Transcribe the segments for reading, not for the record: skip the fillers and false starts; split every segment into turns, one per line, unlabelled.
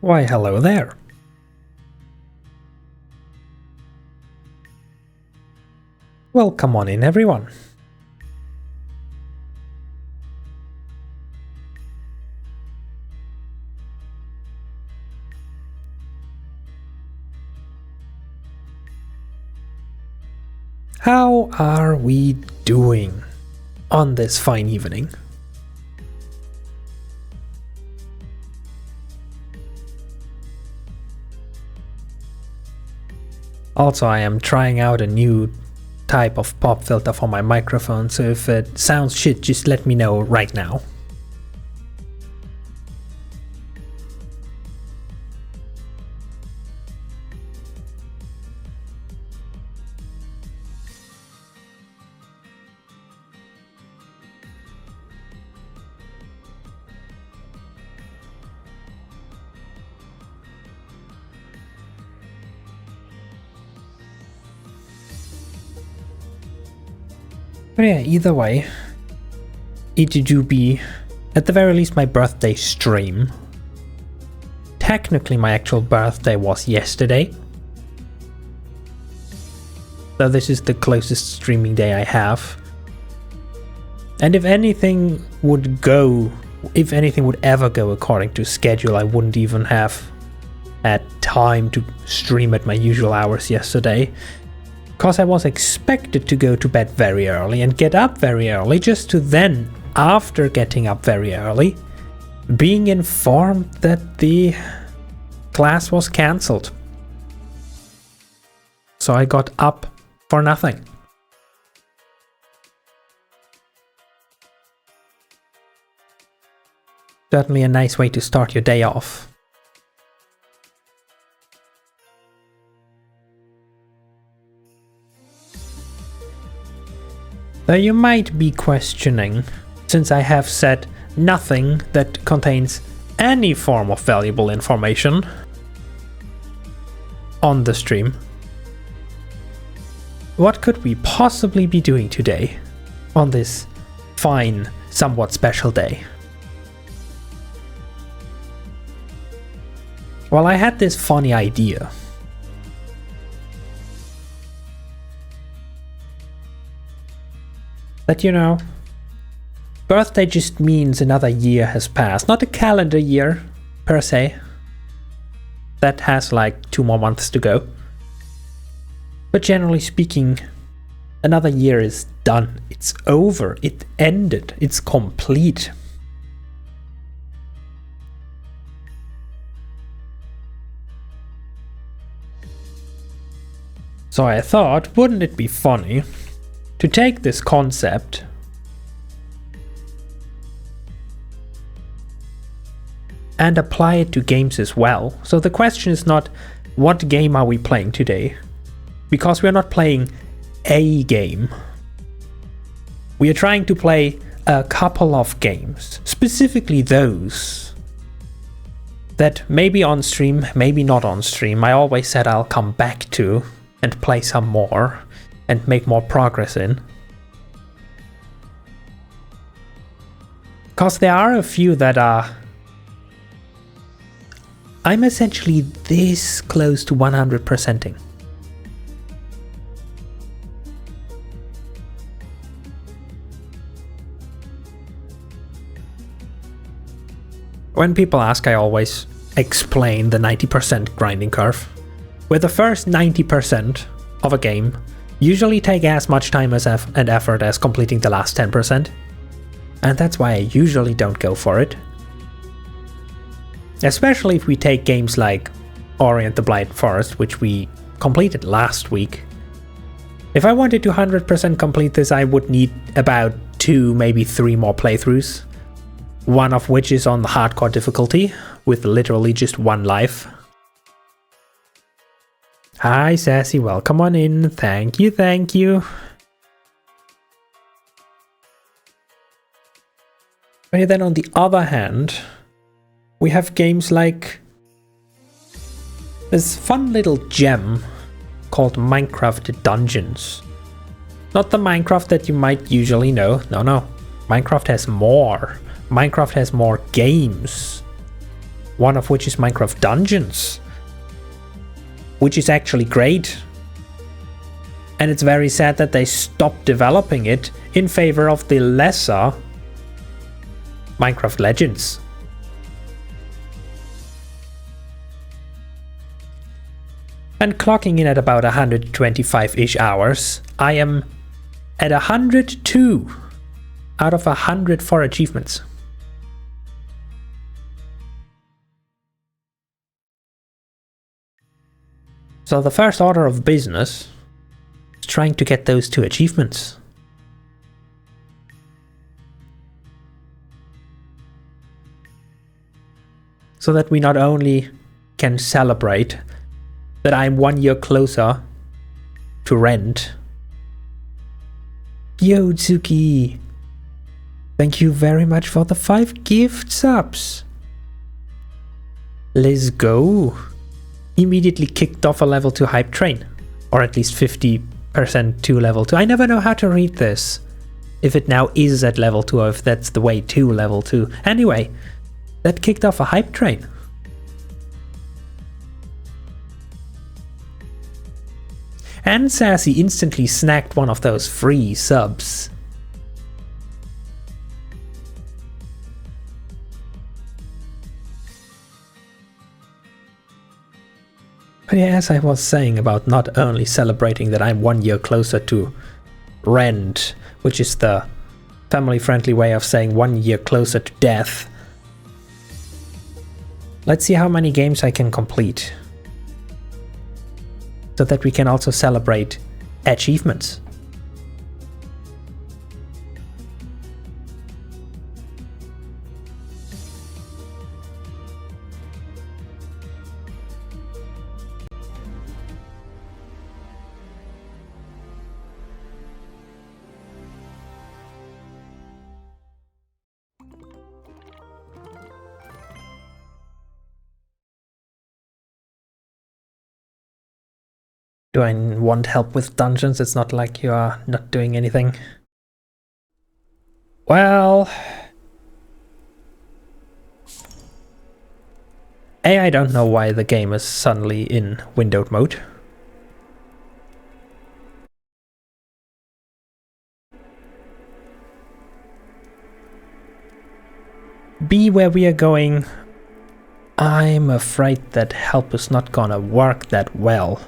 Why, hello there. Well, come on in, everyone. How are we doing on this fine evening? Also, I am trying out a new type of pop filter for my microphone, so if it sounds shit, just let me know right now. But yeah, either way, it do be, at the very least, my birthday stream. Technically, my actual birthday was yesterday. So this is the closest streaming day I have. And if anything would ever go according to schedule, I wouldn't even have had time to stream at my usual hours yesterday. Because I was expected to go to bed very early and get up very early, just to then, after getting up very early, being informed that the class was cancelled. So I got up for nothing. Certainly a nice way to start your day off. Though you might be questioning, since I have said nothing that contains any form of valuable information on the stream, what could we possibly be doing today on this fine, somewhat special day? Well, I had this funny idea. That, you know, birthday just means another year has passed, not a calendar year per se. That has like 2 more months to go. But generally speaking, another year is done. It's over. It ended. It's complete. So I thought, wouldn't it be funny to take this concept and apply it to games as well. So the question is not, what game are we playing today? Because we're not playing a game. We are trying to play a couple of games, specifically those that maybe on stream, maybe not on stream. I always said I'll come back to and play some more and make more progress in. Because there are a few that I'm essentially this close to 100%ing. When people ask, I always explain the 90% grinding curve, where the first 90% of a game usually take as much time and effort as completing the last 10%. And that's why I usually don't go for it. Especially if we take games like Ori and the Blind Forest, which we completed last week. If I wanted to 100% complete this, I would need about 2, maybe 3 more playthroughs. One of which is on the hardcore difficulty, with literally just 1 life. Hi Sassy, welcome on in. Thank you, thank you. And then on the other hand, we have games like this fun little gem called Minecraft Dungeons. Not the Minecraft that you might usually know. No. Minecraft has more. Minecraft has more games. One of which is Minecraft Dungeons, which is actually great. And it's very sad that they stopped developing it in favor of the lesser Minecraft Legends. And clocking in at about 125-ish hours, I am at 102 out of 104 achievements. So the first order of business is trying to get those 2 achievements. So that we not only can celebrate that I'm 1 year closer to rent. Yo, Tsuki! Thank you very much for the 5 gift subs! Let's go! Immediately kicked off a level 2 hype train. Or at least 50% to level 2. I never know how to read this. If it now is at level 2 or if that's the way to level 2. Anyway, that kicked off a hype train. And Sassy instantly snagged one of those free subs. But yeah, as I was saying about not only celebrating that I'm 1 year closer to rent, which is the family-friendly way of saying 1 year closer to death. Let's see how many games I can complete, so that we can also celebrate achievements. Do I want help with dungeons? It's not like you are not doing anything. Well... I don't know why the game is suddenly in windowed mode. B, where we are going, I'm afraid that help is not gonna work that well.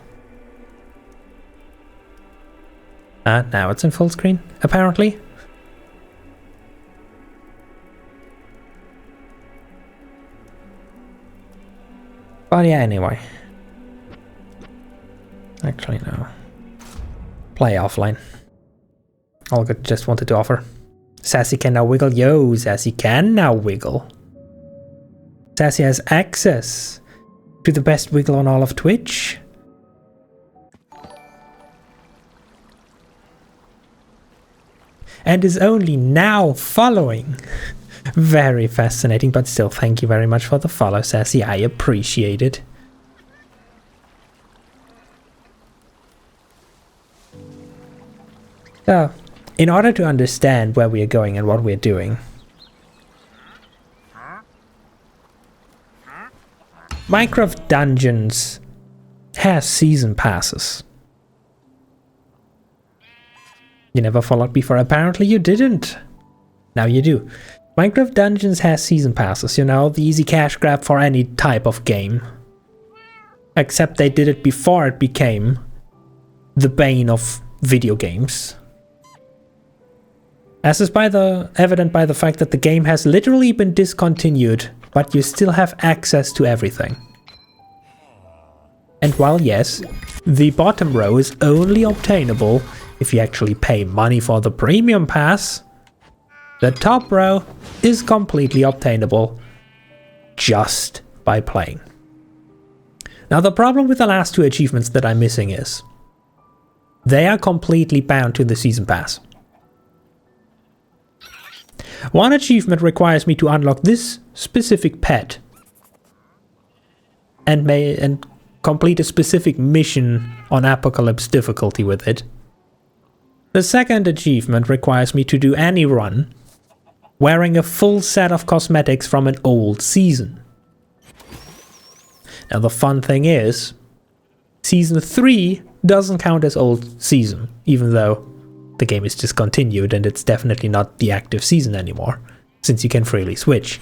Now it's in full screen, apparently. But yeah, anyway. Actually, no. Play offline. Olga just wanted to offer. Sassy can now wiggle. Yo, Sassy can now wiggle. Sassy has access to the best wiggle on all of Twitch. And is only now following. Very fascinating, but still, thank you very much for the follow, Sassy. I appreciate it. So, in order to understand where we are going and what we're doing, Minecraft Dungeons has season passes. You never followed before. Apparently you didn't. Now you do. Minecraft Dungeons has season passes, you know, the easy cash grab for any type of game. Except they did it before it became the bane of video games. As is evident by the fact that the game has literally been discontinued, but you still have access to everything. And while yes, the bottom row is only obtainable if you actually pay money for the premium pass, the top row is completely obtainable just by playing. Now the problem with the last 2 achievements that I'm missing is they are completely bound to the season pass. One achievement requires me to unlock this specific pet and complete a specific mission on Apocalypse difficulty with it. The second achievement requires me to do any run wearing a full set of cosmetics from an old season. Now the fun thing is, Season 3 doesn't count as old season, even though the game is discontinued and it's definitely not the active season anymore, since you can freely switch.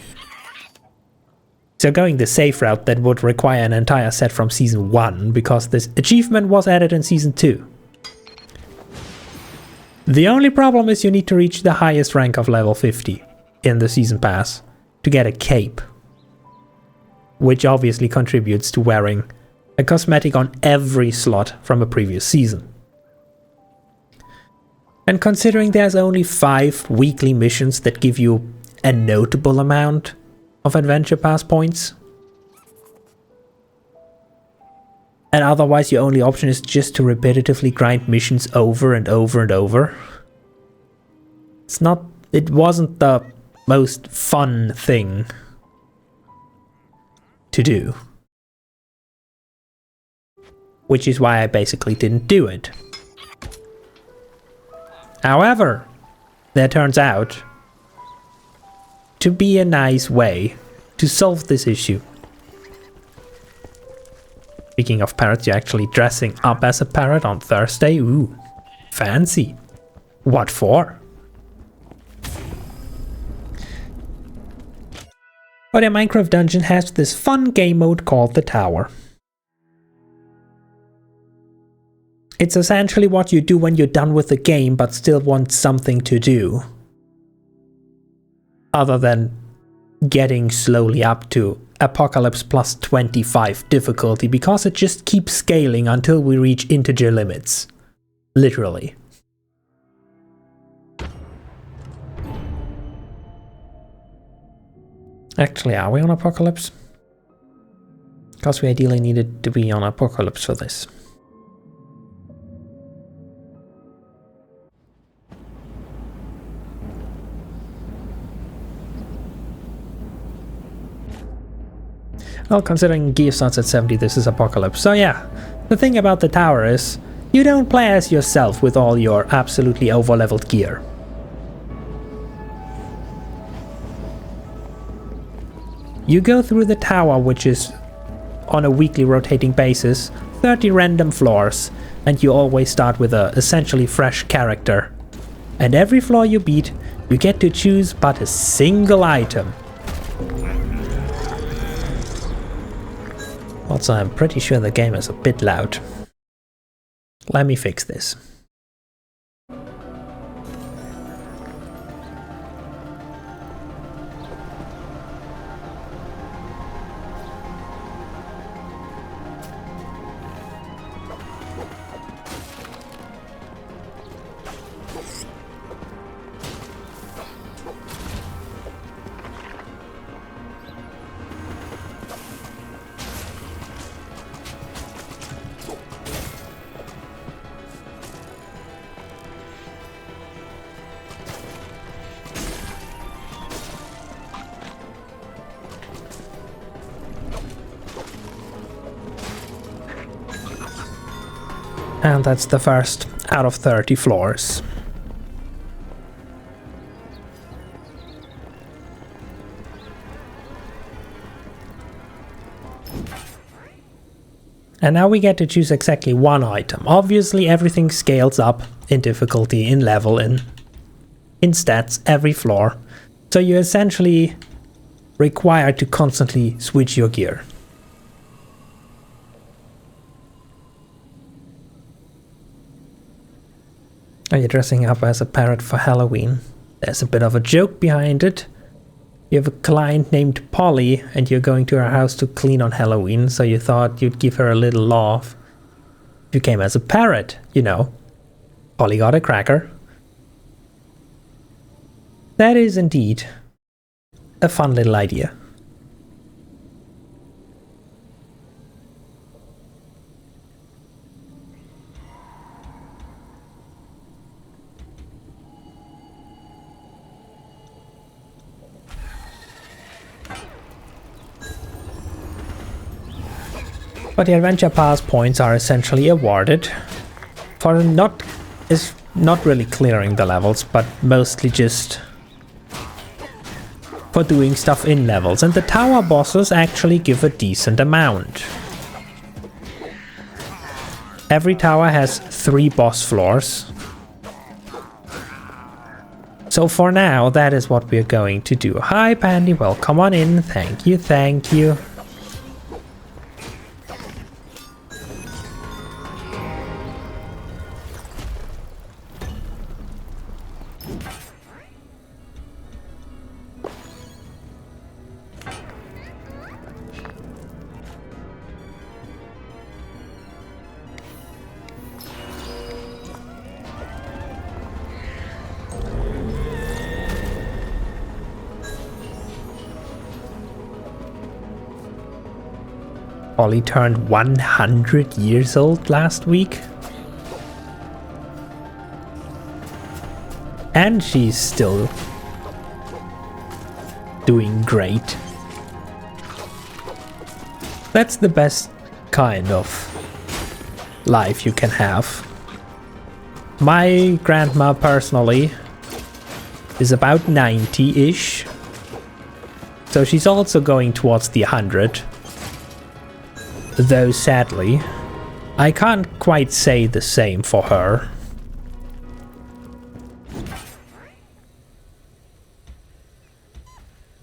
So going the safe route, that would require an entire set from Season 1, because this achievement was added in Season 2. The only problem is you need to reach the highest rank of level 50 in the Season Pass to get a cape, which obviously contributes to wearing a cosmetic on every slot from a previous season. And considering there's only 5 weekly missions that give you a notable amount of Adventure Pass points, and otherwise your only option is just to repetitively grind missions over and over and over, it wasn't the most fun thing to do. Which is why I basically didn't do it. However, there turns out to be a nice way to solve this issue. Speaking of parrots, you're actually dressing up as a parrot on Thursday. Ooh, fancy. What for? But a Minecraft dungeon has this fun game mode called the Tower. It's essentially what you do when you're done with the game but still want something to do, other than getting slowly up to Apocalypse plus 25 difficulty, because it just keeps scaling until we reach integer limits. Literally. Actually, are we on Apocalypse? Because we ideally needed to be on Apocalypse for this. Well, considering gear starts at 70, this is Apocalypse. So yeah, the thing about the tower is, you don't play as yourself with all your absolutely over-leveled gear. You go through the tower, which is on a weekly rotating basis, 30 random floors, and you always start with a essentially fresh character. And every floor you beat, you get to choose but a single item. Also, I'm pretty sure the game is a bit loud. Let me fix this. And that's the first out of 30 floors. And now we get to choose exactly one item. Obviously everything scales up in difficulty, in level, in stats every floor. So you're essentially required to constantly switch your gear. Are you dressing up as a parrot for Halloween? There's a bit of a joke behind it. You have a client named Polly and you're going to her house to clean on Halloween, so you thought you'd give her a little laugh. You came as a parrot, you know. Polly got a cracker. That is indeed a fun little idea. But the Adventure Pass points are essentially awarded for not really clearing the levels, but mostly just for doing stuff in levels, and the tower bosses actually give a decent amount. Every tower has 3 boss floors. So for now, that is what we're going to do. Hi Pandy, welcome on in. Thank you, thank you. Ollie turned 100 years old last week. And she's still doing great. That's the best kind of life you can have. My grandma personally is about 90-ish. So she's also going towards the 100. Though sadly, I can't quite say the same for her.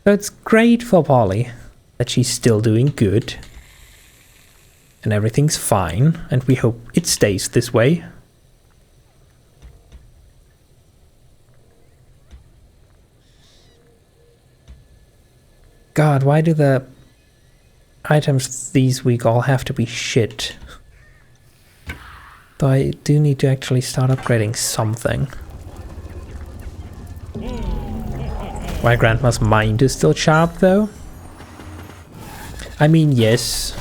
So it's great for Polly that she's still doing good. And everything's fine, and we hope it stays this way. God, why do the items these week all have to be shit? Though I do need to actually start upgrading something. My grandma's mind is still sharp though. I mean, yes.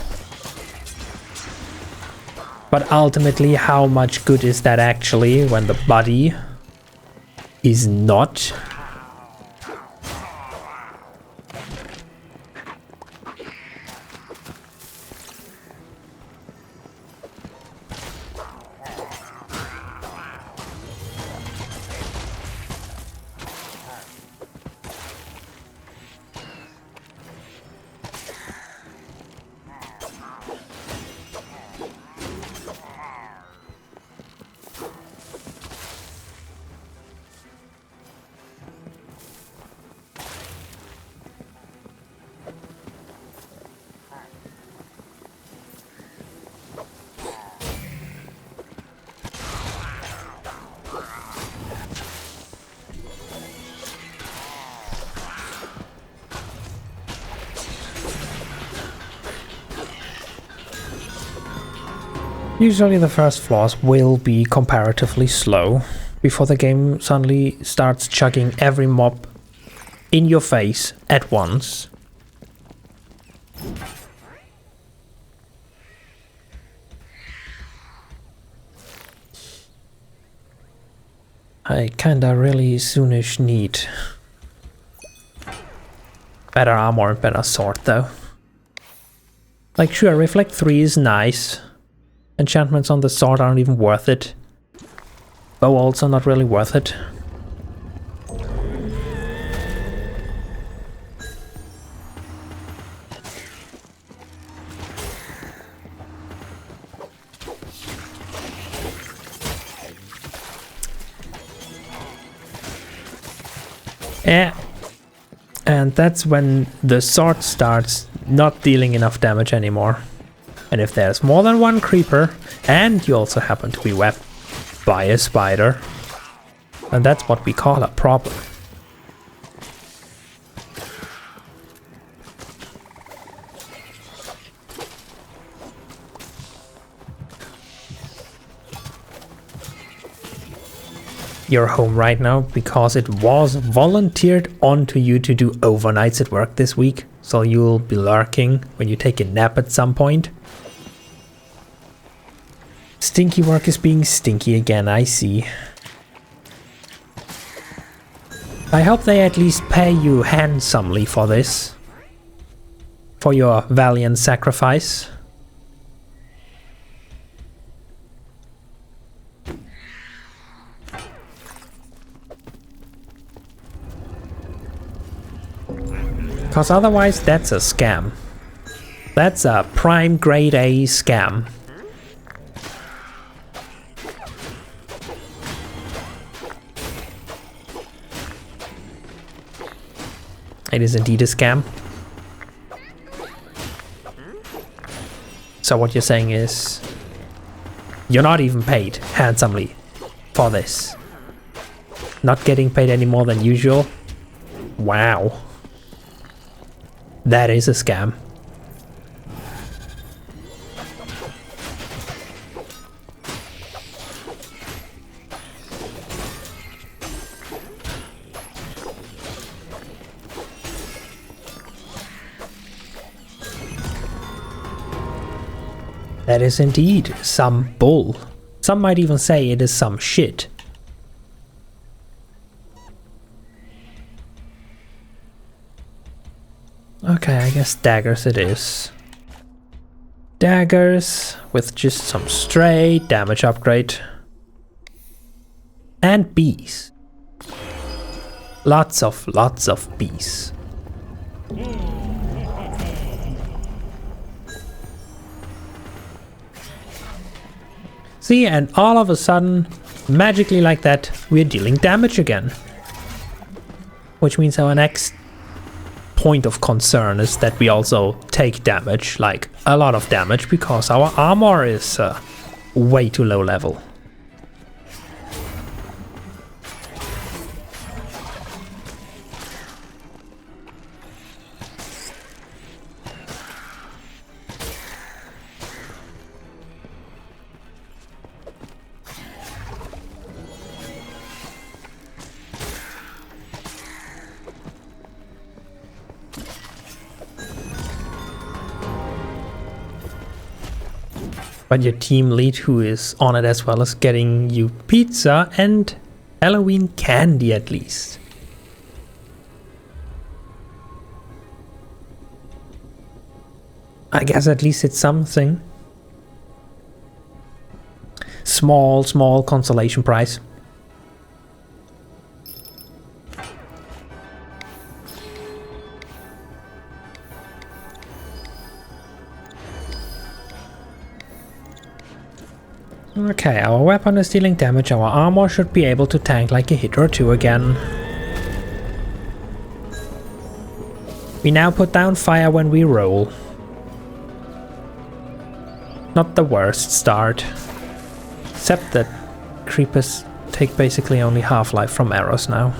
But ultimately, how much good is that actually when the body is not? Usually the first floors will be comparatively slow before the game suddenly starts chugging every mob in your face at once. I kinda really soonish need better armor and better sword though. Like sure, Reflect 3 is nice. Enchantments on the sword aren't even worth it. Bow also not really worth it. Yeah. And that's when the sword starts not dealing enough damage anymore. And if there's more than one creeper, and you also happen to be whacked by a spider, and that's what we call a problem. You're home right now because it was volunteered onto you to do overnights at work this week, so you'll be lurking when you take a nap at some point. Stinky work is being stinky again, I see. I hope they at least pay you handsomely for this. For your valiant sacrifice. Cause otherwise that's a scam. That's a prime grade A scam. It is indeed a scam. So what you're saying is you're not even paid handsomely for this. Not getting paid any more than usual. Wow. That is a scam. That is indeed some bull. Some might even say it is some shit. Okay, I guess daggers it is. Daggers with just some straight damage upgrade. And bees. Lots of bees. See, and all of a sudden, magically like that, we're dealing damage again. Which means our next point of concern is that we also take damage, like a lot of damage, because our armor is way too low level. But your team lead, who is on it as well, is getting you pizza and Halloween candy at least. I guess at least it's something. Small consolation prize. Okay, our weapon is dealing damage, our armor should be able to tank like a hit or two again. We now put down fire when we roll. Not the worst start. Except that creepers take basically only half-life from arrows now.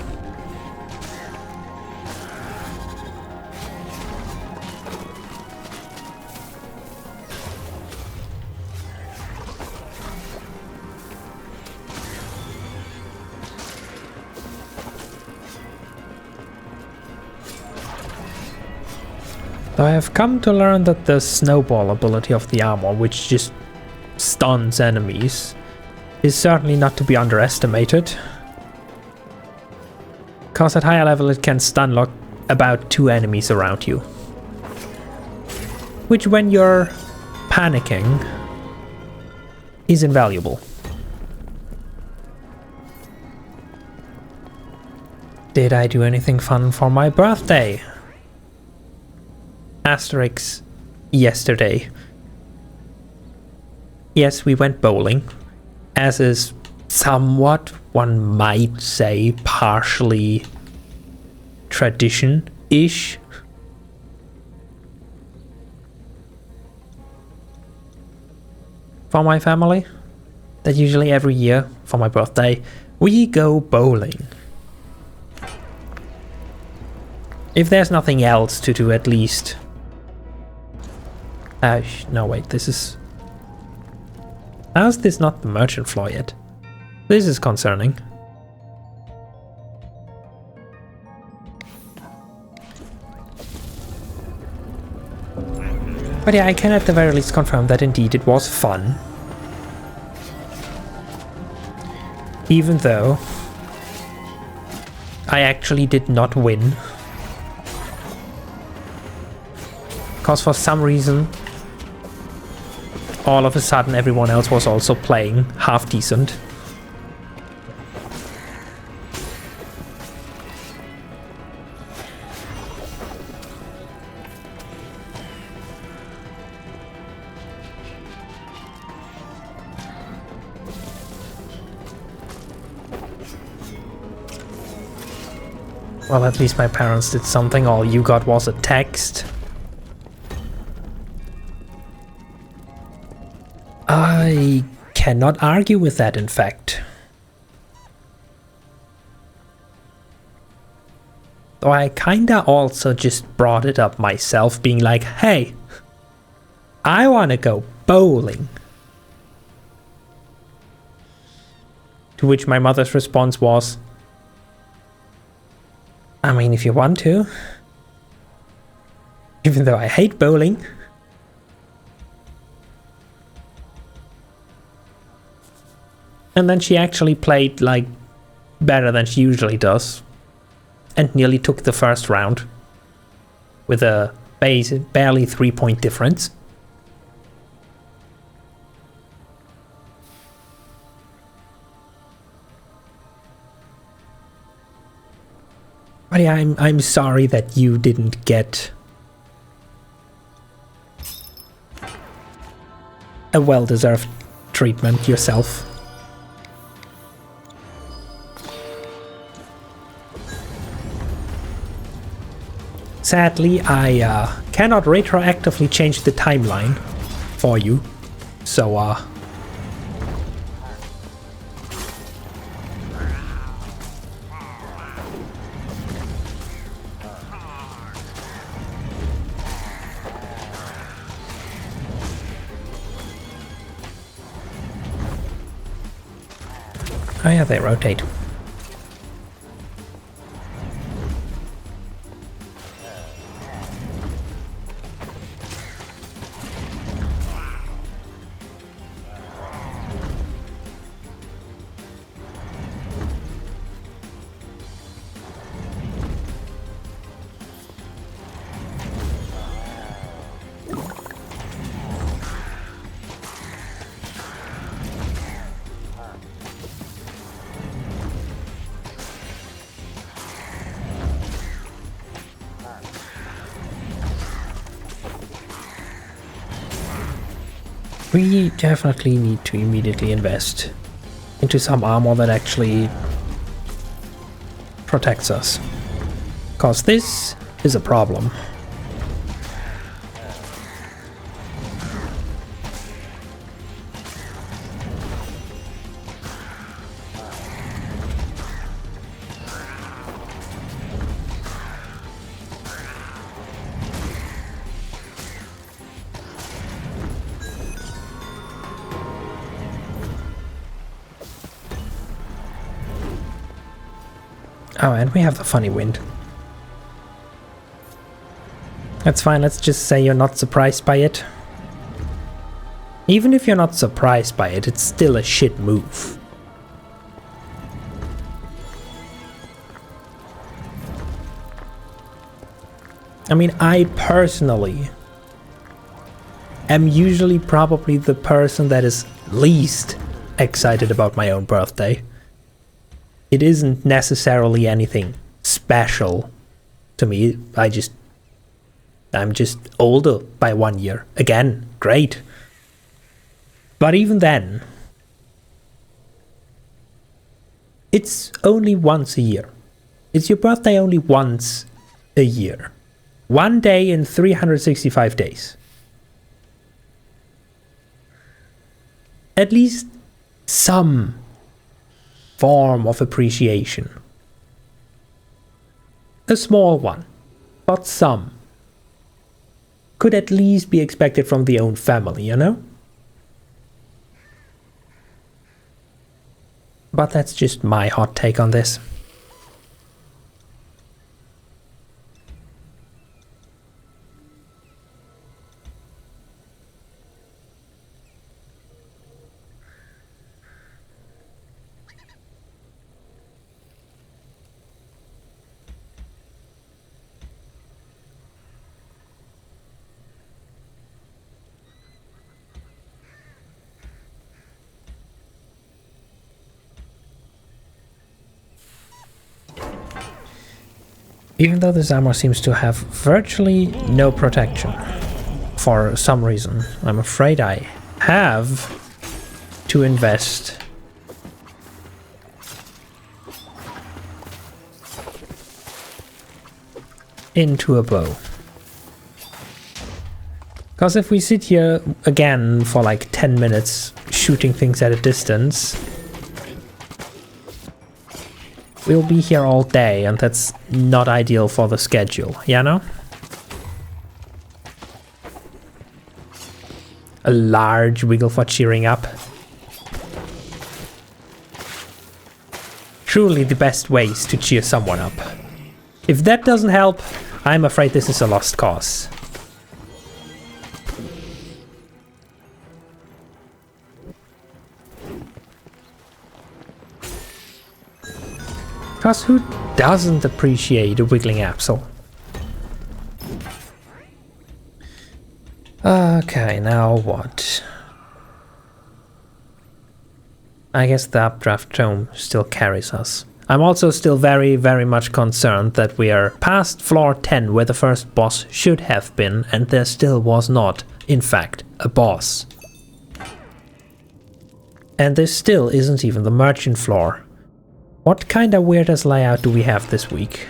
I have come to learn that the snowball ability of the armor, which just stuns enemies, is certainly not to be underestimated. Cause at higher level it can stun lock about 2 enemies around you. Which when you're panicking is invaluable. Did I do anything fun for my birthday? Asterisk, yesterday. Yes, we went bowling, as is somewhat, one might say, partially tradition-ish. For my family, that usually every year for my birthday, we go bowling. If there's nothing else to do, at least. No wait, this is... How is this not the merchant floor yet? This is concerning. But yeah, I can at the very least confirm that indeed it was fun. Even though I actually did not win. Because for some reason, all of a sudden everyone else was also playing half decent. Well, at least my parents did something. All you got was a text. I cannot argue with that, in fact. Though I kinda also just brought it up myself, being like, hey, I wanna go bowling. To which my mother's response was, I mean, if you want to. Even though I hate bowling. And then she actually played, like, better than she usually does. And nearly took the first round. With a barely 3-point difference. But yeah, I'm sorry that you didn't get a well-deserved treatment yourself. Sadly, I cannot retroactively change the timeline for you, so oh yeah, they rotate. We definitely need to immediately invest into some armor that actually protects us. Because this is a problem. Oh, and we have the funny wind. That's fine, let's just say you're not surprised by it. Even if you're not surprised by it, it's still a shit move. I mean, I personally am usually probably the person that is least excited about my own birthday. It isn't necessarily anything special to me. I'm just older by 1 year. Again, great. But even then, it's only once a year. It's your birthday only once a year. 1 day in 365 days. At least some form of appreciation. A small one, but some. Could at least be expected from the own family, you know? But that's just my hot take on this. Even though this armor seems to have virtually no protection, for some reason, I'm afraid I have to invest into a bow. Because if we sit here again for like 10 minutes shooting things at a distance, we'll be here all day, and that's not ideal for the schedule, you know? A large wiggle for cheering up. Truly the best ways to cheer someone up. If that doesn't help, I'm afraid this is a lost cause. Because who doesn't appreciate a wiggling Absol? Okay, now what? I guess the updraft tome still carries us. I'm also still very, very much concerned that we are past floor 10 where the first boss should have been, and there still was not, in fact, a boss. And this still isn't even the merchant floor. What kind of weird-ass layout do we have this week?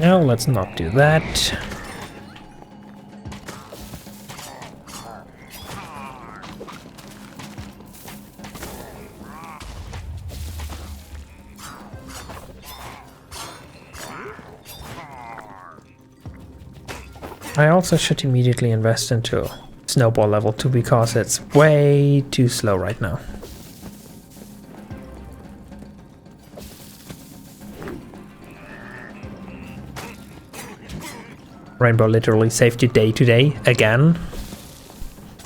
No, let's not do that. I also should immediately invest into snowball level 2 because it's way too slow right now. Rainbow literally saved your day today, again.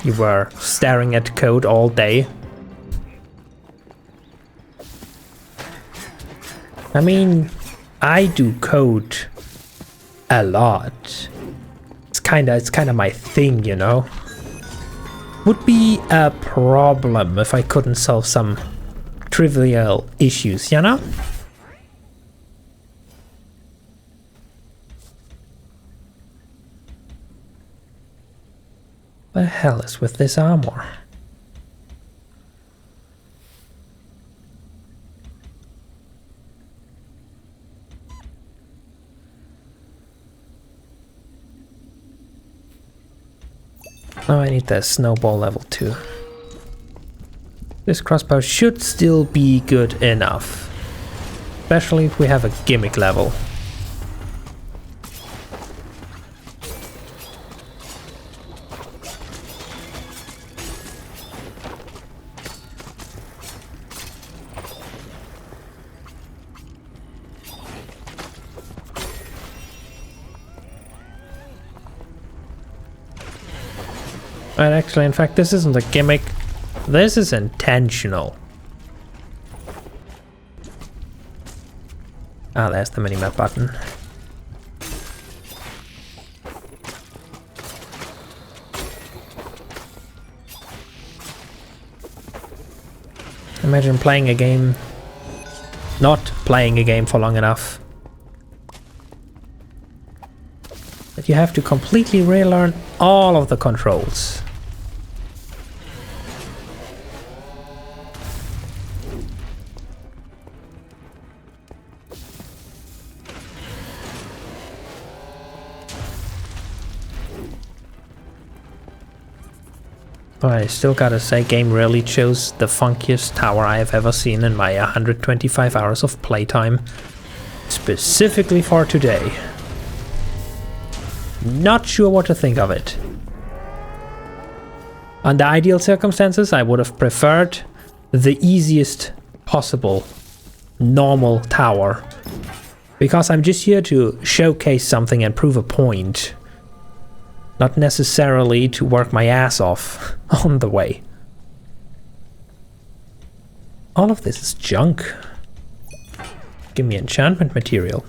You were staring at code all day. I mean, I do code a lot. It's kinda my thing, you know? Would be a problem if I couldn't solve some trivial issues, you know? The hell is with this armor? Now I need the snowball level 2. This crossbow should still be good enough. Especially if we have a gimmick level. And actually, in fact, this isn't a gimmick. This is intentional. Ah, there's the minimap button. Imagine playing a game, not playing a game for long enough, that you have to completely relearn all of the controls. I still gotta say, game really chose the funkiest tower I have ever seen in my 125 hours of playtime, specifically for today. Not sure what to think of it. Under ideal circumstances, I would have preferred the easiest possible normal tower, because I'm just here to showcase something and prove a point. Not necessarily to work my ass off on the way. All of this is junk. Give me enchantment material.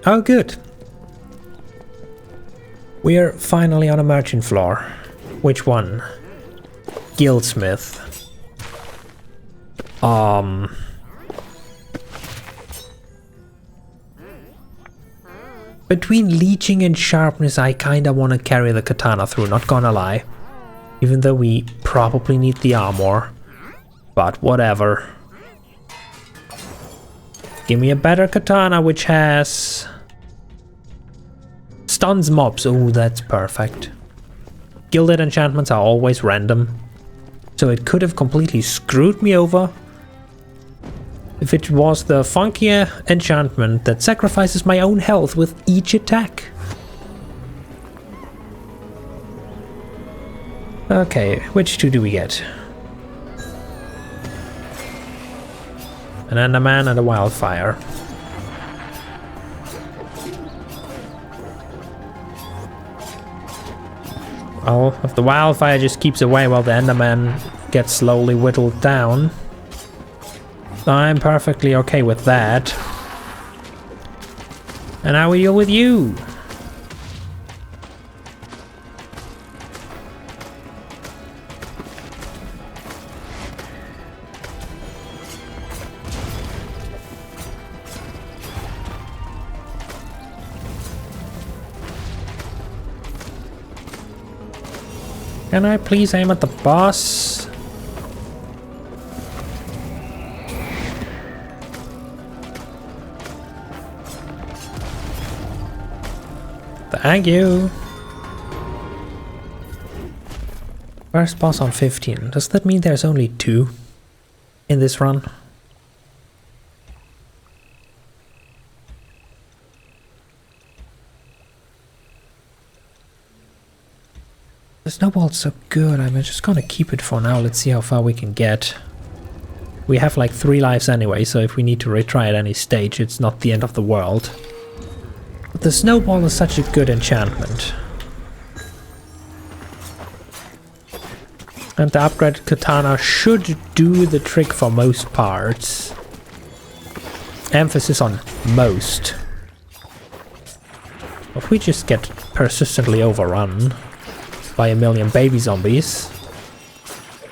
Oh, good. We're finally on a merchant floor. Which one? Guildsmith. Between leeching and sharpness, I kinda wanna carry the katana through, not gonna lie. Even though we probably need the armor. But whatever. Give me a better katana which has... stuns mobs. Oh, that's perfect. Gilded enchantments are always random. So it could have completely screwed me over if it was the funkier enchantment that sacrifices my own health with each attack. Okay, which two do we get? An Enderman and a Wildfire. Well, if the Wildfire just keeps away while the Enderman gets slowly whittled down, I'm perfectly okay with that. And how we deal with you? Can I please aim at the boss? Thank you. First boss on 15. Does that mean there's only 2 in this run? The snowball's so good, I'm just gonna keep it for now. Let's see how far we can get. We have like 3 lives anyway, so if we need to retry at any stage, it's not the end of the world. But the snowball is such a good enchantment. And the upgraded katana should do the trick for most parts. Emphasis on most. If we just get persistently overrun by a million baby zombies,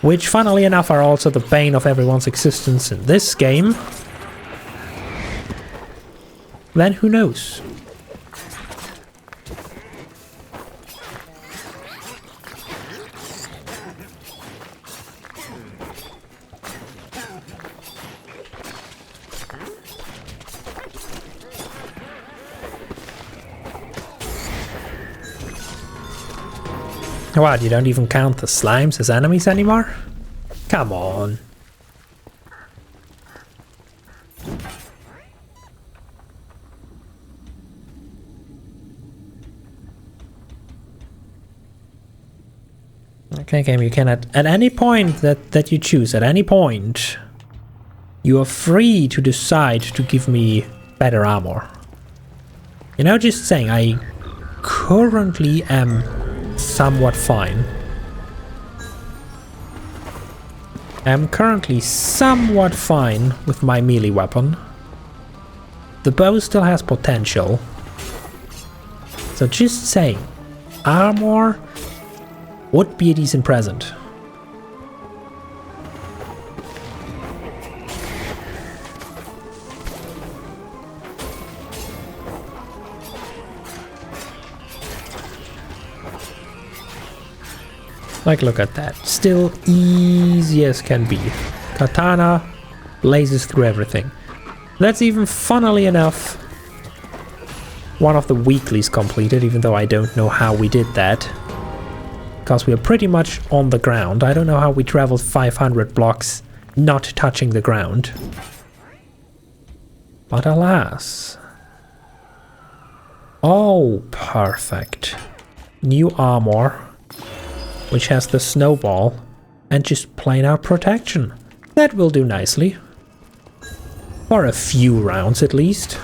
which funnily enough are also the bane of everyone's existence in this game, then who knows? What, you don't even count the slimes as enemies anymore? Come on. Okay, game, you can at any point that you choose, at any point, you are free to decide to give me better armor. You know, just saying, I currently am somewhat fine. I'm currently somewhat fine with my melee weapon. The bow still has potential. So just saying, armor would be a decent present. Like, look at that. Still easy as can be. Katana blazes through everything. That's even, funnily enough, one of the weeklies completed, even though I don't know how we did that. Because we are pretty much on the ground. I don't know how we traveled 500 blocks not touching the ground. But alas. Oh, perfect. New armor, which has the snowball and just plain out protection. That will do nicely. For a few rounds at least.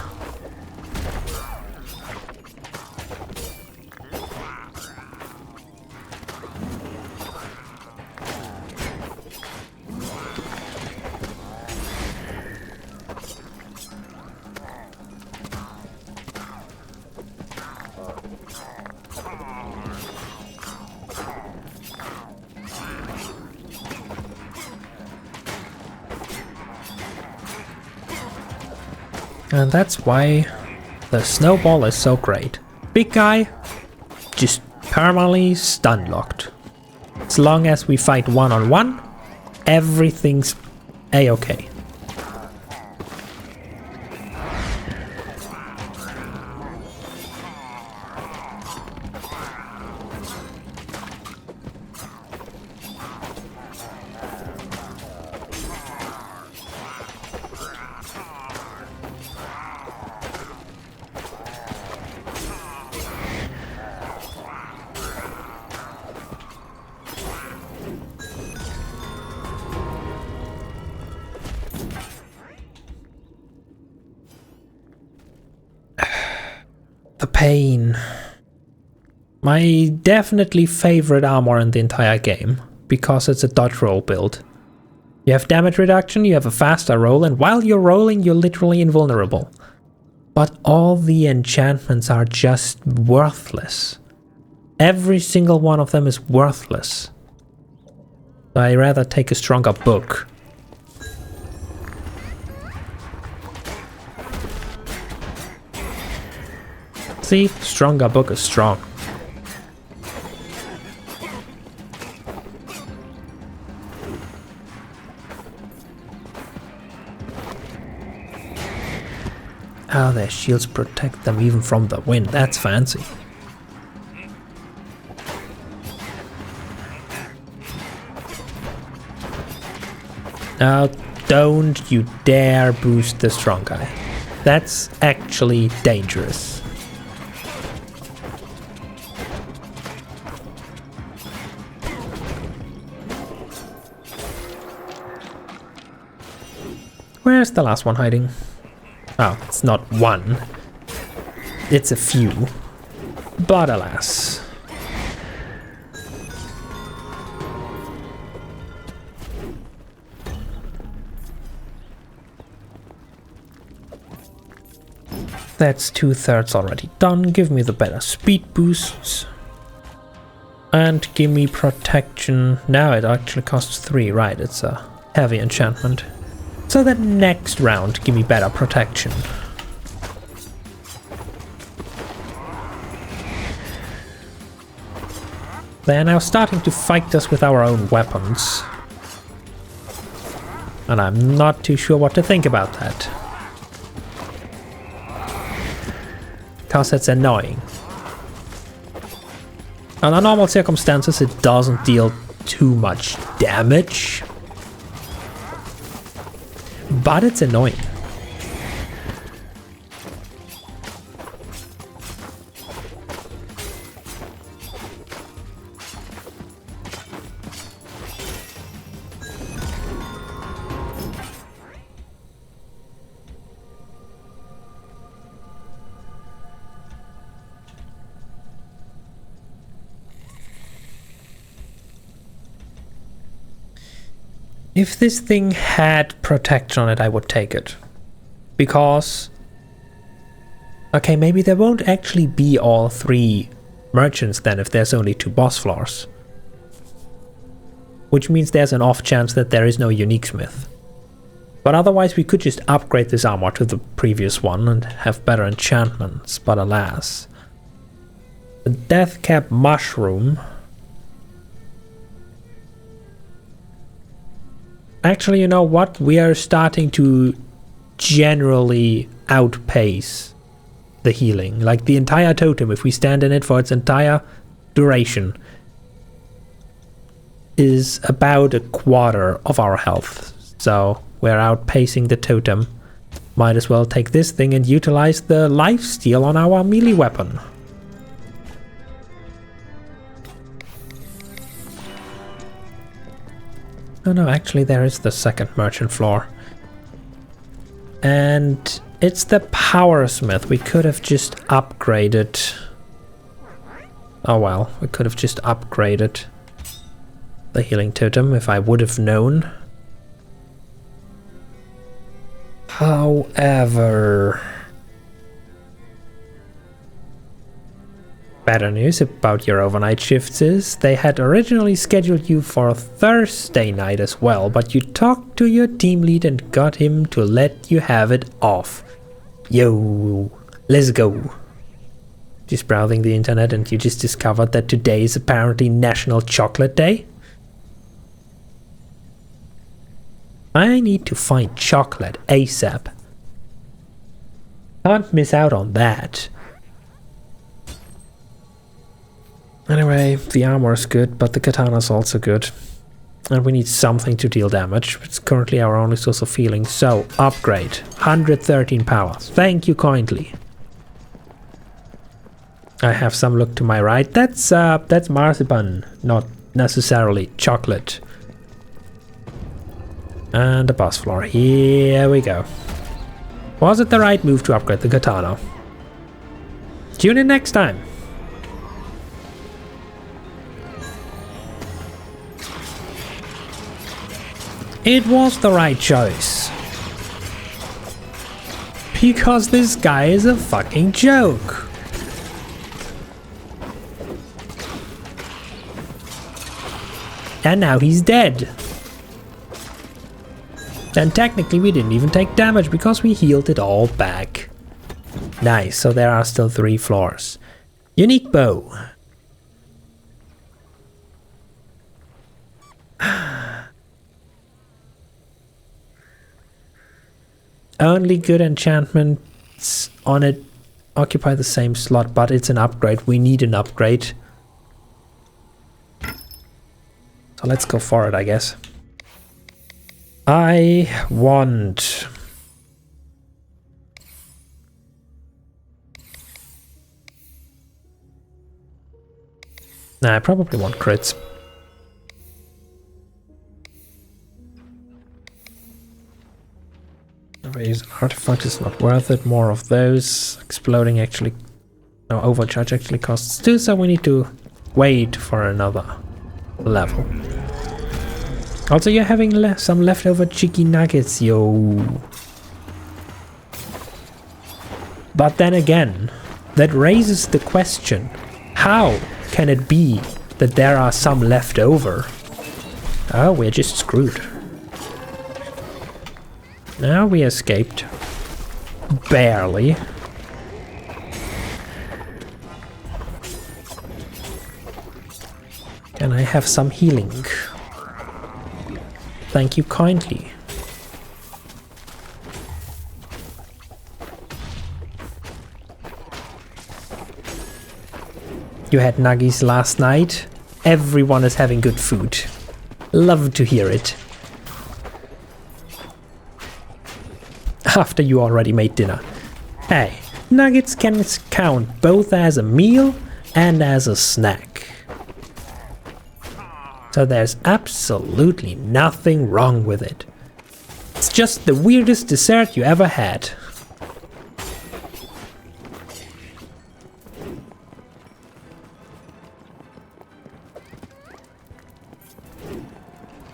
And that's why the snowball is so great. Big guy, just permanently stun locked. As long as we fight one-on-one, everything's a-okay. The pain. My definitely favorite armor in the entire game, because it's a dodge roll build. You have damage reduction, you have a faster roll, and while you're rolling, you're literally invulnerable. But all the enchantments are just worthless. Every single one of them is worthless. So I'd rather take a stronger book. See, stronger book is strong. Oh, their shields protect them even from the wind. That's fancy. Now, don't you dare boost the strong guy. That's actually dangerous. Where's the last one hiding? Oh, it's not one. It's a few. But alas. That's 2/3 already done. Give me the better speed boosts. And give me protection. Now it actually costs 3, right? It's a heavy enchantment. So that next round, give me better protection. They're now starting to fight us with our own weapons. And I'm not too sure what to think about that. Because it's annoying. Under normal circumstances, it doesn't deal too much damage. But it's annoying. If this thing had protection on it, I would take it. Because... okay, maybe there won't actually be all 3 merchants then if there's only 2 boss floors. Which means there's an off chance that there is no unique smith. But otherwise we could just upgrade this armor to the previous one and have better enchantments, but alas. The Deathcap Mushroom... actually, you know what? We are starting to generally outpace the healing. Like the entire totem, if we stand in it for its entire duration, is about 1/4 of our health. So we're outpacing the totem. Might as well take this thing and utilize the lifesteal on our melee weapon. Oh no, actually there is the second merchant floor. And it's the power smith. We could have just upgraded... oh well, we could have just upgraded the healing totem if I would have known. However... better news about your overnight shifts is they had originally scheduled you for Thursday night as well, but you talked to your team lead and got him to let you have it off. Yo, let's go. Just browsing the internet and you just discovered that today is apparently National Chocolate Day. I need to find chocolate ASAP. Can't miss out on that. Anyway, the armor is good, but the katana is also good. And we need something to deal damage. It's currently our only source of healing. So, upgrade. 113 power. Thank you kindly. I have some look to my right. That's marzipan, not necessarily chocolate. And the boss floor. Here we go. Was it the right move to upgrade the katana? Tune in next time. It was the right choice. Because this guy is a fucking joke. And now he's dead. And technically we didn't even take damage because we healed it all back. Nice, so there are still 3 floors. Unique bow. Only good enchantments on it occupy the same slot, but it's an upgrade. We need an upgrade. So let's go for it, I guess. I want... Nah, I probably want crits. Use an artifact is not worth it. More of those. Exploding actually... No, overcharge actually costs 2, so we need to wait for another level. Also, you're having some leftover chicken nuggets, yo. But then again, that raises the question, how can it be that there are some left over? Oh, we're just screwed. Now we escaped. Barely. Can I have some healing? Thank you kindly. You had nuggies last night? Everyone is having good food. Love to hear it. After you already made dinner. Hey, nuggets can count both as a meal and as a snack. So there's absolutely nothing wrong with it. It's just the weirdest dessert you ever had.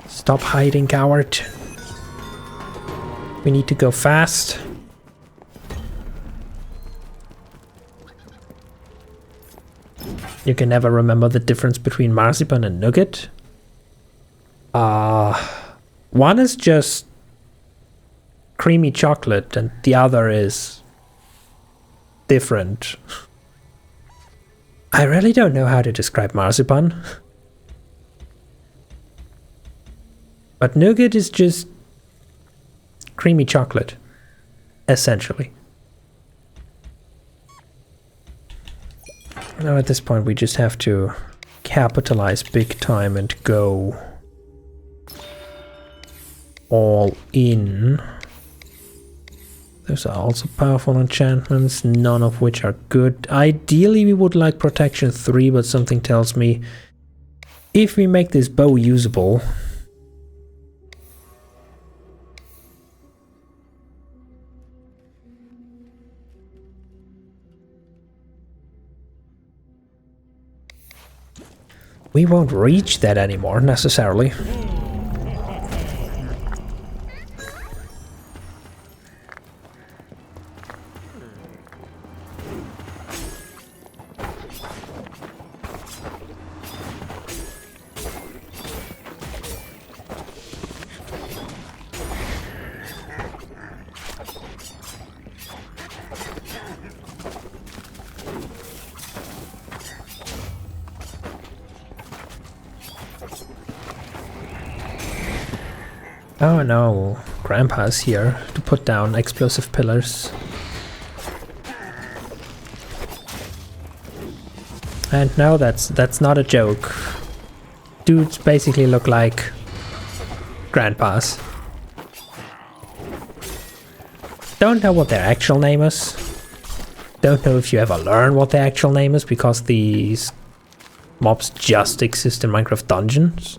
Stop hiding, coward. We need to go fast. You can never remember the difference between marzipan and nougat. One is just creamy chocolate and the other is different. I really don't know how to describe marzipan. But nougat is just creamy chocolate, essentially. Now at this point we just have to capitalize big time and go all in. Those are also powerful enchantments, none of which are good. Ideally we would like protection 3, but something tells me if we make this bow usable, we won't reach that anymore, necessarily. Oh no, Grandpa's here to put down explosive pillars. And no, that's not a joke. Dudes basically look like grandpas. Don't know what their actual name is. Don't know if you ever learn what their actual name is, because these mobs just exist in Minecraft dungeons.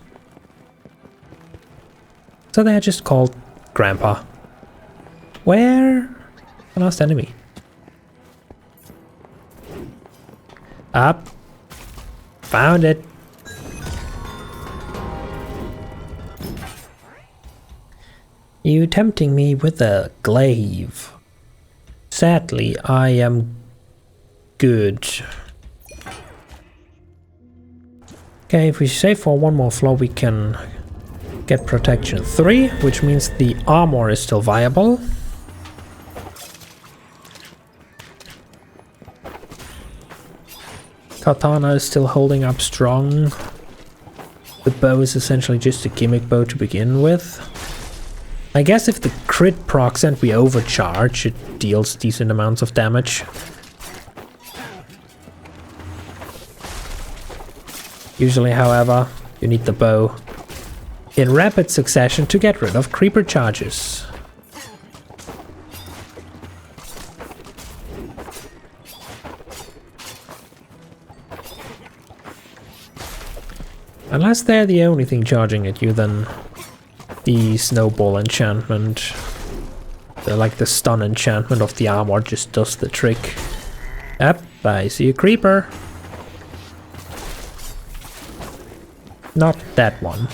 So they're just called Grandpa. Where? The last enemy. Up. Found it. You tempting me with a glaive. Sadly, I am good. Okay, if we save for one more floor, we can get protection 3, which means the armor is still viable. Katana is still holding up strong. The bow is essentially just a gimmick bow to begin with. I guess if the crit procs and we overcharge, it deals decent amounts of damage. Usually, however, you need the bow in rapid succession to get rid of creeper charges. Unless they're the only thing charging at you, then the snowball enchantment, like the stun enchantment of the armor, just does the trick. Yep, I see a creeper. Not that one.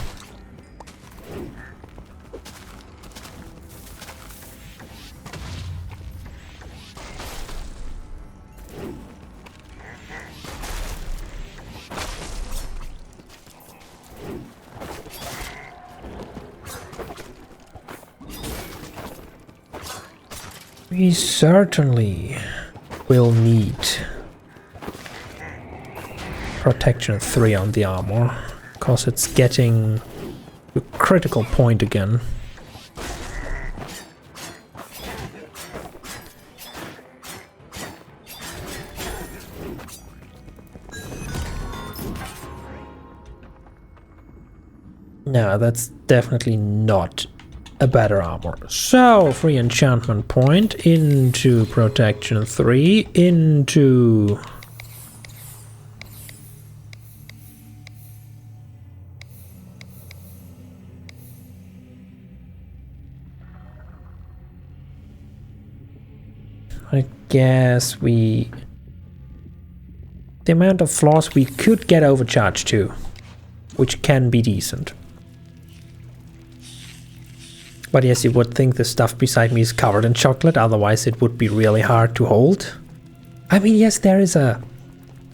We certainly will need protection 3 on the armor, because it's getting a critical point again. No, that's definitely not a better armor. So, free enchantment point into protection 3 into I guess the amount of floors we could get overcharged to, which can be decent. But yes, you would think the stuff beside me is covered in chocolate, otherwise it would be really hard to hold. I mean, yes, there is a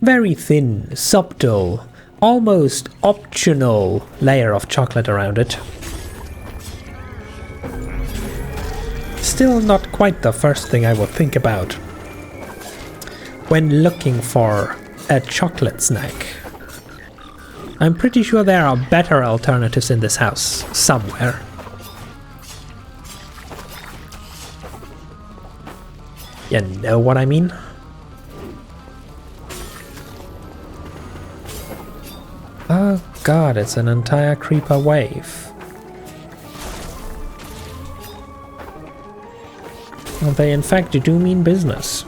very thin, subtle, almost optional layer of chocolate around it. Still not quite the first thing I would think about when looking for a chocolate snack. I'm pretty sure there are better alternatives in this house, somewhere. You know what I mean? Oh god, it's an entire creeper wave. Well, they in fact do mean business.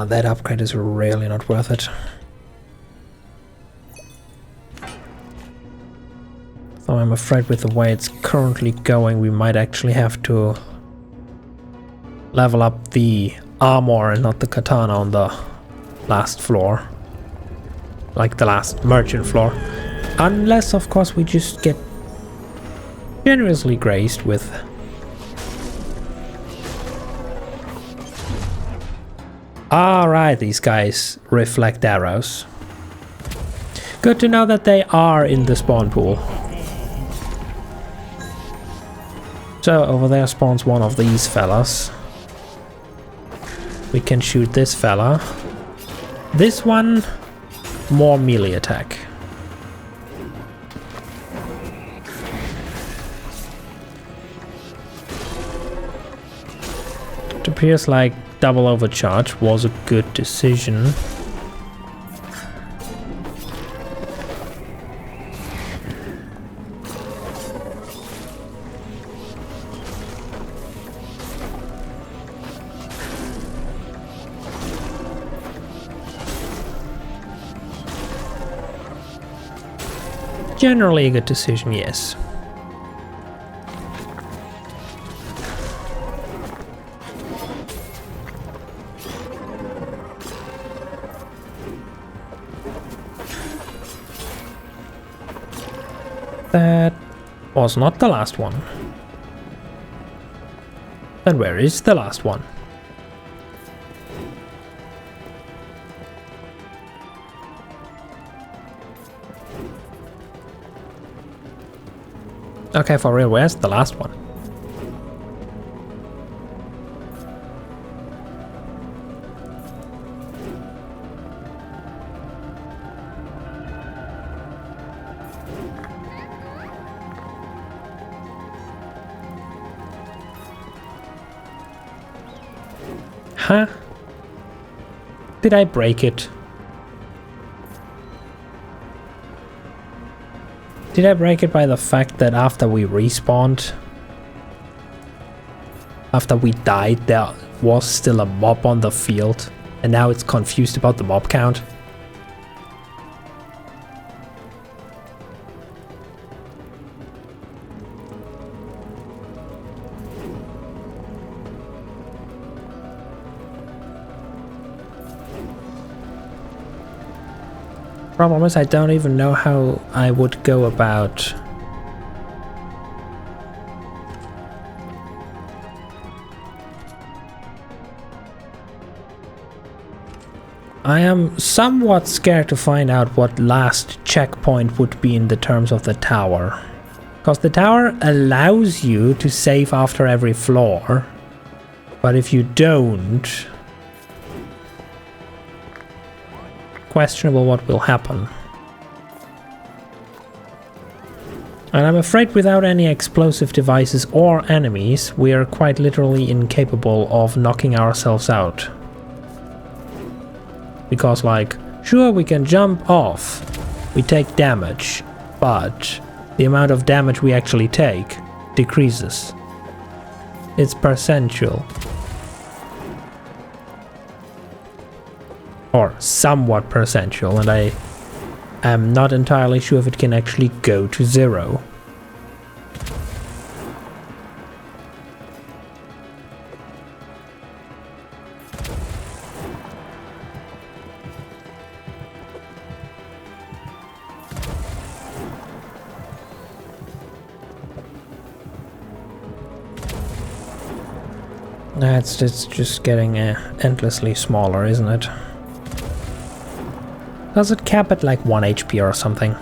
That upgrade is really not worth it. So I'm afraid with the way it's currently going, we might actually have to level up the armor and not the katana on the last floor. Like the last merchant floor. Unless, of course, we just get generously graced with... Alright, these guys reflect arrows. Good to know that they are in the spawn pool. So over there spawns one of these fellas. We can shoot this fella. This one, more melee attack. It appears like double overcharge was a good decision. Generally a good decision, yes. That was not the last one. Then where is the last one? Okay, for real, where's the last one? Huh? Did I break it? Did I break it by the fact that after we respawned, after we died, there was still a mob on the field, and now it's confused about the mob count? Problem is, I don't even know how I would go about I am somewhat scared to find out what last checkpoint would be in the terms of the tower. Because the tower allows you to save after every floor, but if you don't, questionable what will happen. And I'm afraid without any explosive devices or enemies, we are quite literally incapable of knocking ourselves out. Because, like, sure, we can jump off, we take damage, but the amount of damage we actually take decreases. It's percentual. Or somewhat percentual, and I am not entirely sure if it can actually go to 0. It's just getting endlessly smaller, isn't it? Does it cap at like 1 HP or something?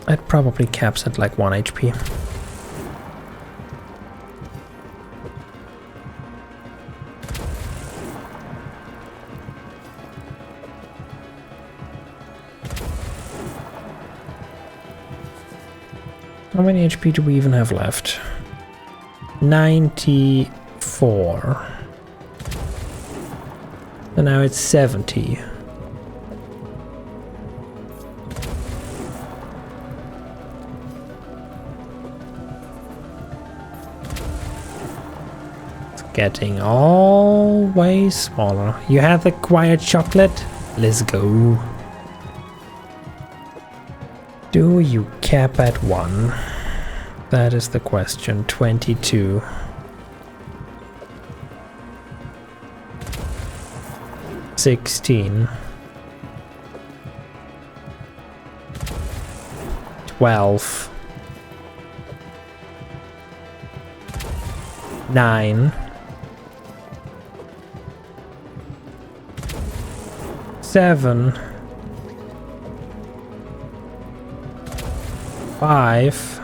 It probably caps at like 1 HP. How many HP do we even have left? 94. And now it's 70. It's getting always smaller. You have acquired chocolate? Let's go. Do you cap at 1? That is the question. 22. $16. 12. 9. 7. 5.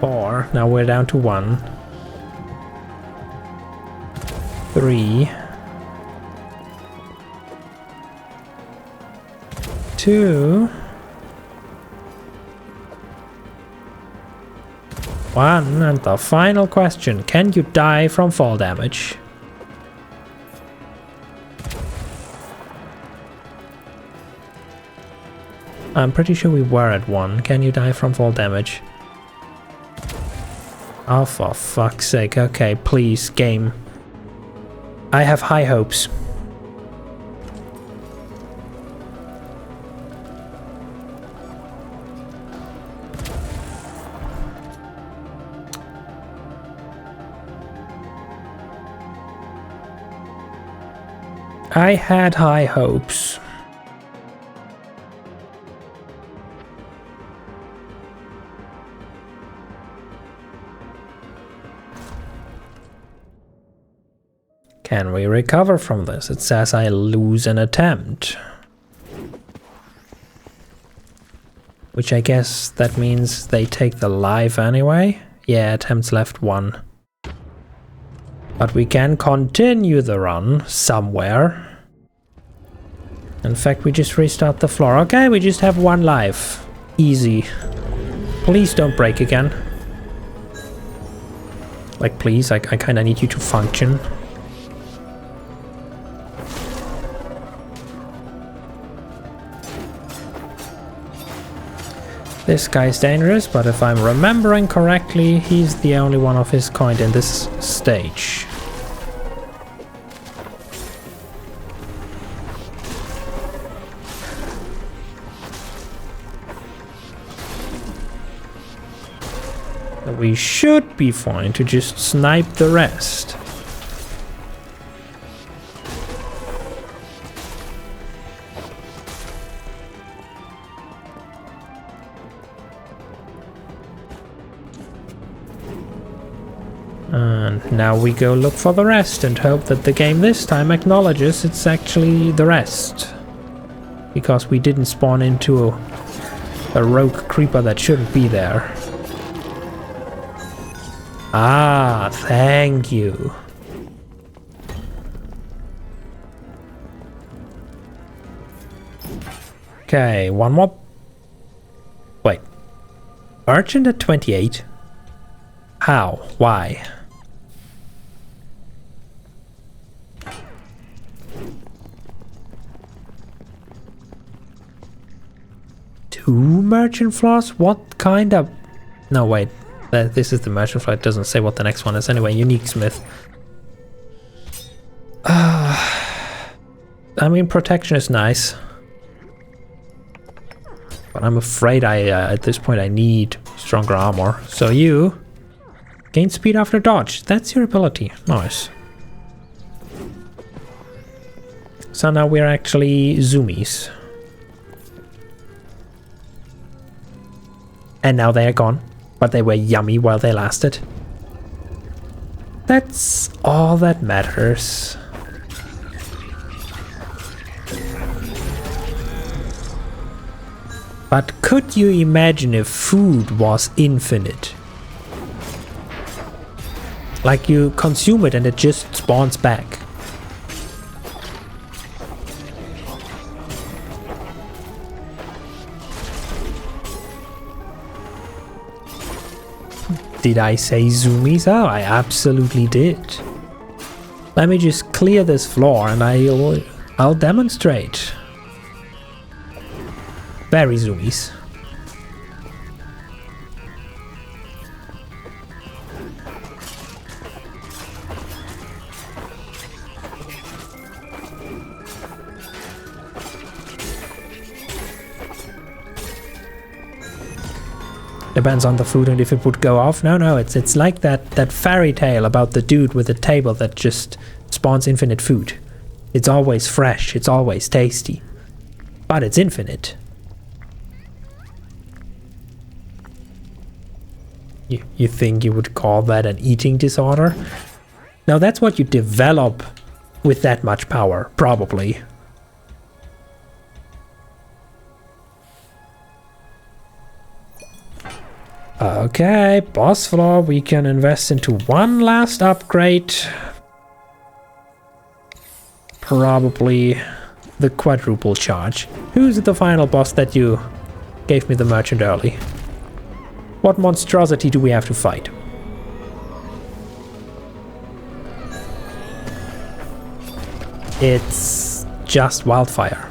4. Now we're down to 1. 3. 2. 1. And the final question. Can you die from fall damage? I'm pretty sure we were at 1. Can you die from fall damage? Oh, for fuck's sake. Okay, please, game. I have high hopes. I had high hopes. Can we recover from this? It says I lose an attempt. Which I guess that means they take the life anyway? Yeah, attempts left 1. But we can continue the run somewhere. In fact, we just restart the floor. Okay, we just have 1 life. Easy. Please don't break again. Like, please, I kinda need you to function. This guy's dangerous, but if I'm remembering correctly, he's the only one of his kind in this stage. We should be fine to just snipe the rest. And now we go look for the rest and hope that the game this time acknowledges it's actually the rest. Because we didn't spawn into a rogue creeper that shouldn't be there. Ah, thank you. Okay, one more. Wait. Merchant at 28? How? Why? Two merchant floors? What kind of... No, wait. This is the merchant floor. It doesn't say what the next one is. Anyway, unique smith. I mean, protection is nice. But I'm afraid at this point I need stronger armor. So you... gain speed after dodge. That's your ability. Nice. So now we're actually zoomies. And now they are gone. But they were yummy while they lasted. That's all that matters. But could you imagine if food was infinite? Like you consume it and it just spawns back. Did I say zoomies? Oh, I absolutely did. Let me just clear this floor and I'll demonstrate. Very zoomies. Depends on the food and if it would go off. No, it's like that fairy tale about the dude with the table that just spawns infinite food. It's always fresh, it's always tasty. But it's infinite. You think you would call that an eating disorder? Now that's what you develop with that much power, probably. Okay, boss floor, we can invest into one last upgrade. Probably the quadruple charge. Who's the final boss that you gave me the merchant early? What monstrosity do we have to fight? It's just wildfire.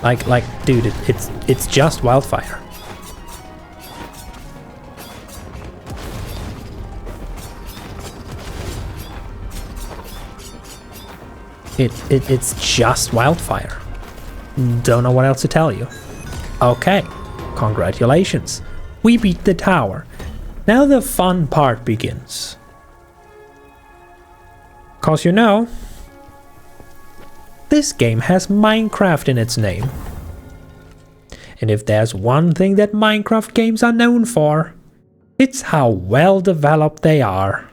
Like, dude, it's just wildfire. It's just wildfire. Don't know what else to tell you. Okay, congratulations. We beat the tower. Now the fun part begins. 'Cause you know, this game has Minecraft in its name. And if there's one thing that Minecraft games are known for, it's how well developed they are.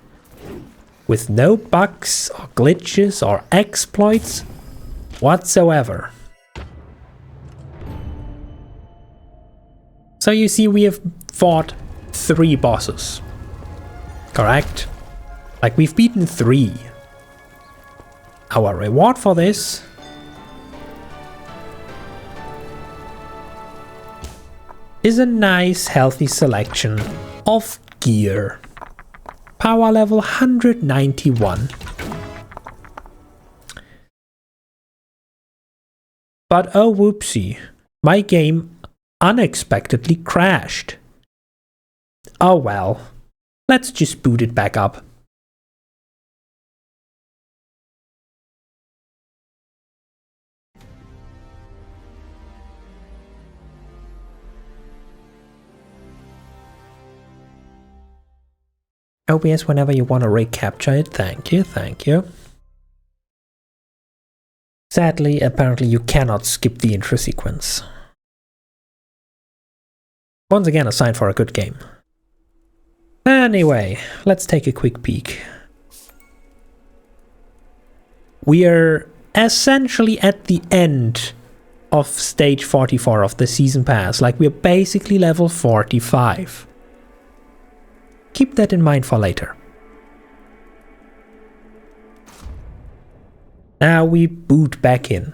With no bugs or glitches or exploits whatsoever. So you see, we have fought 3 bosses. Correct? Like, we've beaten 3. Our reward for this is a nice healthy selection of gear. Power level 191. But oh whoopsie, my game unexpectedly crashed. Oh well, let's just boot it back up. OBS whenever you want to recapture it. Thank you, thank you. Sadly, apparently you cannot skip the intro sequence. Once again, a sign for a good game. Anyway, let's take a quick peek. We are essentially at the end of stage 44 of the season pass. Like, we're basically level 45. Keep that in mind for later. Now we boot back in.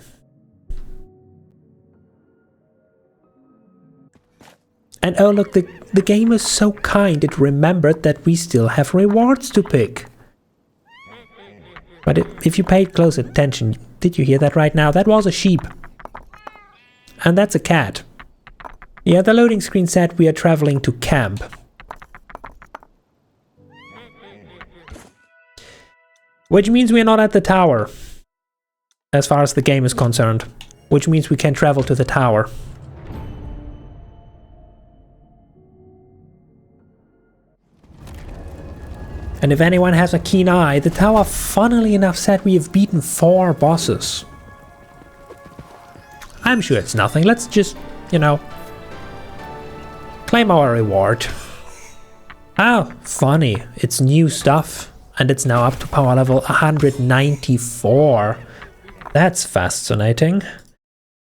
And oh look, the game is so kind, it remembered that we still have rewards to pick. But if you paid close attention, did you hear that right now? That was a sheep. And that's a cat. Yeah, the loading screen said we are traveling to camp. Which means we are not at the tower, as far as the game is concerned. Which means we can travel to the tower. And if anyone has a keen eye, the tower, funnily enough, said we have beaten 4 bosses. I'm sure it's nothing. Let's just, you know, claim our reward. Oh, funny. It's new stuff. And it's now up to power level 194. That's fascinating.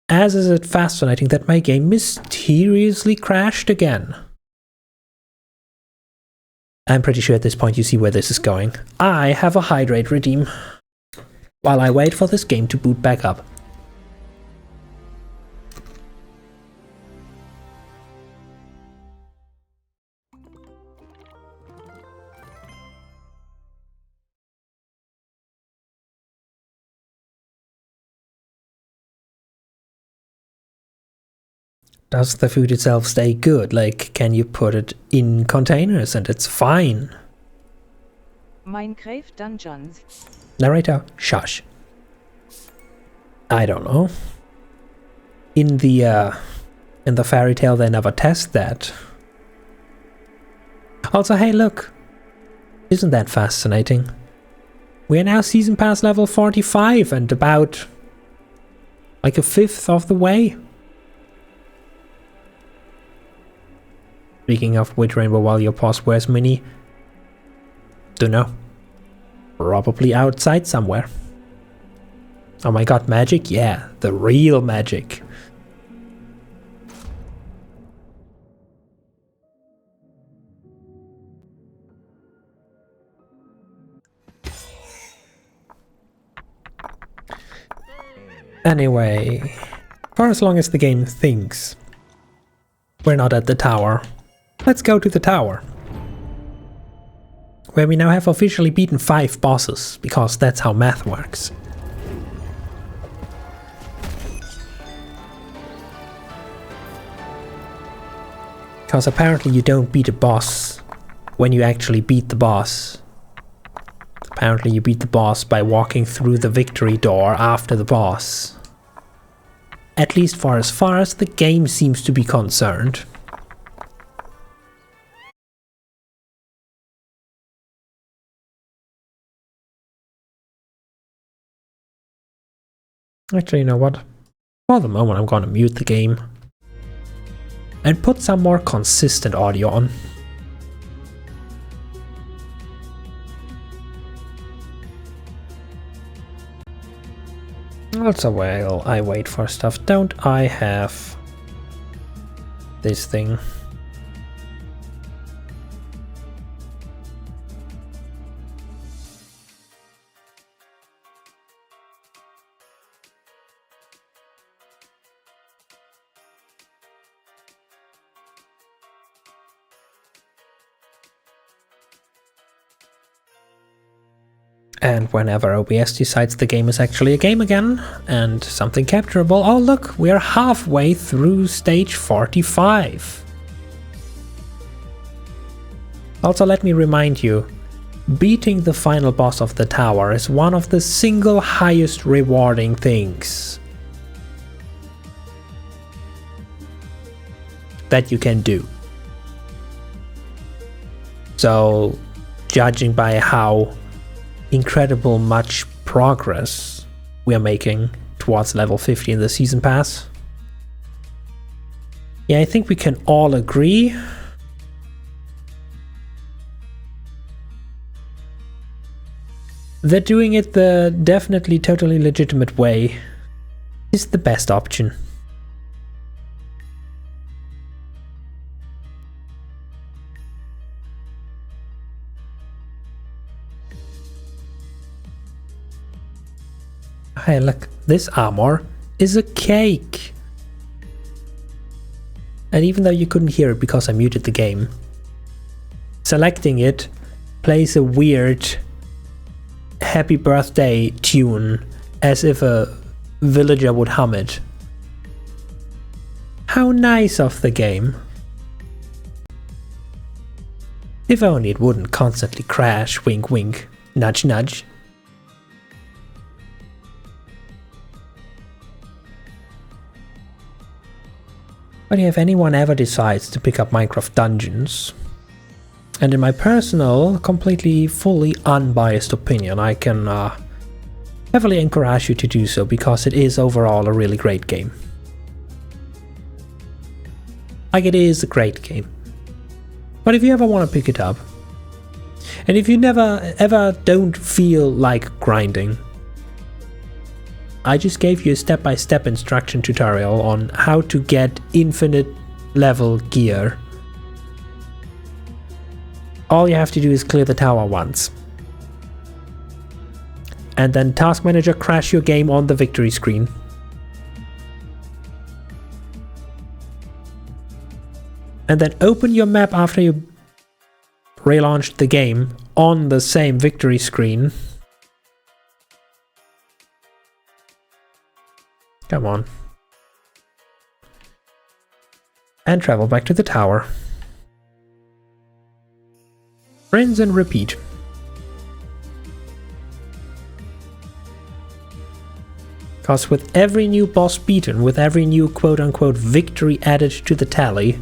As is it fascinating that my game mysteriously crashed again. I'm pretty sure at this point you see where this is going. I have a hydrate redeem while I wait for this game to boot back up. Does the food itself stay good? Like, can you put it in containers and it's fine?
Minecraft Dungeons.
Narrator, shush. I don't know. in the fairy tale they never test that. Also, hey, look, isn't that fascinating? We are now season pass level 45 and about like a fifth of the way. Speaking of which, Rainbow, while your pause, where's Minnie? Dunno. Probably outside somewhere. Oh my god, magic? Yeah, the real magic. Anyway, for as long as the game thinks we're not at the tower, let's go to the tower. Where we now have officially beaten 5 bosses, because that's how math works. Because apparently you don't beat a boss when you actually beat the boss. Apparently you beat the boss by walking through the victory door after the boss. At least for as far as the game seems to be concerned. Actually, you know what? For the moment I'm gonna mute the game and put some more consistent audio on. Also, while I wait for stuff, don't I have this thing? And whenever OBS decides the game is actually a game again, and something capturable, oh look, we are halfway through stage 45. Also, let me remind you, beating the final boss of the tower is one of the single highest rewarding things that you can do. So, judging by how incredible much progress we are making towards level 50 in the season pass, yeah, I think we can all agree that doing it the definitely totally legitimate way is the best option. Hey, look, this armor is a cake. And even though you couldn't hear it because I muted the game, selecting it plays a weird happy birthday tune as if a villager would hum it. How nice of the game. If only it wouldn't constantly crash, wink wink, nudge nudge. But if anyone ever decides to pick up Minecraft Dungeons, and in my personal, completely, fully unbiased opinion, I can heavily encourage you to do so, because it is overall a really great game. Like, it is a great game. But if you ever want to pick it up, and if you never ever don't feel like grinding, I just gave you a step-by-step instruction tutorial on how to get infinite level gear. All you have to do is clear the tower once. And then Task Manager crash your game on the victory screen. And then open your map after you relaunched the game on the same victory screen. Come on. And travel back to the tower. Rinse and repeat. Because with every new boss beaten, with every new quote-unquote victory added to the tally,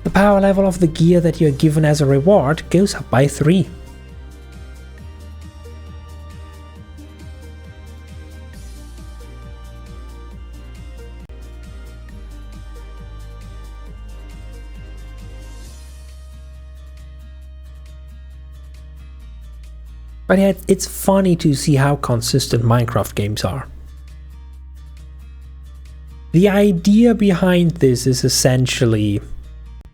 the power level of the gear that you're given as a reward goes up by 3. But yeah, it's funny to see how consistent Minecraft games are. The idea behind this is essentially,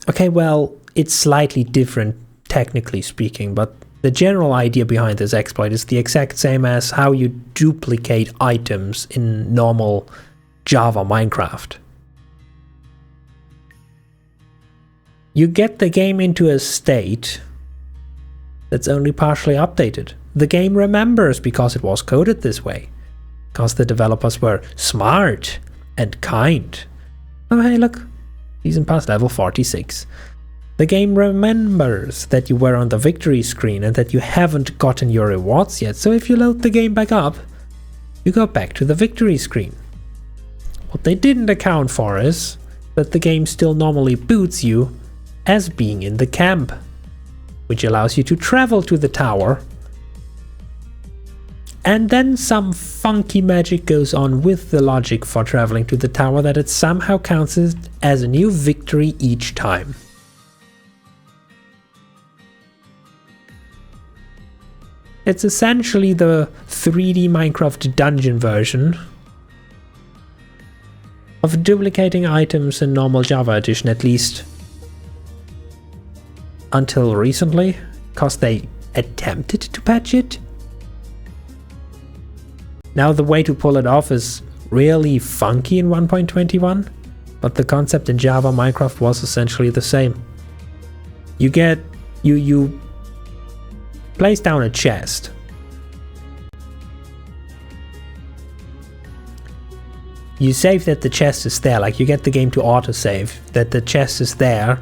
okay, well, it's slightly different technically speaking, but the general idea behind this exploit is the exact same as how you duplicate items in normal Java Minecraft. You get the game into a state that's only partially updated. The game remembers because it was coded this way, because the developers were smart and kind. Oh hey look, season pass level 46. The game remembers that you were on the victory screen and that you haven't gotten your rewards yet, so if you load the game back up, you go back to the victory screen. What they didn't account for is that the game still normally boots you as being in the camp, which allows you to travel to the tower. And then some funky magic goes on with the logic for traveling to the tower that it somehow counts as a new victory each time. It's essentially the 3D Minecraft dungeon version of duplicating items in normal Java Edition, at least until recently, because they attempted to patch it. Now the way to pull it off is really funky in 1.21, but the concept in Java Minecraft was essentially the same. You place down a chest. You save that the chest is there, like you get the game to autosave that the chest is there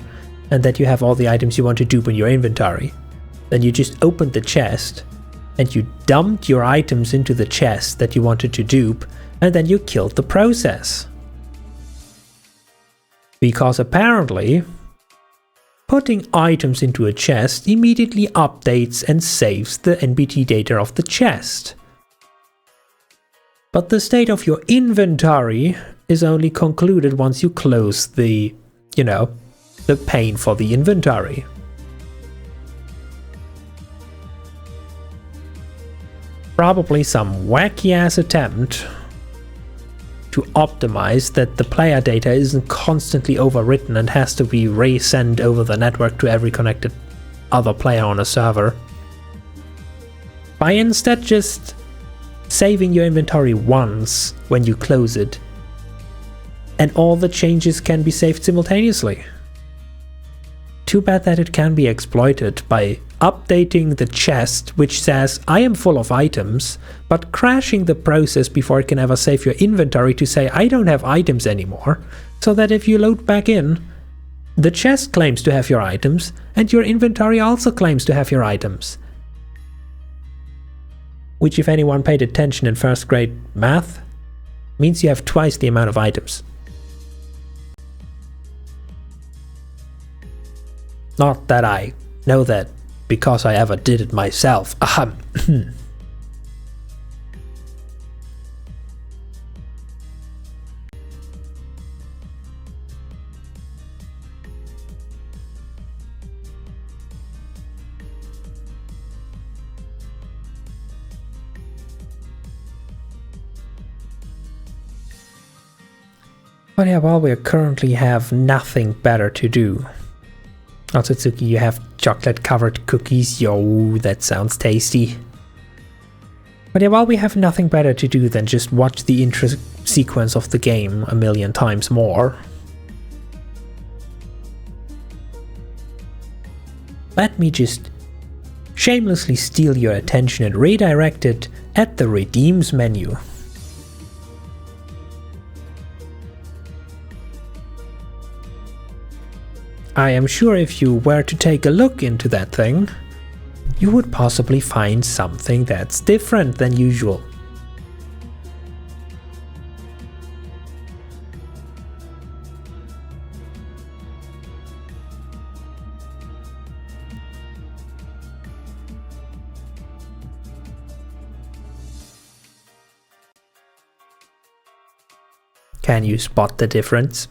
and that you have all the items you want to dupe in your inventory. Then you just opened the chest and you dumped your items into the chest that you wanted to dupe, and then you killed the process. Because apparently, putting items into a chest immediately updates and saves the NBT data of the chest. But the state of your inventory is only concluded once you close the pane for the inventory. Probably some wacky-ass attempt to optimize that the player data isn't constantly overwritten and has to be resent over the network to every connected other player on a server, by instead just saving your inventory once when you close it, and all the changes can be saved simultaneously. Too bad that it can be exploited by updating the chest which says I am full of items, but crashing the process before it can ever save your inventory to say I don't have items anymore, so that if you load back in, the chest claims to have your items and your inventory also claims to have your items. Which, if anyone paid attention in first grade math, means you have twice the amount of items. Not that I know that because I ever did it myself. Ahem. But yeah, well, we currently have nothing better to do. Otsutsuki, you have chocolate-covered cookies. Yo, that sounds tasty. But yeah, while we have nothing better to do than just watch the intro sequence of the game a million times more, let me just shamelessly steal your attention and redirect it at the Redeems menu. I am sure if you were to take a look into that thing, you would possibly find something that's different than usual. Can you spot the difference?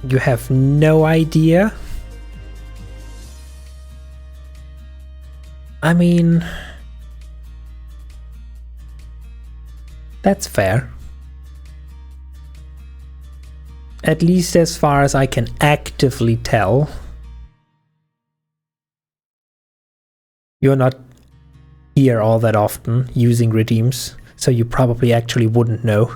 You have no idea? I mean, that's fair. At least as far as I can actively tell. You're not here all that often using redeems, so you probably actually wouldn't know.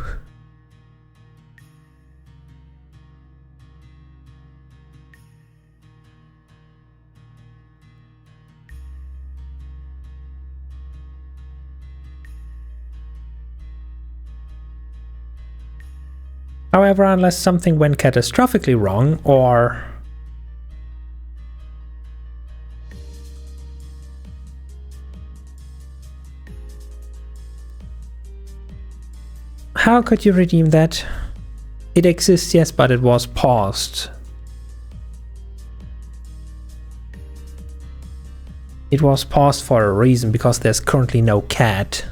However, unless something went catastrophically wrong, or... How could you redeem that? It exists, yes, but it was paused. It was paused for a reason, because there's currently no cat.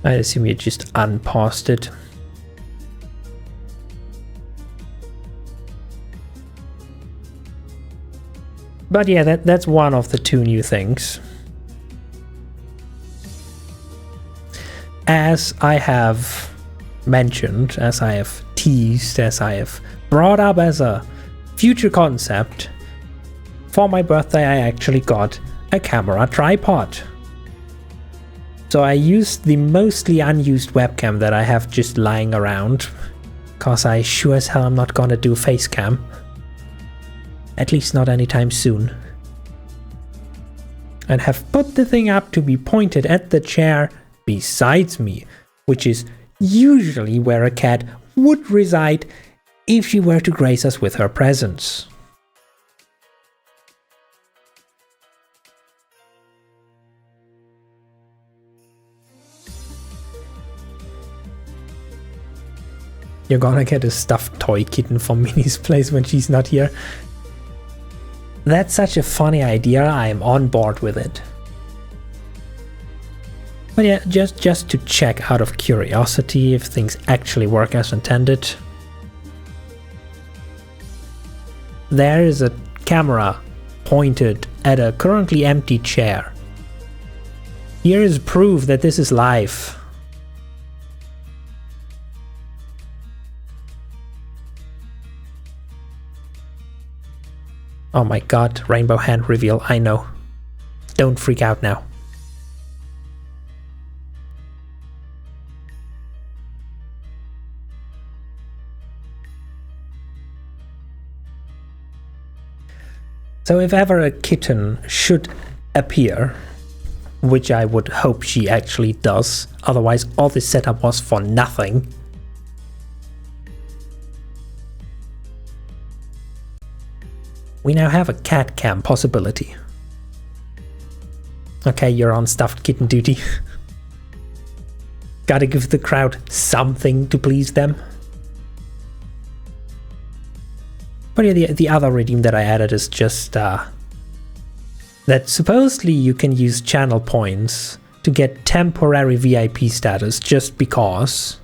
I assume you just unpaused it. But yeah, that's one of the two new things. As I have mentioned, as I have teased, as I have brought up as a future concept, for my birthday I actually got a camera tripod. So I used the mostly unused webcam that I have just lying around, cause I sure as hell am not gonna do face cam. At least not anytime soon. And have put the thing up to be pointed at the chair besides me, which is usually where a cat would reside if she were to grace us with her presence. You're gonna get a stuffed toy kitten from Minnie's place when she's not here. That's such a funny idea, I am on board with it. But yeah, just to check out of curiosity if things actually work as intended. There is a camera pointed at a currently empty chair. Here is proof that this is live. Oh my god, rainbow hand reveal, I know. Don't freak out now. So if ever a kitten should appear, which I would hope she actually does, otherwise all this setup was for nothing. We now have a cat cam possibility. Okay, you're on stuffed kitten duty. Gotta give the crowd something to please them. But yeah, the other redeem that I added is just that supposedly you can use channel points to get temporary VIP status just because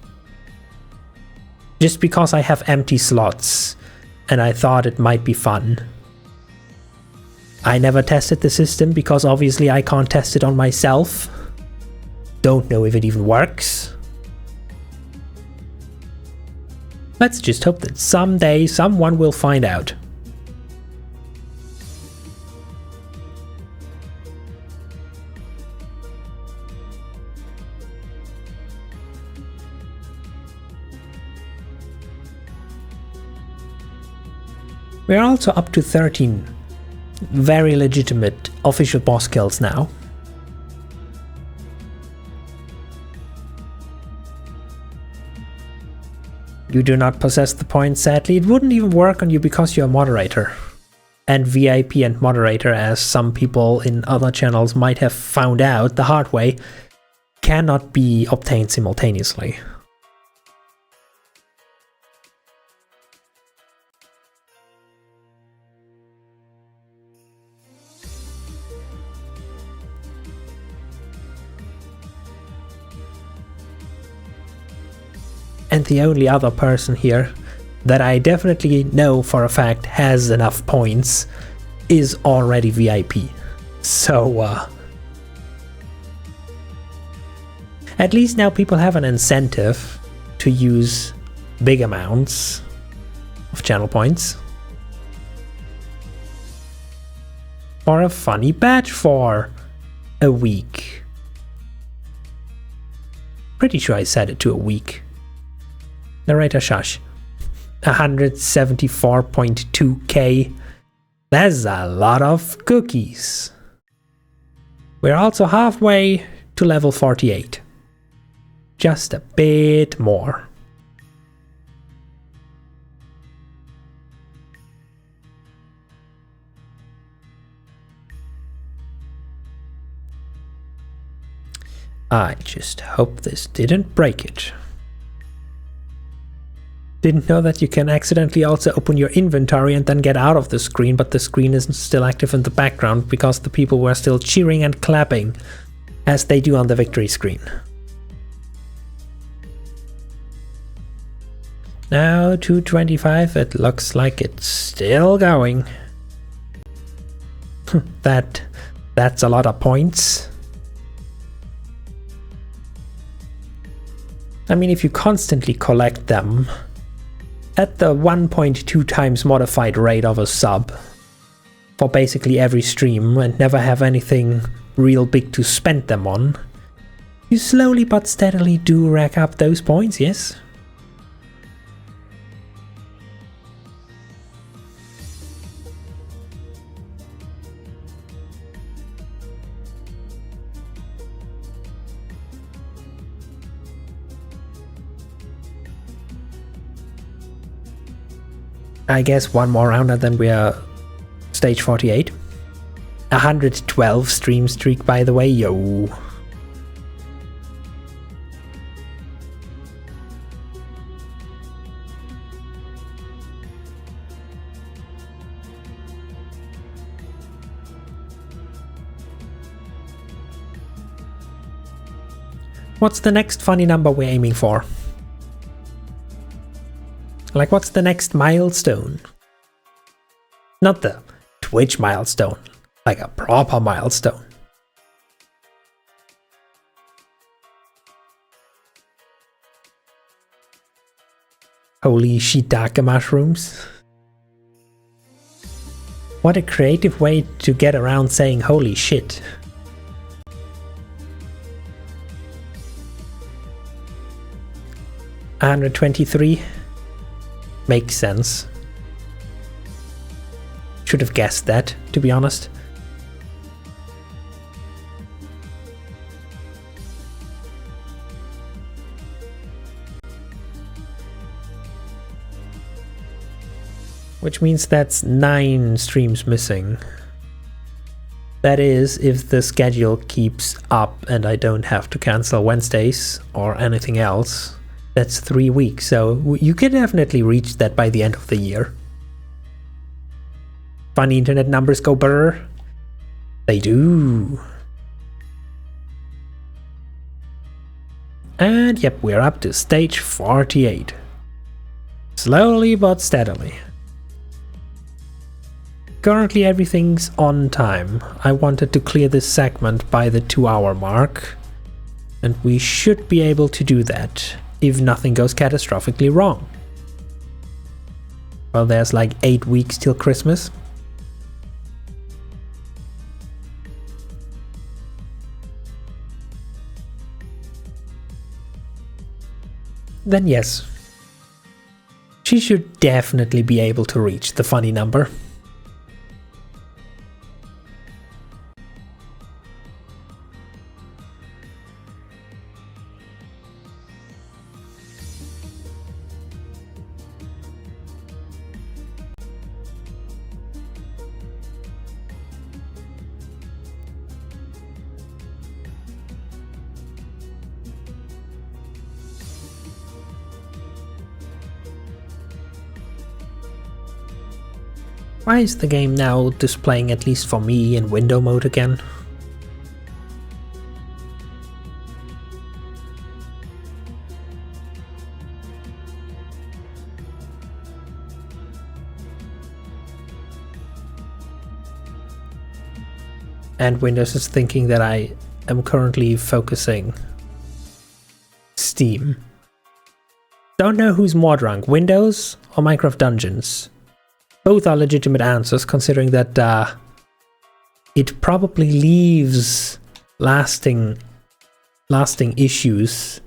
I have empty slots and I thought it might be fun. I never tested the system because obviously I can't test it on myself. Don't know if it even works. Let's just hope that someday someone will find out. We're also up to 13 very legitimate official boss kills now. You do not possess the points, sadly. It wouldn't even work on you because you're a moderator. And VIP and moderator, as some people in other channels might have found out the hard way, cannot be obtained simultaneously. And the only other person here that I definitely know for a fact has enough points is already VIP. So, at least now people have an incentive to use big amounts of channel points for a funny badge for a week. Pretty sure I set it to a week. Narrator shush. 174.2k. That's a lot of cookies. We're also halfway to level 48. Just a bit more. I just hope this didn't break it. Didn't know that you can accidentally also open your inventory and then get out of the screen, but the screen isn't still active in the background because the people were still cheering and clapping as they do on the victory screen. Now 225, it looks like it's still going. That's a lot of points. I mean, if you constantly collect them at the 1.2 times modified rate of a sub for basically every stream and never have anything real big to spend them on, you slowly but steadily do rack up those points, yes? I guess one more round and then we are stage 48. 112 stream streak, by the way, yo. What's the next funny number we're aiming for? Like, what's the next milestone? Not the Twitch milestone, like a proper milestone. Holy shiitake mushrooms. What a creative way to get around saying holy shit. $123. Makes sense. Should have guessed that, to be honest. Which means that's 9 streams missing. That is, if the schedule keeps up and I don't have to cancel Wednesdays or anything else. That's 3 weeks, so you can definitely reach that by the end of the year. Funny internet numbers go brr. They do. And yep, we're up to stage 48. Slowly but steadily. Currently everything's on time. I wanted to clear this segment by the 2-hour mark, and we should be able to do that if nothing goes catastrophically wrong. Well, there's like 8 weeks till Christmas. Then yes, she should definitely be able to reach the funny number. Why is the game now displaying, at least for me, in window mode again? And Windows is thinking that I am currently focusing Steam. Don't know who's more drunk, Windows or Minecraft Dungeons? Both are legitimate answers, considering that it probably leaves lasting issues.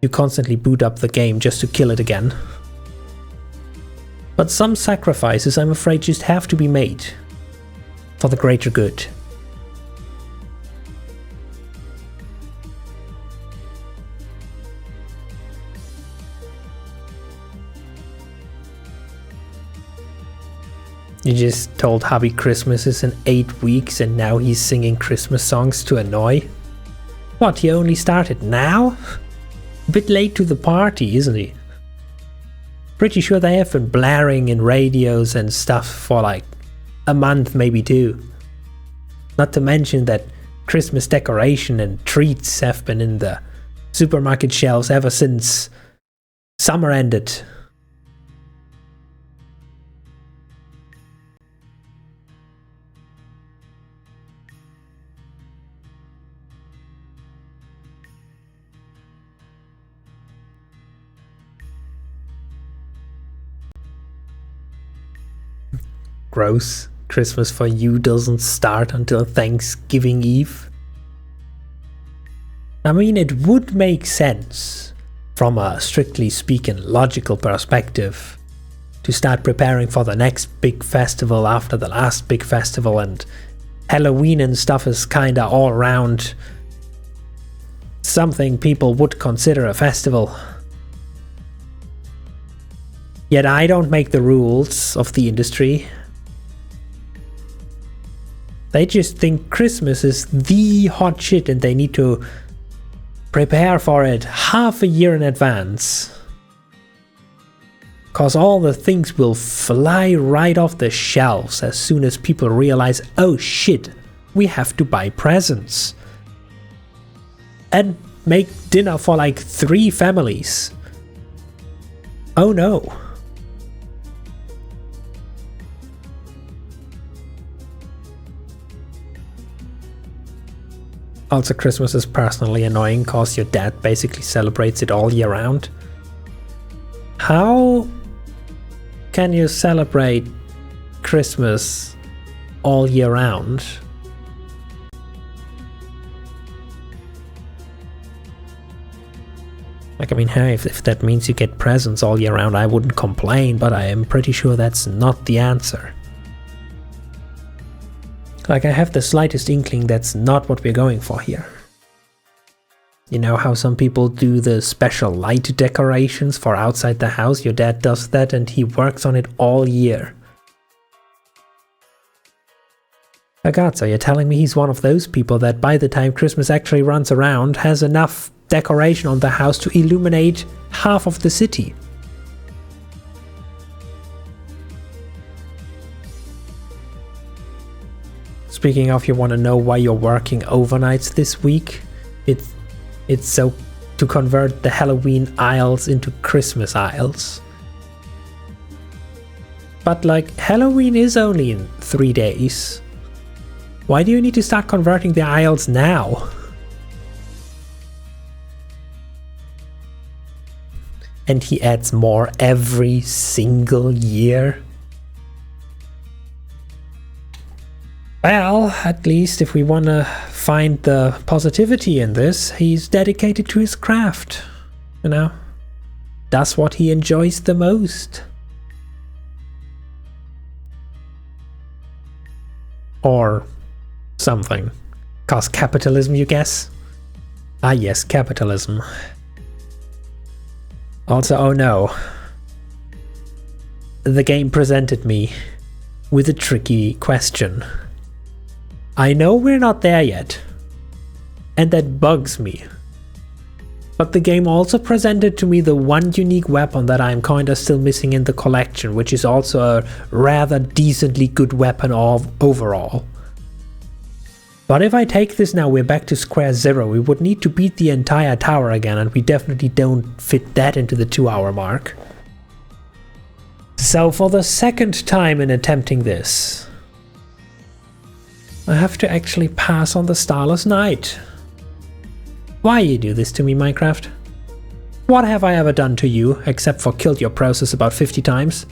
You constantly boot up the game just to kill it again. But some sacrifices, I'm afraid, just have to be made for the greater good. You just told hubby Christmas is in 8 weeks and now he's singing Christmas songs to annoy? What, he only started now? A bit late to the party, isn't he? Pretty sure they have been blaring in radios and stuff for like a month, maybe 2. Not to mention that Christmas decoration and treats have been in the supermarket shelves ever since summer ended. Gross. Christmas for you doesn't start until Thanksgiving Eve. I mean, it would make sense from a strictly speaking logical perspective to start preparing for the next big festival after the last big festival, and Halloween and stuff is kinda all around something people would consider a festival. Yet I don't make the rules of the industry. They just think Christmas is the hot shit and they need to prepare for it half a year in advance. Cause all the things will fly right off the shelves as soon as people realize, oh shit, we have to buy presents. And make dinner for like 3 families. Oh no. Also, Christmas is personally annoying cause your dad basically celebrates it all year round. How can you celebrate Christmas all year round? Like, I mean, hey, if that means you get presents all year round, I wouldn't complain, but I am pretty sure that's not the answer. Like, I have the slightest inkling that's not what we're going for here. You know how some people do the special light decorations for outside the house? Your dad does that and he works on it all year. Oh god, so you're telling me he's one of those people that by the time Christmas actually runs around has enough decoration on the house to illuminate half of the city? Speaking of, you want to know why you're working overnights this week? It's so to convert the Halloween aisles into Christmas aisles. But like, Halloween is only in 3 days. Why do you need to start converting the aisles now? and he adds more every single year. Well, at least if we want to find the positivity in this, he's dedicated to his craft, you know? That's what he enjoys the most. Or something. 'Cause capitalism, you guess? Ah yes, capitalism. Also, oh no. The game presented me with a tricky question. I know we're not there yet, and that bugs me. But the game also presented to me the one unique weapon that I'm kinda still missing in the collection, which is also a rather decently good weapon overall. But if I take this now, we're back to square zero. We would need to beat the entire tower again, and we definitely don't fit that into the 2-hour mark. So for the second time in attempting this, I have to actually pass on the Starless Night. Why you do this to me, Minecraft? What have I ever done to you, except for killed your process about 50 times?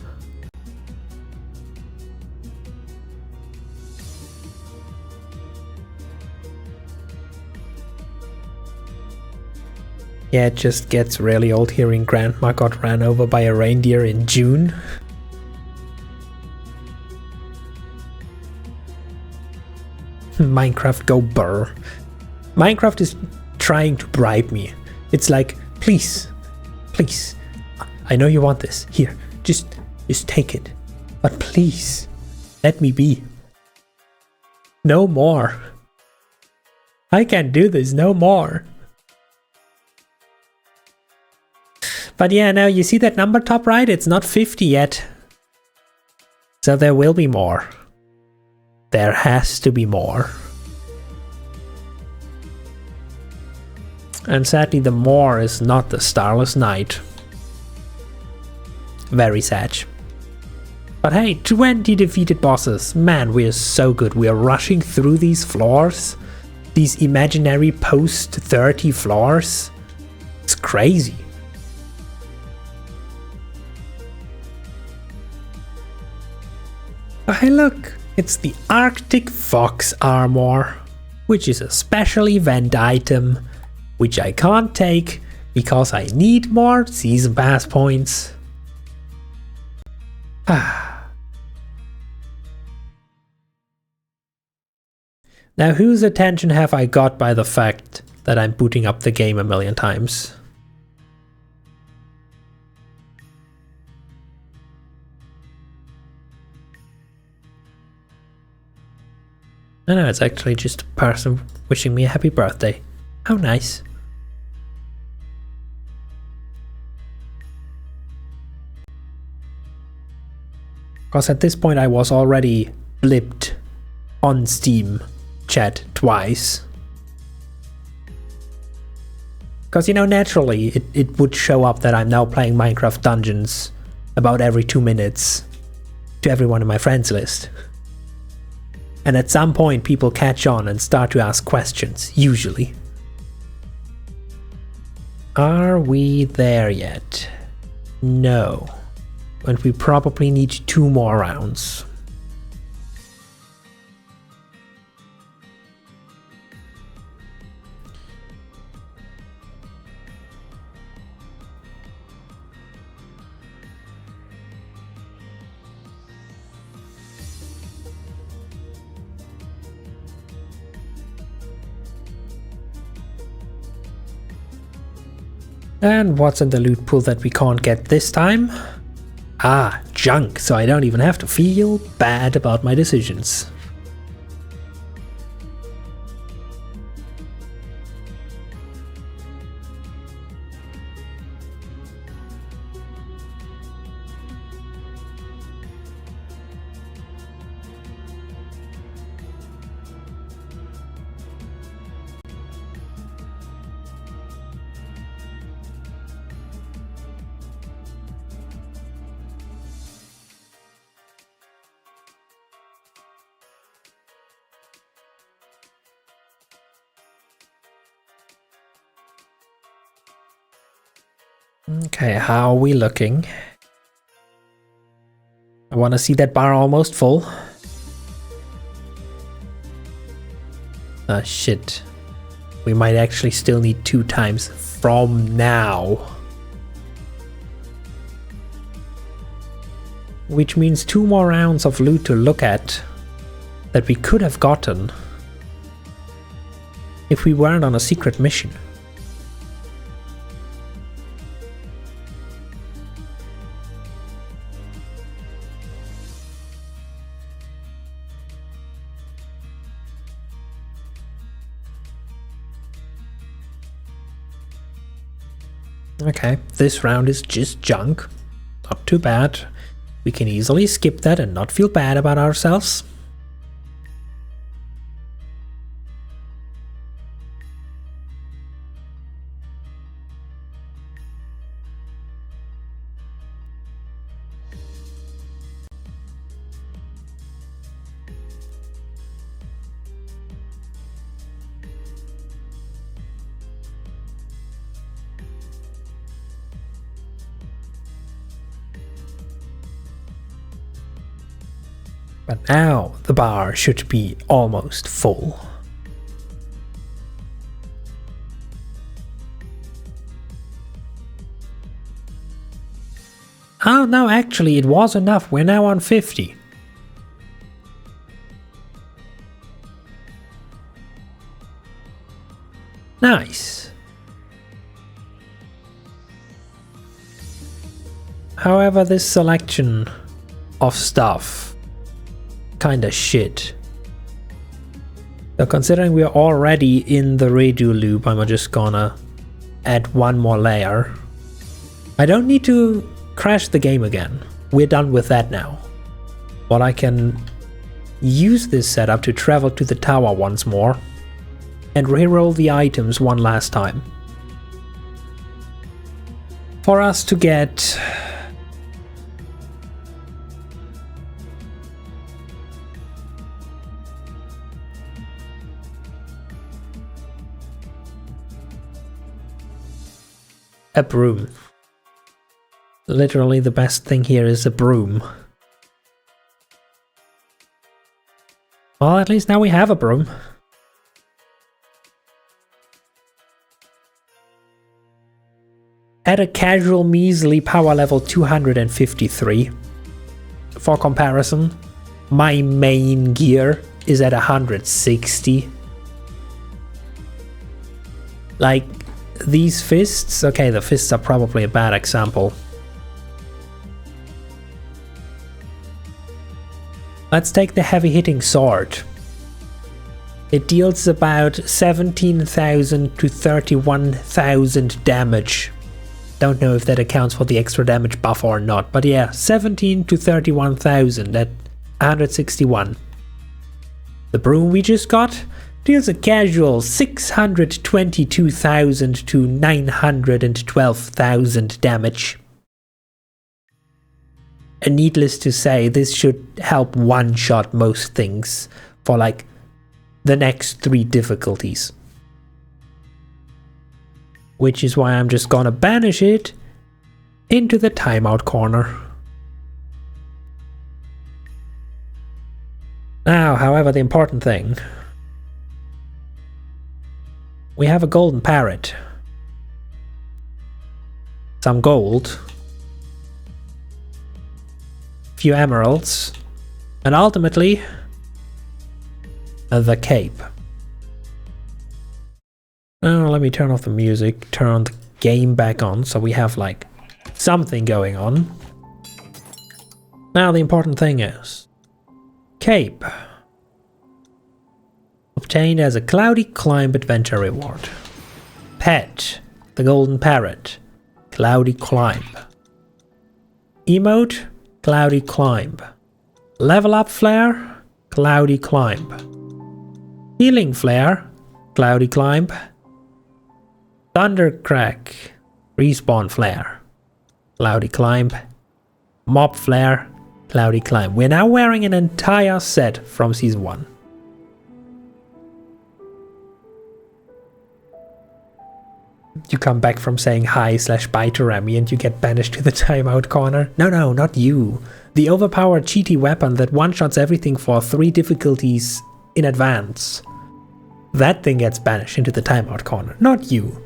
Yeah, it just gets really old hearing Grandma got ran over by a reindeer in June. Minecraft go burr. Minecraft is trying to bribe me. It's like, please, please, I know you want this. Here, just take it. But please, let me be. No more. I can't do this no more. But yeah, now you see that number top right? It's not 50 yet. So there will be more. There has to be more. And sadly, the more is not the Starless Night. Very sad. But hey, 20 defeated bosses. Man, we are so good. We are rushing through these floors. These imaginary post 30 floors. It's crazy. Oh, hey look, it's the Arctic Fox armor, which is a special event item, which I can't take because I need more season pass points. Now whose attention have I got by the fact that I'm booting up the game a million times? No, it's actually just a person wishing me a happy birthday. How nice. Because at this point I was already blipped on Steam chat twice. Because, you know, naturally it would show up that I'm now playing Minecraft Dungeons about every 2 minutes to everyone in my friends list. And at some point people catch on and start to ask questions, usually. Are we there yet? No. And we probably need 2 more rounds. And what's in the loot pool that we can't get this time? Ah, junk, so I don't even have to feel bad about my decisions. Okay, how are we looking? I want to see that bar almost full. Ah, shit. We might actually still need 2 times from now. Which means 2 more rounds of loot to look at that we could have gotten if we weren't on a secret mission. Okay, this round is just junk. Not too bad. We can easily skip that and not feel bad about ourselves. But now the bar should be almost full. Oh no, actually it was enough. We're now on 50. Nice. However, this selection of stuff kinda shit. So considering we're already in the radio loop, I'm just gonna add 1 more layer. I don't need to crash the game again. We're done with that now. But I can use this setup to travel to the tower once more and reroll the items one last time. For us to get a broom. Literally the best thing here is a broom. Well, at least now we have a broom. At a casual measly power level 253. For comparison, my main gear is at 160. Like, these fists, okay, the fists are probably a bad example. Let's take the heavy hitting sword. It deals about 17,000 to 31,000 damage. Don't know if that accounts for the extra damage buff or not, but yeah, 17 to 31,000 at 161. The broom we just got deals a casual 622,000 to 912,000 damage. And needless to say, this should help one-shot most things for like the next 3 difficulties. Which is why I'm just gonna banish it into the timeout corner. Now, however, the important thing. We have a golden parrot. Some gold. Few emeralds. And ultimately, the cape. Now let me turn off the music, turn the game back on so we have like something going on. Now the important thing is cape. Obtained as a Cloudy Climb adventure reward. Pet, the golden parrot, Cloudy Climb. Emote, Cloudy Climb. Level up flare, Cloudy Climb. Healing flare, Cloudy Climb. Thundercrack, respawn flare, Cloudy Climb. Mob flare, Cloudy Climb. We're now wearing an entire set from season 1. you come back from saying hi/bye to Remy and you get banished to the timeout corner. No, not you. The overpowered cheaty weapon that one-shots everything for 3 difficulties in advance. That thing gets banished into the timeout corner, not you.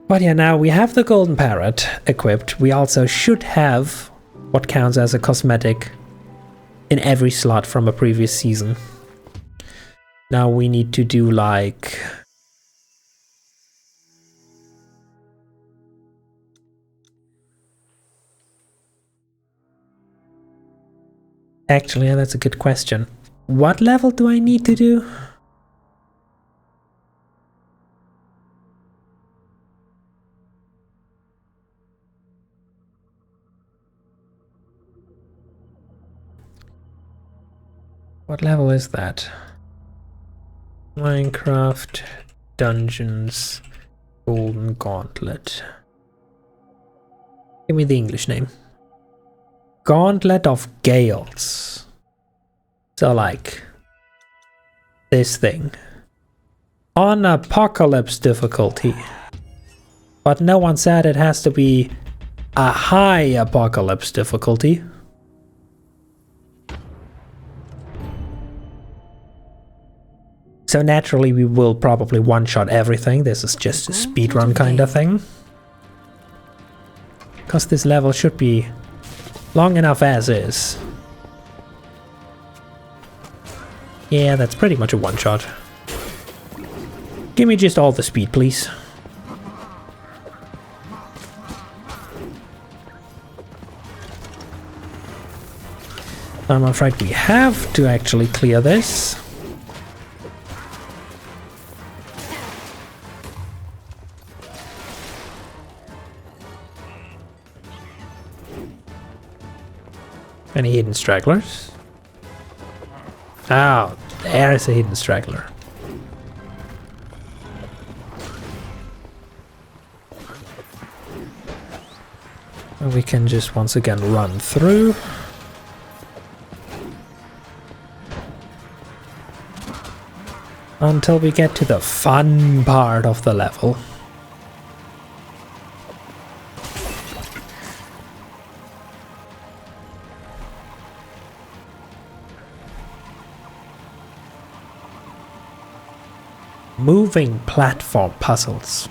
But yeah, now we have the golden parrot equipped. We also should have what counts as a cosmetic in every slot from a previous season. Now we need to do like... Actually, yeah, that's a good question. What level do I need to do? What level is that? Minecraft Dungeons Golden Gauntlet. Give me the English name. Gauntlet of Gales. So like this thing. On Apocalypse difficulty. But no one said it has to be a high Apocalypse difficulty. So naturally we will probably one-shot everything. This is just a speedrun kind of thing. Because this level should be long enough as is. Yeah, that's pretty much a one-shot. Give me just all the speed, please. I'm afraid we have to actually clear this. Any hidden stragglers? Oh, there is a hidden straggler. And we can just once again run through. Until we get to the fun part of the level. Moving platform puzzles.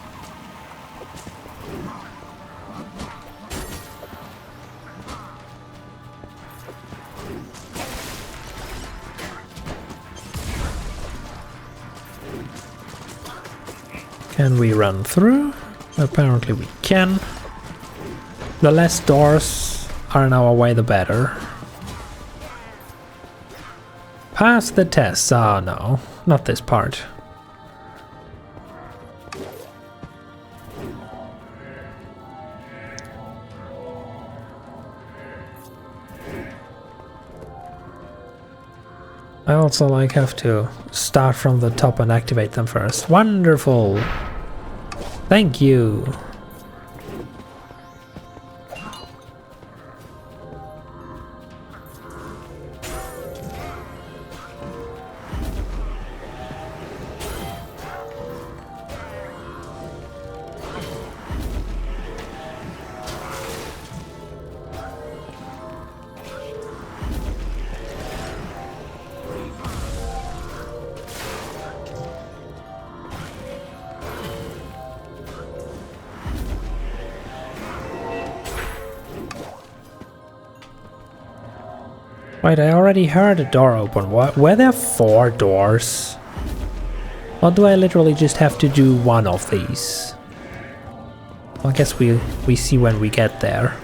Can we run through? Apparently we can. The less doors are in our way, the better. Pass the test. Oh no, not this part. I also have to start from the top and activate them first. Wonderful! Thank you! Wait, I already heard a door open. What? Were there 4 doors? Or do I literally just have to do one of these? Well, I guess we see when we get there.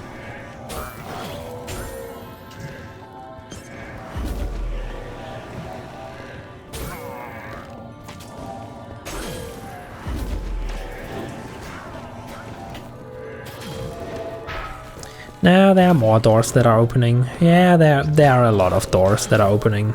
Now there are more doors that are opening. Yeah, there are a lot of doors that are opening.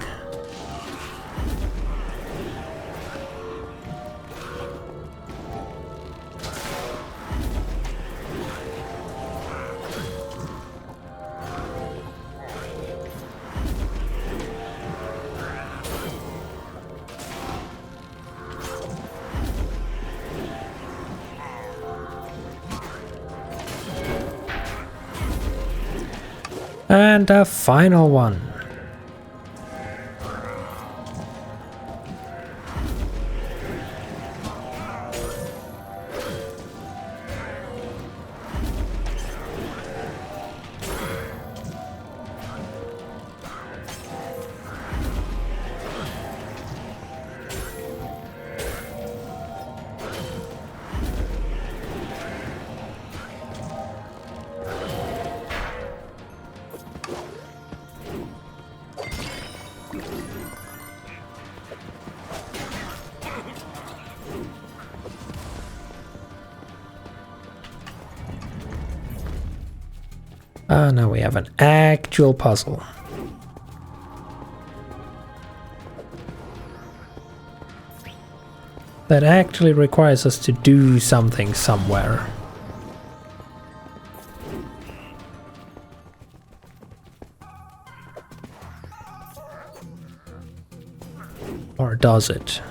And a final one. Ah, now we have an actual puzzle. That actually requires us to do something somewhere. Or does it?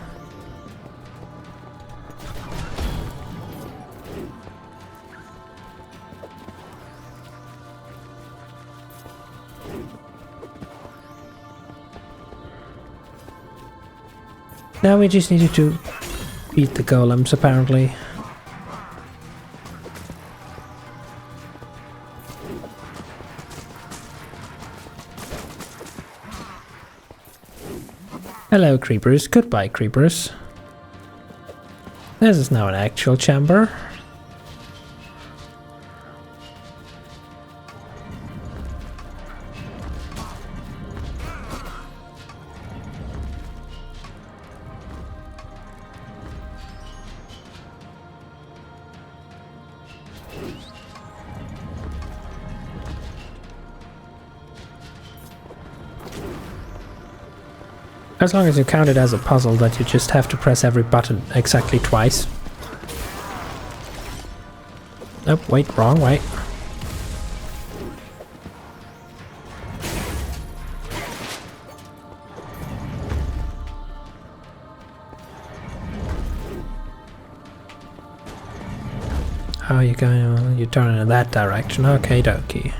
Now we just needed to beat the golems, apparently. Hello, creepers. Goodbye, creepers. This is now an actual chamber. As long as you count it as a puzzle that you just have to press every button exactly twice. Nope, wait, wrong way. How are you going? You're turning in that direction. Okay, dokie.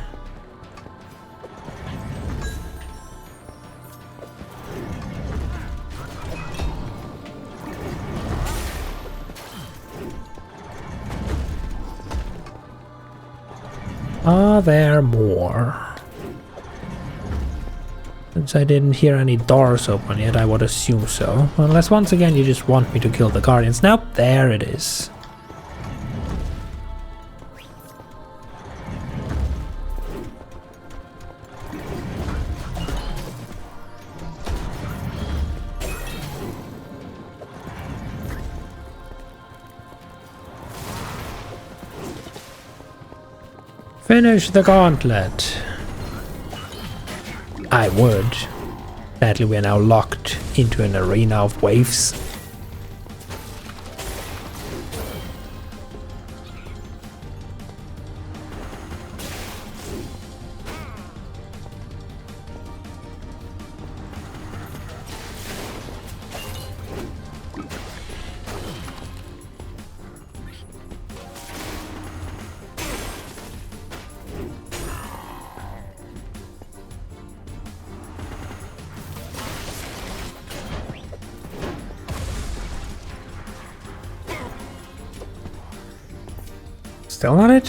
Are there more? Since I didn't hear any doors open yet, I would assume so. Unless once again you just want me to kill the guardians. Nope, there it is. Finish the gauntlet. I would. Sadly, we are now locked into an arena of waves. Still not it?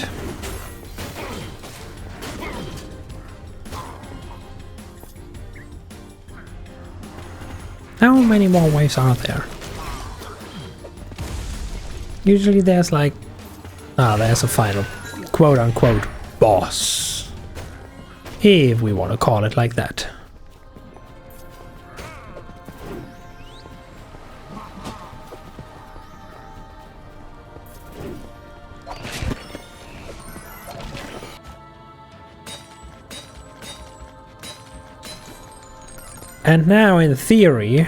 How many more waves are there? Usually there's like... there's a final quote-unquote boss. If we want to call it like that. And now, in theory,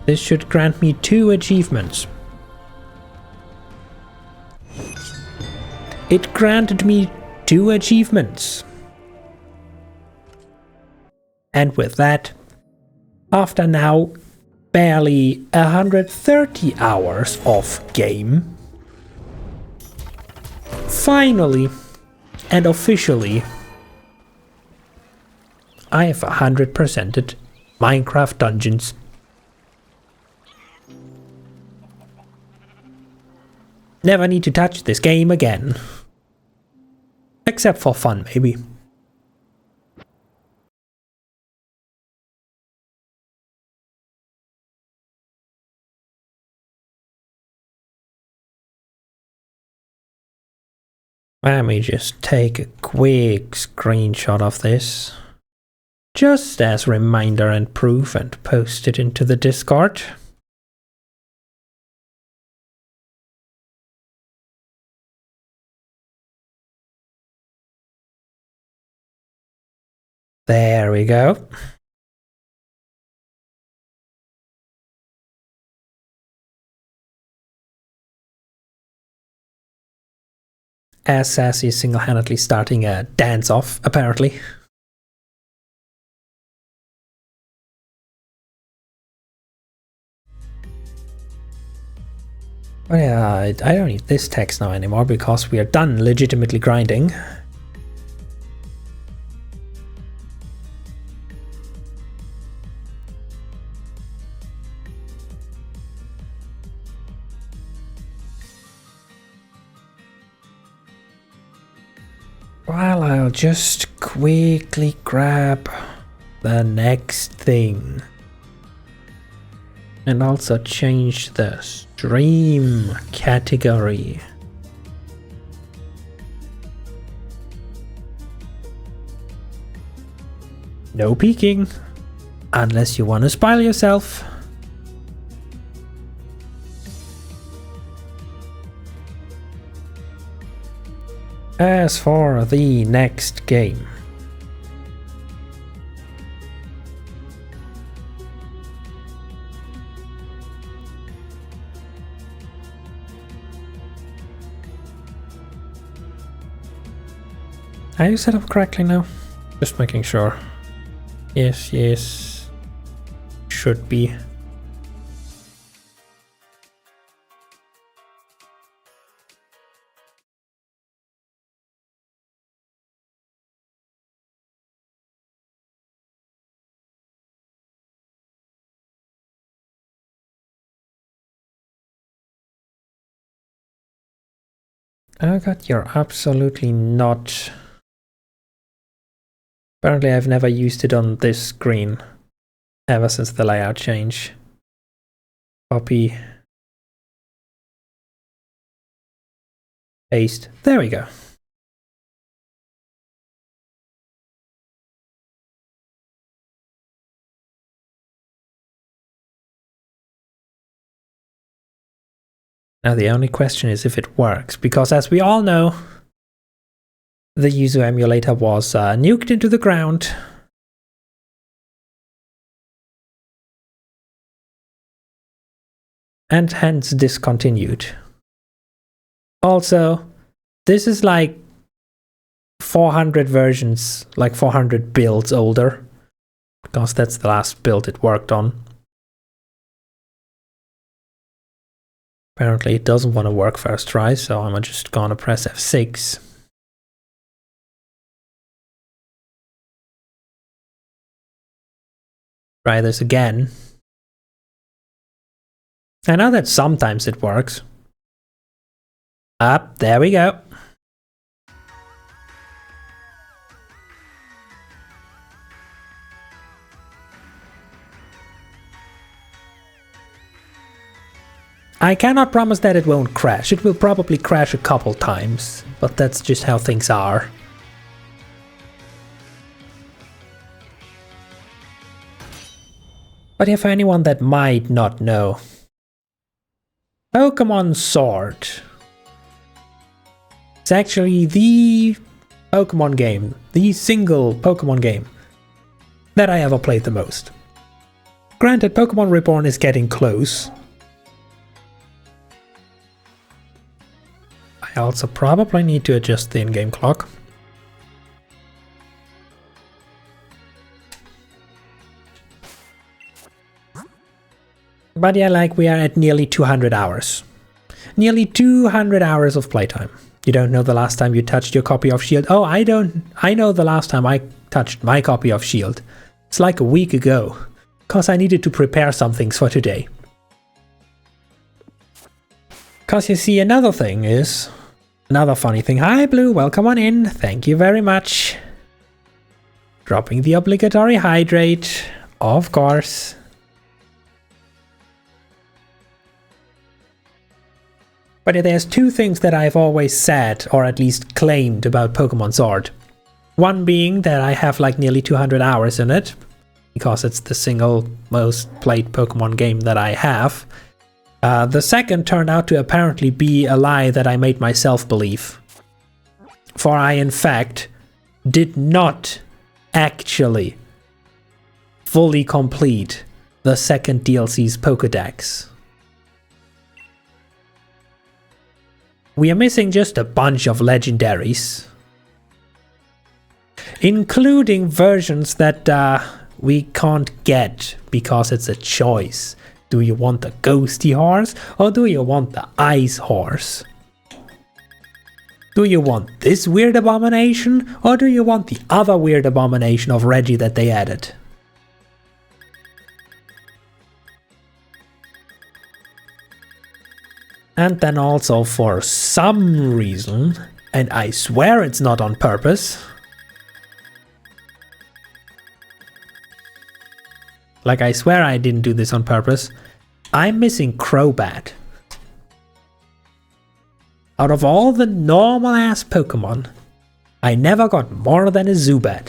this should grant me 2 achievements. It granted me 2 achievements. And with that, after now barely 130 hours of game, finally And officially, I have 100%ed Minecraft Dungeons. Never need to touch this game again. Except for fun, maybe. Let me just take a quick screenshot of this. Just as reminder and proof, and post it into the Discord. There we go. As Sassy is single-handedly starting a dance-off, apparently. But yeah, I don't need this text now anymore because we are done legitimately grinding. Well, I'll just quickly grab the next thing. And also change the stream category. No peeking, unless you want to spoil yourself. As for the next game, are you set up correctly now? Just making sure. Yes, yes. Should be. Oh god, you're absolutely not. Apparently I've never used it on this screen ever since the layout change. Copy. Paste. There we go. Now the only question is if it works, because as we all know, the Yuzu emulator was nuked into the ground. And hence discontinued. Also, this is like 400 versions, like 400 builds older, because that's the last build it worked on. Apparently it doesn't want to work first try, so I'm just gonna press F6. Try this again. I know that sometimes it works. Up, there we go. I cannot promise that it won't crash. It will probably crash a couple times, but that's just how things are. But yeah, for anyone that might not know, Pokemon Sword. It's actually the Pokemon game, the single Pokemon game that I ever played the most. Granted, Pokemon Reborn is getting close. I also probably need to adjust the in-game clock. But yeah, like we are at nearly 200 hours. Nearly 200 hours of playtime. You don't know the last time you touched your copy of Shield? Oh, I know the last time I touched my copy of Shield. It's like a week ago, cause I needed to prepare some things for today. Cause you see, another funny thing. Hi Blue, welcome on in. Thank you very much. Dropping the obligatory hydrate, of course. But there's two things that I've always said, or at least claimed, about Pokemon Sword. One being that I have like nearly 200 hours in it, because it's the single most played Pokemon game that I have. The second turned out to apparently be a lie that I made myself believe. For I, in fact, did not actually fully complete the second DLC's Pokédex. We are missing just a bunch of legendaries, including versions that we can't get because it's a choice. Do you want the ghosty horse or do you want the ice horse? Do you want this weird abomination or do you want the other weird abomination of Reggie that they added? And then also, for some reason, and I swear it's not on purpose, like I swear I didn't do this on purpose, I'm missing Crobat. Out of all the normal ass Pokemon, I never got more than a Zubat.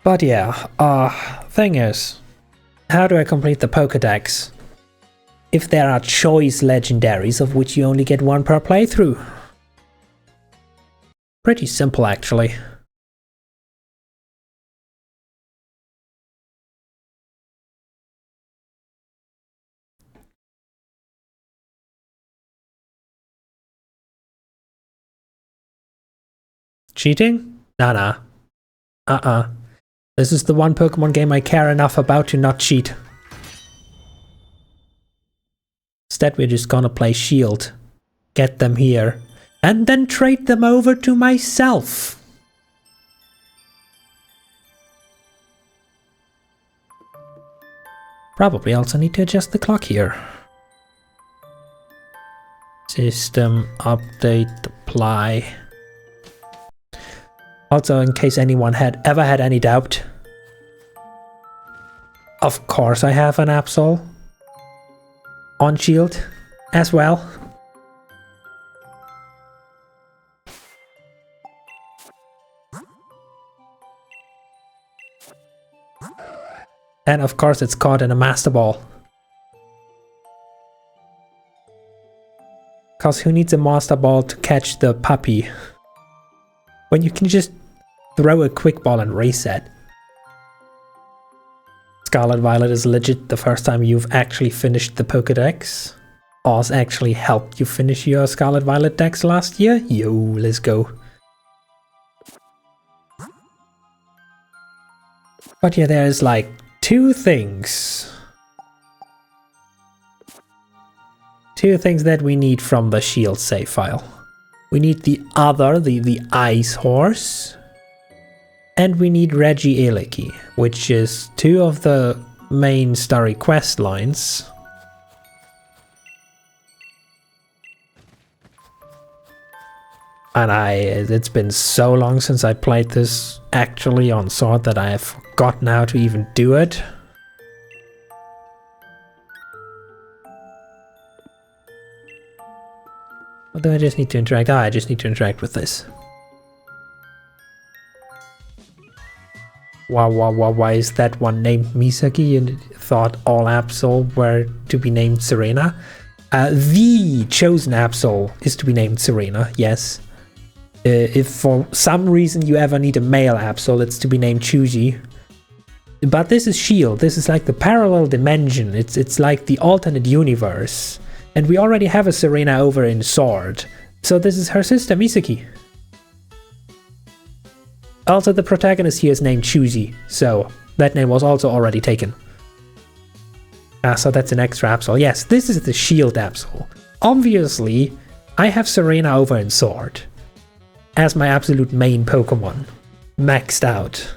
But yeah, thing is, how do I complete the Pokédex if there are choice legendaries of which you only get one per playthrough? Pretty simple, actually. Cheating? Nah. This is the one Pokemon game I care enough about to not cheat. Instead, we're just gonna play Shield, get them here, and then trade them over to myself. Probably also need to adjust the clock here. System update apply. Also, in case anyone had ever had any doubt, of course I have an Absol on Shield as well. And of course it's caught in a Master Ball. Cause who needs a Master Ball to catch the puppy when you can just throw a quick ball and reset? Scarlet Violet is legit the first time you've actually finished the Pokédex. Oz actually helped you finish your Scarlet Violet dex last year. Yo, let's go. But yeah, there's like two things that we need from the Shield save file. We need the Ice Horse, and we need Regieleki, which is two of the main story quest lines. And it's been so long since I played this actually on Sword that I have forgotten how to even do it. What do I just need to interact? I just need to interact with this. Why is that one named Misaki and thought all Absol were to be named Serena? The chosen Absol is to be named Serena, yes. If for some reason you ever need a male Absol, it's to be named Chuji. But this is Shield, this is like the parallel dimension, it's like the alternate universe. And we already have a Serena over in Sword, so this is her sister Misaki. Also, the protagonist here is named Choosy, so that name was also already taken. So that's an extra Absol. Yes, this is the Shield Absol. Obviously, I have Serena over in Sword as my absolute main Pokemon, maxed out.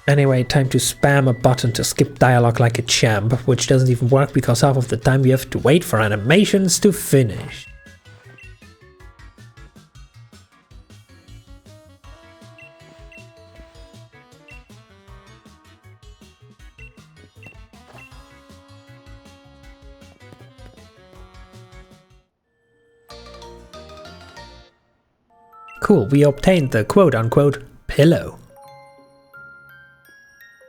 Anyway, time to spam a button to skip dialogue like a champ, which doesn't even work because half of the time we have to wait for animations to finish. Cool, we obtained the quote-unquote pillow.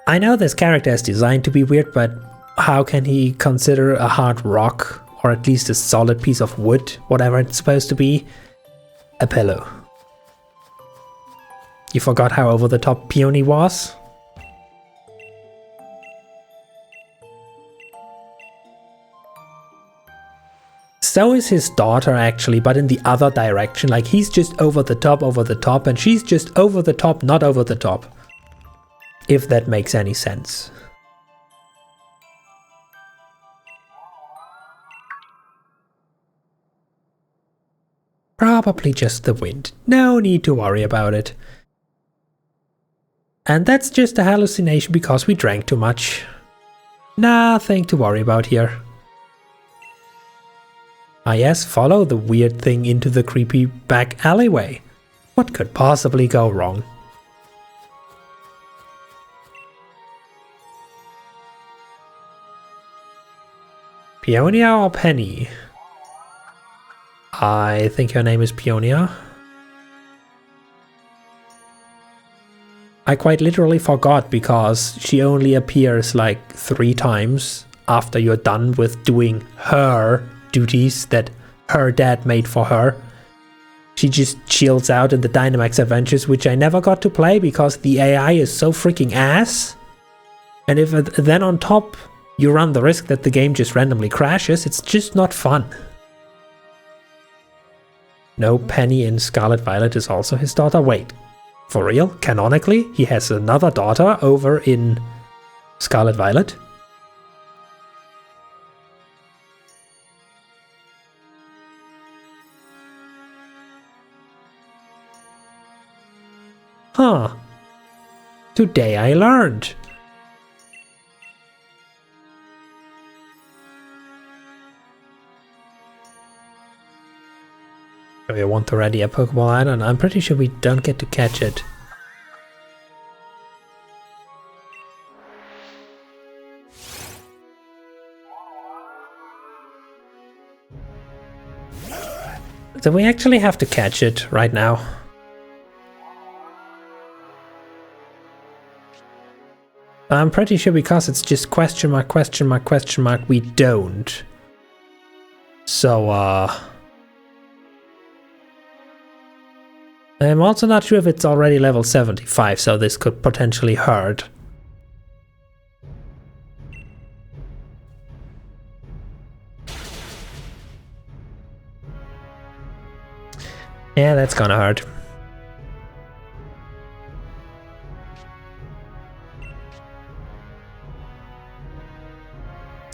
I know this character is designed to be weird, but how can he consider a hard rock, or at least a solid piece of wood, whatever it's supposed to be, a pillow? You forgot how over the top Peony was? So is his daughter actually, but in the other direction, like he's just over the top, and she's just over the top, not over the top. If that makes any sense. Probably just the wind. No need to worry about it. And that's just a hallucination because we drank too much. Nothing to worry about here. Ah yes, follow the weird thing into the creepy back alleyway. What could possibly go wrong? Peonia or Penny? I think her name is Peonia. I quite literally forgot because she only appears like 3 times after you're done with doing her duties that her dad made for her. She just chills out in the Dynamax Adventures, which I never got to play because the AI is so freaking ass. And if then on top you run the risk that the game just randomly crashes, it's just not fun. No, Penny in Scarlet Violet is also his daughter. Wait, for real? Canonically, he has another daughter over in Scarlet Violet? Huh. Today I learned. We want to ready a Pokeball Island. I'm pretty sure we don't get to catch it. So we actually have to catch it right now. I'm pretty sure because it's just question mark, question mark, question mark, we don't. So, I'm also not sure if it's already level 75, so this could potentially hurt. Yeah, that's gonna hurt.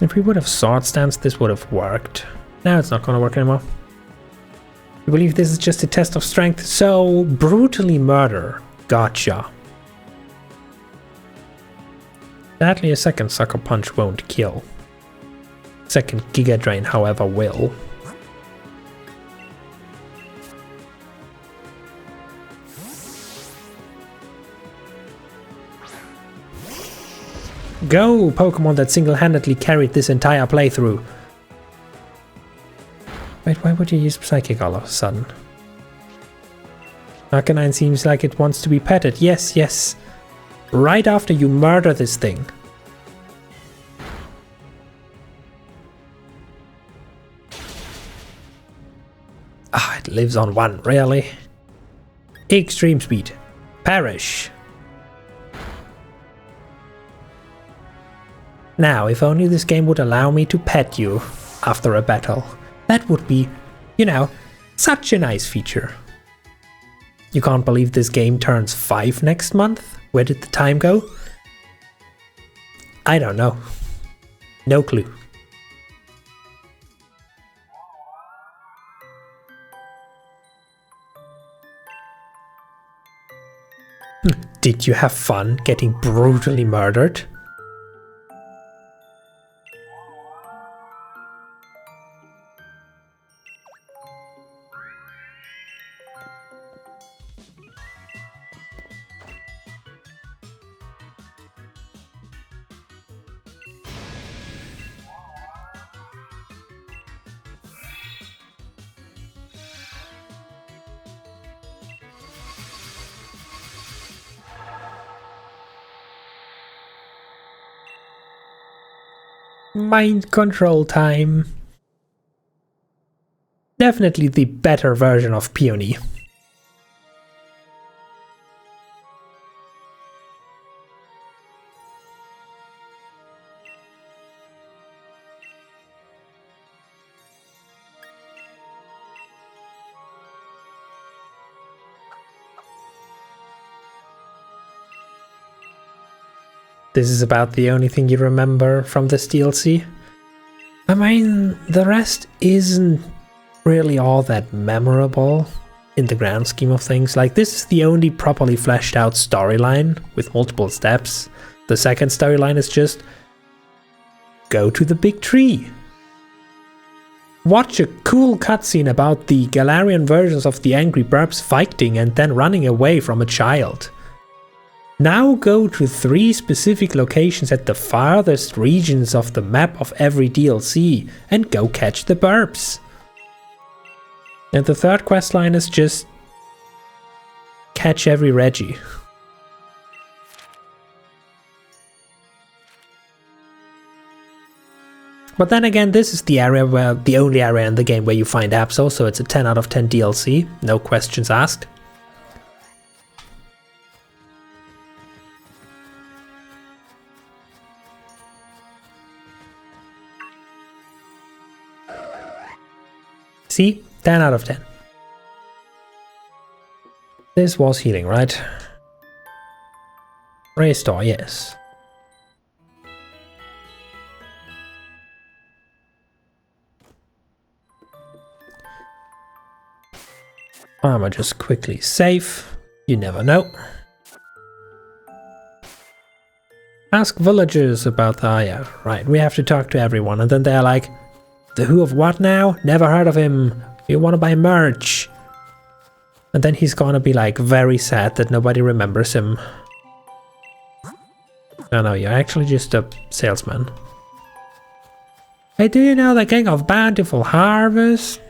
If we would have Sword Stance, this would have worked. Now it's not gonna work anymore. I believe this is just a test of strength, so brutally murder. Gotcha. Sadly, a second Sucker Punch won't kill. Second Giga Drain, however, will. Go, Pokemon that single-handedly carried this entire playthrough. Wait, why would you use Psychic all of a sudden? Arcanine seems like it wants to be petted. Yes, yes. Right after you murder this thing. Ah, it lives on 1, really? Extreme Speed. Perish. Now, if only this game would allow me to pet you after a battle. That would be, you know, such a nice feature. You can't believe this game turns 5 next month? Where did the time go? I don't know. No clue. Did you have fun getting brutally murdered? Mind control time. Definitely the better version of Peony. This is about the only thing you remember from this DLC. I mean, the rest isn't really all that memorable in the grand scheme of things. Like, this is the only properly fleshed out storyline with multiple steps. The second storyline is just go to the big tree. Watch a cool cutscene about the Galarian versions of the Angry Burps fighting and then running away from a child. Now go to 3 specific locations at the farthest regions of the map of every DLC and go catch the burps. And the third questline is just catch every Reggie. But then again, this is the only area in the game where you find Absol, so it's a 10 out of 10 DLC, no questions asked. See? 10 out of 10. This was healing, right? Restore, yes. I'ma just quickly save. You never know. Ask villagers about the... yeah, right. We have to talk to everyone. And then they're like... the who of what now? Never heard of him. You want to buy merch. And then he's gonna be like very sad that nobody remembers him. Oh no, you're actually just a salesman. Hey, do you know the King of Bountiful Harvest?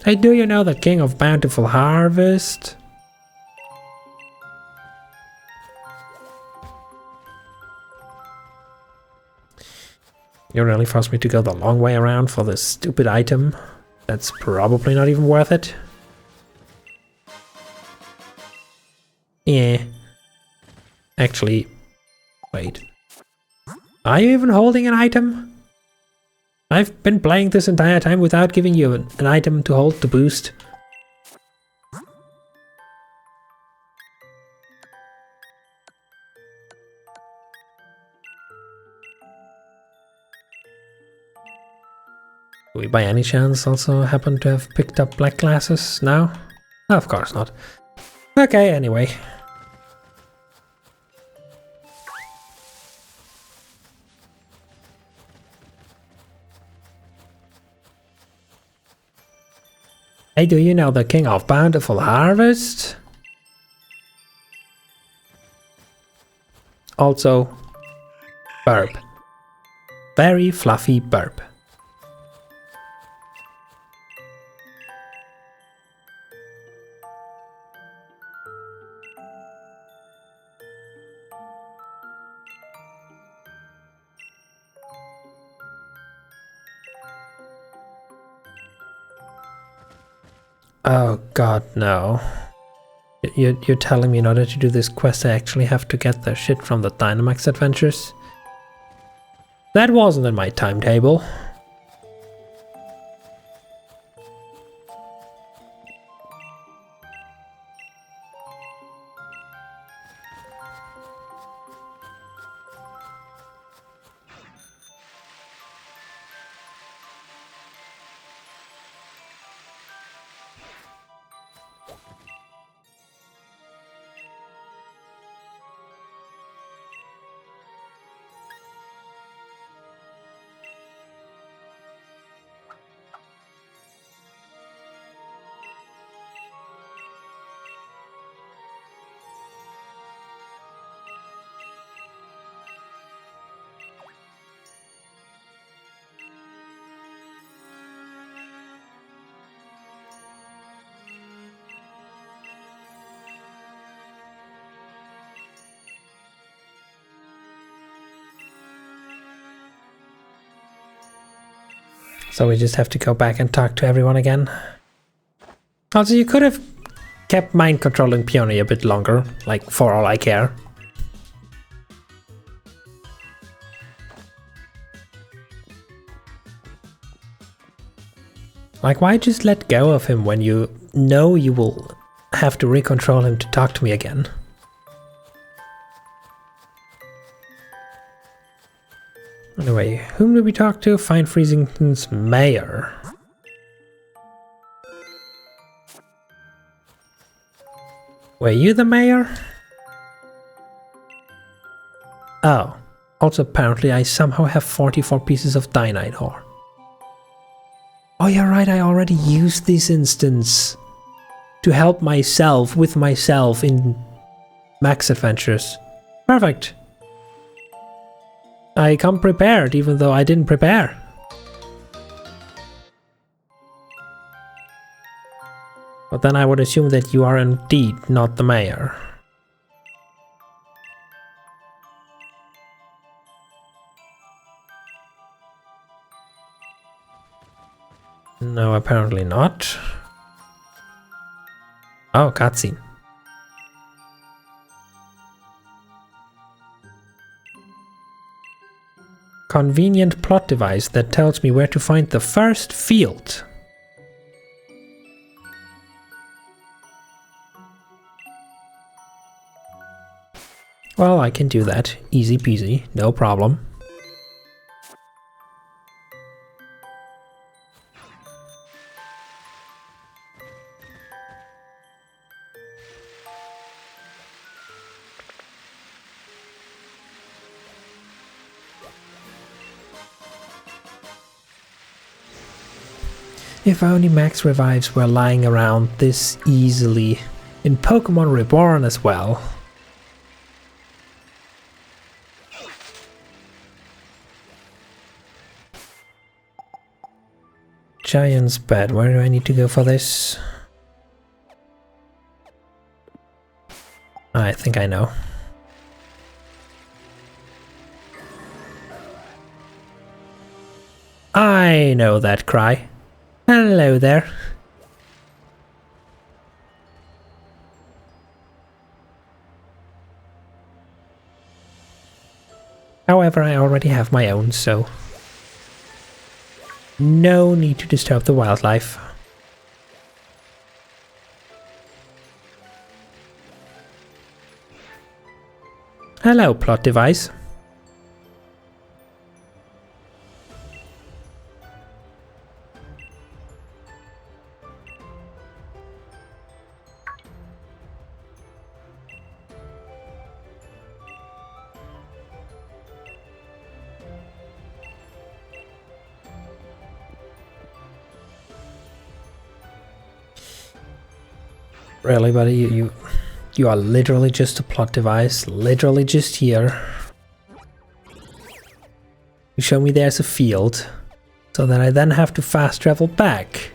Hey, do you know the King of Bountiful Harvest? You really forced me to go the long way around for this stupid item. That's probably not even worth it. Yeah. Actually, wait. Are you even holding an item? I've been playing this entire time without giving you an item to hold to boost. Do we by any chance also happen to have picked up black glasses now? No, of course not. Okay, anyway. Hey, do you know the King of Bountiful Harvest? Also, burp. Very fluffy burp. Oh god, no. You're telling me in order to do this quest I actually have to get the shit from the Dynamax adventures? That wasn't in my timetable. So we just have to go back and talk to everyone again. Also, you could have kept mind controlling Peony a bit longer, like for all I care. Like, why just let go of him when you know you will have to recontrol him to talk to me again? Anyway, whom do we talk to? Find Freezington's mayor. Were you the mayor? Oh, also apparently I somehow have 44 pieces of Dynite ore. Oh yeah, right, I already used this instance to help myself with myself in Max Adventures. Perfect. I come prepared, even though I didn't prepare. But then I would assume that you are indeed not the mayor. No, apparently not. Oh, cutscene. Convenient plot device that tells me where to find the first field. Well, I can do that. Easy peasy, no problem. If only max revives were lying around this easily in Pokemon Reborn as well. Giant's bed, where do I need to go for this? I think I know. I know that cry. Hello there. However, I already have my own, so no need to disturb the wildlife. Hello, plot device. Really, buddy? You are literally just a plot device, literally just here. You show me there's a field, so that I then have to fast travel back.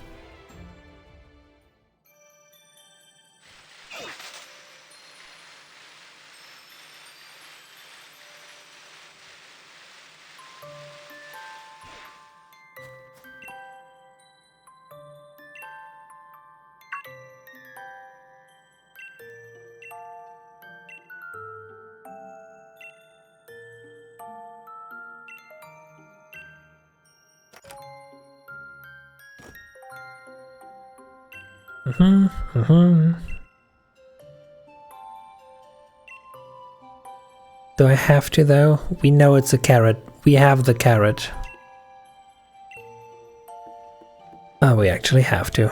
Do I have to though? We know it's a carrot. We have the carrot. Oh, we actually have to.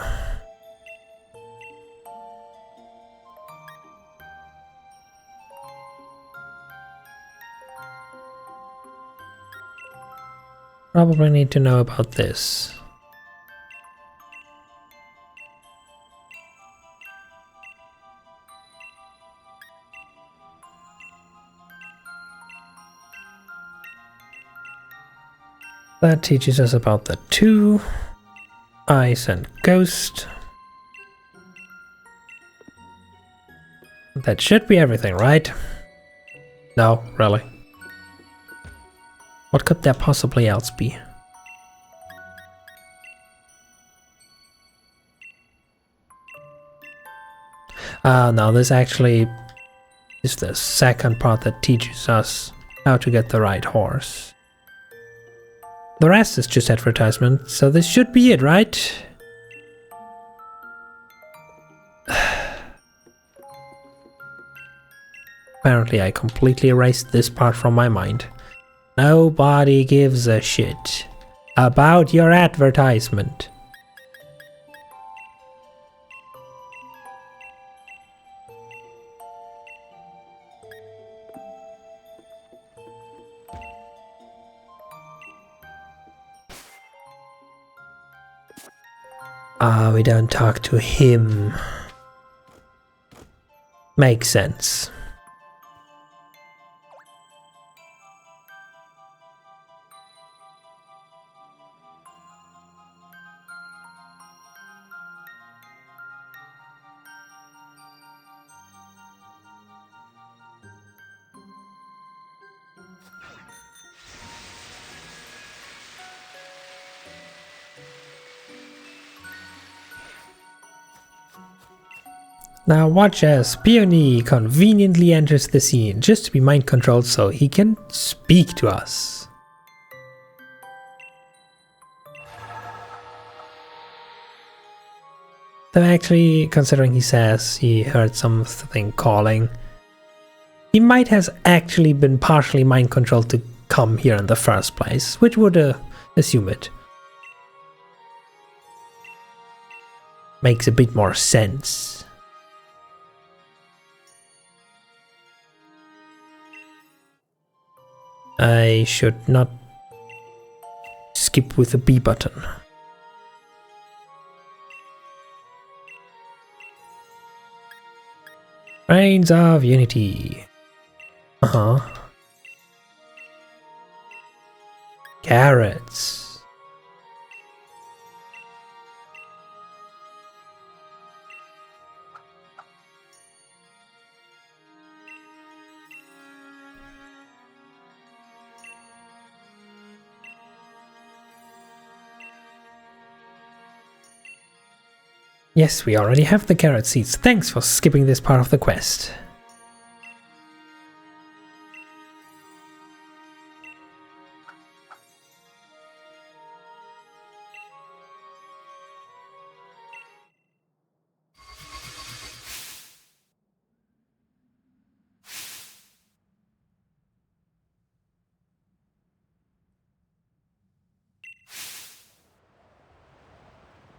Probably need to know about this. That teaches us about the 2, Ice and Ghost. That should be everything, right? No, really. What could there possibly else be? No, this actually is the second part that teaches us how to get the right horse. The rest is just advertisement, so this should be it, right? Apparently I completely erased this part from my mind. Nobody gives a shit about your advertisement. We don't talk to him. Makes sense. Now watch as Peony conveniently enters the scene, just to be mind controlled so he can speak to us. Though actually, considering he says he heard something calling, he might have actually been partially mind controlled to come here in the first place, which would assume it. Makes a bit more sense. I should not skip with the B button. Reigns of Unity. Carrots. Yes, we already have the carrot seeds. Thanks for skipping this part of the quest.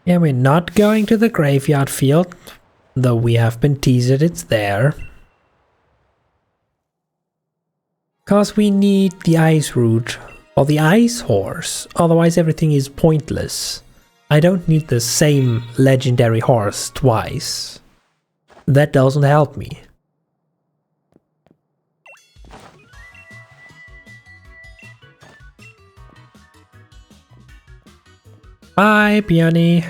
Yeah, we're not going to the graveyard field, though we have been teased it's there. Because we need the ice route or the ice horse, otherwise everything is pointless. I don't need the same legendary horse twice. That doesn't help me. Bye, Peony.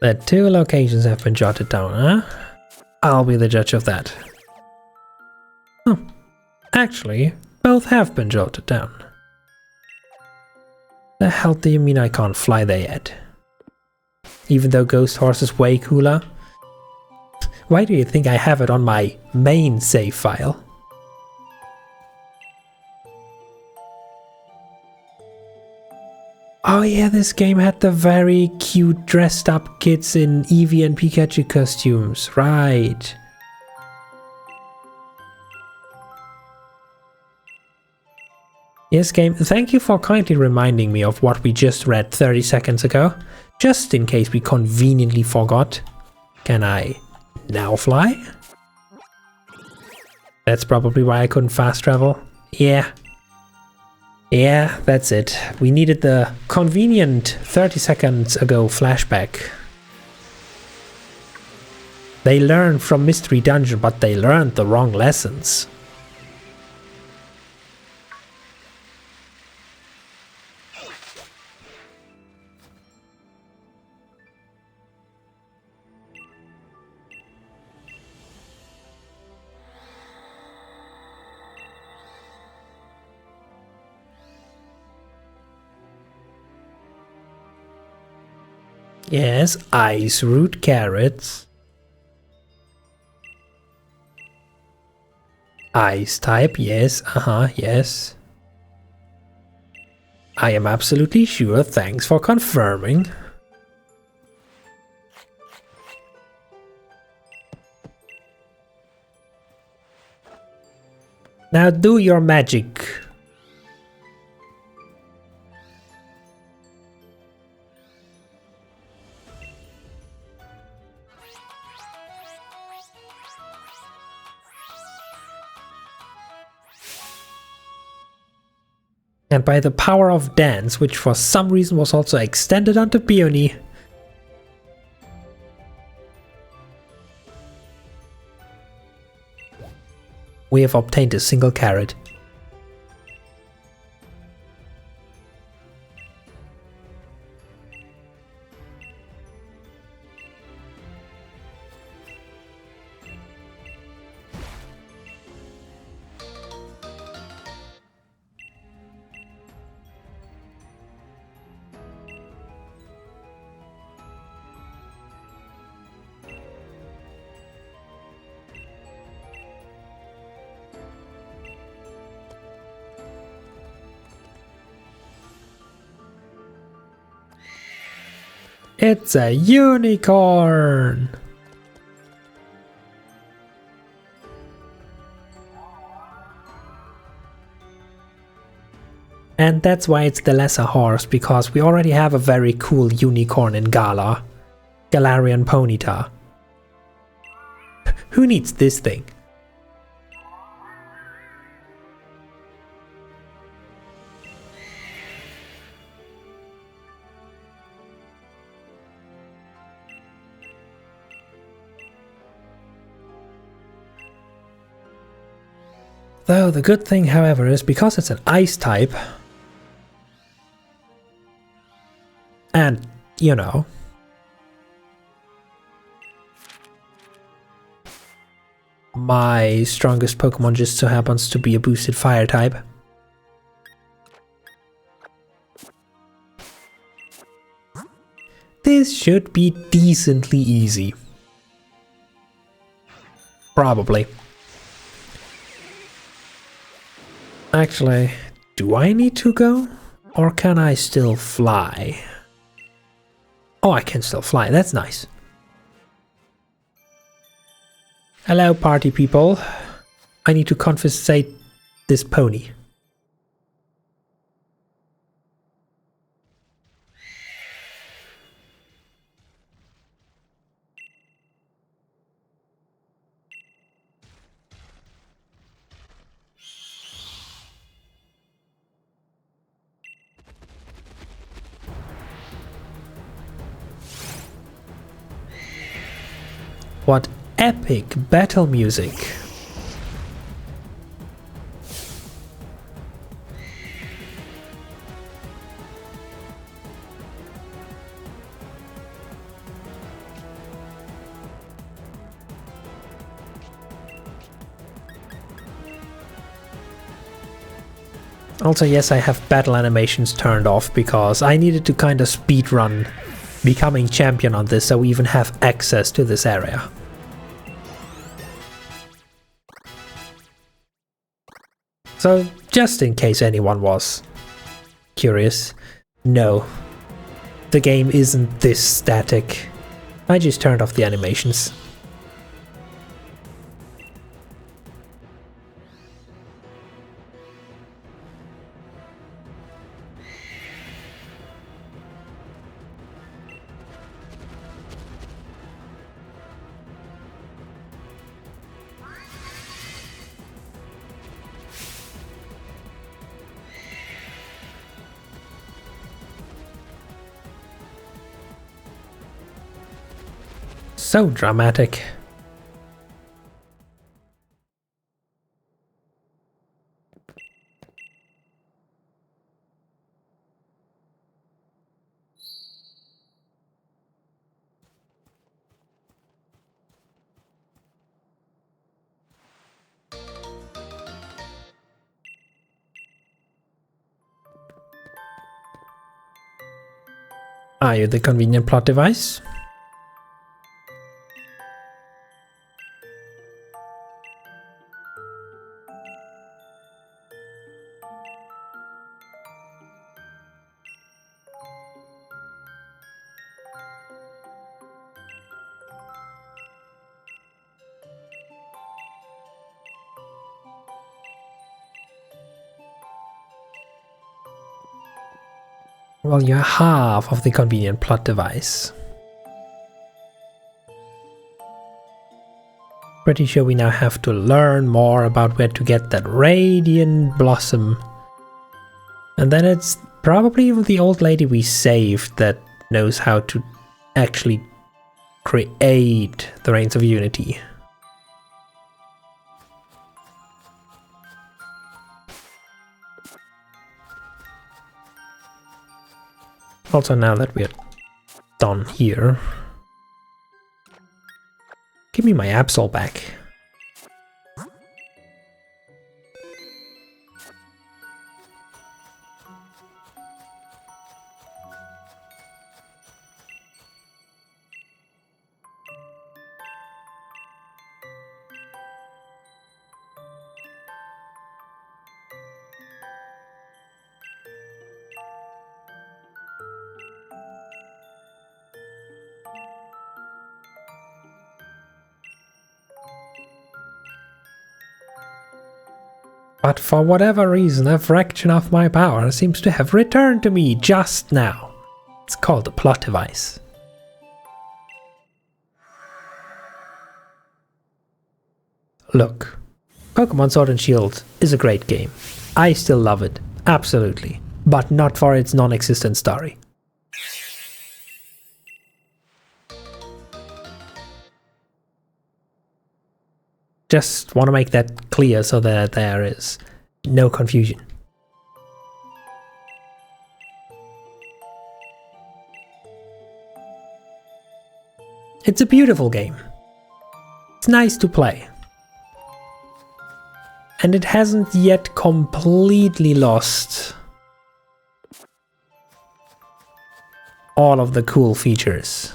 The 2 locations have been jotted down, huh? I'll be the judge of that. Oh, actually, both have been jotted down. The hell do you mean I can't fly there yet? Even though Ghost Horse is way cooler? Why do you think I have it on my main save file? Oh yeah, this game had the very cute dressed up kids in Eevee and Pikachu costumes, right. Yes, game, thank you for kindly reminding me of what we just read 30 seconds ago, just in case we conveniently forgot. Can I now fly? That's probably why I couldn't fast travel. Yeah, that's it. We needed the convenient 30 seconds ago flashback. They learned from Mystery Dungeon, but they learned the wrong lessons. Yes, ice root carrots. Ice type, yes, yes. I am absolutely sure, thanks for confirming. Now do your magic. And by the power of dance, which for some reason was also extended onto Peony, we have obtained a single carrot. It's a unicorn! And that's why it's the lesser horse, because we already have a very cool unicorn in Gala. Galarian Ponyta. Who needs this thing? Though the good thing, however, is because it's an ice type, and, you know, my strongest Pokemon just so happens to be a boosted fire type. This should be decently easy. Probably. Actually, do I need to go? Or can I still fly? Oh, I can still fly, that's nice. Hello, party people. I need to confiscate this pony. What epic battle music! Also, yes, I have battle animations turned off because I needed to kind of speedrun becoming champion on this so we even have access to this area. So, just in case anyone was curious, no, the game isn't this static. I just turned off the animations. So dramatic. Are you the convenient plot device? Well, you're half of the convenient plot device. Pretty sure we now have to learn more about where to get that radiant blossom. And then it's probably even the old lady we saved that knows how to actually create the Reigns of Unity. Also, now that we're done here, give me my Absol back. But for whatever reason, a fraction of my power seems to have returned to me just now. It's called a plot device. Look, Pokemon Sword and Shield is a great game. I still love it, absolutely. But not for its non-existent story. Just want to make that clear so that there is no confusion. It's a beautiful game. It's nice to play. And it hasn't yet completely lost all of the cool features.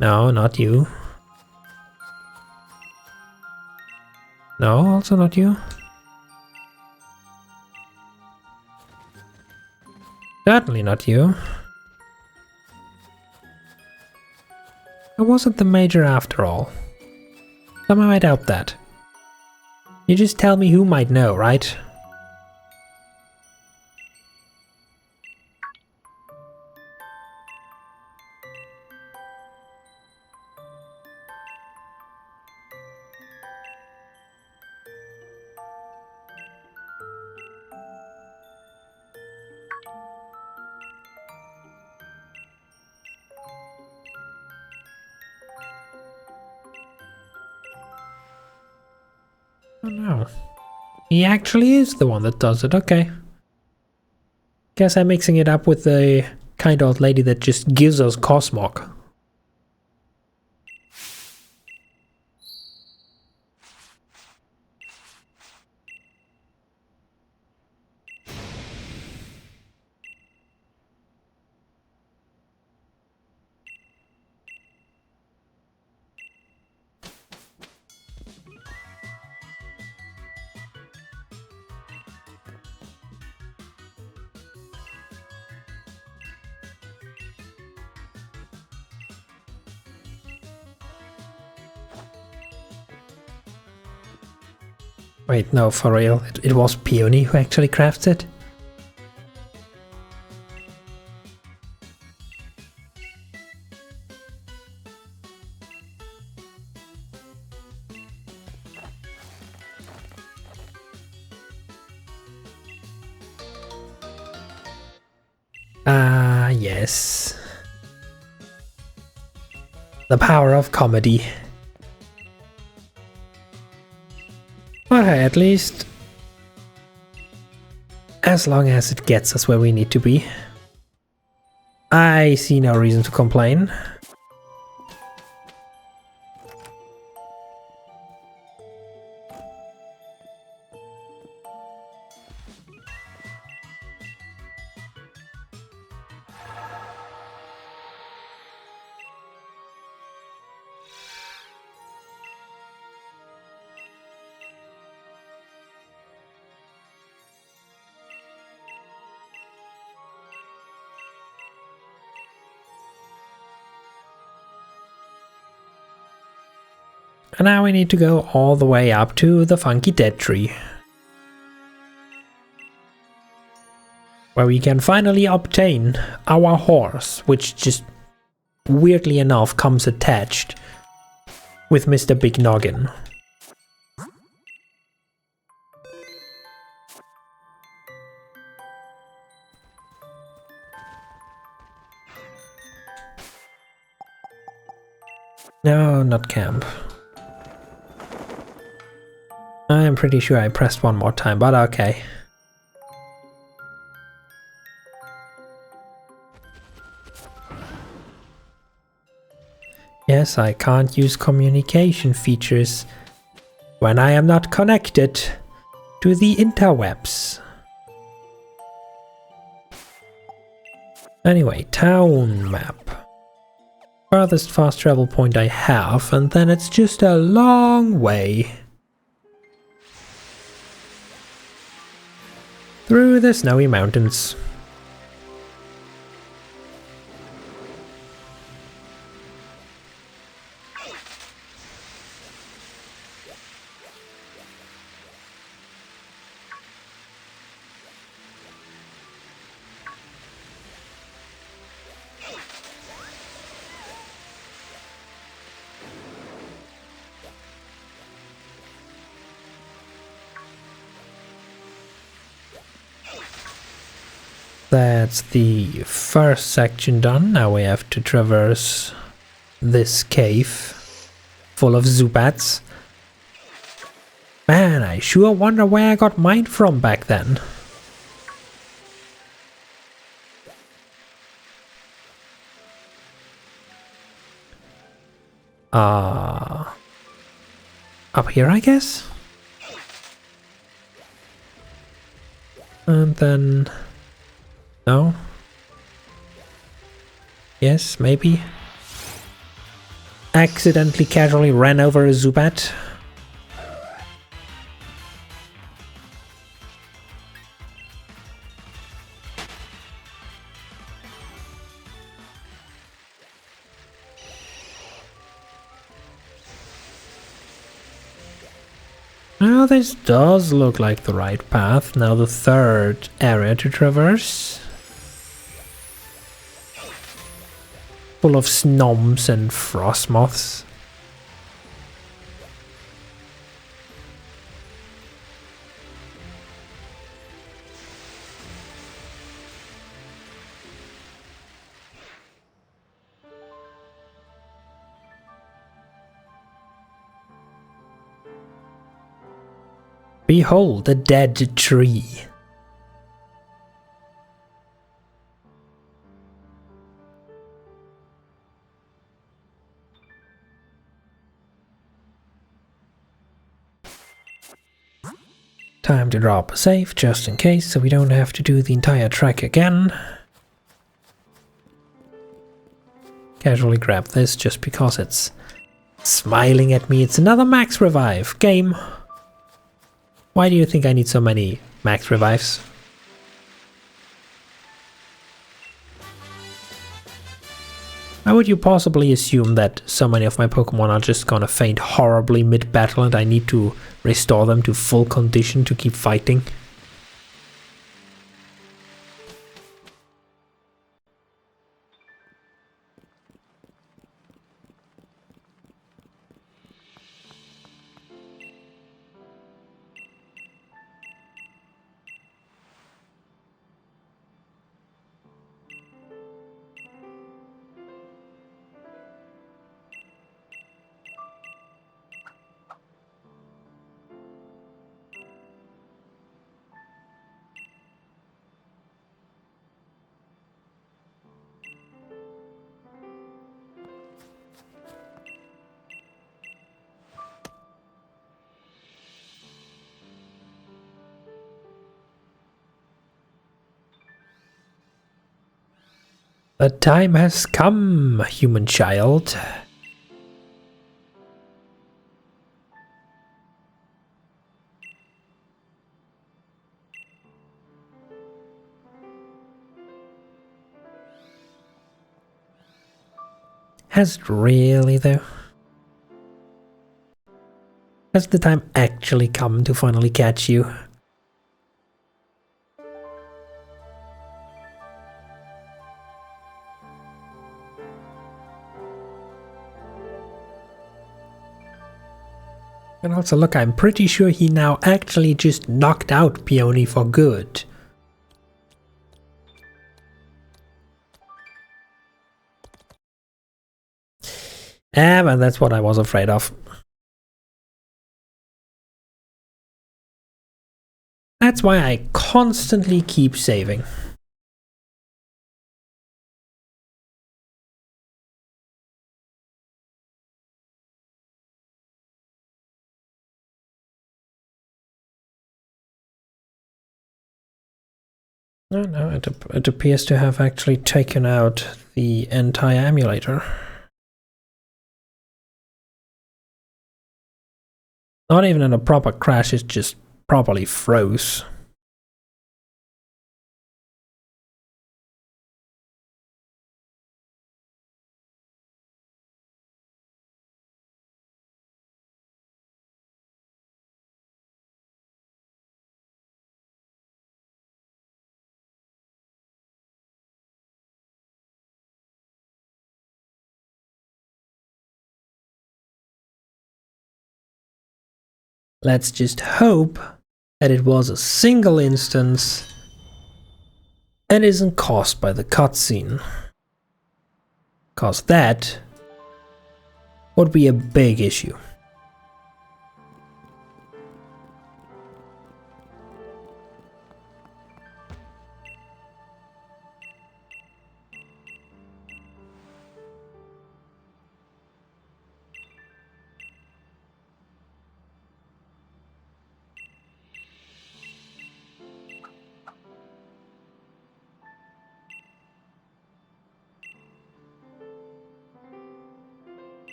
No, not you. No, also not you. Certainly not you. I wasn't the major after all. Somehow I doubt that. You just tell me who might know, right? Oh no. He actually is the one that does it, okay. Guess I'm mixing it up with the kind old lady that just gives us Cosmog. Wait, no, for real, it was Peony who actually crafts it? Ah, yes. The power of comedy. But hey, at least, as long as it gets us where we need to be, I see no reason to complain. And now we need to go all the way up to the funky dead tree, where we can finally obtain our horse, which just weirdly enough comes attached with Mr. Big Noggin. No, not camp. I'm pretty sure I pressed one more time, but okay. Yes, I can't use communication features when I am not connected to the interwebs. Anyway, town map. Farthest fast travel point I have, and then it's just a long way through the snowy mountains. That's the first section done. Now we have to traverse this cave full of Zubats. Man, I sure wonder where I got mine from back then. Up here, I guess? And then... no? Yes, maybe? Accidentally casually ran over a Zubat. Well, this does look like the right path. Now the third area to traverse. Full of snoms and frost moths. Behold the dead tree. Time to drop a save just in case, so we don't have to do the entire trek again. Casually grab this just because it's smiling at me. It's another max revive game. Why do you think I need so many max revives? How would you possibly assume that so many of my Pokemon are just gonna faint horribly mid-battle and I need to restore them to full condition to keep fighting? The time has come, human child. Has it really, though? Has the time actually come to finally catch you? And also look, I'm pretty sure he now actually just knocked out Peony for good. But that's what I was afraid of. That's why I constantly keep saving. No, it appears to have actually taken out the entire emulator. Not even in a proper crash, it just properly froze. Let's just hope that it was a single instance and isn't caused by the cutscene. Cause that would be a big issue.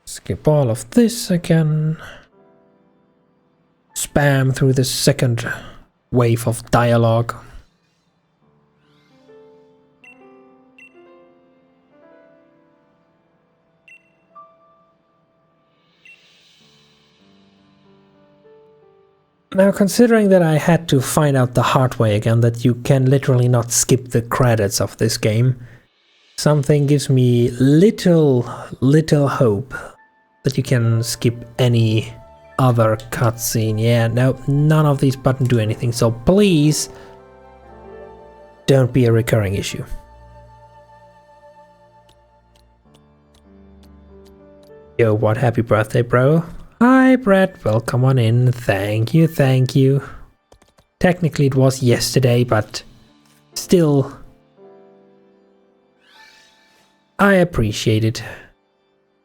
Skip all of this again. Spam through the second wave of dialogue. Now, considering that I had to find out the hard way again that you can literally not skip the credits of this game, something gives me little hope that you can skip any other cutscene. Yeah, no, none of these buttons do anything, so please don't be a recurring issue. Yo, what, happy birthday, bro. Hi, Brett, welcome on in. Thank you, thank you. Technically it was yesterday, but still, I appreciate it.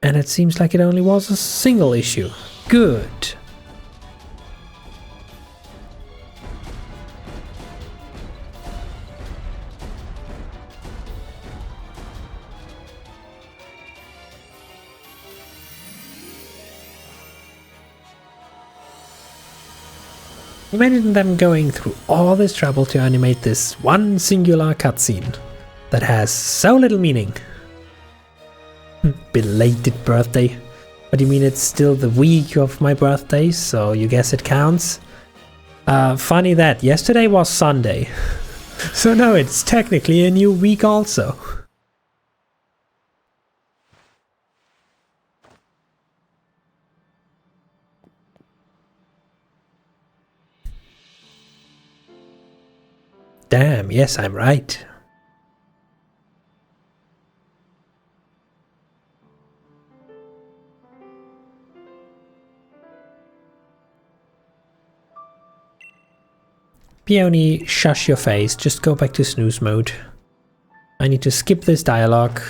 And it seems like it only was a single issue. Good. Imagine them going through all this trouble to animate this one singular cutscene that has so little meaning. Belated birthday. What do you mean, it's still the week of my birthday, so you guess it counts? Funny that yesterday was Sunday. So no, it's technically a new week also. Damn, yes, I'm right. Peony, shush your face, just go back to snooze mode. I need to skip this dialogue.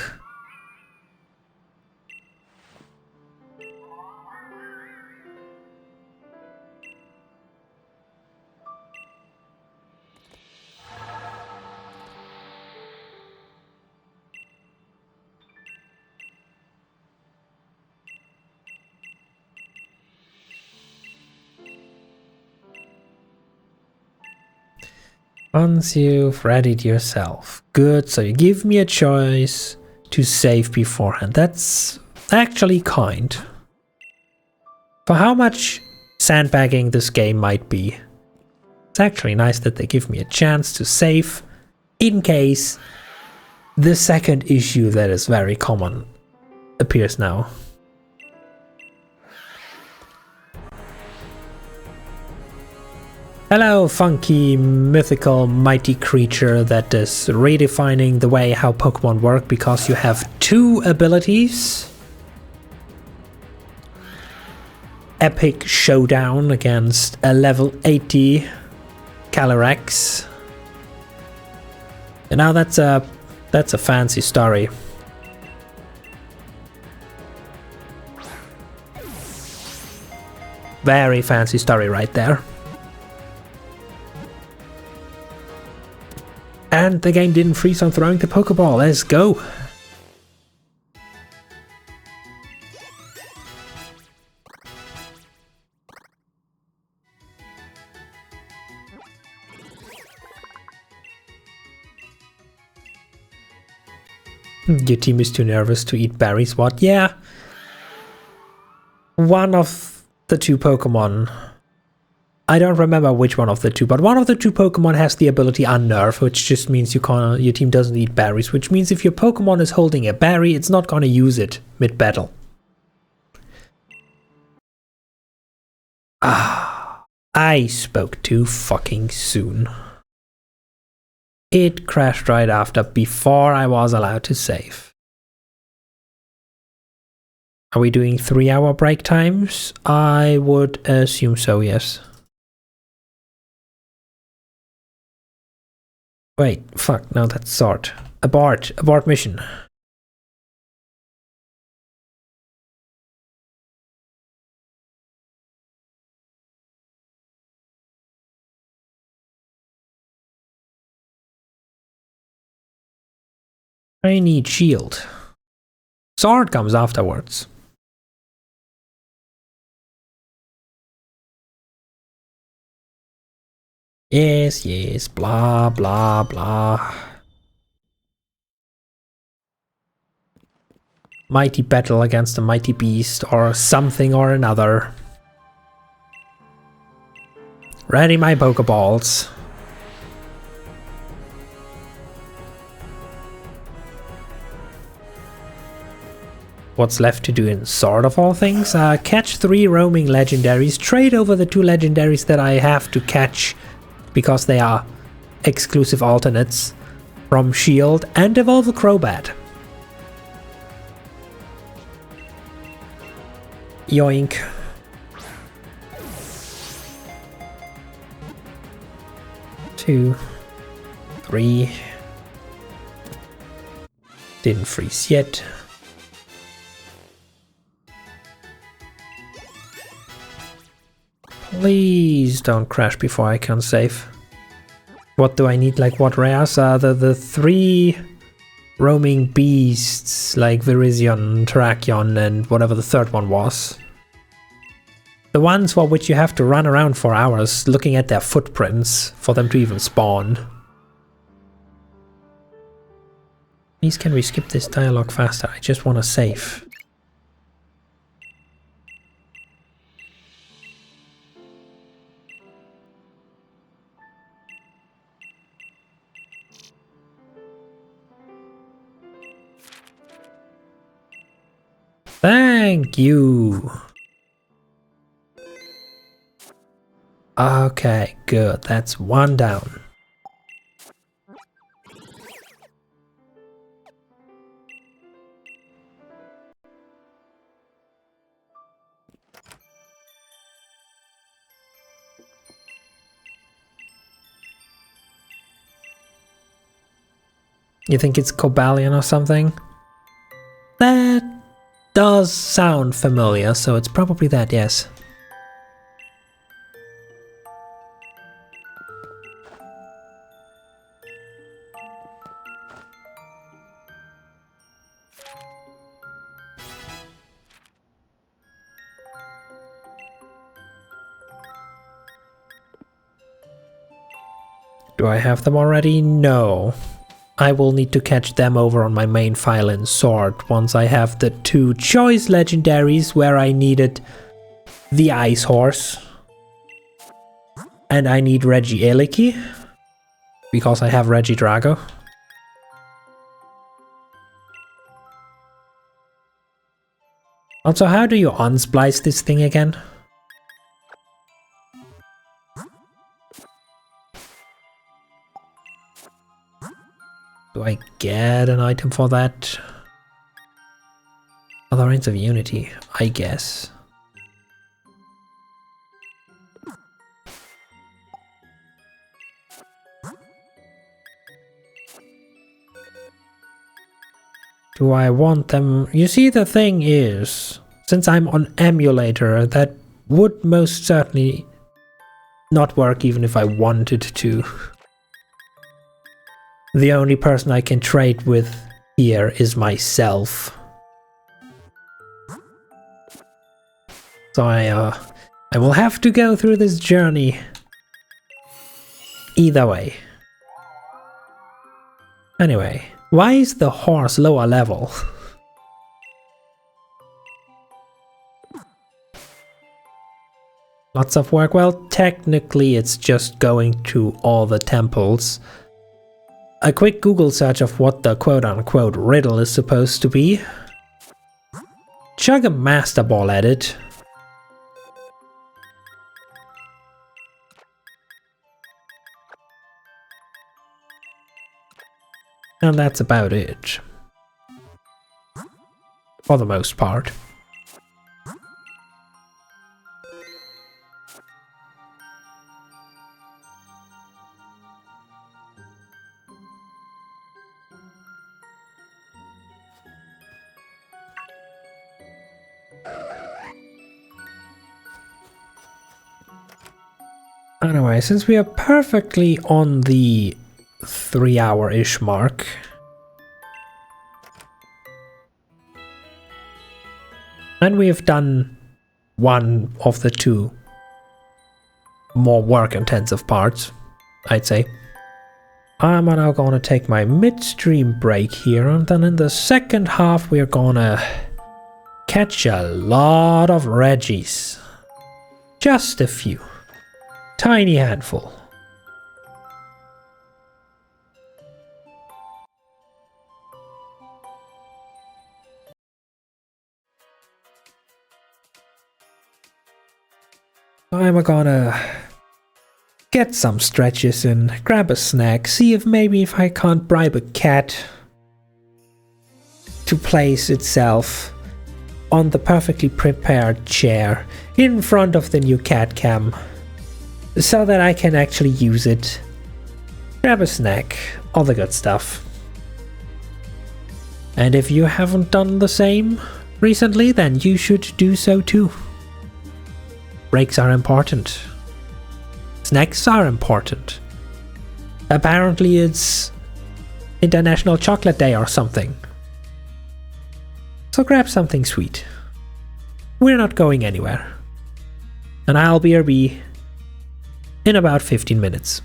Once you've readied yourself. Good, so you give me a choice to save beforehand. That's actually kind. For how much sandbagging this game might be, it's actually nice that they give me a chance to save in case the second issue that is very common appears now. Hello, funky, mythical, mighty creature that is redefining the way how Pokemon work because you have 2 abilities. Epic showdown against a level 80 Calyrex. And now that's a fancy story. Very fancy story right there. And the game didn't freeze on throwing the Pokeball. Let's go. Your team is too nervous to eat berries. What? Yeah. One of the 2 Pokemon. I don't remember which one of the 2, but one of the 2 Pokemon has the ability Unnerve, which just means your team doesn't eat berries, which means if your Pokemon is holding a berry, it's not gonna use it mid-battle. Ah, I spoke too fucking soon. It crashed right after, before I was allowed to save. Are we doing 3-hour break times? I would assume so, yes. Wait, fuck, no, that's Sword. Abort mission. I need shield. Sword comes afterwards. Yes, yes, blah, blah, blah. Mighty battle against a mighty beast or something or another. Ready my Pokeballs. What's left to do in Sword of all things? Catch 3 roaming legendaries, trade over the 2 legendaries that I have to catch because they are exclusive alternates from Shield, and evolve a Crobat. Yoink. Two, 3. Didn't freeze yet. Please don't crash before I can save. What do I need? Like what rares? The 3 roaming beasts like Virizion, Terrakion, and whatever the third one was. The ones for which you have to run around for hours looking at their footprints for them to even spawn. Please, can we skip this dialogue faster? I just want to save. Thank you. Okay, good. That's 1 down. You think it's Cobalion or something? That does sound familiar, so it's probably that, yes. Do I have them already? No. I will need to catch them over on my main file in Sword once I have the 2 choice legendaries where I needed the Ice Horse. And I need Regieleki because I have Regidrago. Also, how do you unsplice this thing again? Do I get an item for that? Other Reigns of Unity, I guess. Do I want them? You see, the thing is, since I'm on emulator, that would most certainly not work even if I wanted to. The only person I can trade with here is myself. So I will have to go through this journey either way. Anyway, why is the horse lower level? Lots of work. Well, technically it's just going to all the temples. A quick Google search of what the quote-unquote riddle is supposed to be. Chug a Master Ball at it. And that's about it. For the most part. Anyway, since we are perfectly on the 3-hour-ish mark, and we have done one of the 2 more work-intensive parts, I'd say, I'm now gonna take my midstream break here, and then in the second half we're gonna catch a lot of Regis. Just a few. Tiny handful. I'm gonna get some stretches in, grab a snack, see if maybe I can't bribe a cat to place itself on the perfectly prepared chair in front of the new cat cam, so that I can actually use it. Grab a snack, all the good stuff. And if you haven't done the same recently, then you should do so too. Breaks are important. Snacks are important. Apparently it's International Chocolate Day or something. So grab something sweet. We're not going anywhere. And I'll BRB in about 15 minutes.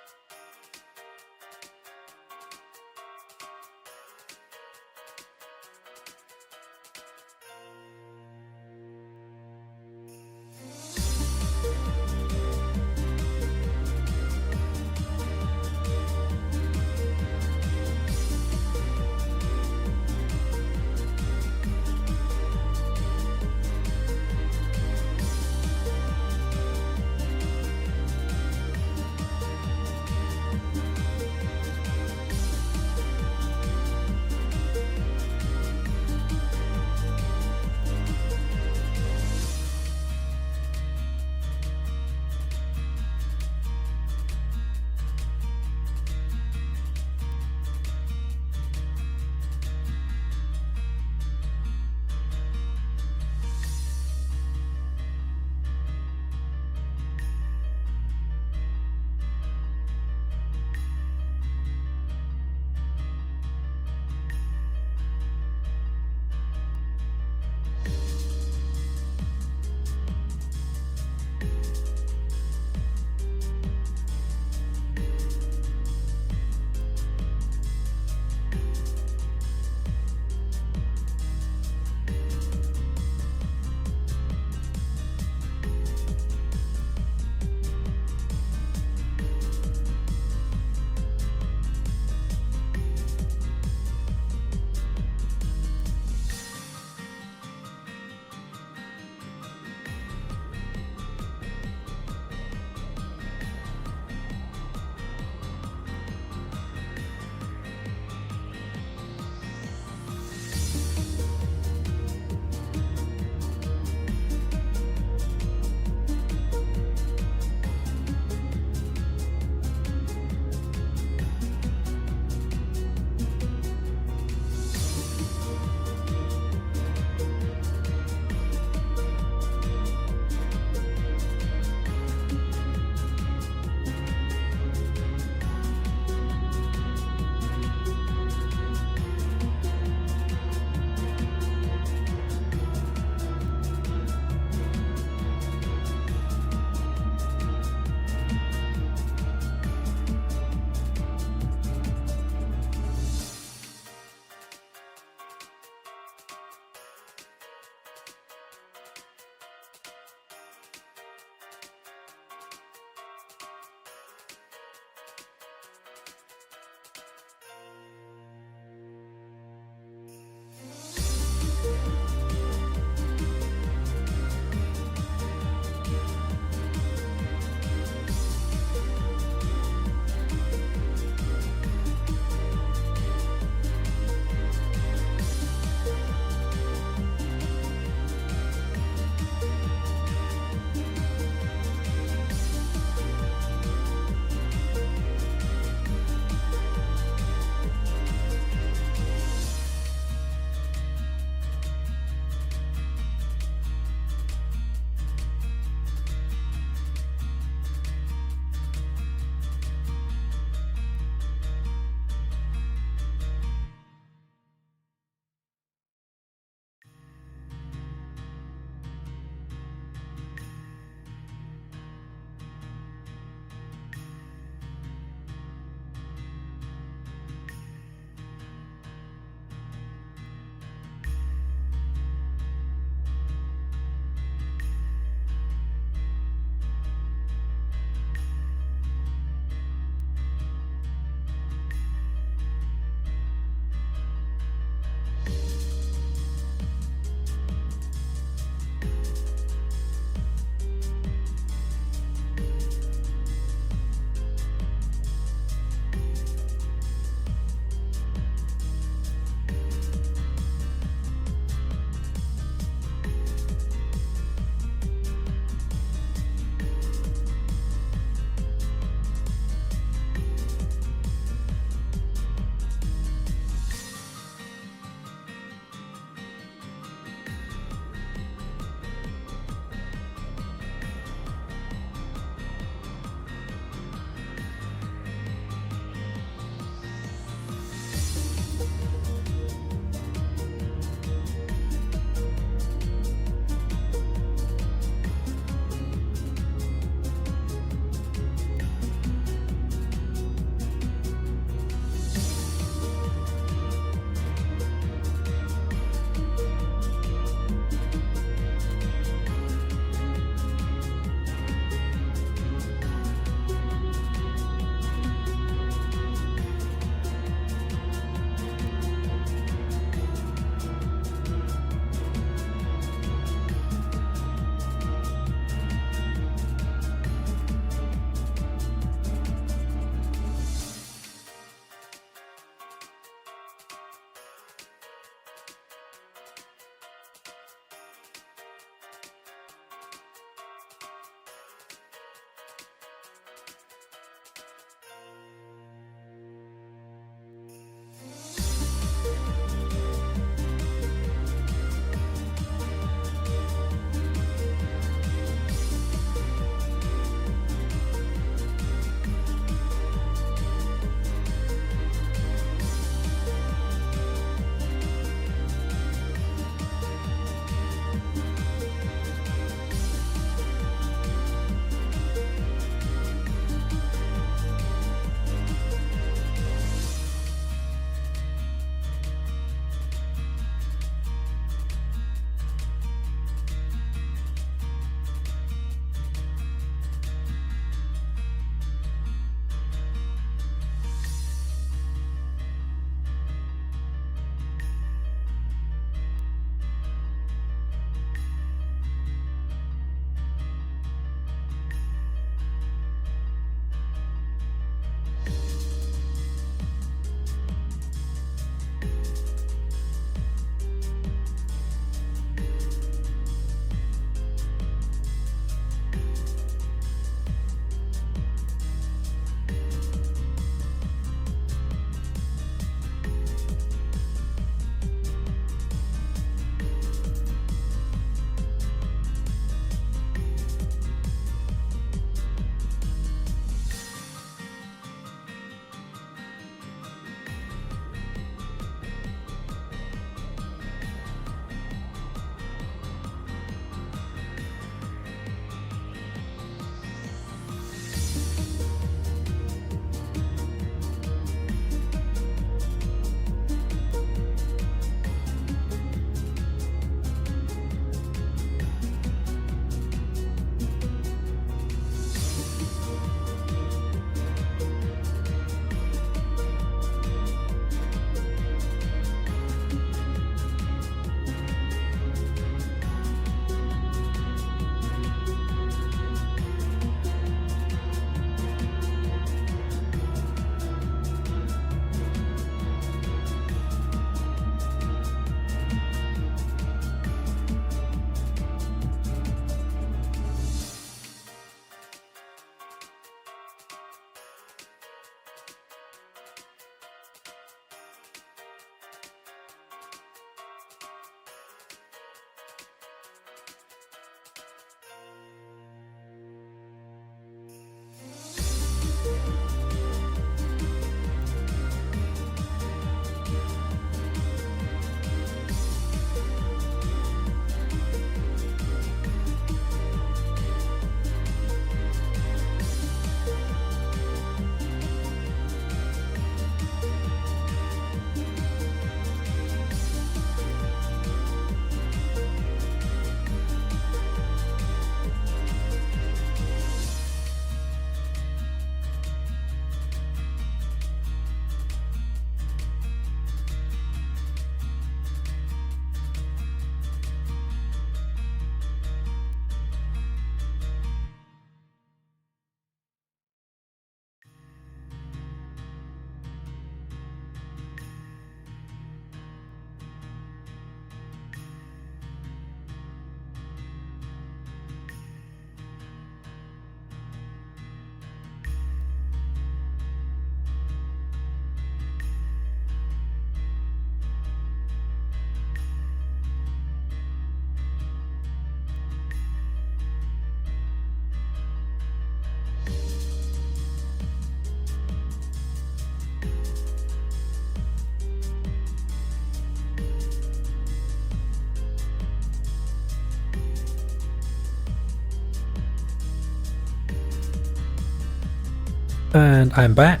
And I'm back.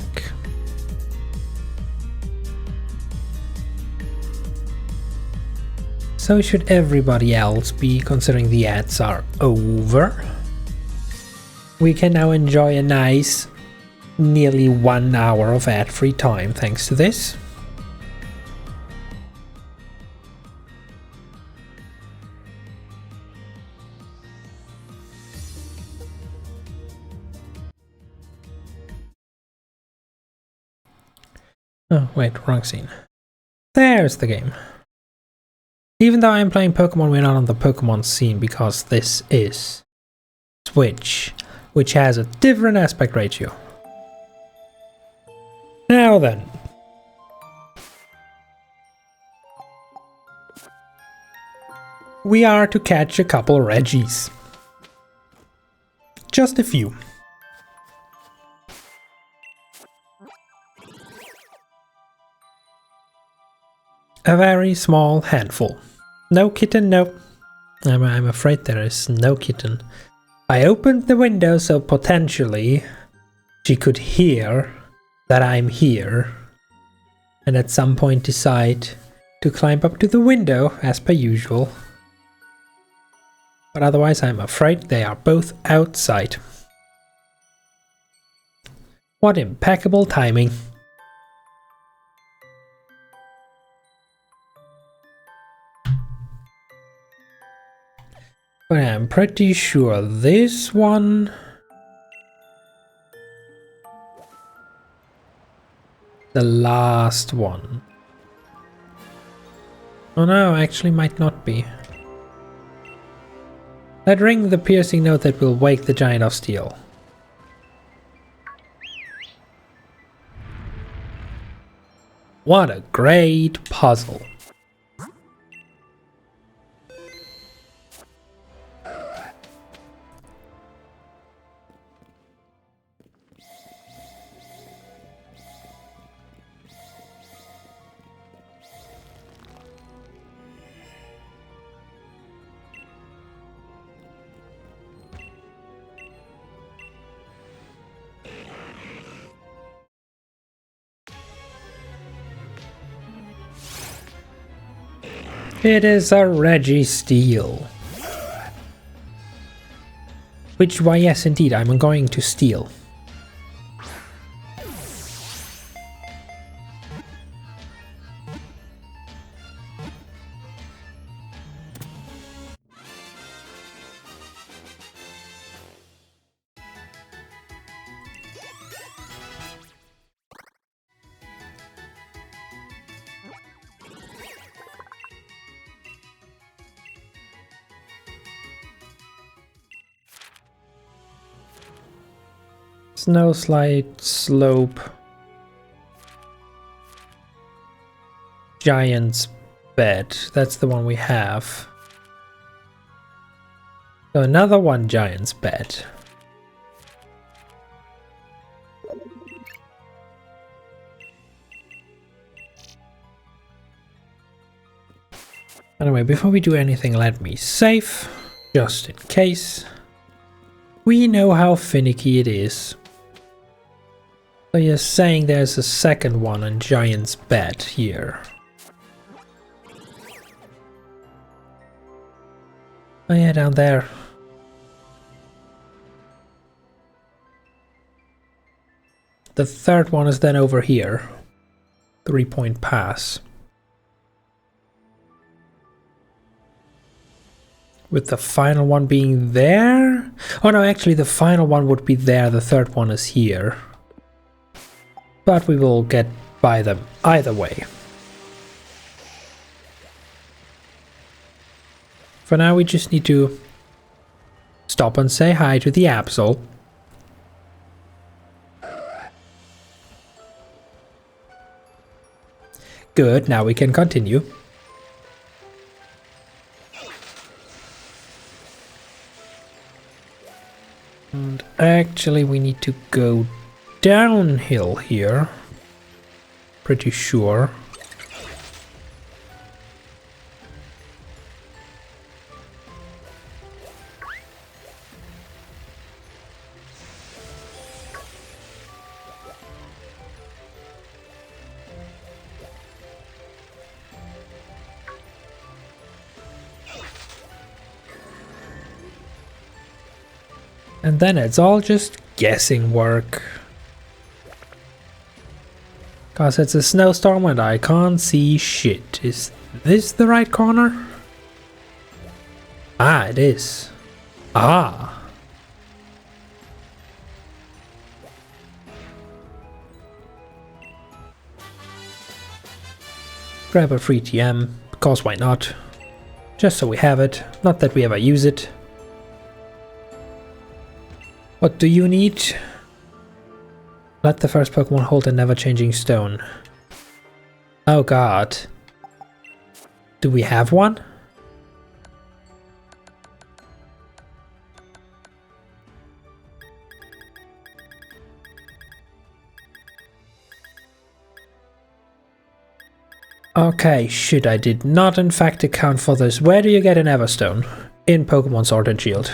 So should everybody else be, considering the ads are over? We can now enjoy a nice nearly 1 hour of ad-free time thanks to this. Oh wait, wrong scene. There's the game. Even though I'm playing Pokemon, we're not on the Pokemon scene because this is Switch, which has a different aspect ratio. Now then. We are to catch a couple Reggies. Just a few. A very small handful. No kitten, no. I'm afraid there is no kitten. I opened the window so potentially she could hear that I'm here and at some point decide to climb up to the window as per usual. But otherwise I'm afraid they are both outside. What impeccable timing. But I'm pretty sure this one... the last one. Oh no, actually might not be. Let's ring the piercing note that will wake the giant of steel. What a great puzzle. It is a Registeel. Which, why yes indeed, I'm going to steal. Snow slide, slope, giant's bed. That's the one we have. So another one giant's bed. Anyway, before we do anything, let me save, just in case. We know how finicky it is. So you're saying there's a second one on Giant's Bed here. Oh yeah, down there. The third one is then over here. 3-point pass. With the final one being there? Oh no, actually the final one would be there, the third one is here. But we will get by them either way. For now we just need to stop and say hi to the Absol. Good, now we can continue. And actually we need to go downhill here. Pretty sure. And then it's all just guessing work. Cause it's a snowstorm and I can't see shit. Is this the right corner? Ah, it is. Ah. Grab a free TM, because why not? Just so we have it, not that we ever use it. What do you need? Let the first Pokemon hold a never-changing stone. Oh god. Do we have one? Okay, shit, I did not in fact account for this. Where do you get an Everstone? In Pokemon Sword and Shield.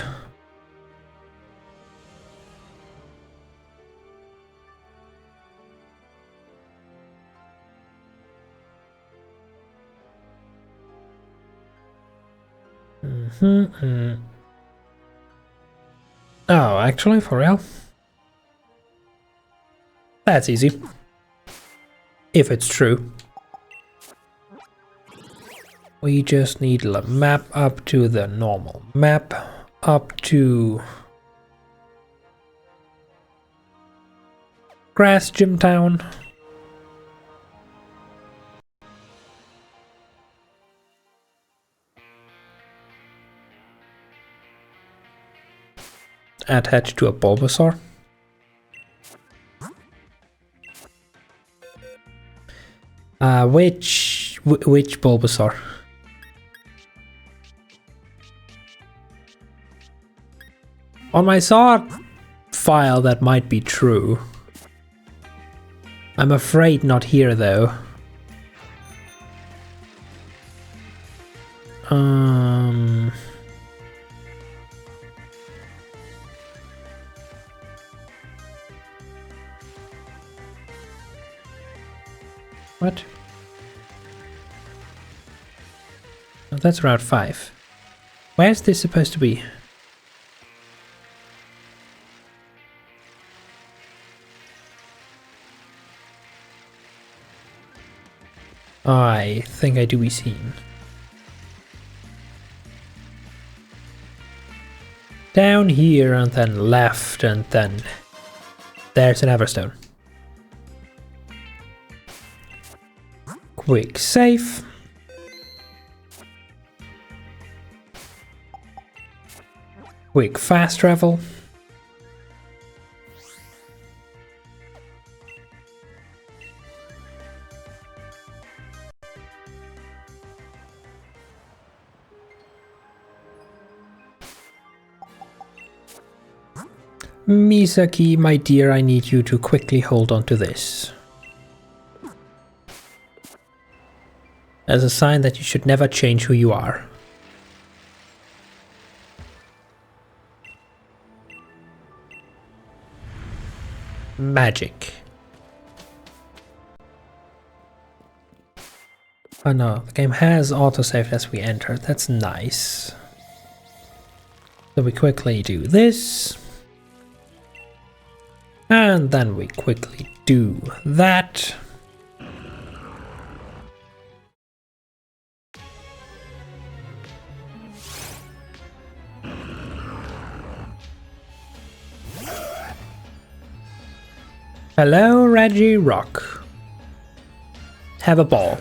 Oh, actually, for real? That's easy. If it's true. We just need a map up to the normal map, up to Grass Gym Town. Attached to a Bulbasaur. Which Bulbasaur? On my sword file that might be true. I'm afraid not here though. What? Oh, that's Route 5. Where's this supposed to be? I think I do be seen. Down here and then left and then there's an Everstone. Quick save. Quick fast travel. Misaki, my dear, I need you to quickly hold on to this. As a sign that you should never change who you are. Magic. Oh no, the game has autosaved as we enter. That's nice. So we quickly do this. And then we quickly do that. Hello, Reggie Rock. Have a ball.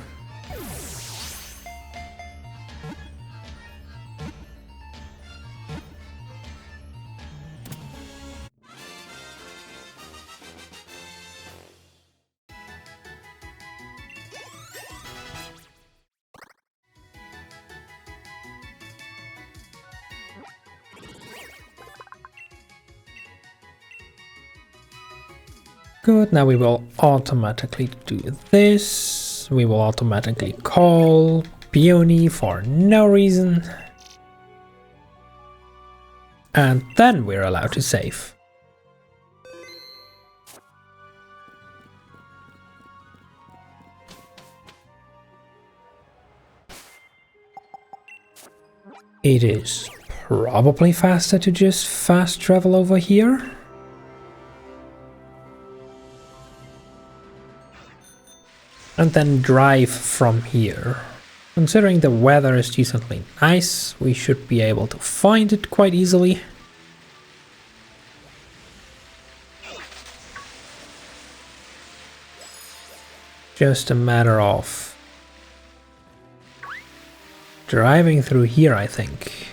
Good, now we will automatically do this. We will automatically call Peony for no reason. And then we're allowed to save. It is probably faster to just fast travel over here. And then drive from here. Considering the weather is decently nice, we should be able to find it quite easily. Just a matter of driving through here, I think.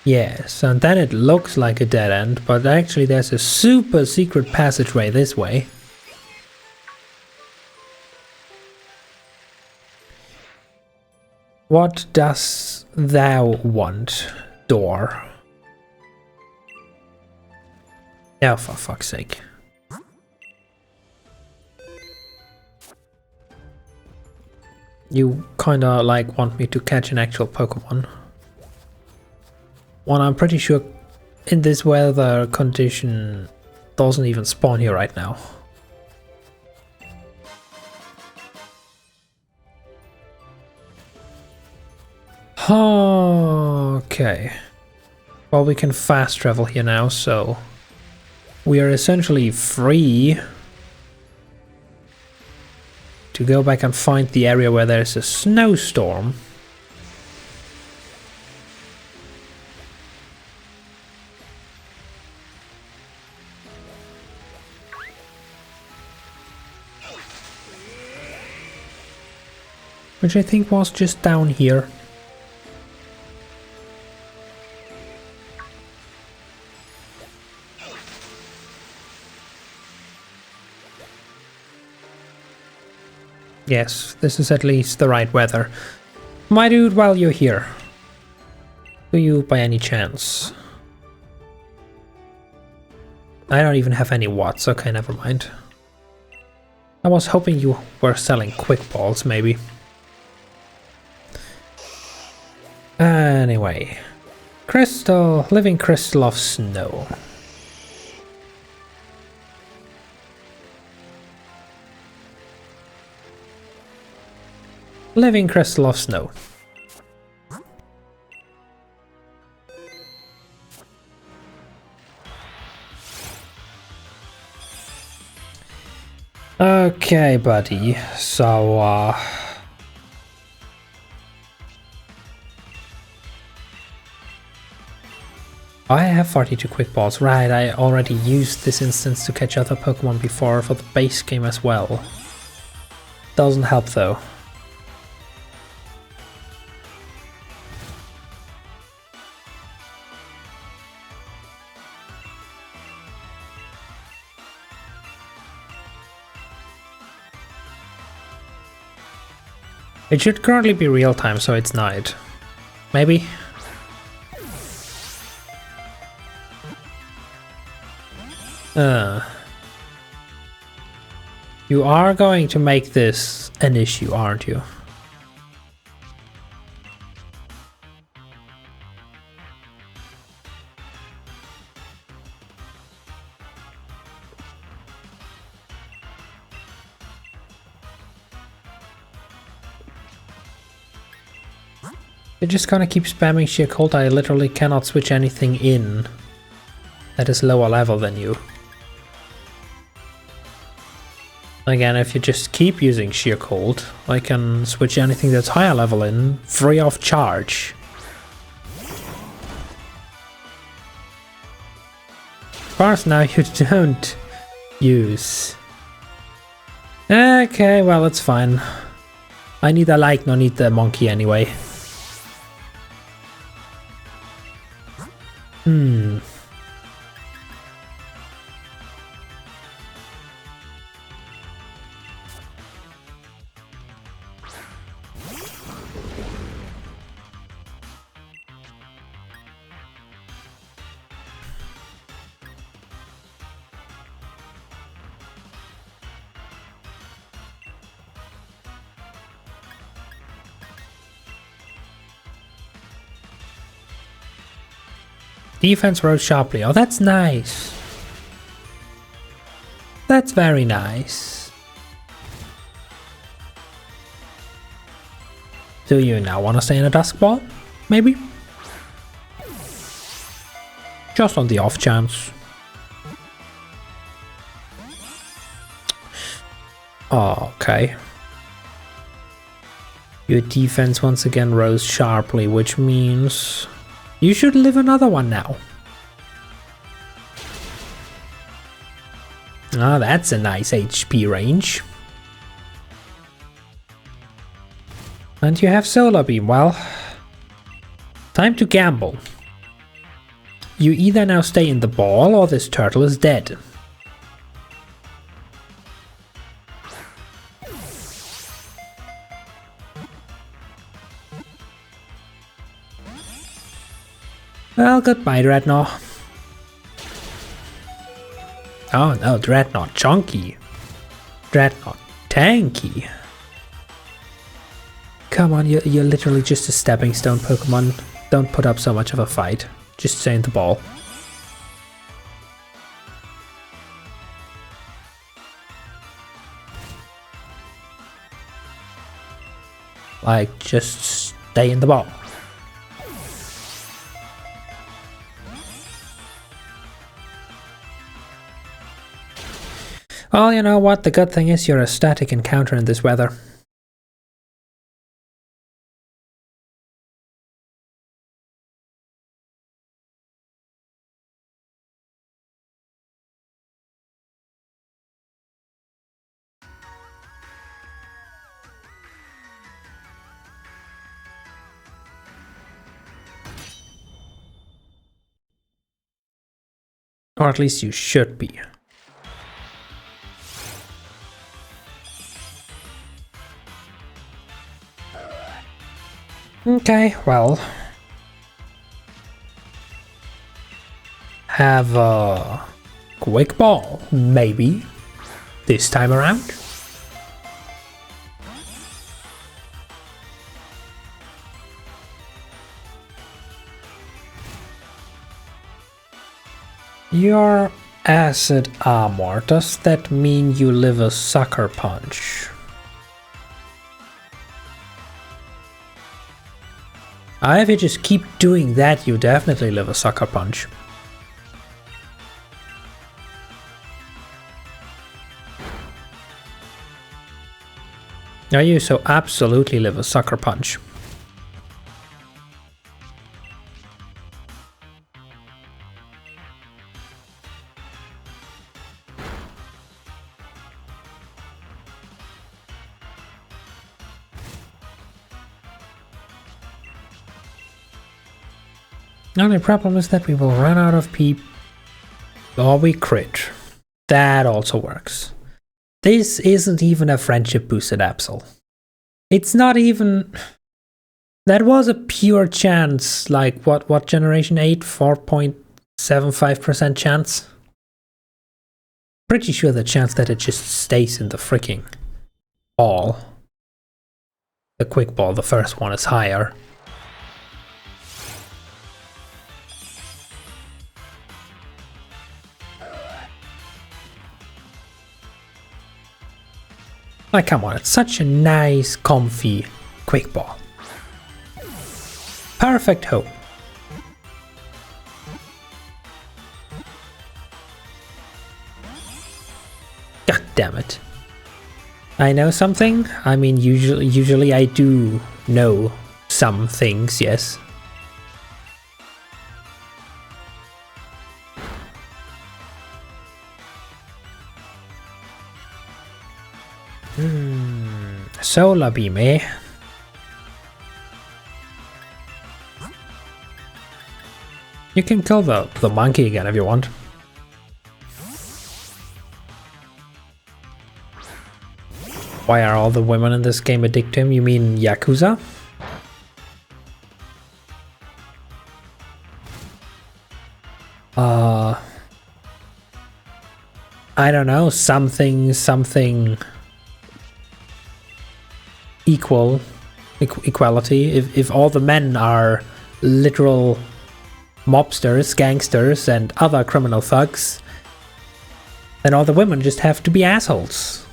Yes, and then it looks like a dead end, but actually there's a super secret passageway this way. What does thou want, door? Oh, for fuck's sake. You kinda like want me to catch an actual Pokemon. One I'm pretty sure in this weather condition doesn't even spawn here right now. Okay. Well, we can fast travel here now, so we are essentially free to go back and find the area where there's a snowstorm. Which I think was just down here. Yes, this is at least the right weather. My dude, while you're here, do you by any chance? I don't even have any watts, okay, never mind. I was hoping you were selling quick balls, maybe. Anyway, crystal, living crystal of snow. Living crystal of snow. Okay, buddy, so I have 42 quick balls, right? I already used this instance to catch other Pokemon before for the base game as well. Doesn't help though. It should currently be real time, so it's night. Maybe? You are going to make this an issue, aren't you? You're just gonna keep spamming sheer cold. I literally cannot switch anything in that is lower level than you. Again, if you just keep using sheer cold, I can switch anything that's higher level in free of charge. Of course, now you don't use. Okay, well, it's fine. I neither like nor need the monkey anyway. Defense rose sharply. Oh, that's nice. That's very nice. Do you now want to stay in a dusk ball? Maybe? Just on the off chance. Okay. Your defense once again rose sharply, which means you should live another one now. Ah, that's a nice HP range. And you have Solar Beam. Well, time to gamble. You either now stay in the ball or this turtle is dead. Well, goodbye, Dreadnought. Oh no, Dreadnought chunky. Dreadnought tanky. Come on, you're literally just a stepping stone Pokemon. Don't put up so much of a fight. Just stay in the ball. Like, just stay in the ball. Well, you know what? The good thing is you're a static encounter in this weather. Or at least you should be. Okay, well. Have a quick ball, maybe, this time around. Your acid armor, does that mean you live a sucker punch? If you just keep doing that, you definitely live a sucker punch. Are you so absolutely live a sucker punch? The only problem is that we will run out of PP or we crit. That also works. This isn't even a friendship boosted Absol. It's not even... That was a pure chance, like what generation 8? 4.75% chance? Pretty sure the chance that it just stays in the freaking ball. The quick ball, the first one, is higher. Like, come on, it's such a nice, comfy, quick ball. Perfect home. God damn it. I know something? I mean, usually I do know some things, yes. Solar Beam, eh? You can kill the monkey again if you want. Why are all the women in this game addicted to him? You mean Yakuza? I don't know, something equality. If all the men are literal mobsters, gangsters, and other criminal thugs, then all the women just have to be assholes.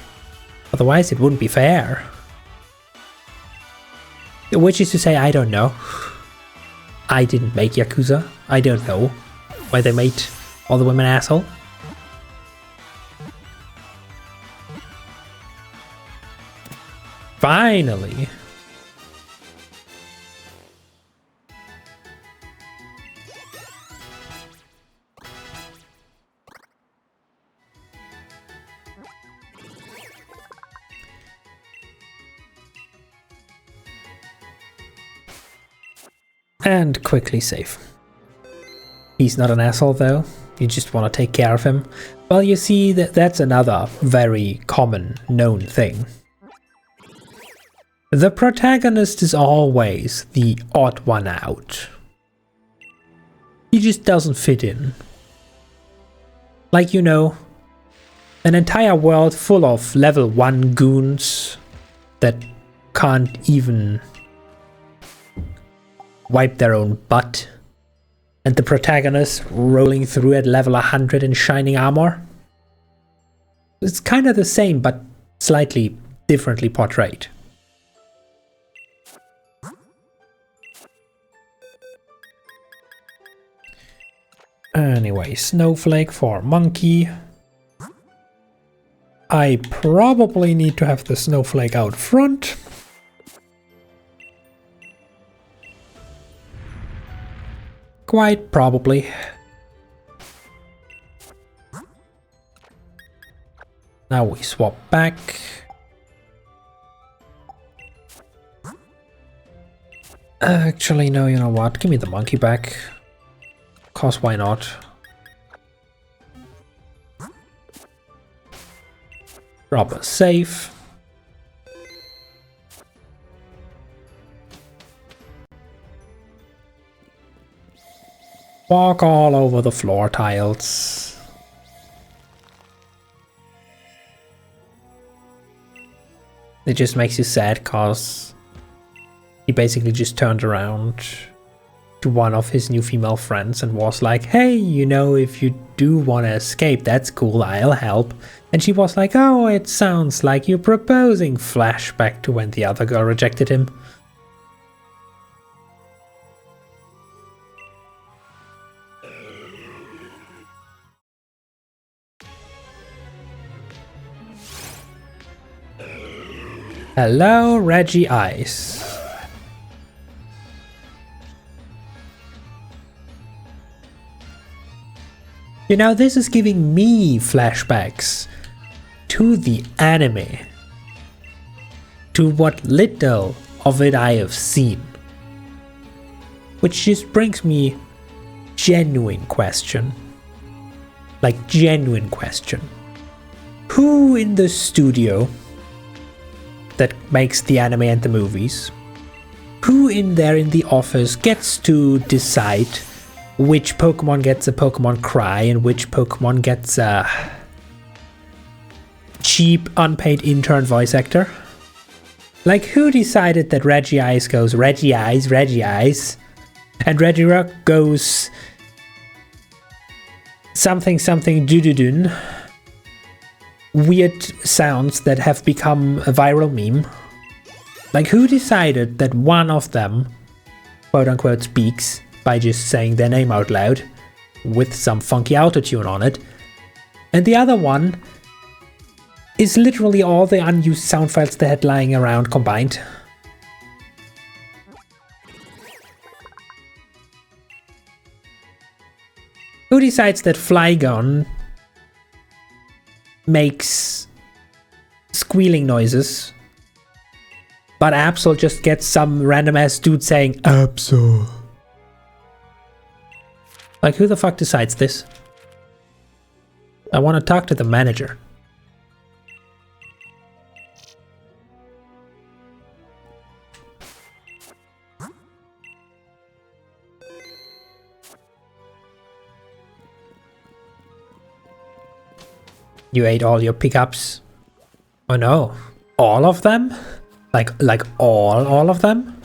Otherwise, it wouldn't be fair. Which is to say, I don't know. I didn't make Yakuza. I don't know why they made all the women asshole. Finally! And quickly save. He's not an asshole though, you just want to take care of him. Well, you see, that's another very common known thing. The protagonist is always the odd one out. He just doesn't fit in. Like, you know, an entire world full of level 1 goons that can't even wipe their own butt, and the protagonist rolling through at level 100 in shining armor. It's kind of the same, but slightly differently portrayed. Anyway, snowflake for monkey. I probably need to have the snowflake out front. Quite probably. Now we swap back. Actually, no, you know what? Give me the monkey back. Cause why not? Drop a save. Walk all over the floor tiles. It just makes you sad cause he basically just turned around to one of his new female friends and was like, hey, you know, if you do want to escape, that's cool, I'll help. And she was like, oh, it sounds like you're proposing. Flashback to when the other girl rejected him. Hello, Reggie Ice. You know, this is giving me flashbacks to the anime. To what little of it I have seen. Which just brings me genuine question. Like, genuine question. Who in the studio that makes the anime and the movies, who in there in the office gets to decide which Pokemon gets a Pokemon Cry and which Pokemon gets a cheap unpaid intern voice actor? Like, who decided that Reggie Ice goes Reggie Eyes, and Regirock goes something something doo-doo-doon? Weird sounds that have become a viral meme. Like, who decided that one of them, quote unquote, speaks by just saying their name out loud with some funky autotune on it, and the other one is literally all the unused sound files they had lying around combined? Who decides that Flygon makes squealing noises, but Absol just gets some random ass dude saying Absol? Like, who the fuck decides this? I want to talk to the manager. You ate all your pickups? Oh no. All of them? Like all of them?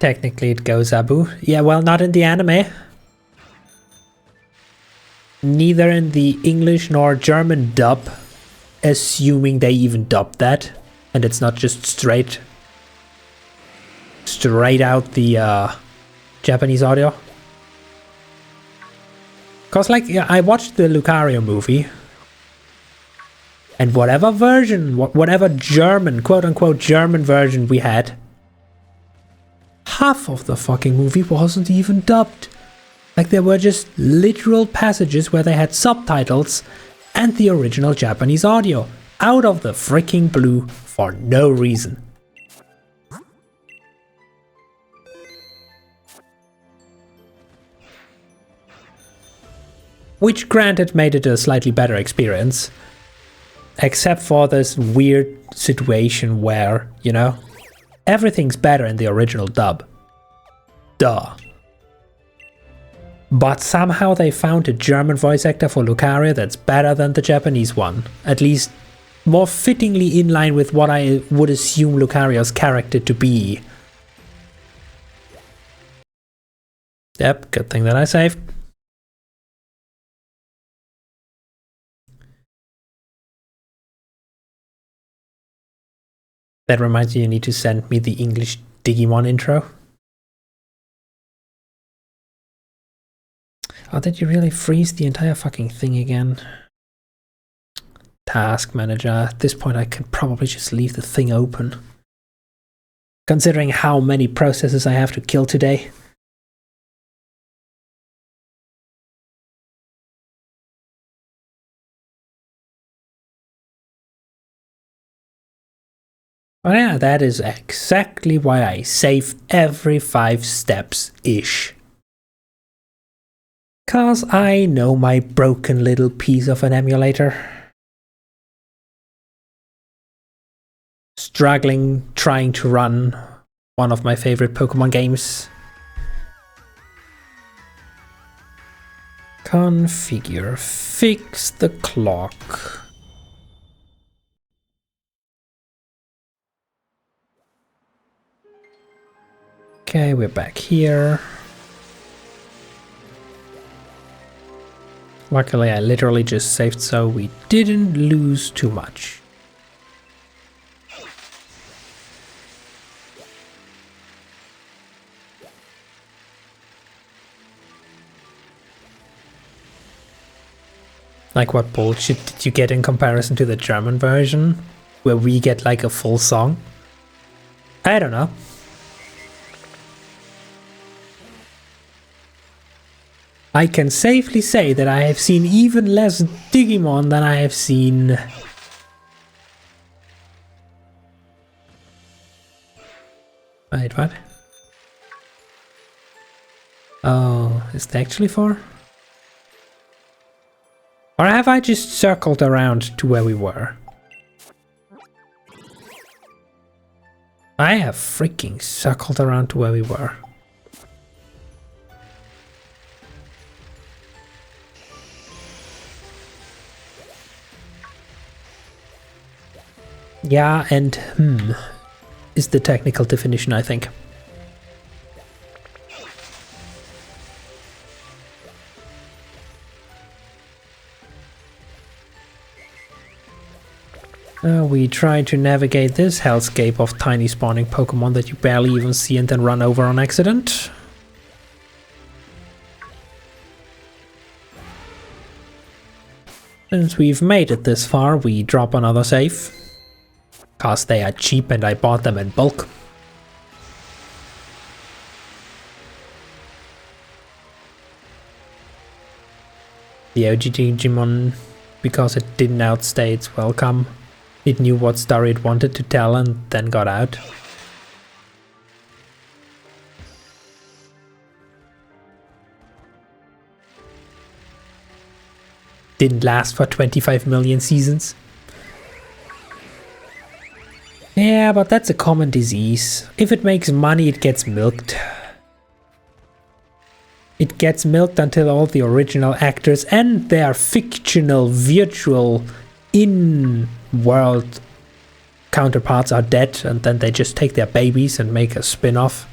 Technically it goes Abu. Yeah, well, not in the anime. neither in the English nor German dub, assuming they even dubbed that, and it's not just straight out the Japanese audio. Cause like, yeah, I watched the Lucario movie, and whatever version, whatever German, quote-unquote German version we had, half of the fucking movie wasn't even dubbed. Like, there were just literal passages where they had subtitles and the original Japanese audio, out of the freaking blue for no reason. Which granted made it a slightly better experience. Except for this weird situation where, you know, everything's better in the original dub. Duh. But somehow they found a German voice actor for Lucario that's better than the Japanese one. At least more fittingly in line with what I would assume Lucario's character to be. Yep, good thing that I saved. That reminds you need to send me the English Digimon intro. Oh, did you really freeze the entire fucking thing again? Task manager. At this point I could probably just leave the thing open. Considering how many processes I have to kill today. Oh yeah, that is exactly why I save every 5 steps-ish. Cause I know my broken little piece of an emulator. Struggling, trying to run one of my favorite Pokemon games. Configure, fix the clock. Okay, we're back here. Luckily, I literally just saved so we didn't lose too much. Like, what bullshit did you get in comparison to the German version, where we get like a full song? I don't know. I can safely say that I have seen even less Digimon than I have seen... Wait, what? Oh, is that actually 4? Or have I just circled around to where we were? I have freaking circled around to where we were. Yeah, and is the technical definition, I think. We try to navigate this hellscape of tiny spawning Pokemon that you barely even see and then run over on accident. Since we've made it this far, we drop another save. Cause they are cheap and I bought them in bulk. The OG Digimon, because it didn't outstay its welcome. It knew what story it wanted to tell and then got out. Didn't last for 25 million seasons. Yeah, but that's a common disease. If it makes money, it gets milked. It gets milked until all the original actors and their fictional, virtual, in-world counterparts are dead, and then they just take their babies and make a spin-off.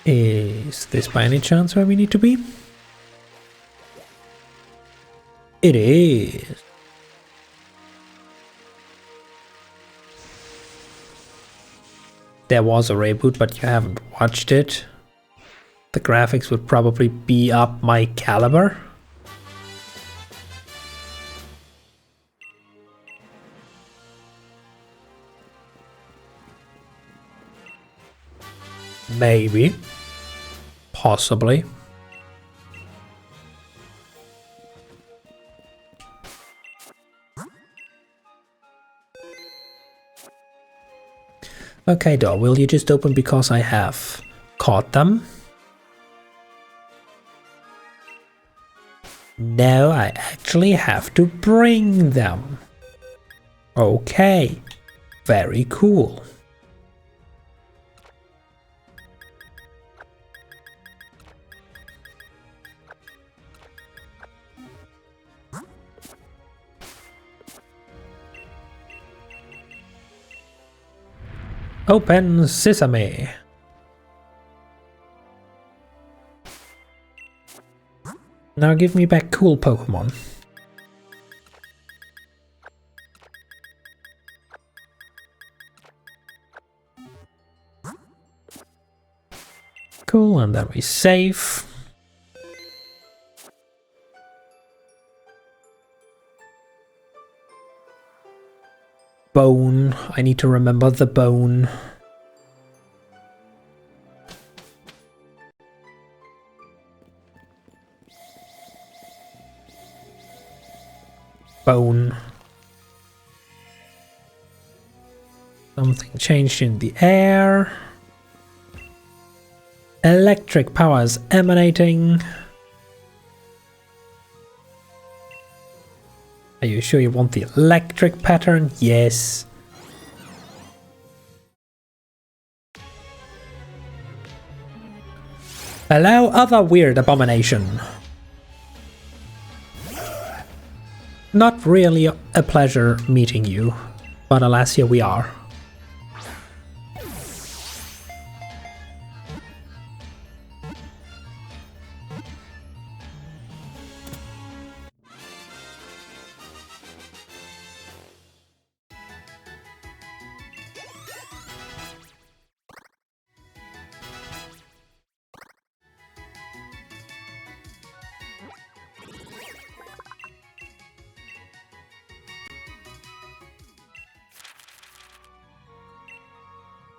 Is this by any chance where we need to be? It is. There was a reboot, but you haven't watched it. The graphics would probably be up my caliber. Maybe. Possibly. Okay, door, will you just open because I have caught them? No, I actually have to bring them. Okay, very cool. Open sesame. Now give me back cool Pokemon. Cool, and then we save. Bone. I need to remember the bone. Bone. Something changed in the air. Electric power is emanating. Are you sure you want the electric pattern? Yes. Hello, other weird abomination. Not really a pleasure meeting you, but alas, here we are.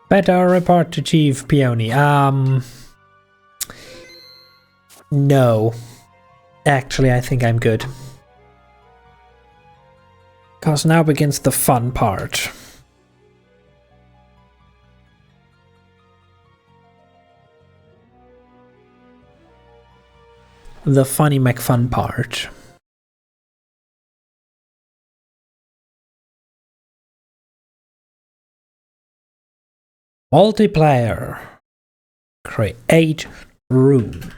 Better report to Chief Peony. No. Actually, I think I'm good. Because now begins the fun part. The funny McFun part. Multiplayer. Create room.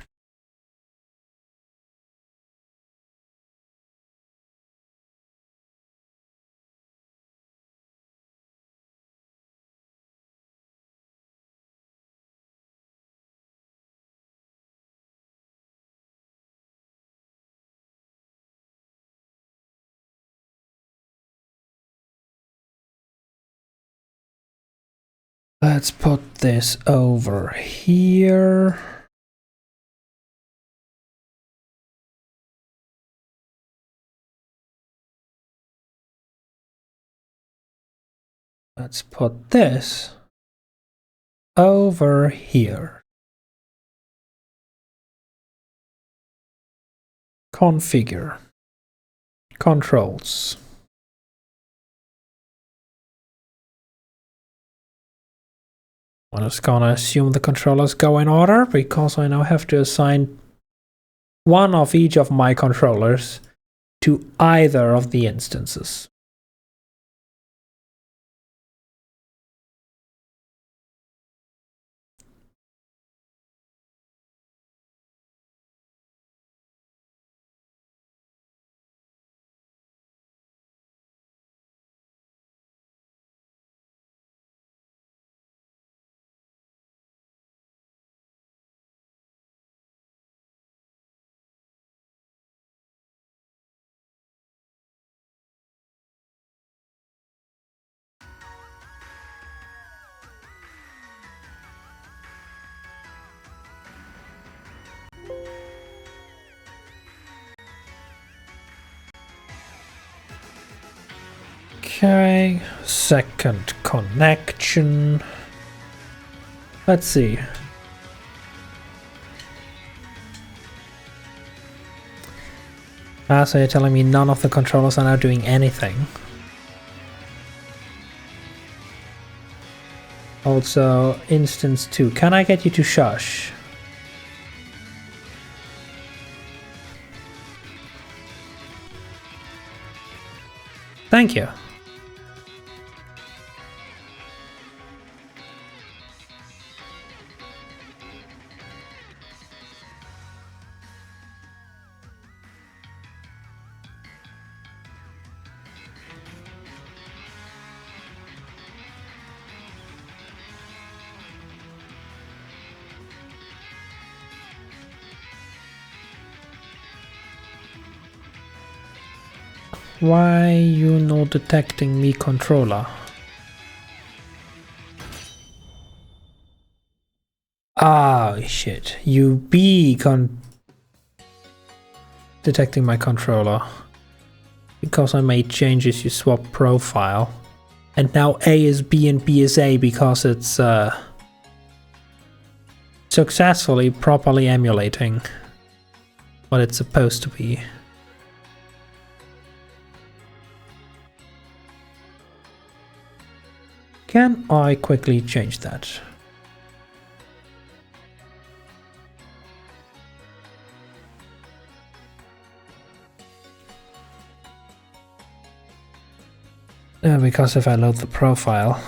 Let's put this over here. Let's put this over here. Configure. Controls. I'm just gonna assume the controllers go in order because I now have to assign one of each of my controllers to either of the instances. Okay, second connection. Let's see. Ah, so you're telling me none of the controllers are now doing anything. Also, instance 2. Can I get you to shush? Thank you. Why you not detecting me, controller? Ah, shit. You be detecting my controller. Because I made changes, you swap profile. And now A is B and B is A because it's successfully, properly emulating what it's supposed to be. Can I quickly change that? Because if I load the profile...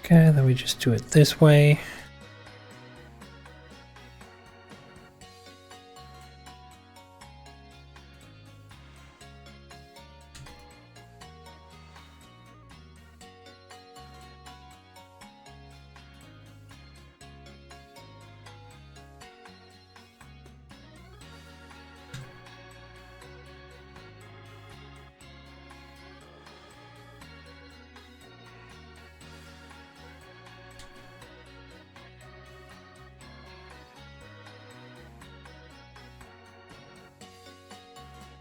Okay, then we just do it this way.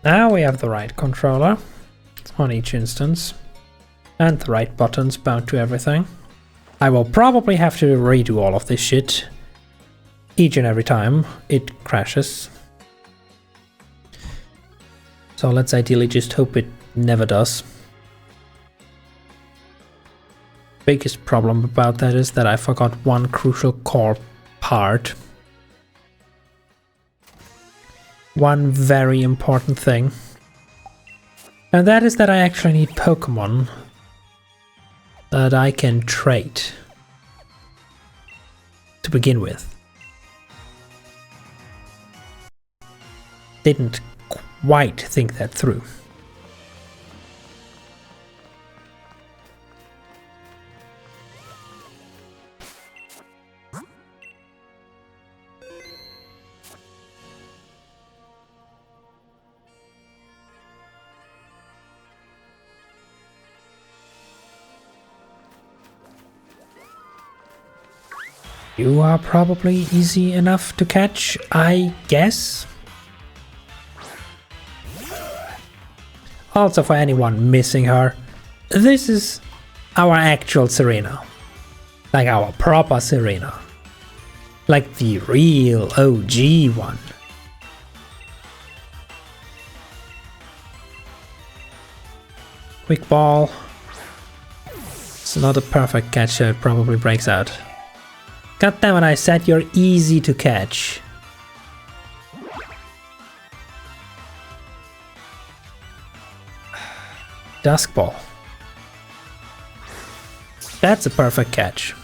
Now we have the right controller on each instance, and the right buttons bound to everything. I will probably have to redo all of this shit each and every time it crashes. So let's ideally just hope it never does. Biggest problem about that is that I forgot one crucial core part. One very important thing. And that is that I actually need Pokemon that I can trade to begin with. Didn't quite think that through. You are probably easy enough to catch, I guess. Also, for anyone missing her, this is our actual Serena. Like our proper Serena. Like the real OG one. Quick ball. It's not a perfect catch, so it probably breaks out. God damn it, I said you're easy to catch. Dusk Ball. That's a perfect catch.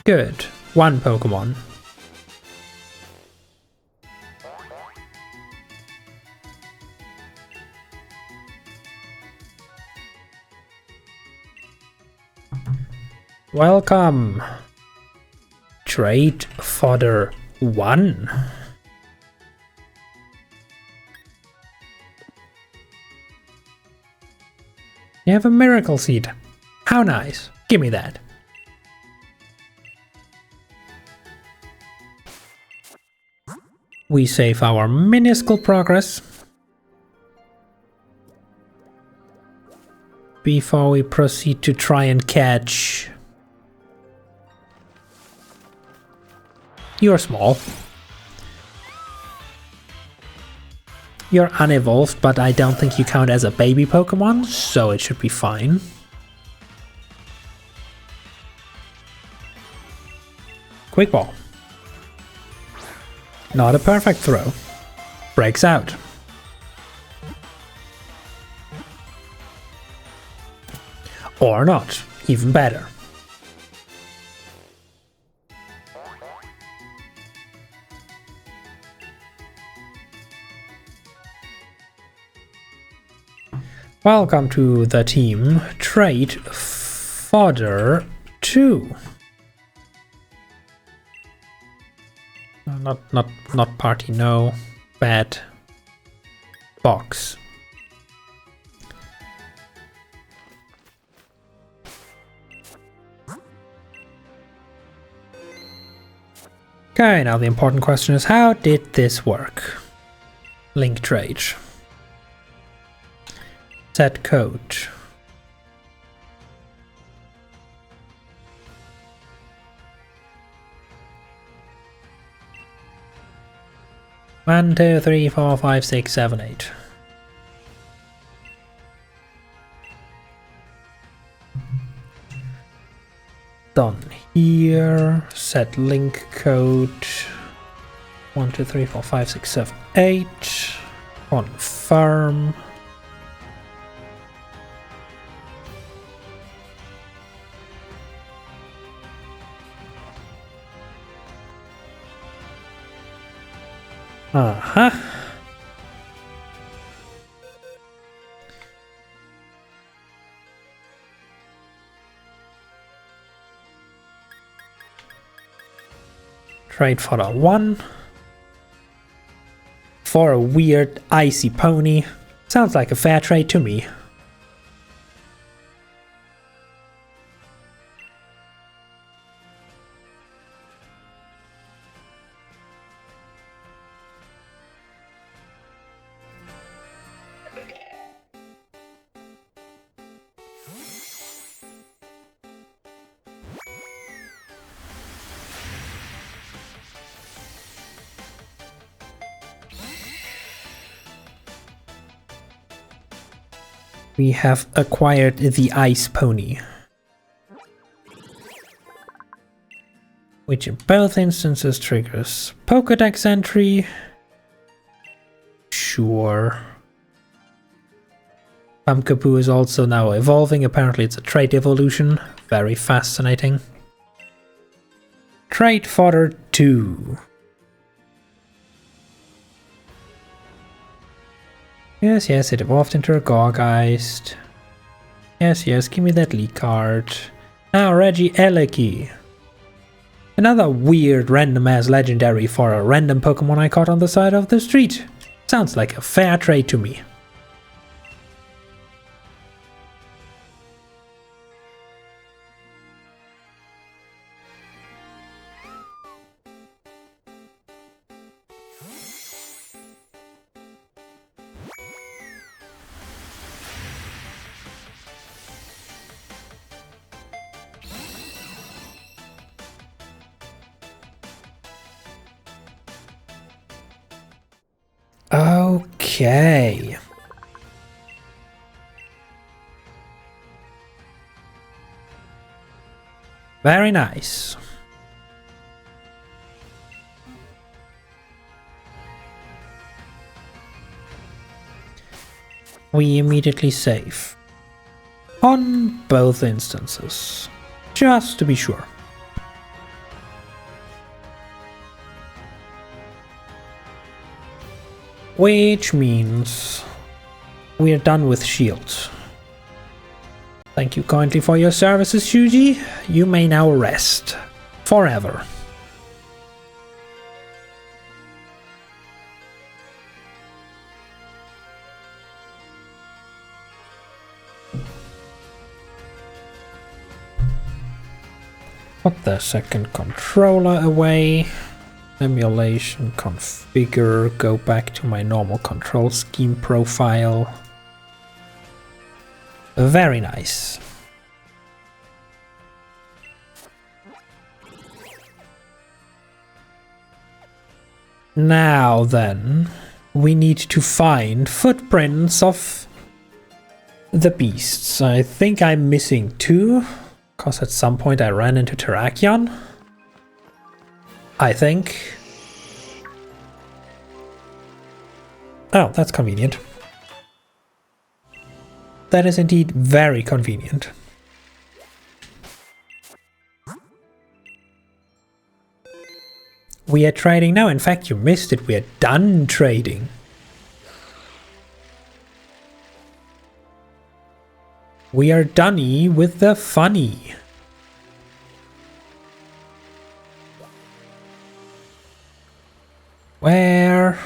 Good. One Pokemon. Welcome. Trade fodder 1. You have a miracle seed. How nice. Give me that. We save our minuscule progress before we proceed to try and catch. You're small. You're unevolved, but I don't think you count as a baby Pokemon, so it should be fine. Quick Ball. Not a perfect throw. Breaks out. Or not. Even better. Welcome to the team. Trade fodder 2. Not party, no. Bad. Box. Okay, now the important question is, how did this work? Link trade. Set code. One, two, three, four, five, six, seven, 8. Done here. Set link code. 1, 2, 3, 4, 5, 6, 7, 8. Confirm. Uh-huh. Trade fodder 1 for a weird icy pony. Sounds like a fair trade to me. We have acquired the Ice Pony, which in both instances triggers Pokédex entry. Sure. Pumpkaboo is also now evolving. Apparently it's a trait evolution. Very fascinating. Trait fodder 2. Yes, yes, it evolved into a Gorgeist. Yes, yes, give me that lead card. Now Reggie Eleki. Another weird random-ass legendary for a random Pokemon I caught on the side of the street. Sounds like a fair trade to me. Okay. Very nice. We immediately save on both instances, just to be sure. Which means we're done with shields. Thank you kindly for your services, Shuji. You may now rest. Forever. Put the second controller away. Emulation configure. Go back to my normal control scheme profile. Very nice. Now then, we need to find footprints of the beasts. I think I'm missing 2, because at some point I ran into Terrakion. I think. Oh, that's convenient. That is indeed very convenient. We are trading now. In fact, you missed it. We are done trading. We are done with the funny. Where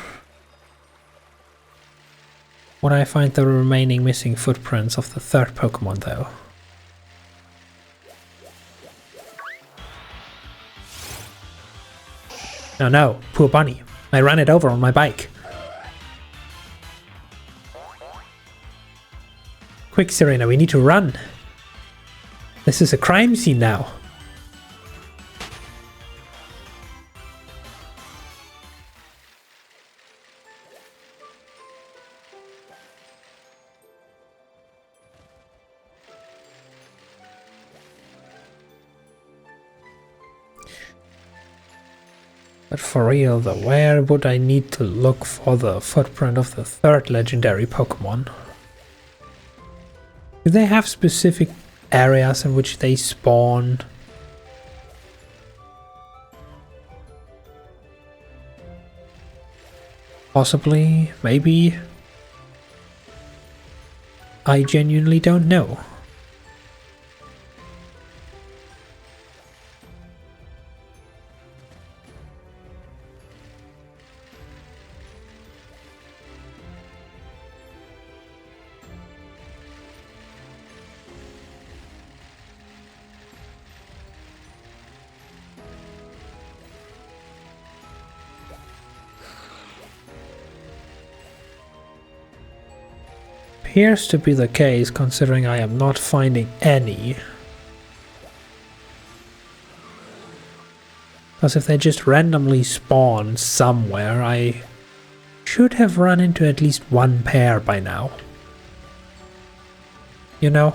would I find the remaining missing footprints of the third Pokemon, though? No, no, poor bunny. I ran it over on my bike. Quick, Serena, we need to run. This is a crime scene now. But for real though, where would I need to look for the footprint of the third legendary Pokemon? Do they have specific areas in which they spawn? Possibly, maybe. I genuinely don't know. Appears to be the case, considering I am not finding any. Because if they just randomly spawn somewhere, I should have run into at least one pair by now. You know?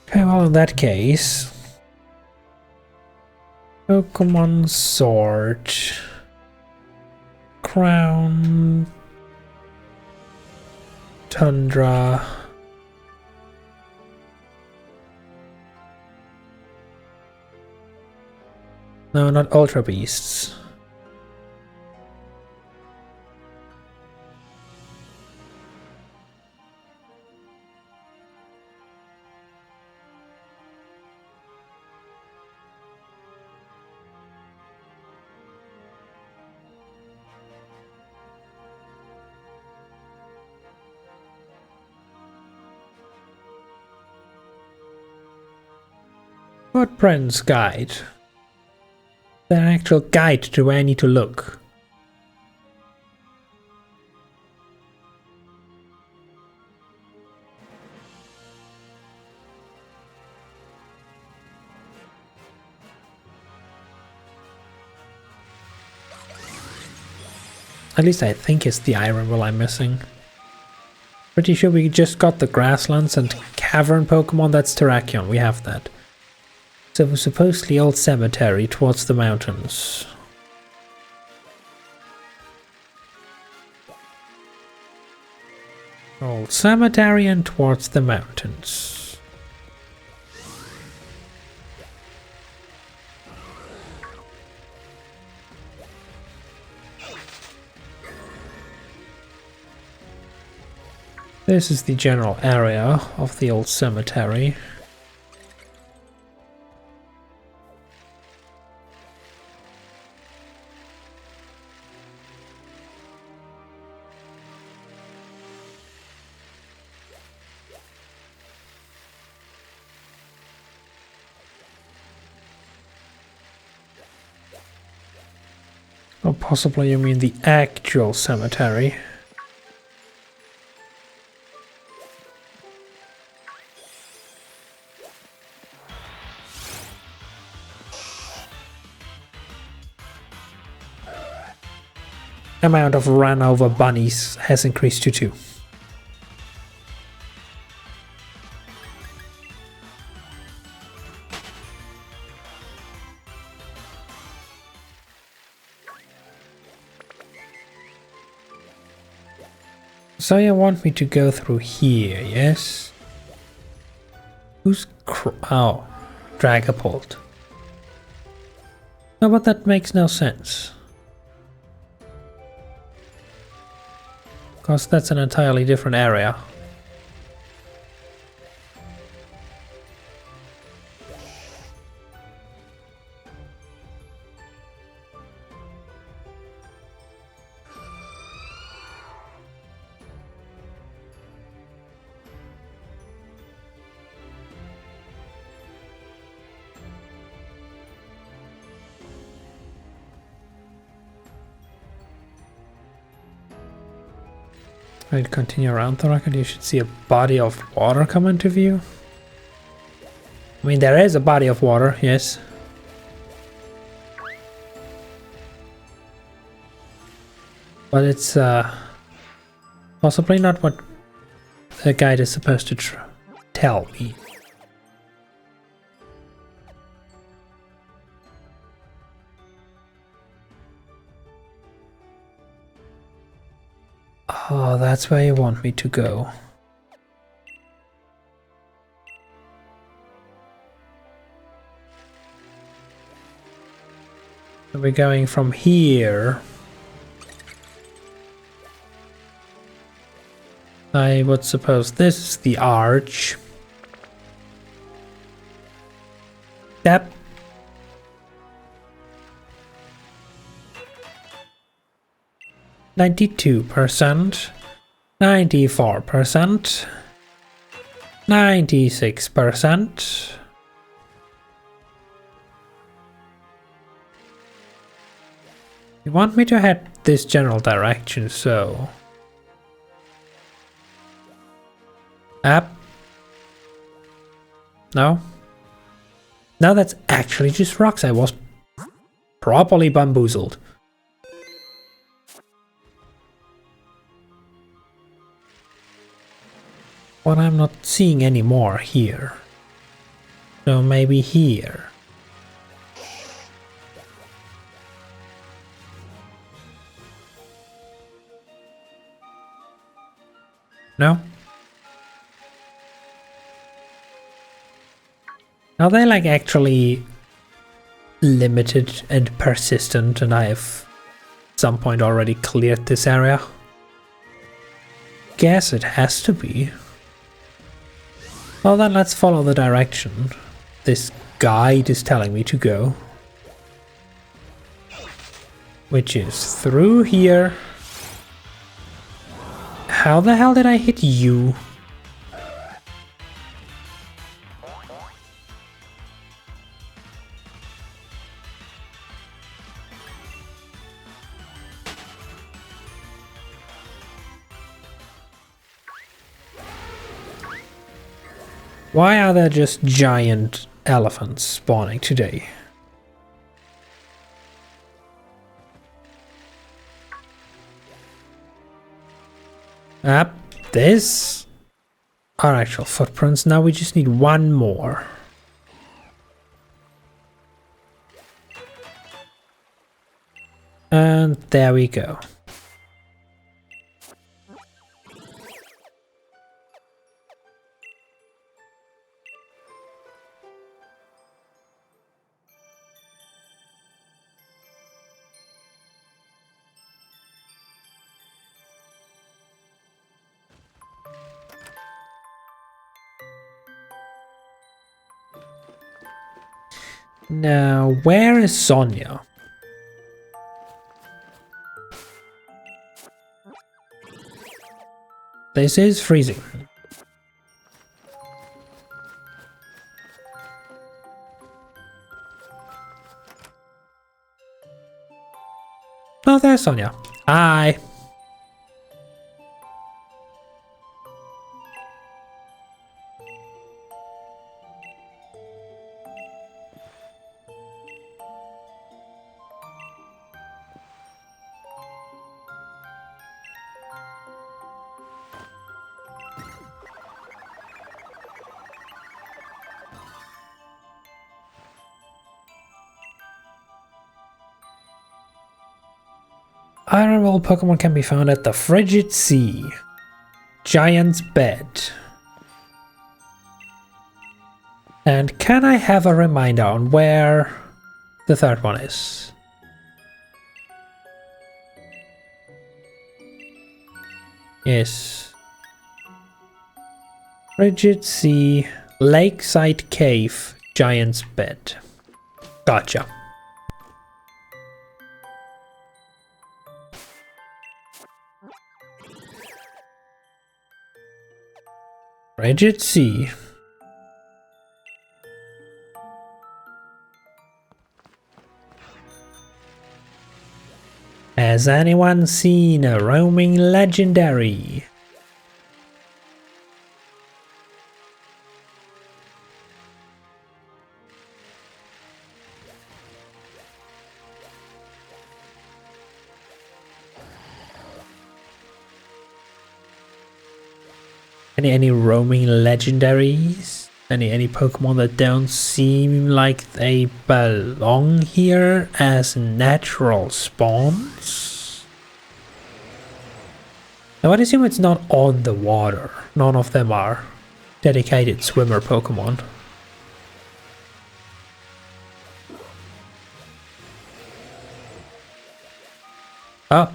Okay, well in that case... Pokemon Sword, Crown, Tundra, no, not Ultra Beasts. Footprints guide. The actual guide to where I need to look. At least I think it's the Iron Will I'm missing. Pretty sure we just got the Grasslands and Cavern Pokemon. That's Terrakion, we have that. So supposedly Old Cemetery towards the mountains. Old Cemetery and towards the mountains. This is the general area of the Old Cemetery. Or possibly you mean the actual cemetery. Amount of run over bunnies has increased to 2. So you want me to go through here, yes? Who's oh, Dragapult. No, but that makes no sense. Because that's an entirely different area. Right, continue around the rocket, you should see a body of water come into view. I mean, there is a body of water, yes. But it's possibly not what the guide is supposed to tell me. Oh, that's where you want me to go. So we're going from here. I would suppose this is the arch. Yep. %, 94%, 96%. You want me to head this general direction, so up. No? No, that's actually just rocks. I was properly bamboozled. But I'm not seeing any more here. So maybe here. No? Are they like actually limited and persistent and I have at some point already cleared this area? Guess it has to be. Well then let's follow the direction this guide is telling me to go. Which is through here. How the hell did I hit you? Why are there just giant elephants spawning today? This are actual footprints. Now we just need one more. And there we go. Now, where is Sonia? This is freezing. Oh, there's Sonia. Hi. Iron World Pokemon can be found at the Frigid Sea, Giant's Bed. And can I have a reminder on where the third one is? Yes. Frigid Sea, Lakeside Cave, Giant's Bed. Gotcha. Frigid Sea. Has anyone seen a roaming legendary? Any roaming legendaries? Any Pokemon that don't seem like they belong here as natural spawns? I would assume it's not on the water. None of them are dedicated swimmer Pokemon. Oh,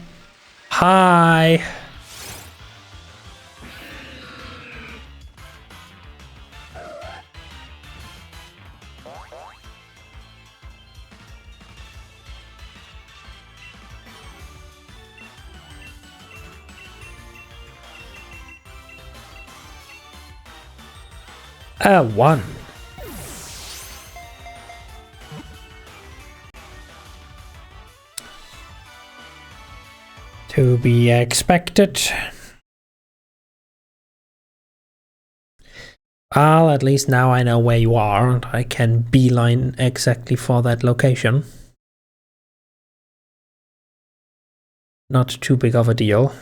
hi. One. To be expected. Well, at least now I know where you are and I can beeline exactly for that location. Not too big of a deal.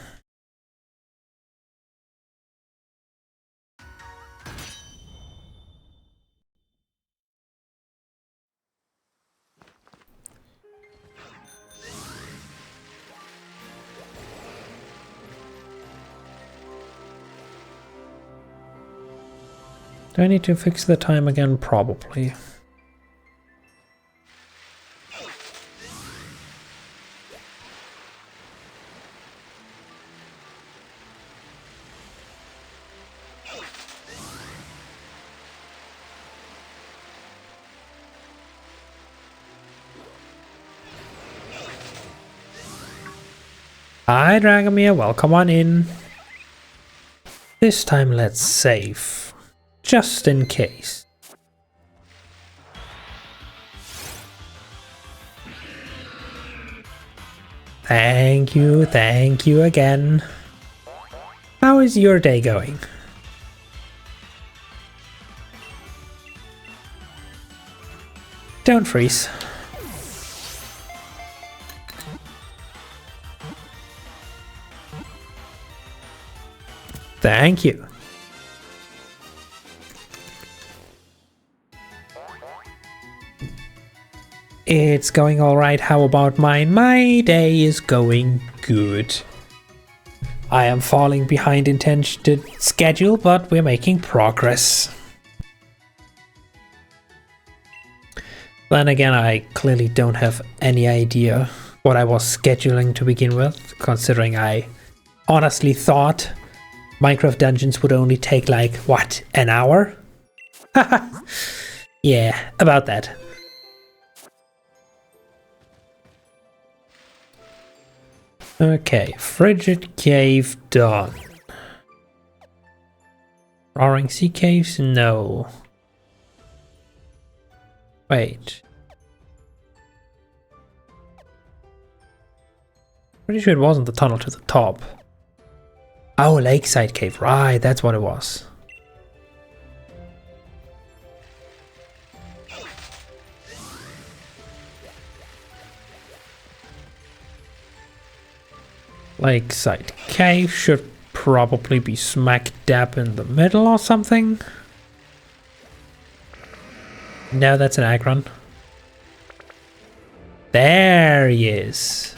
Do I need to fix the time again? Probably. Hi Dragomir, welcome on in. This time let's save. Just in case. Thank you again. How is your day going? Don't freeze. Thank you. It's going alright. How about mine? My day is going good. I am falling behind intended schedule, but we're making progress. Then again, I clearly don't have any idea what I was scheduling to begin with, considering I honestly thought Minecraft Dungeons would only take like, what, an hour? Yeah, about that. Okay, Frigid Cave done. Roaring Sea Caves? No. Wait. Pretty sure it wasn't the tunnel to the top. Oh, Lakeside Cave. Right, that's what it was. Lakeside Cave should probably be smack dab in the middle or something. No, that's an Agron. There he is.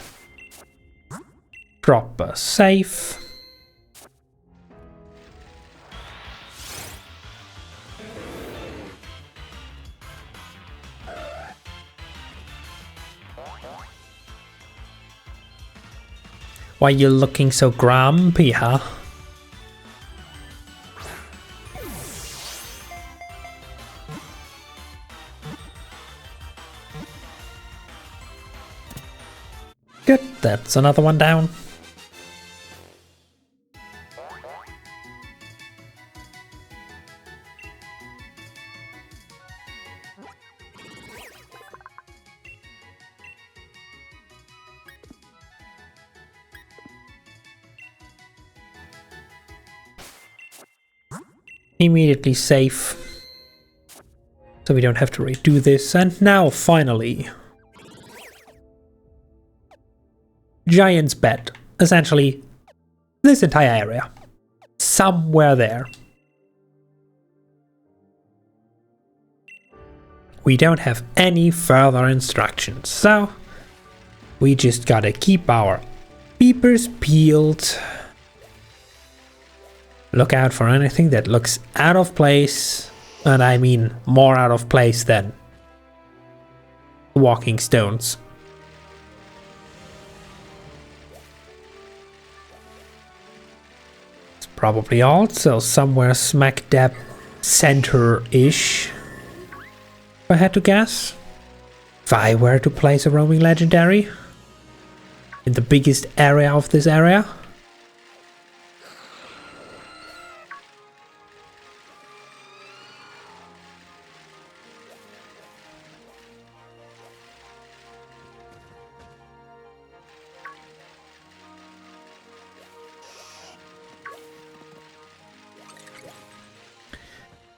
Proper safe. Why you looking so grumpy, huh? Good, that's another one down. Immediately safe. So we don't have to redo this. And now, finally, Giant's Bed. Essentially, this entire area. Somewhere there. We don't have any further instructions, so we just gotta keep our beepers peeled. Look out for anything that looks out of place, and I mean more out of place than walking stones. It's probably also somewhere smack dab center-ish, if I had to guess. If I were to place a roaming legendary in the biggest area of this area.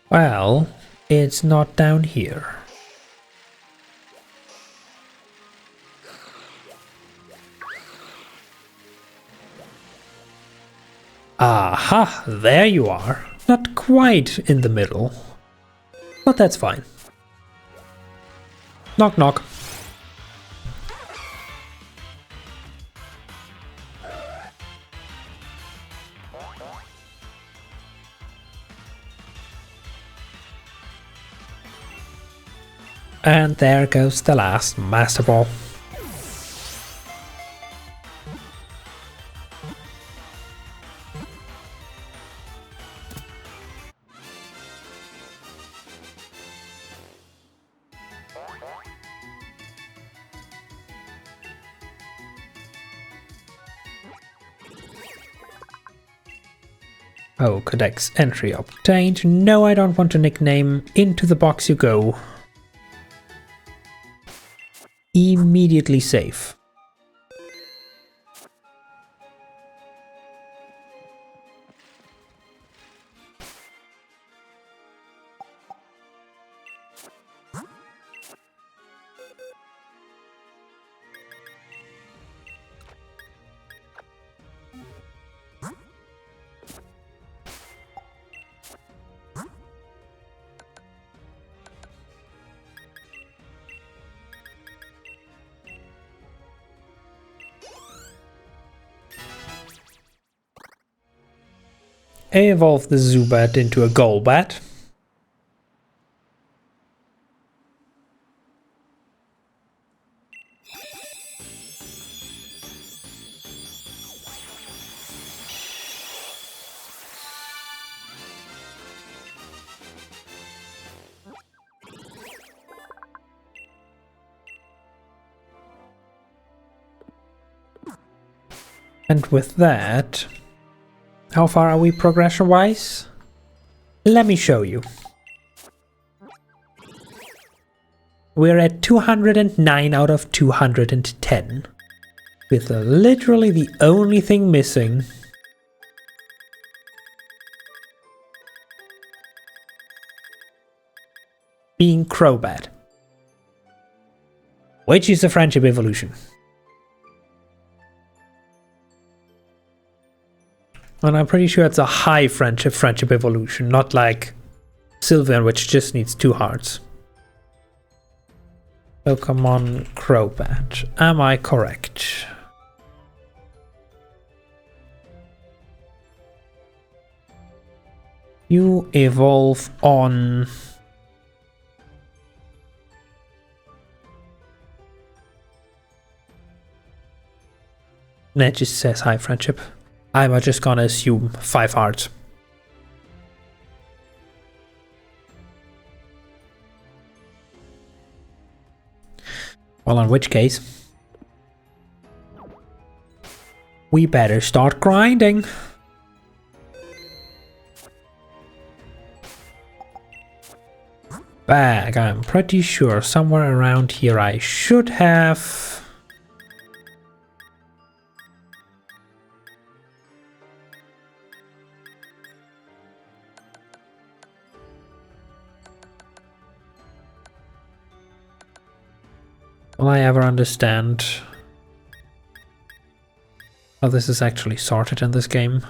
Well, it's not down here. Aha, there you are. Not quite in the middle, but that's fine. Knock knock. And there goes the last Master Ball. Oh, Codex entry obtained. No, I don't want to nickname. Into the box you go. Immediately safe. Evolve the Zubat into a Golbat. And with that, how far are we progression-wise? Let me show you. We're at 209 out of 210. With literally the only thing missing being Crobat. Which is a friendship evolution. And I'm pretty sure it's a high friendship evolution, not like Sylveon, which just needs 2 hearts. Pokemon Crobat. Am I correct? You evolve on... That just says high friendship. I'm just gonna assume 5 hearts. Well, in which case, we better start grinding. Bag, I'm pretty sure somewhere around here I should have... Will I ever understand how this is actually sorted in this game?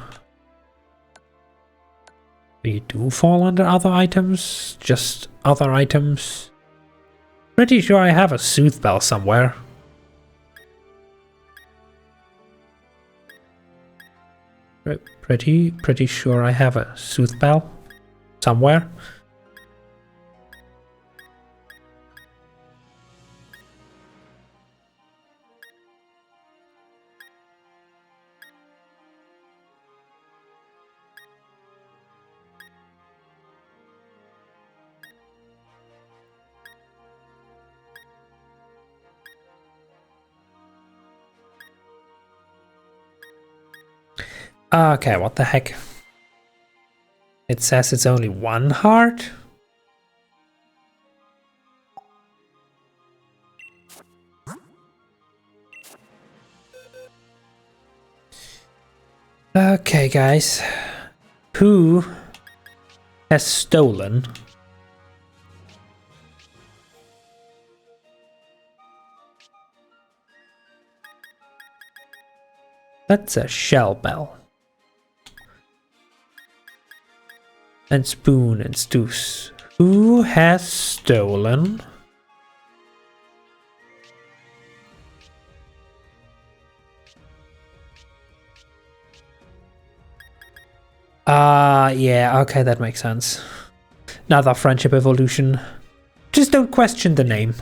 They do fall under other items, just other items. Pretty sure I have a Sooth Bell somewhere. Pretty sure I have a Sooth Bell somewhere. Okay, what the heck? It says it's only 1 heart? Okay, guys. Who has stolen That's a shell bell. And spoon and stews. Who has stolen? Yeah, okay, that makes sense. Another friendship evolution. Just don't question the name.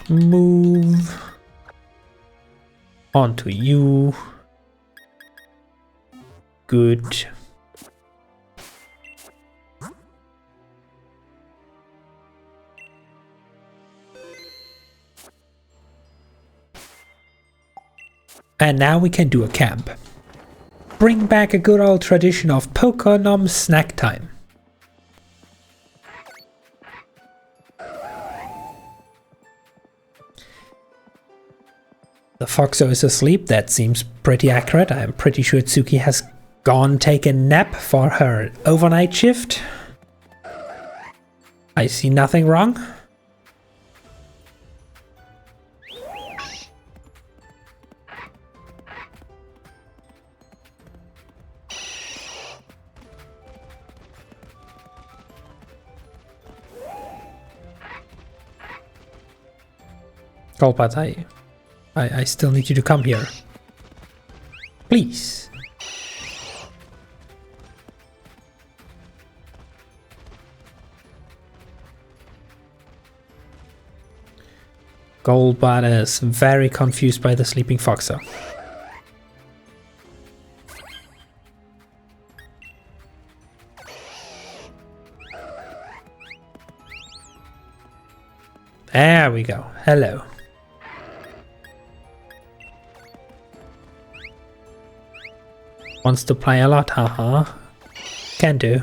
Move on to you. Good. And now we can do a camp. Bring back a good old tradition of Pokénom snack time. The Foxo is asleep, that seems pretty accurate. I'm pretty sure Tsuki has gone take a nap for her overnight shift. I see nothing wrong. Golbat, I still need you to come here. Please. Golbat is very confused by the sleeping Foxo. There we go. Hello. Wants to play a lot, haha. Can do.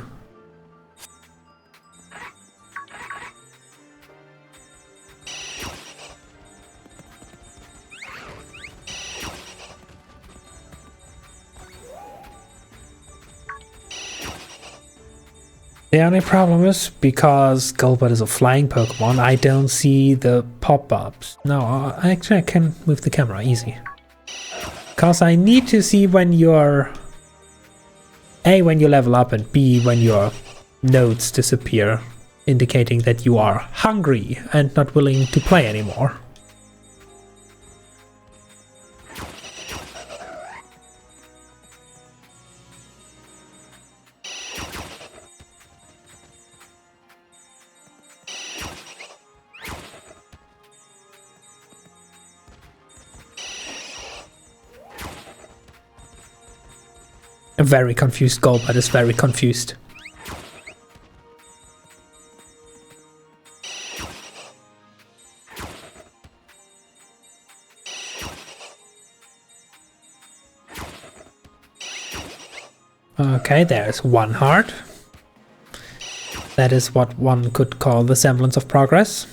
The only problem is, because Golbat is a flying Pokemon, I don't see the pop-ups. No, actually I can move the camera, easy. Because I need to see when you're... A, when you level up, and B, when your nodes disappear, indicating that you are hungry and not willing to play anymore. A very confused Golbat is very confused. Okay, there's one heart. That is what one could call the semblance of progress.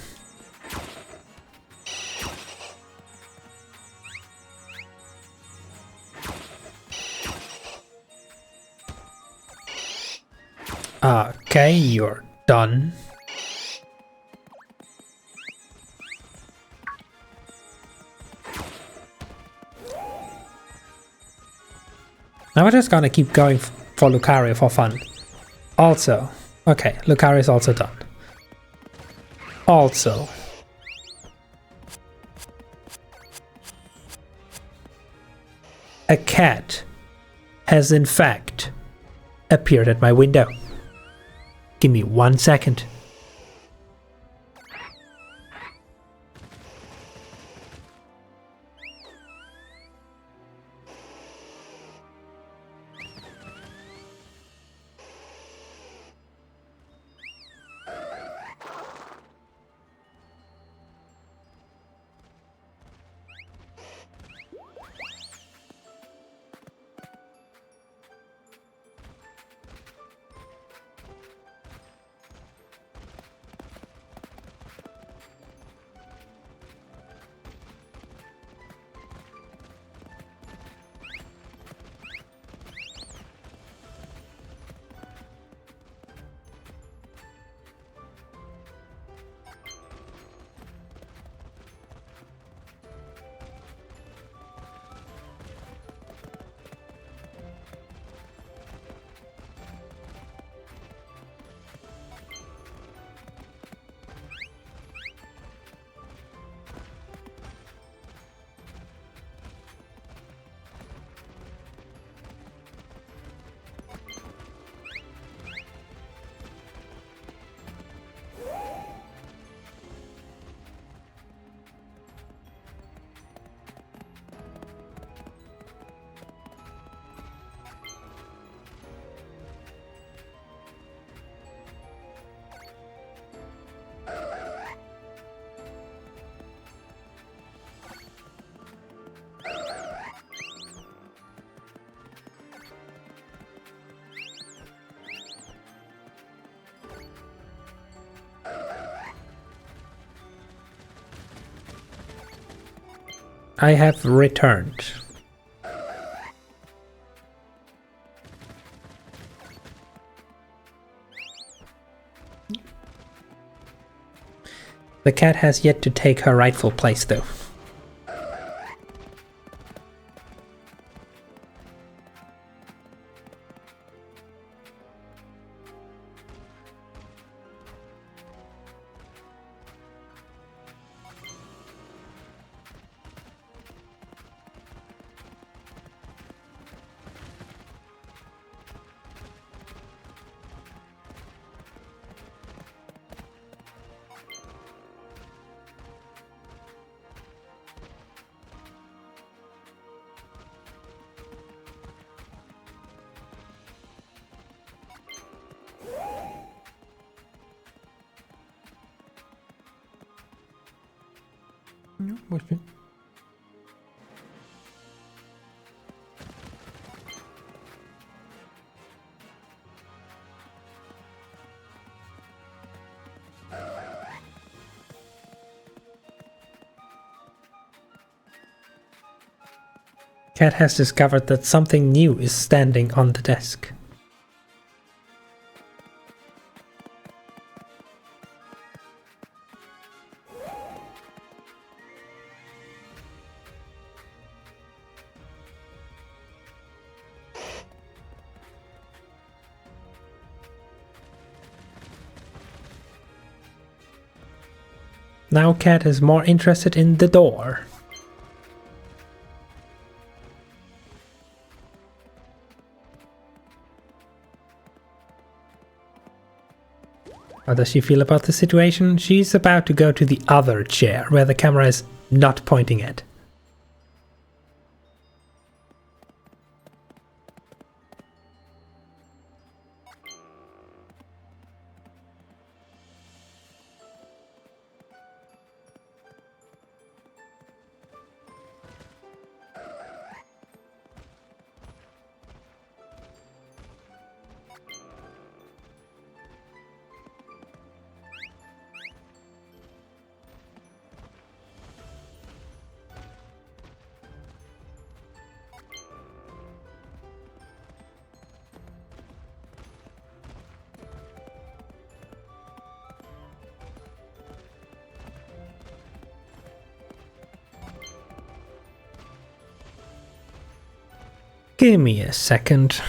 Okay, you're done. Now we're just gonna keep going for Lucario for fun. Also, okay, Lucario is also done. Also, a cat has in fact appeared at my window. Give me 1 second. I have returned. The cat has yet to take her rightful place, though. Cat has discovered that something new is standing on the desk. Now Cat is more interested in the door. How does she feel about the situation? She's about to go to the other chair, where the camera is not pointing at. Give me a second.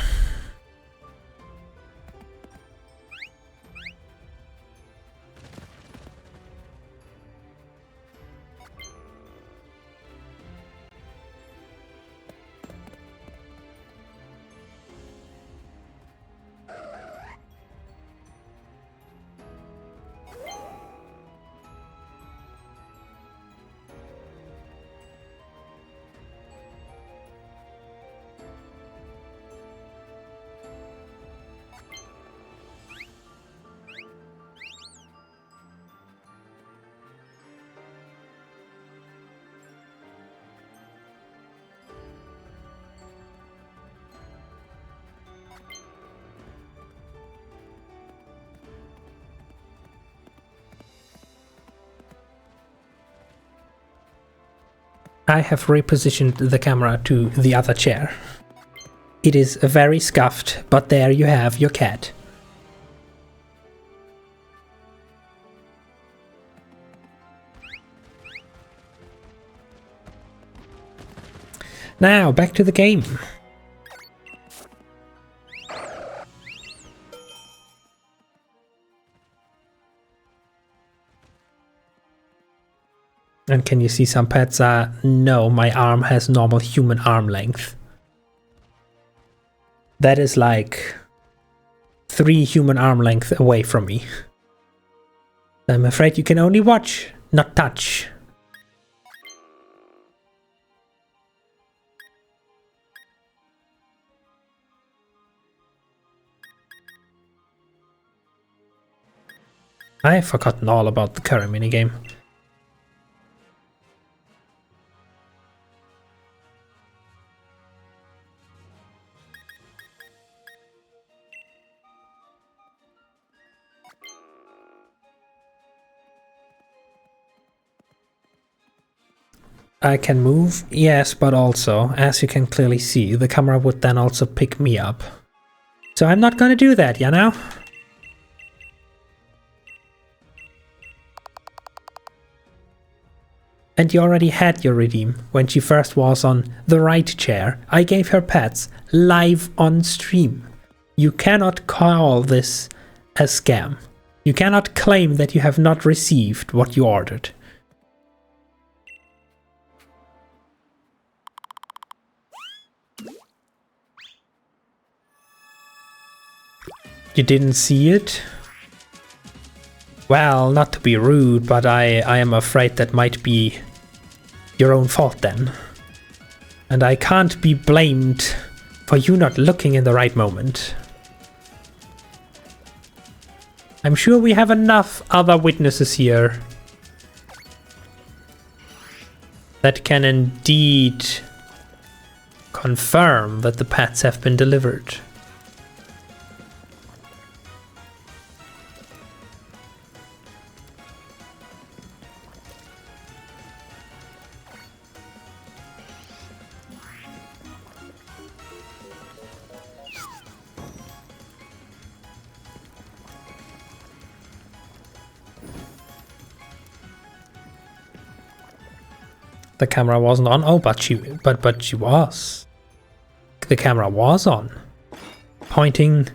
I have repositioned the camera to the other chair. It is very scuffed, but there you have your cat. Now, back to the game. And can you see some pets? No, my arm has normal human arm length. That is like 3 human arm length away from me. I'm afraid you can only watch, not touch. I've forgotten all about the curry minigame. I can move, yes, but also, as you can clearly see, the camera would then also pick me up. So I'm not gonna do that, you know? And you already had your redeem when she first was on the right chair. I gave her pets live on stream. You cannot call this a scam. You cannot claim that you have not received what you ordered. You didn't see it? Well, not to be rude, but I am afraid that might be your own fault then. And I can't be blamed for you not looking in the right moment. I'm sure we have enough other witnesses here that can indeed confirm that the pets have been delivered. The camera wasn't on. Oh, but she was. The camera was on, pointing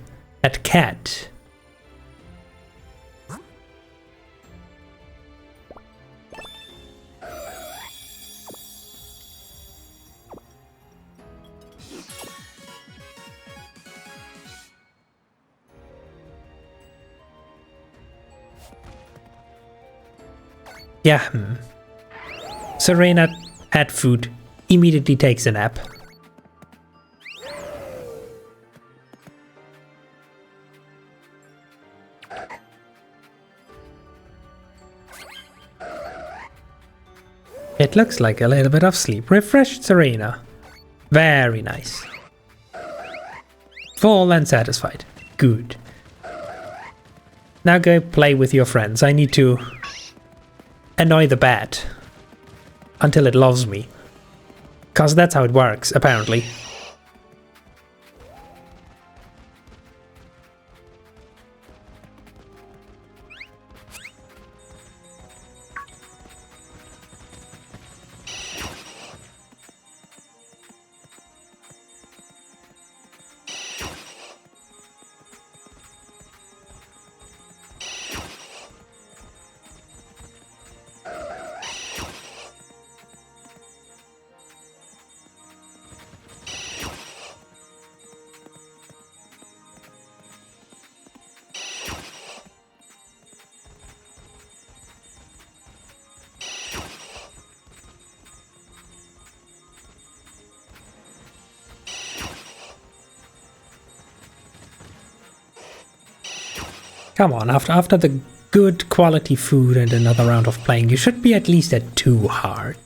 at Cat. Yeah. Serena had food, immediately takes a nap. It looks like a little bit of sleep. Refreshed Serena. Very nice. Full and satisfied. Good. Now go play with your friends. I need to annoy the bat until it loves me. 'Cause that's how it works, apparently. Come on, after the good quality food and another round of playing, you should be at least at 2 hard.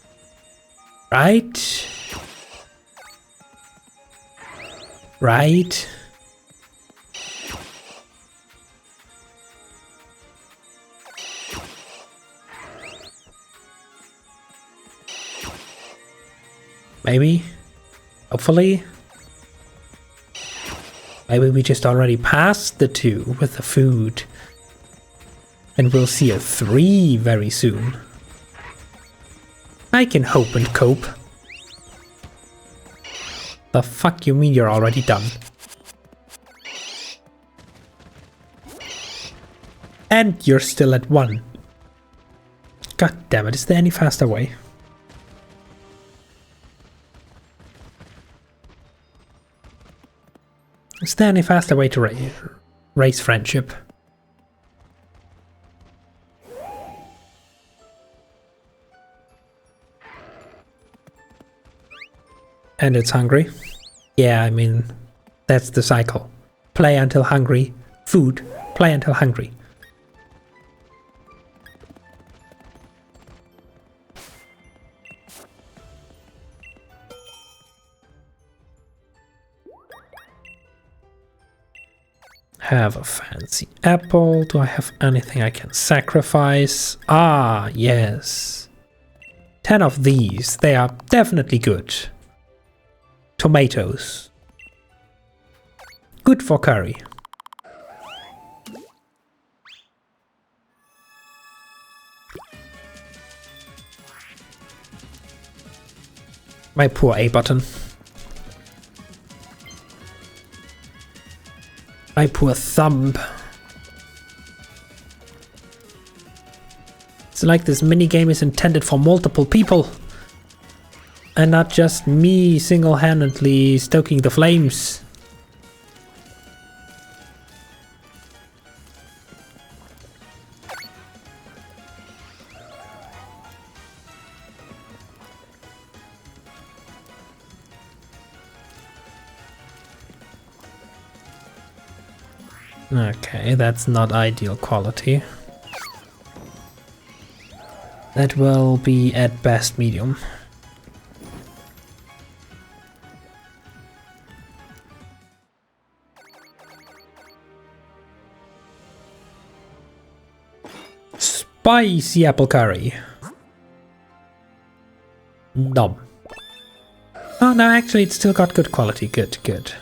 Right? Right? Maybe? Hopefully? Maybe we just already passed the 2 with the food. And we'll see a 3 very soon. I can hope and cope. The fuck you mean you're already done? And you're still at 1. God damn it, is there any faster way? Is there any faster way to raise friendship? And it's hungry? Yeah, I mean, that's the cycle. Play until hungry, food, play until hungry. Have a fancy apple. Do I have anything I can sacrifice? Ah, yes. 10 of these. They are definitely good. Tomatoes. Good for curry. My poor A button. My poor thumb. It's like this minigame is intended for multiple people. And not just me single-handedly stoking the flames. Okay, that's not ideal quality. That will be at best medium. Spicy apple curry. Nom. Oh no, actually it's still got good quality. Good, good.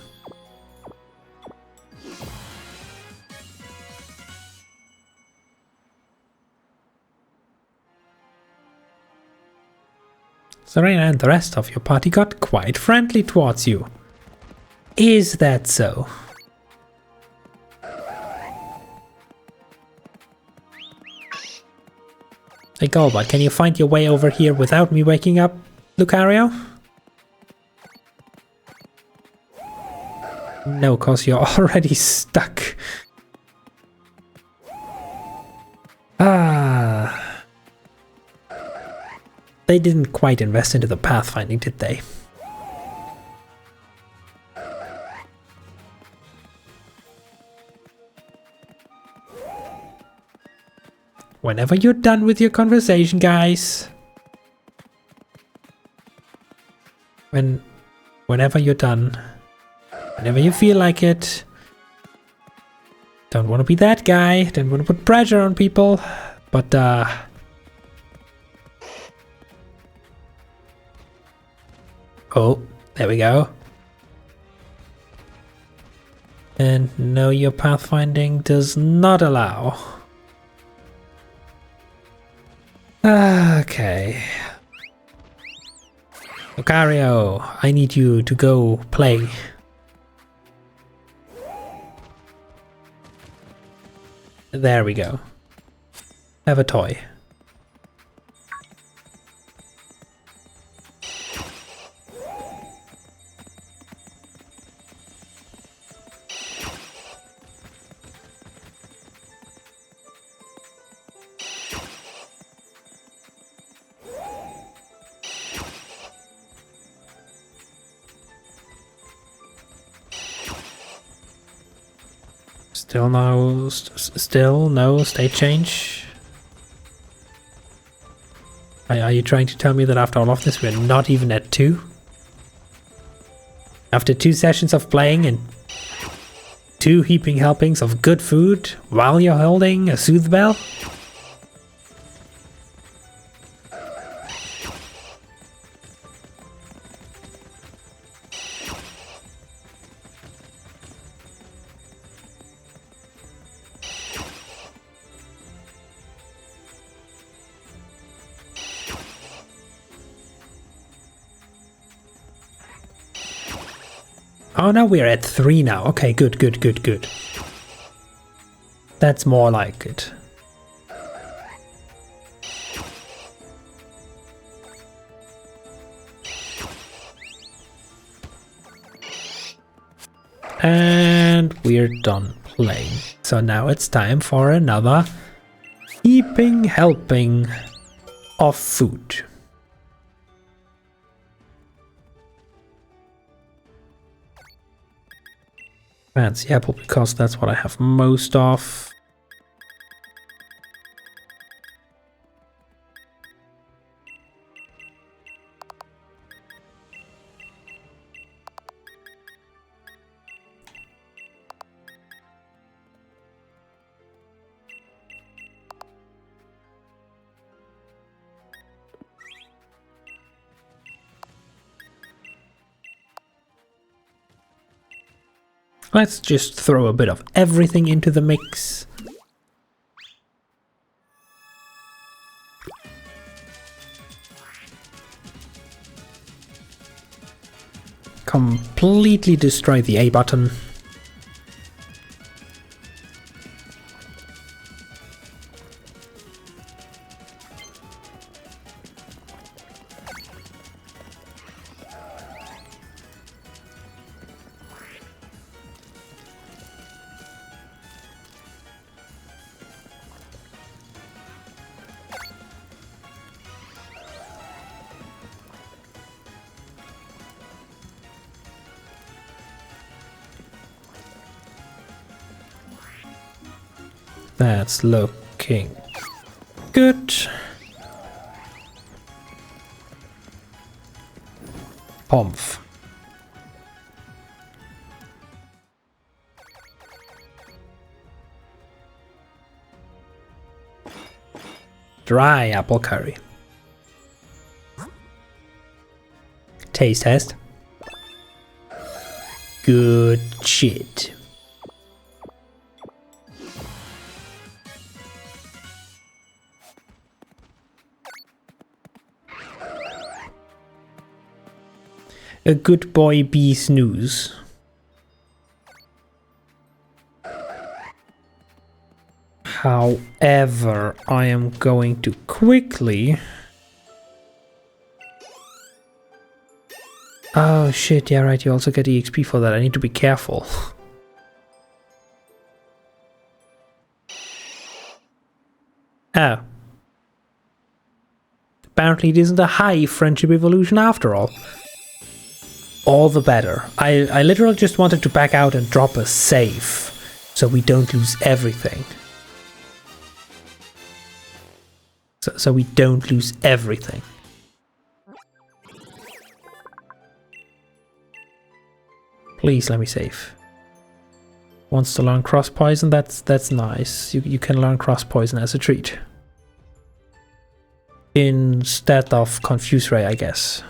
Serena and the rest of your party got quite friendly towards you. Is that so? Hey Golbot, can you find your way over here without me waking up, Lucario? No, cause you're already stuck. Ah. They didn't quite invest into the pathfinding, did they? Whenever you're done with your conversation, guys. Whenever you're done. Whenever you feel like it. Don't want to be that guy. Don't want to put pressure on people. But, oh, there we go. And no, your pathfinding does not allow. Okay. Lucario, I need you to go play. There we go. Have a toy. Still no state change. Are you trying to tell me that after all of this we're not even at 2? After 2 sessions of playing and 2 heaping helpings of good food while you're holding a Soothe Bell? Oh no, we're at 3 now. Okay, good. That's more like it. And we're done playing. So now it's time for another heaping helping of food. Fancy apple, because that's what I have most of. Let's just throw a bit of everything into the mix. Completely destroy the A button. That's looking good. Pomf. Dry apple curry. Taste test. Good shit. A good boy bee snooze. However, I am going to quickly... Oh shit, yeah right, you also get EXP for that. I need to be careful. Oh. Apparently it isn't a high friendship evolution after all. All the better. I literally just wanted to back out and drop a save, so we don't lose everything. So we don't lose everything. Please let me save. Wants to learn cross poison, that's nice. You can learn cross poison as a treat. Instead of confuse ray, I guess.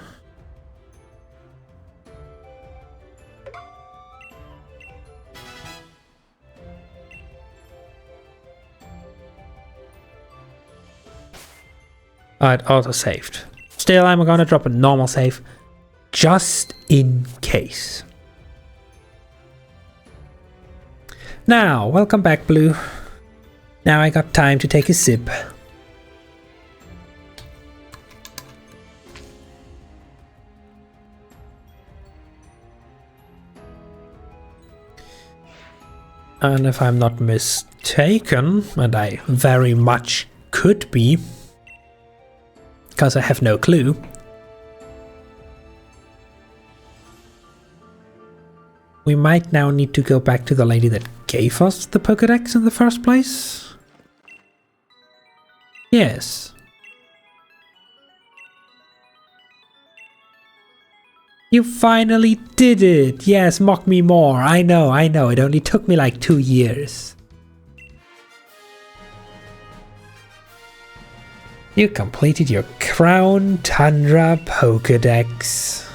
Alright, auto saved. Still, I'm gonna drop a normal save just in case. Now, welcome back, Blue. Now I got time to take a sip. And if I'm not mistaken, and I very much could be, because I have no clue, we might now need to go back to the lady that gave us the Pokédex in the first place. Yes. You finally did it! Yes, mock me more. I know, it only took me like 2 years. You completed your Crown Tundra Pokédex.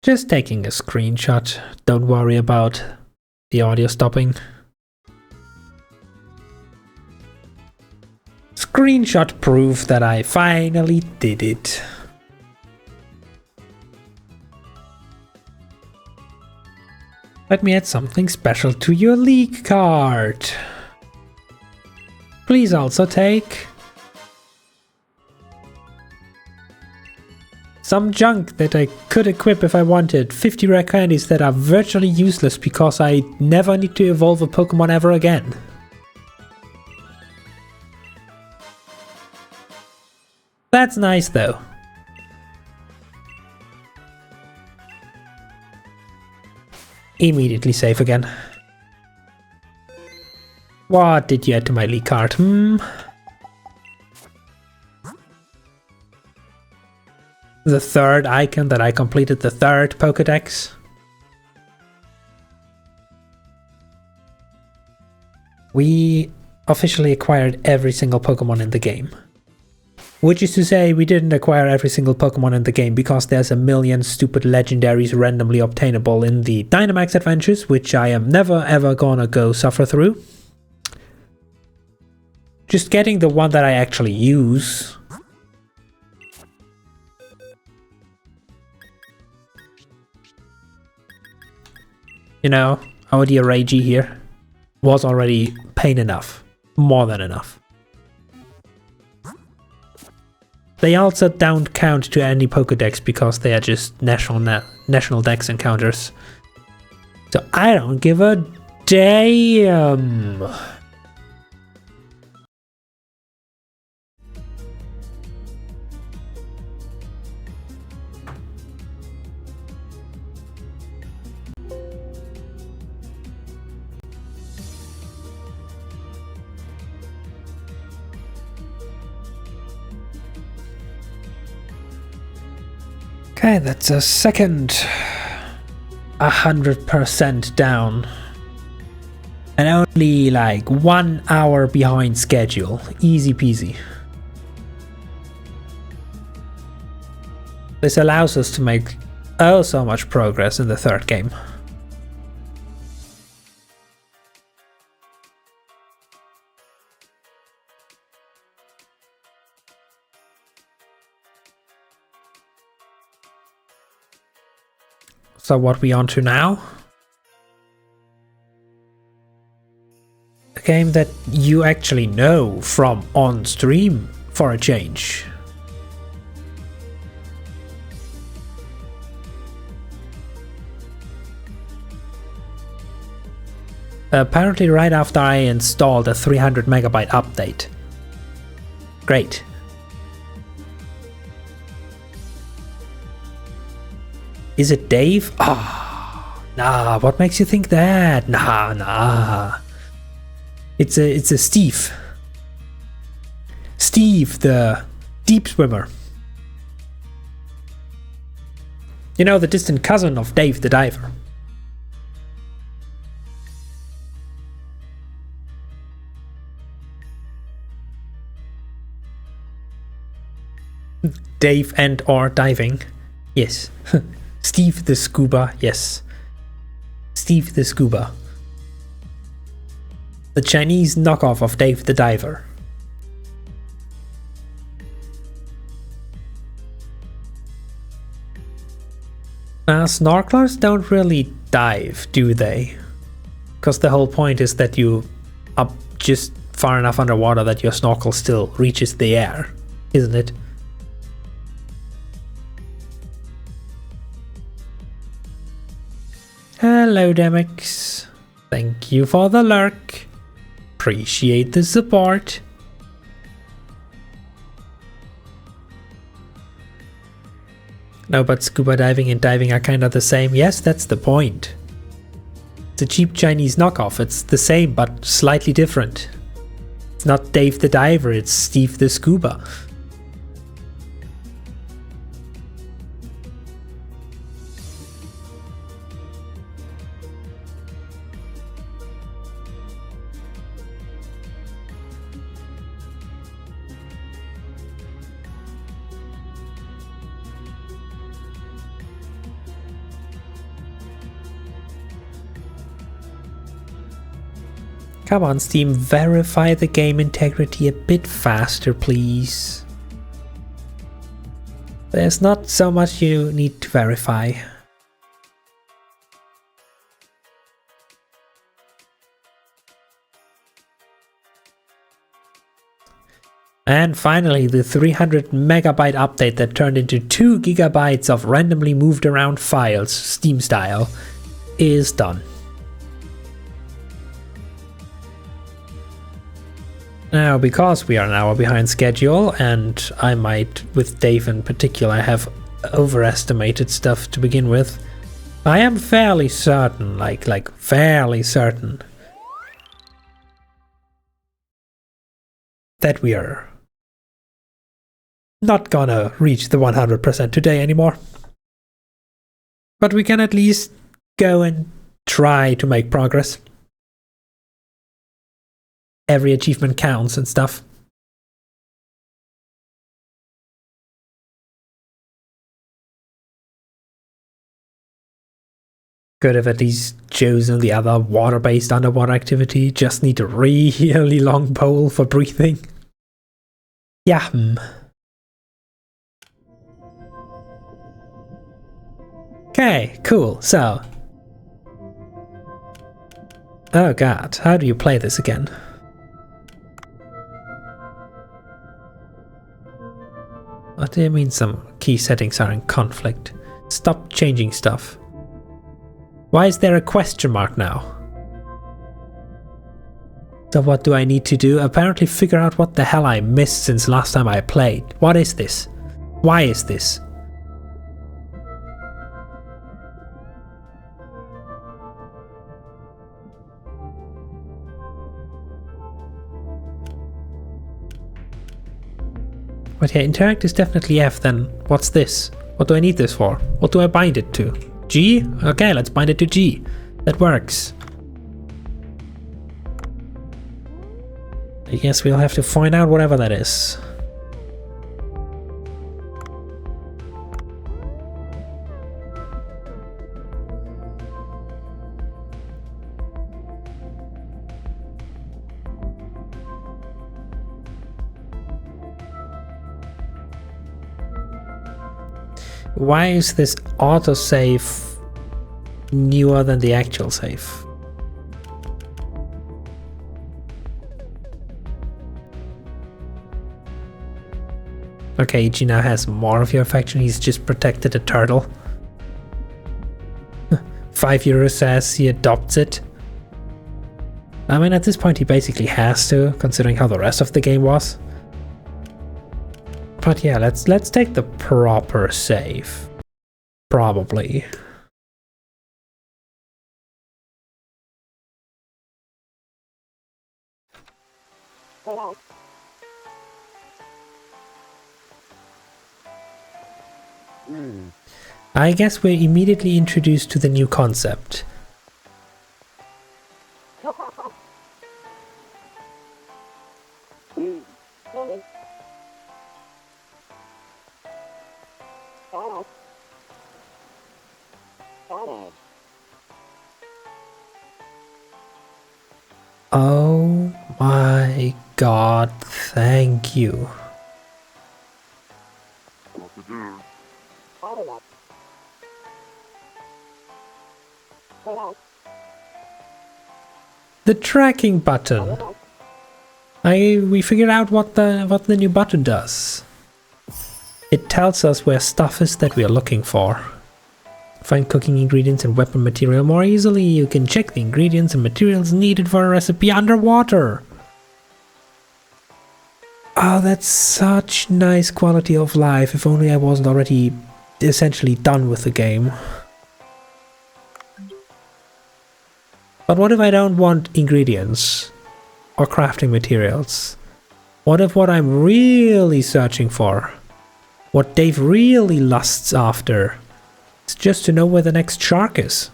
Just taking a screenshot, don't worry about the audio stopping. Screenshot proof that I finally did it. Let me add something special to your league card. Please also take some junk that I could equip if I wanted. 50 rare candies that are virtually useless because I never need to evolve a Pokemon ever again. That's nice though. Immediately save again. What did you add to my league card? The third icon that I completed the third Pokédex. We officially acquired every single Pokemon in the game. Which is to say, we didn't acquire every single Pokemon in the game because there's a million stupid legendaries randomly obtainable in the Dynamax adventures, which I am never ever gonna go suffer through. Just getting the one that I actually use. You know, our dear Reiji here was already pain enough. More than enough. They also don't count to any Pokédex because they are just national dex encounters. So I don't give a damn. Okay, that's a second 100% down. And only like 1 hour behind schedule. Easy peasy. This allows us to make oh so much progress in the third game. So what we on to now? game that you actually know from on stream for a change. Apparently right after I installed a 300 megabyte update. Great. Is it Dave? Ah, nah, what makes you think that? Nah. It's a Steve. Steve, the deep swimmer. You know, the distant cousin of Dave the diver. Dave and or diving. Yes. Steve the scuba. Yes. Steve the scuba. The Chinese knockoff of Dave the diver. Snorkelers don't really dive, do they? Because the whole point is that you are just far enough underwater that your snorkel still reaches the air, isn't it? Hello, Demix. Thank you for the lurk. Appreciate the support. No, but scuba diving and diving are kind of the same. Yes, that's the point. It's a cheap Chinese knockoff. It's the same, but slightly different. It's not Dave the diver, it's Steve the scuba. Come on, Steam, verify the game integrity a bit faster, please. There's not so much you need to verify. And finally, the 300 megabyte update that turned into 2 gigabytes of randomly moved around files, Steam style, is done. Now, because we are an hour behind schedule, and I might, with Dave in particular, have overestimated stuff to begin with, I am fairly certain, like fairly certain, that we are not gonna reach the 100% today anymore. But we can at least go and try to make progress. Every achievement counts and stuff. Could have at least chosen the other water-based underwater activity. Just need a really long pole for breathing. Yeah. Okay, cool. So. Oh god, how do you play this again? What do you mean some key settings are in conflict? Stop changing stuff. Why is there a question mark now? So what do I need to do? Apparently figure out what the hell I missed since last time I played. What is this? Why is this? But yeah, interact is definitely F, then what's this? What do I need this for? What do I bind it to? G? Okay, let's bind it to G. That works. I guess we'll have to find out whatever that is. Why is this autosave newer than the actual save? Okay, Ichi now has more of your affection. He's just protected a turtle. €5 says he adopts it. I mean, at this point he basically has to, considering how the rest of the game was. But yeah, let's take the proper save. Probably. I guess we're immediately introduced to the new concept. Oh my god, thank you. The tracking button. We figured out what the new button does. It tells us where stuff is that we are looking for. Find cooking ingredients and weapon material more easily. You can check the ingredients and materials needed for a recipe underwater. Oh, that's such nice quality of life. If only I wasn't already essentially done with the game. But what if I don't want ingredients or crafting materials? What if what I'm really searching for, what Dave really lusts after, is just to know where the next shark is?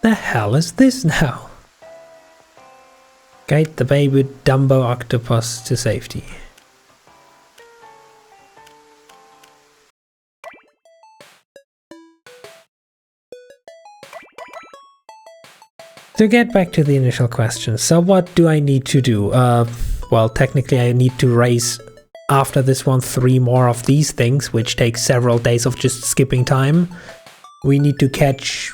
The hell is this now? Guide the baby Dumbo octopus to safety. To get back to the initial question, so what do I need to do? Well, technically I need to raise, after this one, 3 more of these things, which takes several days of just skipping time. We need to catch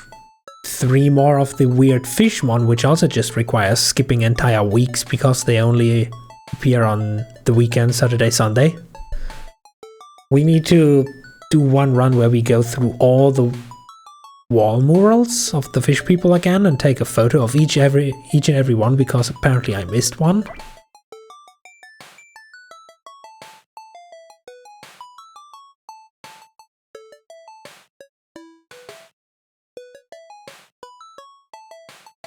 3 more of the weird fish one, which also just requires skipping entire weeks because they only appear on the weekend, Saturday, Sunday. We need to do one run where we go through all the wall murals of the fish people again and take a photo of each and every one, because apparently I missed one.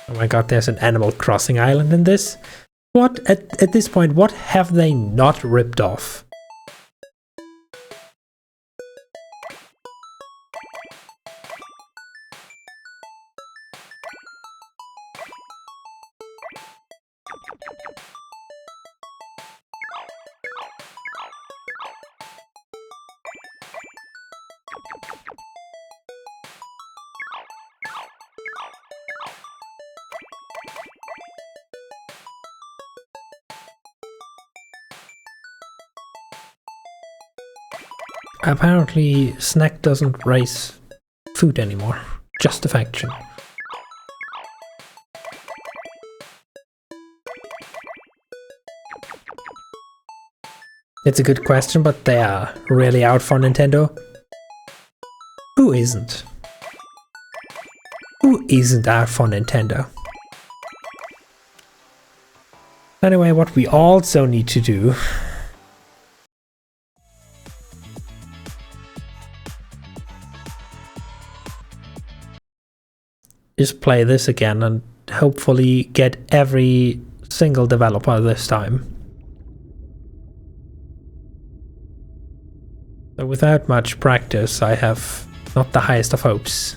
Oh my god, there's an Animal Crossing island in this. What, at this point, what have they not ripped off? Apparently, Snack doesn't raise food anymore, just affection. It's a good question, but they are really out for Nintendo. Who isn't? Who isn't out for Nintendo? Anyway, what we also need to do is play this again and hopefully get every single developer this time. So without much practice, I have not the highest of hopes.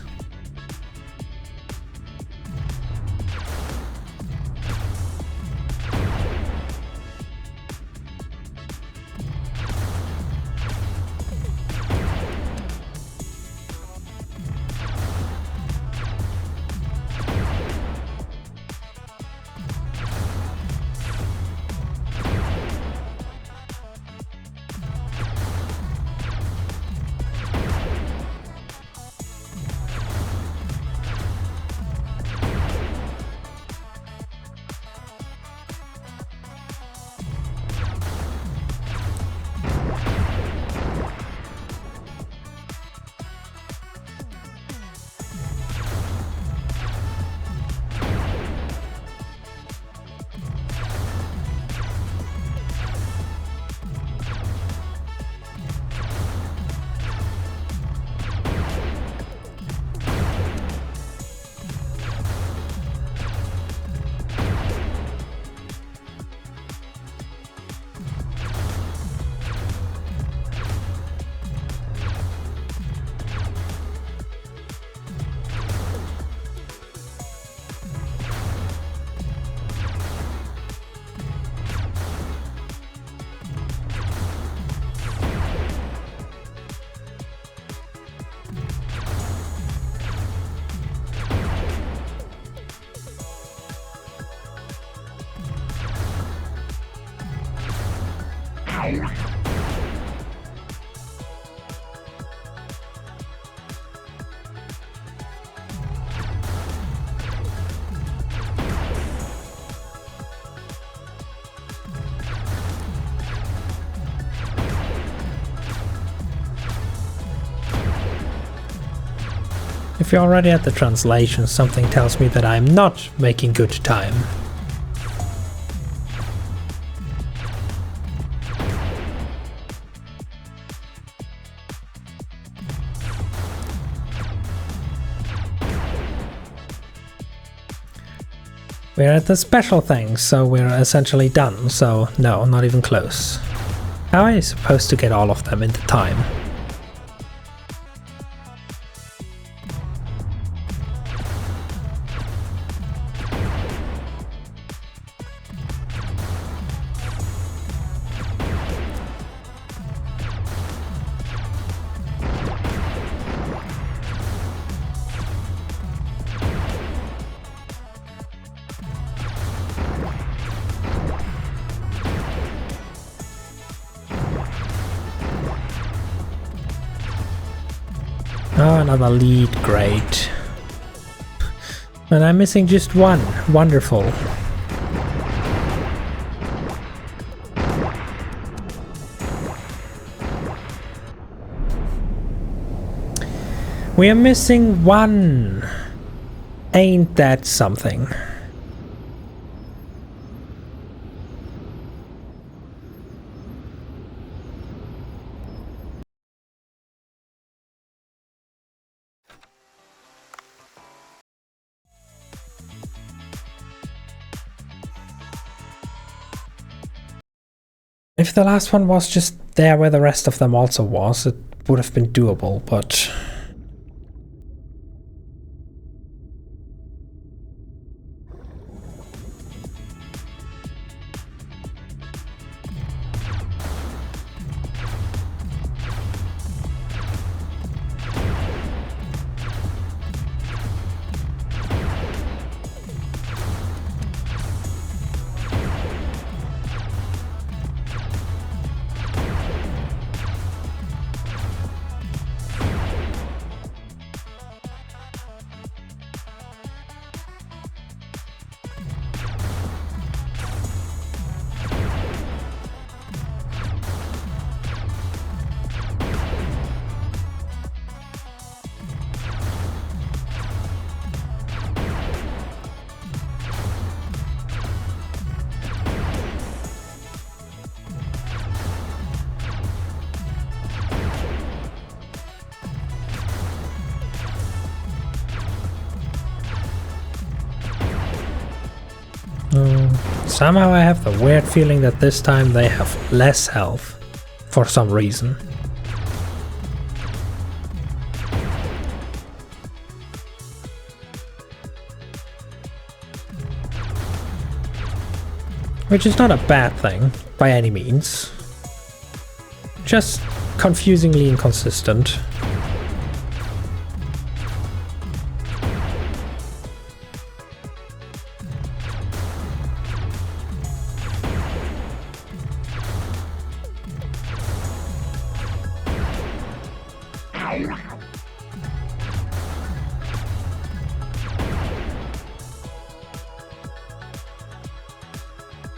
If you're already at the translation, something tells me that I'm not making good time. We're at the special thing, so we're essentially done, so no, not even close. How are you supposed to get all of them in the time? Oh, another lead, great. And I'm missing just one, wonderful. We are missing one. Ain't that something? If the last one was just there where the rest of them also was, it would have been doable, but... Somehow I have the weird feeling that this time they have less health, for some reason. Which is not a bad thing, by any means. Just confusingly inconsistent.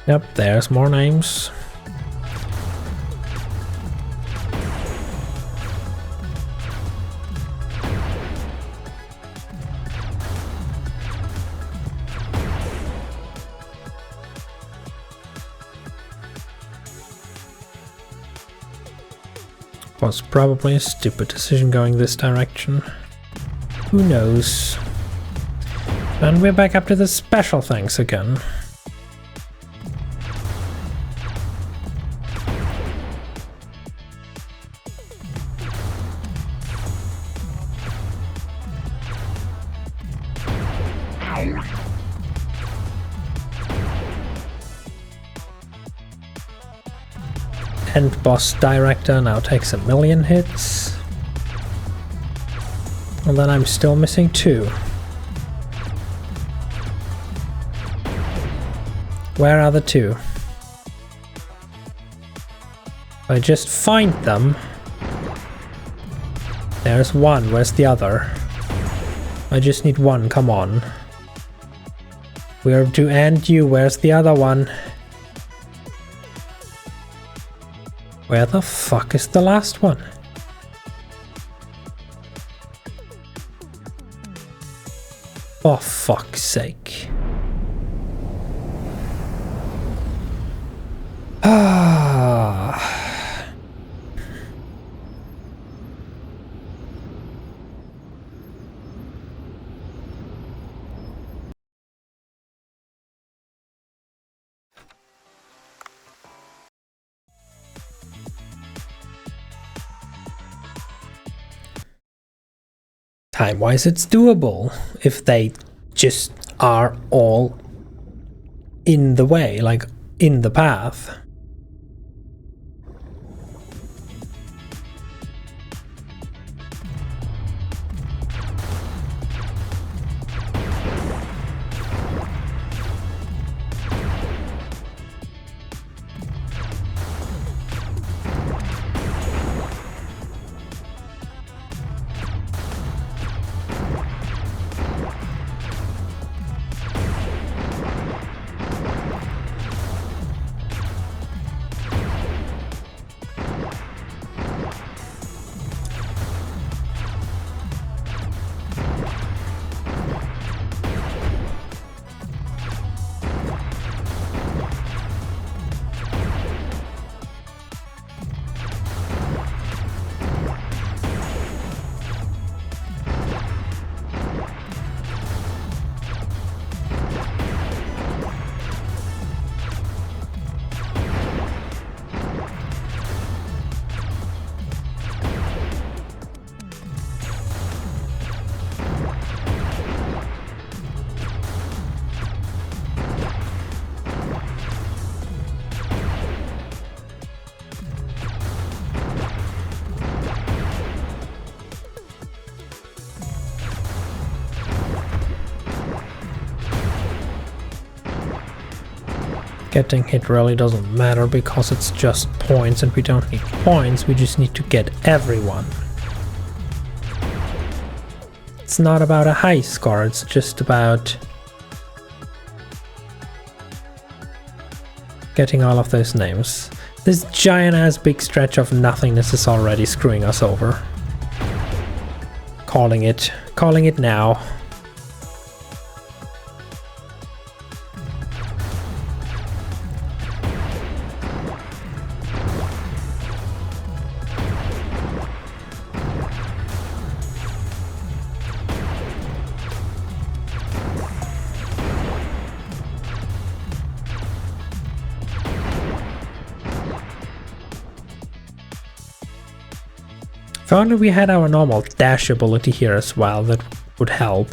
Yep, there's more names. Was probably a stupid decision going this direction. Who knows? And we're back up to the special things again. End boss director now takes 1,000,000 hits. And then I'm still missing 2. Where are the 2? I just find them. There's one, where's the other? I just need one, come on. We're to end you, where's the other one? Where the fuck is the last one? For fuck's sake. Ah. Time-wise, it's doable if they just are all in the way, like in the path. Getting hit really doesn't matter because it's just points and we don't need points, we just need to get everyone. It's not about a high score, it's just about getting all of those names. This giant ass big stretch of nothingness is already screwing us over. Calling it now. If only we had our normal dash ability here as well, that would help.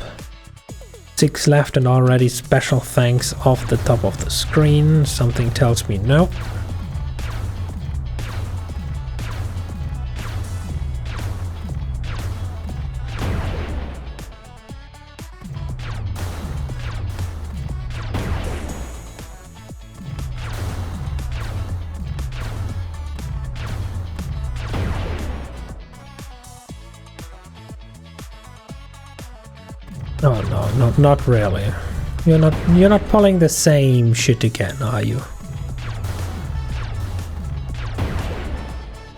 6 left and already special thanks off the top of the screen. Something tells me no. Oh no, not really. You're not pulling the same shit again, are you?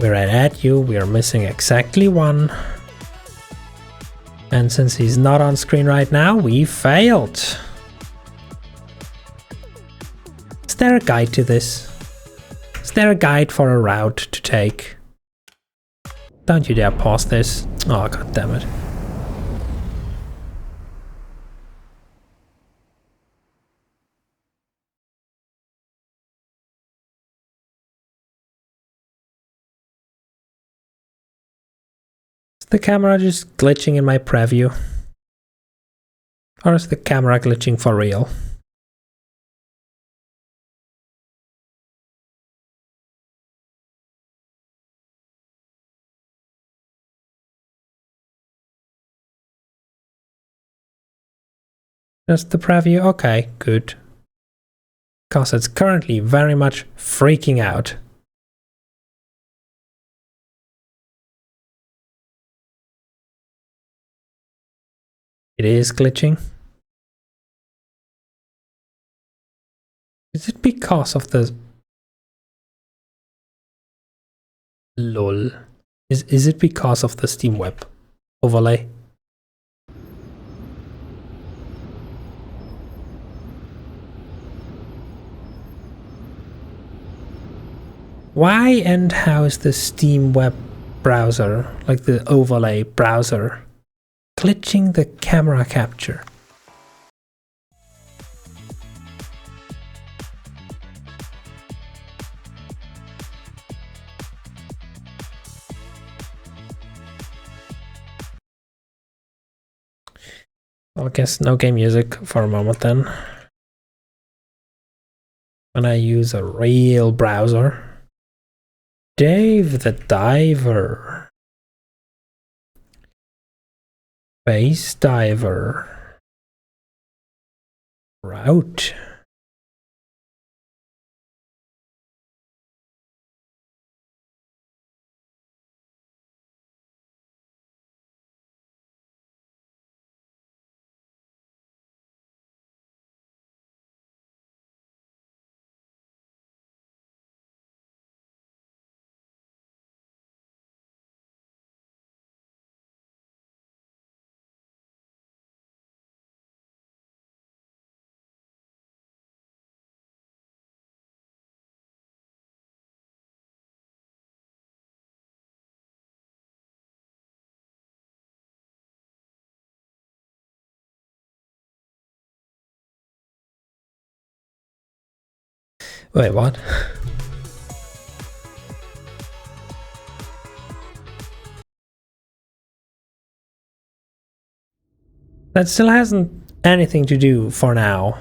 We're right at you, we're missing exactly one. And since he's not on screen right now, we failed. Is there a guide to this? Is there a guide for a route to take? Don't you dare pause this. Oh, god damn it. Is the camera just glitching in my preview? Or is the camera glitching for real? Just the preview? Okay, good. Because it's currently very much freaking out. It is glitching. Is it because of the... LOL. Is it because of the Steam Web overlay? Why and how is the Steam Web browser, like the overlay browser, glitching the camera capture? I guess no game music for a moment then. When I use a real browser. Dave the Diver. Base Diver. Route. Wait, what? That still hasn't anything to do for now.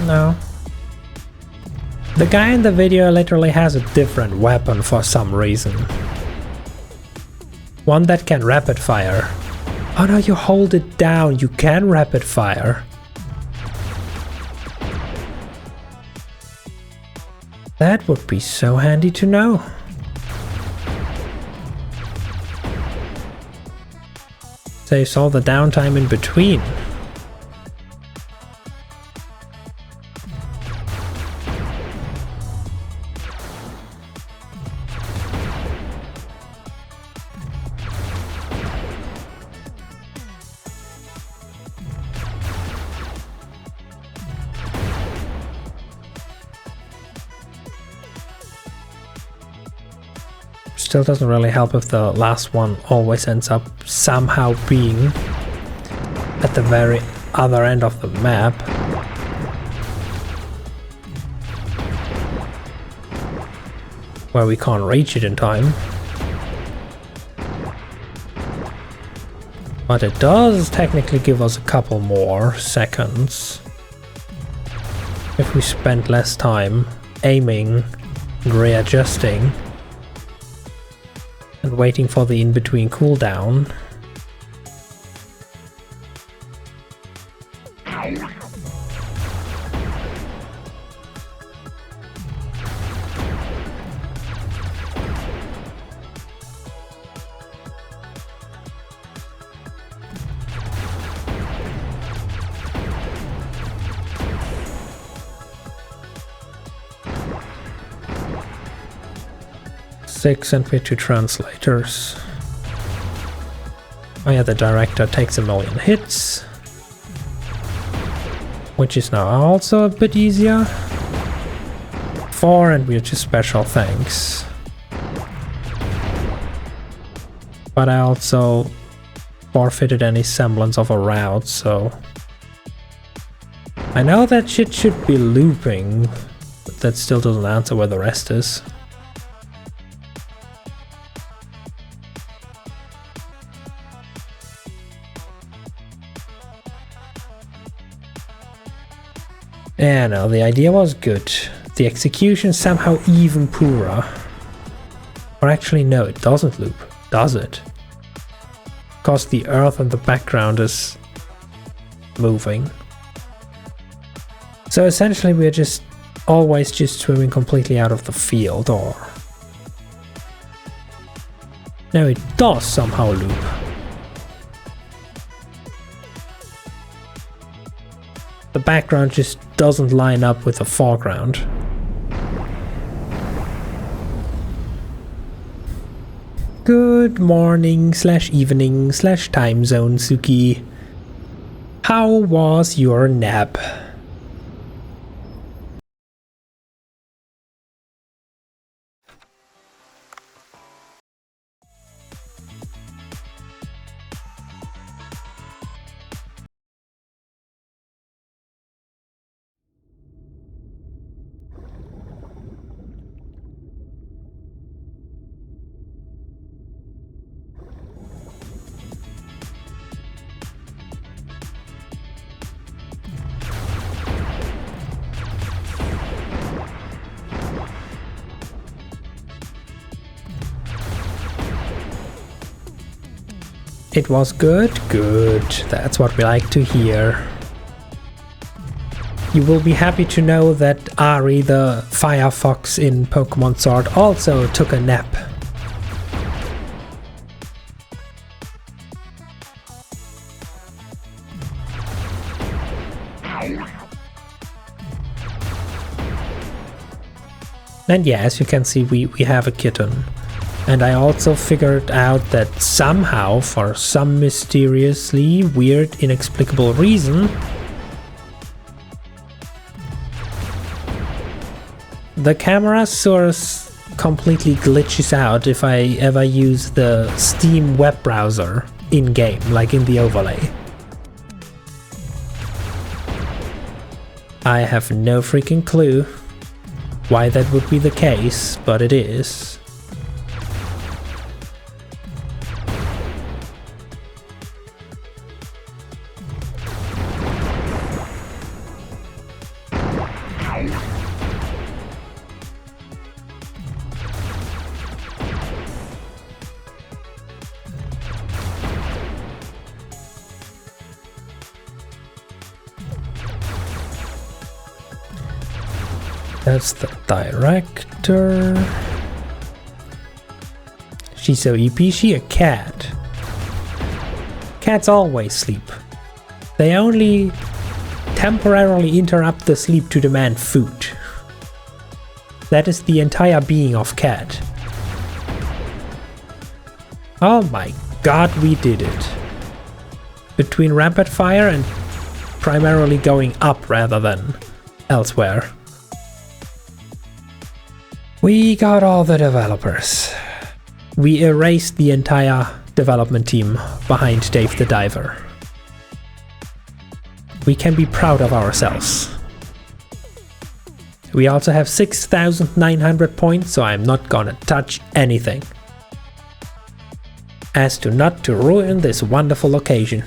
No. The guy in the video literally has a different weapon for some reason. One that can rapid fire. Oh no, you hold it down, you can rapid fire. That would be so handy to know. Saves all the downtime in between. Still doesn't really help if the last one always ends up somehow being at the very other end of the map. Where we can't reach it in time. But it does technically give us a couple more seconds. If we spend less time aiming and readjusting. And waiting for the in-between cooldown. And we're two translators. Oh yeah, the director takes 1,000,000 hits. Which is now also a bit easier. 4 and we're just special thanks. But I also forfeited any semblance of a route, so... I know that shit should be looping, but that still doesn't answer where the rest is. Yeah, no, the idea was good. The execution somehow even poorer. Or actually no, it doesn't loop, does it? Because the earth in the background is moving. So essentially we're just always just swimming completely out of the field, or... No, it does somehow loop. The background just doesn't line up with the foreground. Good morning / evening / time zone, Suki. How was your nap? It was good? Good. That's what we like to hear. You will be happy to know that Ari, the Firefox in Pokemon Sword, also took a nap. And yeah, as you can see, we have a kitten. And I also figured out that somehow, for some mysteriously weird, inexplicable reason, the camera source completely glitches out if I ever use the Steam web browser in-game, like in the overlay. I have no freaking clue why that would be the case, but it is. That's the director. She's so EP, she a cat. Cats always sleep. They only temporarily interrupt the sleep to demand food. That is the entire being of cat. Oh my god, we did it. Between rapid fire and primarily going up rather than elsewhere. We got all the developers. We erased the entire development team behind Dave the Diver. We can be proud of ourselves. We also have 6,900 points, so I'm not gonna touch anything. As to not to ruin this wonderful occasion.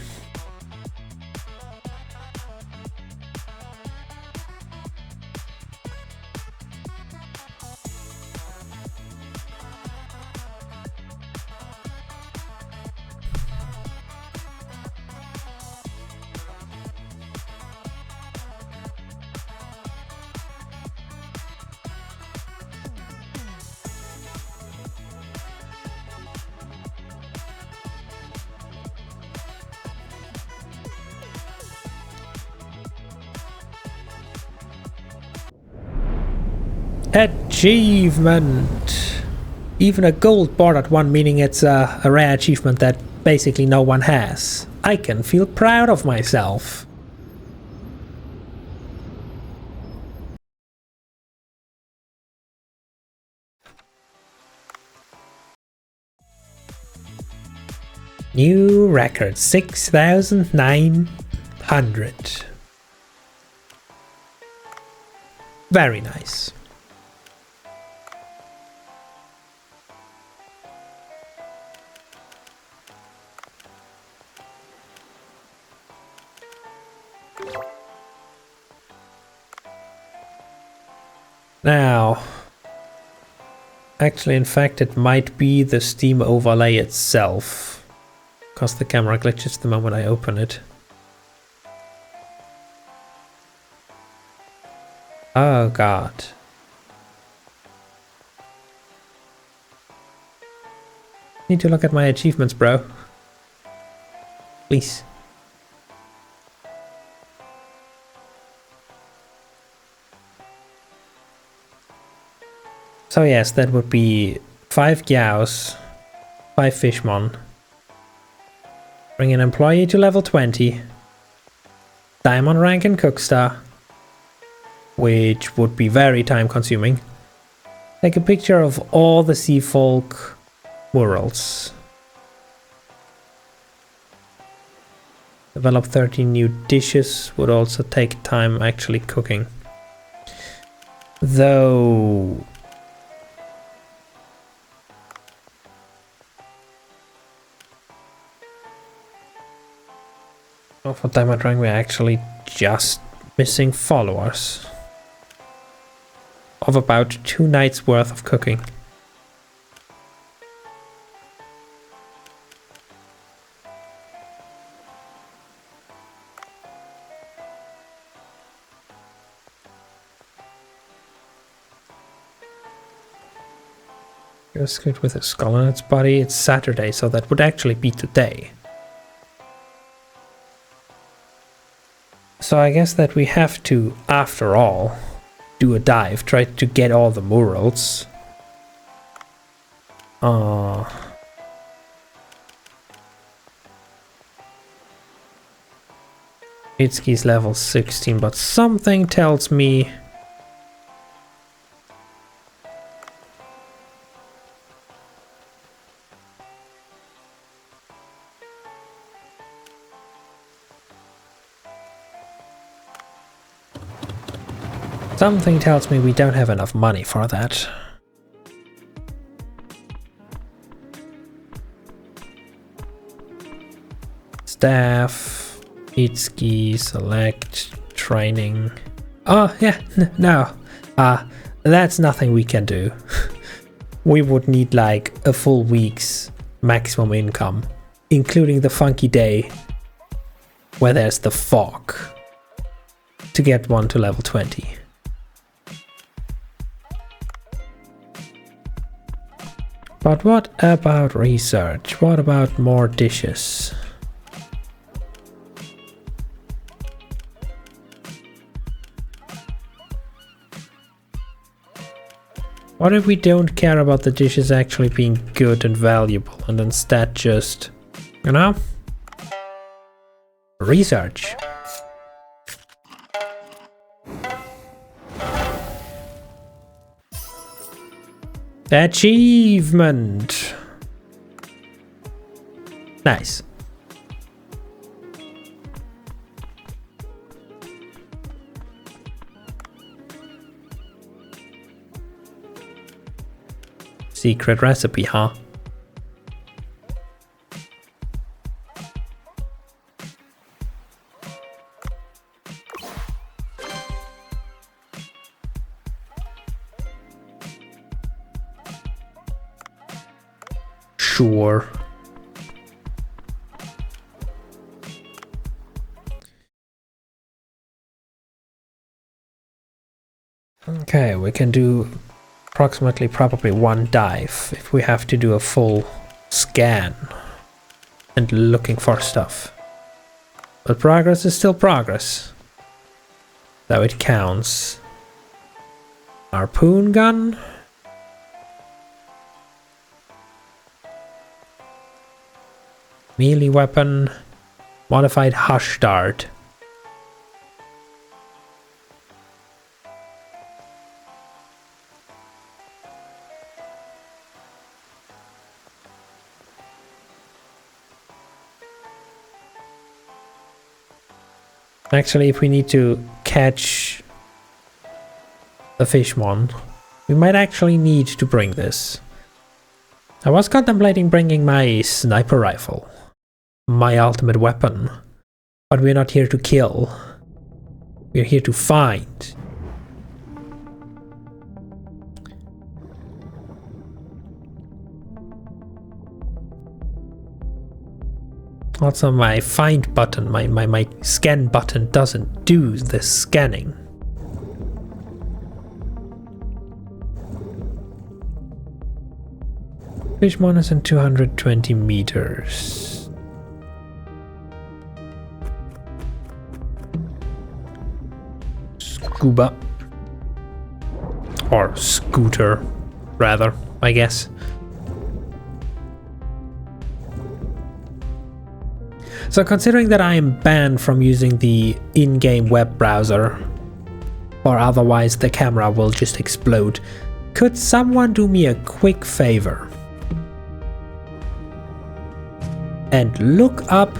Achievement! Even a gold bordered one, meaning it's a rare achievement that basically no one has. I can feel proud of myself. New record, 6,900. Very nice. Now, actually, in fact, it might be the Steam overlay itself, because the camera glitches the moment I open it. Oh god. Need to look at my achievements, bro. Please. So yes, that would be 5 Gyaos, 5 Fishmon. Bring an employee to level 20. Diamond rank in Cookstar, which would be very time consuming. Take a picture of all the sea folk murals. Develop 13 new dishes would also take time actually cooking. Though... oh, for Diamond rank we're actually just missing followers. Of about 2 nights worth of cooking. Goes good with a skull on its body. It's Saturday, so that would actually be today. So I guess that we have to, after all, do a dive, try to get all the murals. Itsuki's level 16, but something tells me... something tells me we don't have enough money for that. Staff, Itsuki, select, training. Oh yeah, no. That's nothing we can do. We would need like a full week's maximum income, including the funky day where there's the fog, to get one to level 20. But what about research? What about more dishes? What if we don't care about the dishes actually being good and valuable and instead just, you know, research? Achievement! Nice. Secret recipe, huh? Sure. Okay, we can do approximately probably 1 dive if we have to do a full scan and looking for stuff. But progress is still progress, though it counts. Harpoon gun. Melee weapon. Modified hush dart. Actually, if we need to catch the fishmon, we might actually need to bring this. I was contemplating bringing my sniper rifle, my ultimate weapon, but we're not here to kill. We're here to find. Also, my find button, my scan button doesn't do the scanning. Fish minus and 220 meters. Scuba. Or scooter, rather, I guess. So considering that I am banned from using the in-game web browser, or otherwise the camera will just explode, could someone do me a quick favor and look up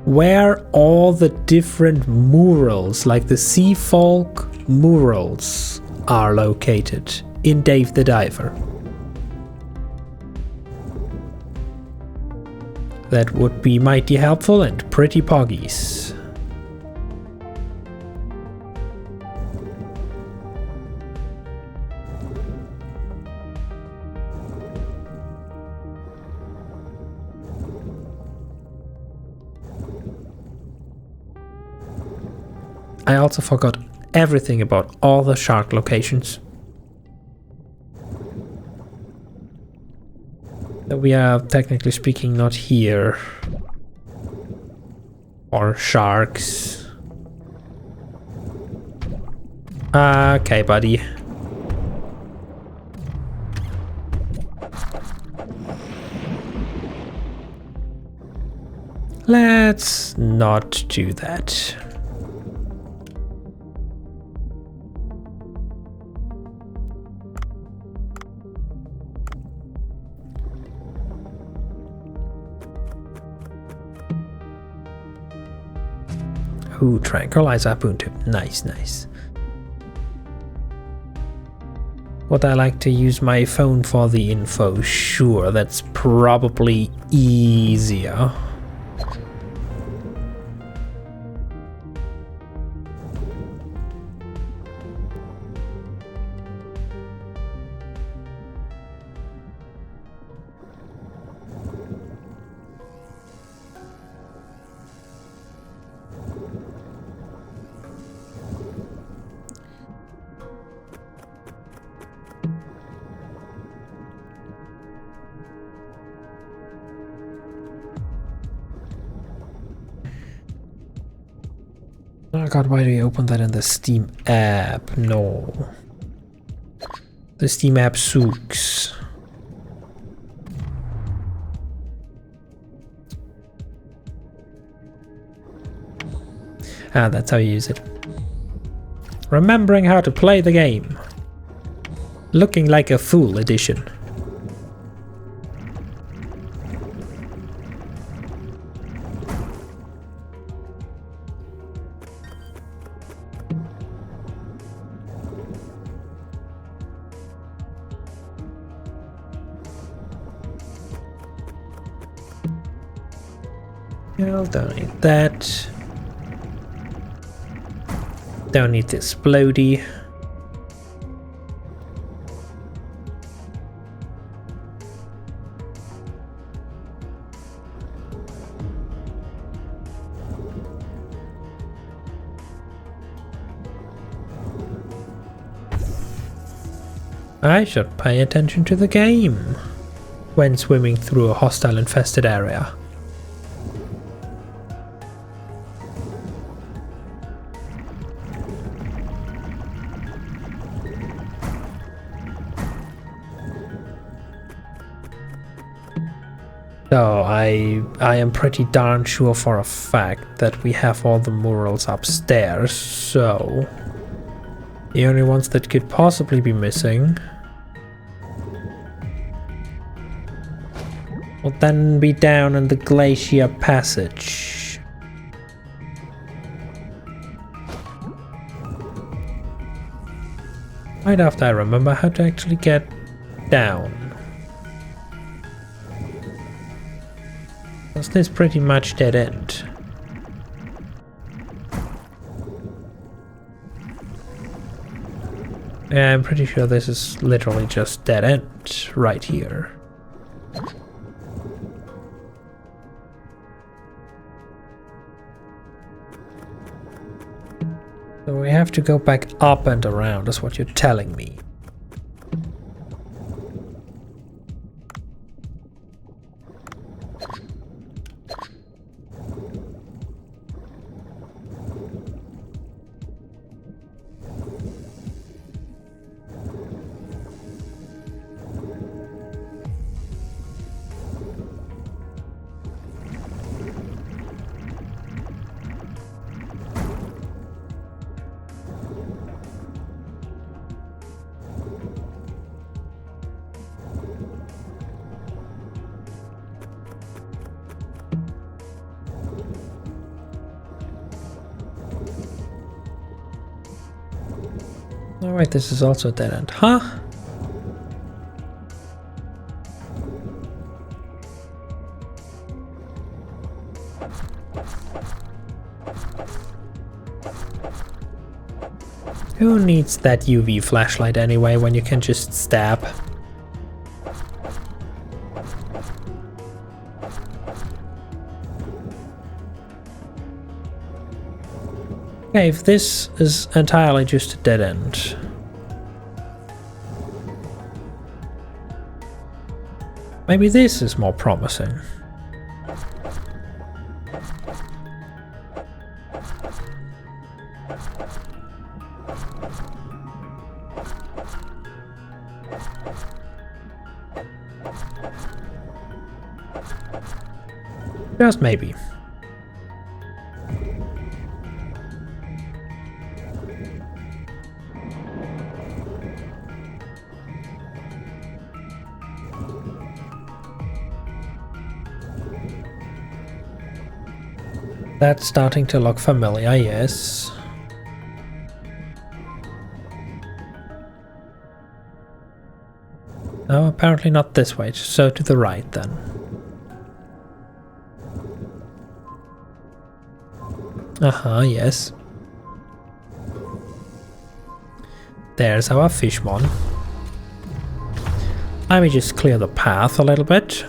where all the different murals, like the Sea Folk murals, are located in Dave the Diver? That would be mighty helpful and pretty poggies. I also forgot everything about all the shark locations. We are technically speaking not here. Or sharks. Okay, buddy. Let's not do that. Ooh, tranquilizer Ubuntu. Nice, nice. Would I like to use my phone for the info? Sure, that's probably easier. Oh god, why do you open that in the Steam app? No. The Steam app sucks. Ah, that's how you use it. Remembering how to play the game. Looking like a fool edition. Well, don't need that. Don't need this explodey. I should pay attention to the game when swimming through a hostile infested area. So I am pretty darn sure for a fact that we have all the murals upstairs, so the only ones that could possibly be missing will then be down in the glacier passage. Right after I remember how to actually get down. Was this pretty much dead end? Yeah, I'm pretty sure this is literally just dead end right here. So we have to go back up and around, is what you're telling me. Oh wait, this is also a dead end, huh? Who needs that UV flashlight anyway when you can just stab? Okay, if this is entirely just a dead end. Maybe this is more promising. Just maybe. That's starting to look familiar, yes. No, apparently not this way, so to the right then. Yes. There's our fishmon. Let me just clear the path a little bit.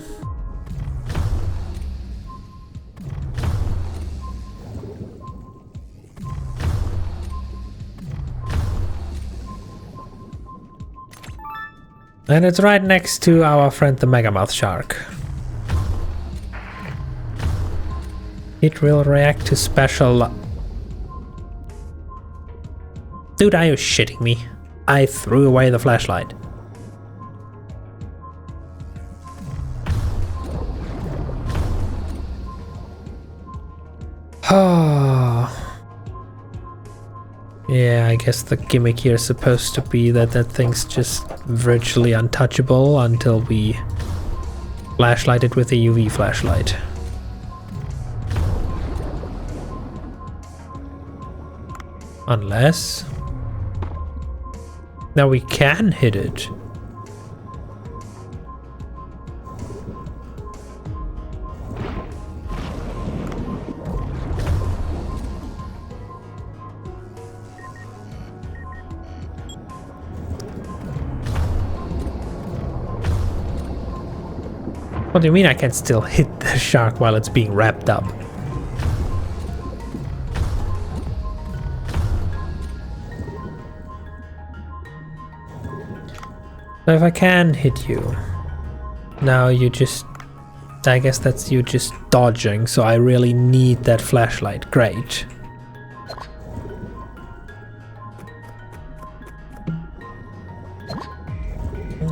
And it's right next to our friend the Megamouth shark. It will react to special... Dude, are you shitting me? I threw away the flashlight. Yeah, I guess the gimmick here is supposed to be that that thing's just virtually untouchable until we flashlight it with a UV flashlight. Unless... Now we can hit it. What do you mean I can still hit the shark while it's being wrapped up? So if I can hit you, now you just... I guess that's you just dodging, so I really need that flashlight. Great.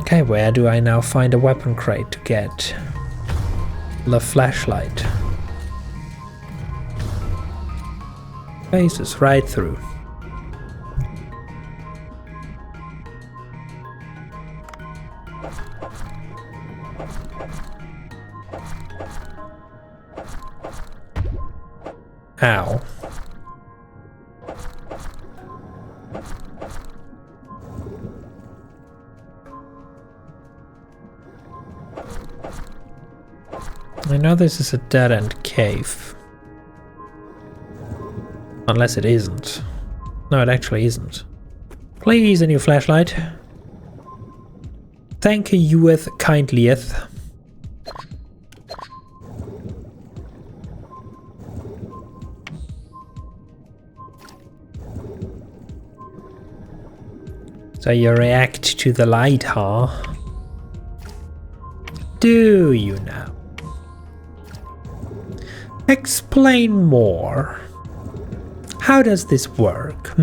Okay, where do I now find a weapon crate to get the flashlight? Faces right through. Ow. I know this is a dead-end cave. Unless it isn't. No, it actually isn't. Please, a new flashlight. Thank youeth kindlieth. So you react to the light, huh? Do you now? Explain more. How does this work?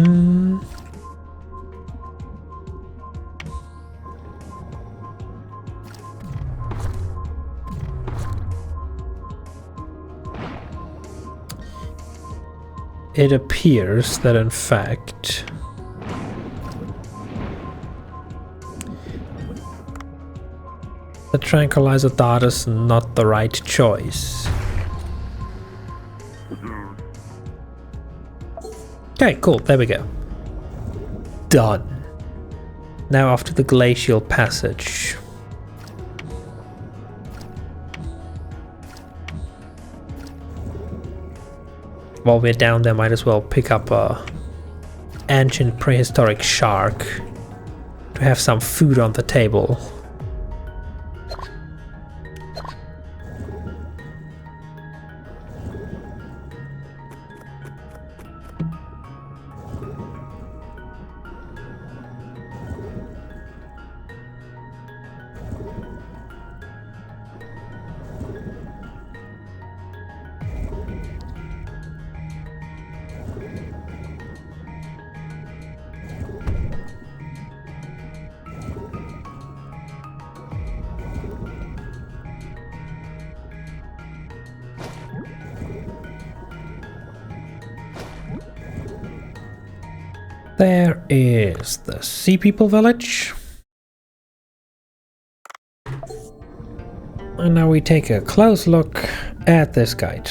It appears that in fact the tranquilizer dart is not the right choice. Okay, cool, there we go. Done. Now off to the glacial passage. While we're down there, might as well pick up a ancient prehistoric shark to have some food on the table. There is the Sea People village. And now we take a close look at this guide.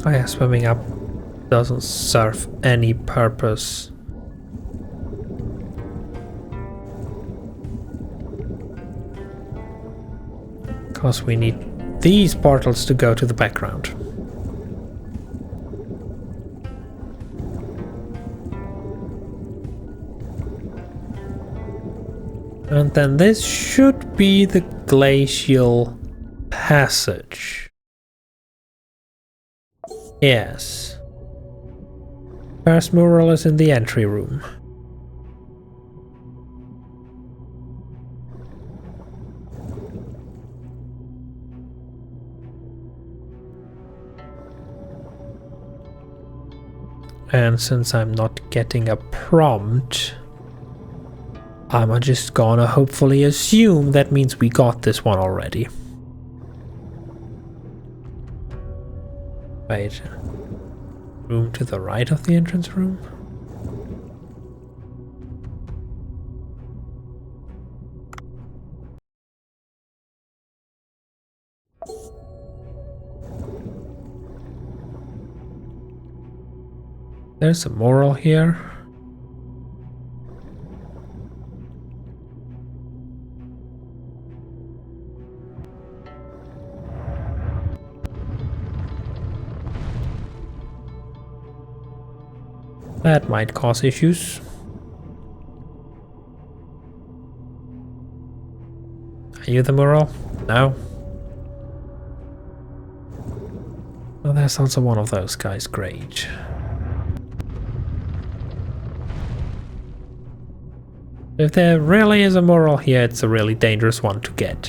Oh yeah, swimming up doesn't serve any purpose. Because we need these portals to go to the background. And then this should be the glacial passage. Yes. First mural is in the entry room. And since I'm not getting a prompt, I'm just gonna hopefully assume that means we got this one already. Wait. Room to the right of the entrance room? There's a mural here. That might cause issues. Are you the mural? No. Well, there's also one of those guys. Great. If there really is a mural here, it's a really dangerous one to get.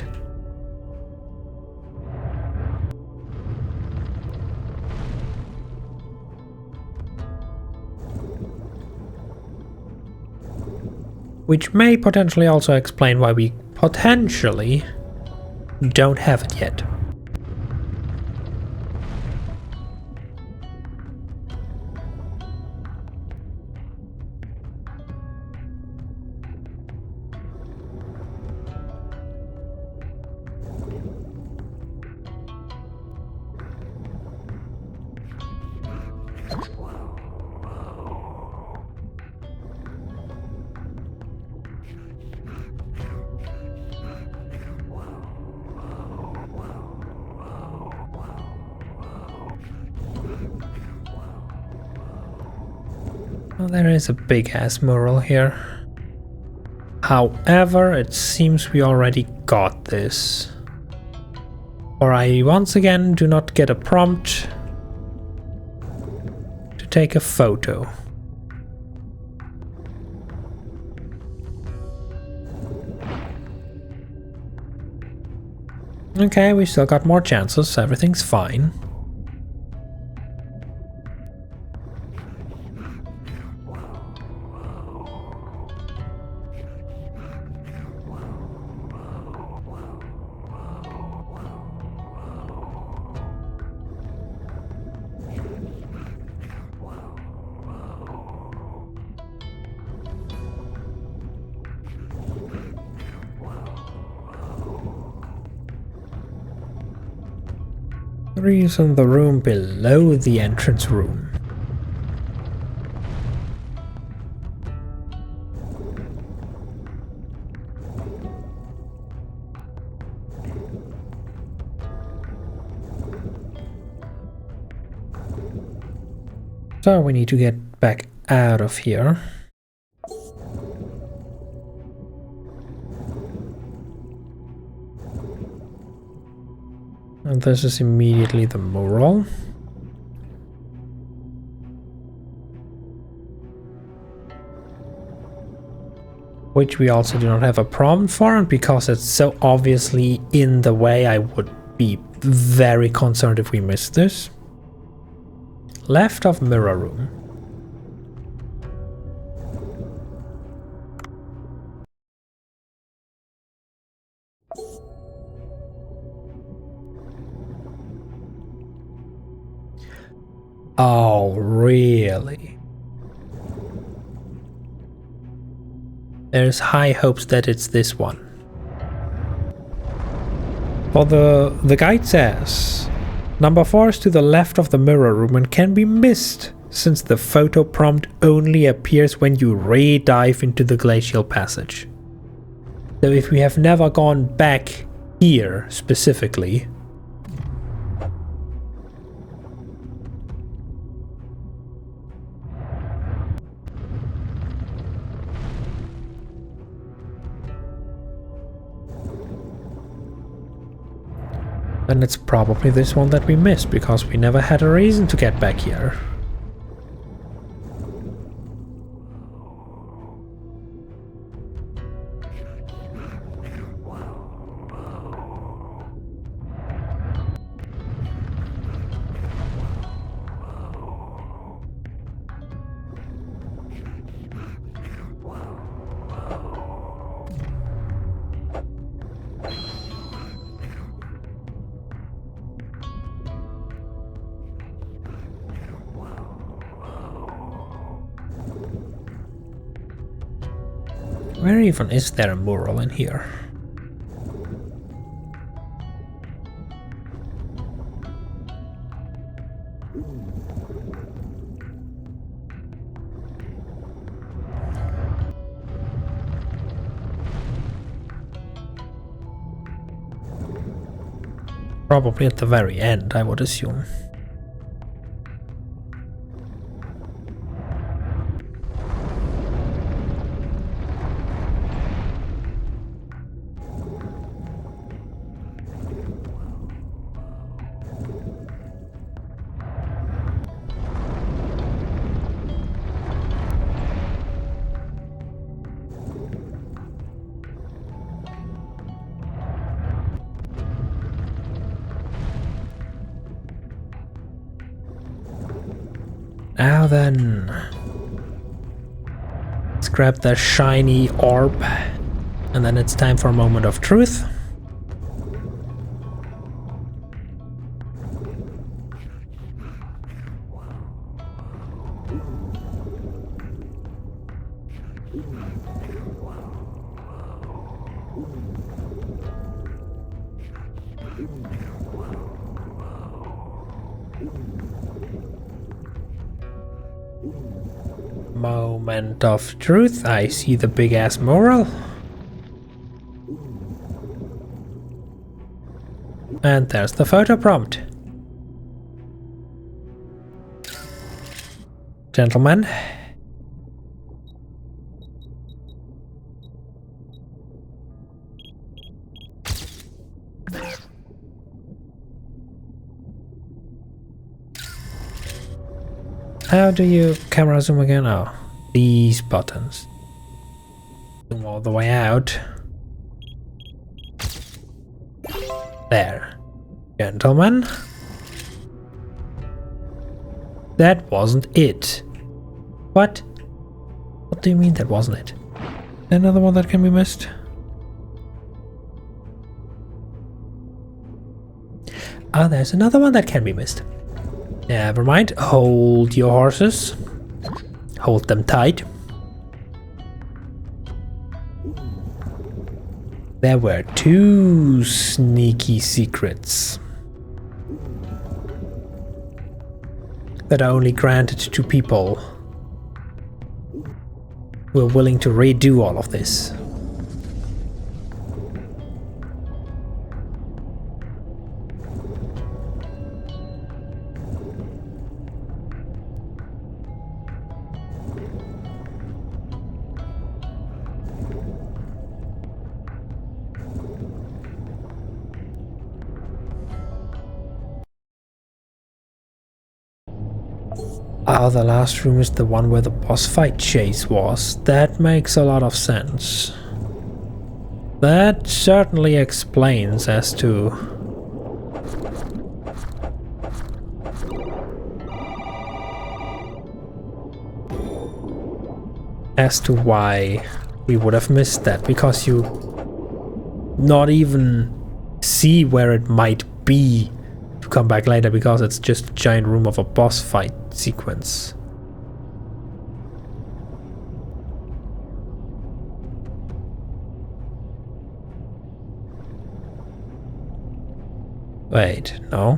Which may potentially also explain why we potentially don't have it yet. Well, there is a big ass mural here. However, it seems we already got this. Or I once again do not get a prompt to take a photo. Okay, we still got more chances, everything's fine. Three's in the room below the entrance room. So we need to get back out of here. And this is immediately the mural. Which we also do not have a prompt for, and because it's so obviously in the way, I would be very concerned if we missed this. Left of mirror room. Oh, really? There's high hopes that it's this one. Well, the guide says number 4 is to the left of the mirror room and can be missed since the photo prompt only appears when you re-dive into the glacial passage. So if we have never gone back here specifically, then it's probably this one that we missed, because we never had a reason to get back here. Where even is there a mural in here? Probably at the very end, I would assume. Now then, let's grab the shiny orb, and then it's time for a moment of truth. Moment of truth. I see the big ass mural. And there's the photo prompt. Gentlemen. How do you camera zoom again? Oh, these buttons. Zoom all the way out. There. Gentlemen. That wasn't it. What? What do you mean that wasn't it? Another one that can be missed? Oh, there's another one that can be missed. Never mind. Hold your horses. Hold them tight. There were two sneaky secrets. that are only granted to people who are willing to redo all of this. Oh, the last room is the one where the boss fight chase was. That makes a lot of sense. That certainly explains as to why we would have missed that, because you not even see where it might be to come back later, because it's just a giant room of a boss fight sequence. Wait, no.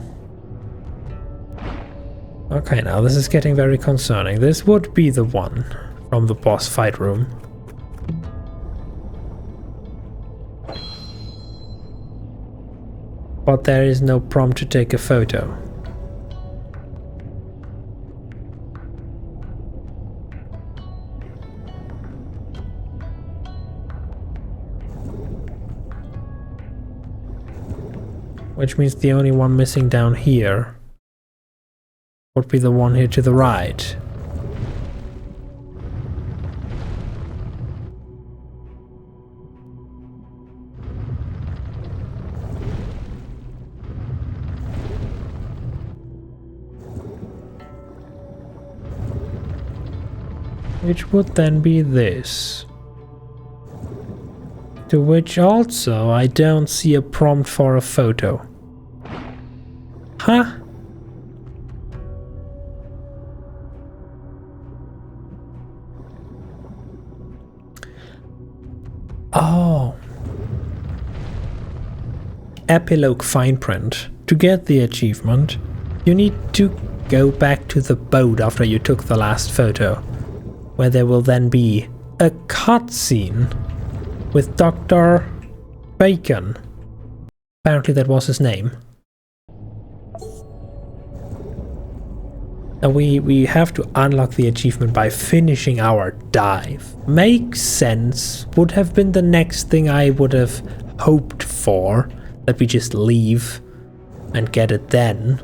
Okay, now this is getting very concerning. This would be the one from the boss fight room. But there is no prompt to take a photo. Which means the only one missing down here would be the one here to the right. Which would then be this. To which also I don't see a prompt for a photo. Huh? Oh. Epilogue fine print. To get the achievement, you need to go back to the boat after you took the last photo, where there will then be a cutscene with Dr. Bacon. Apparently that was his name. And we have to unlock the achievement by finishing our dive. Makes sense. Would have been the next thing I would have hoped for. That we just leave and get it then.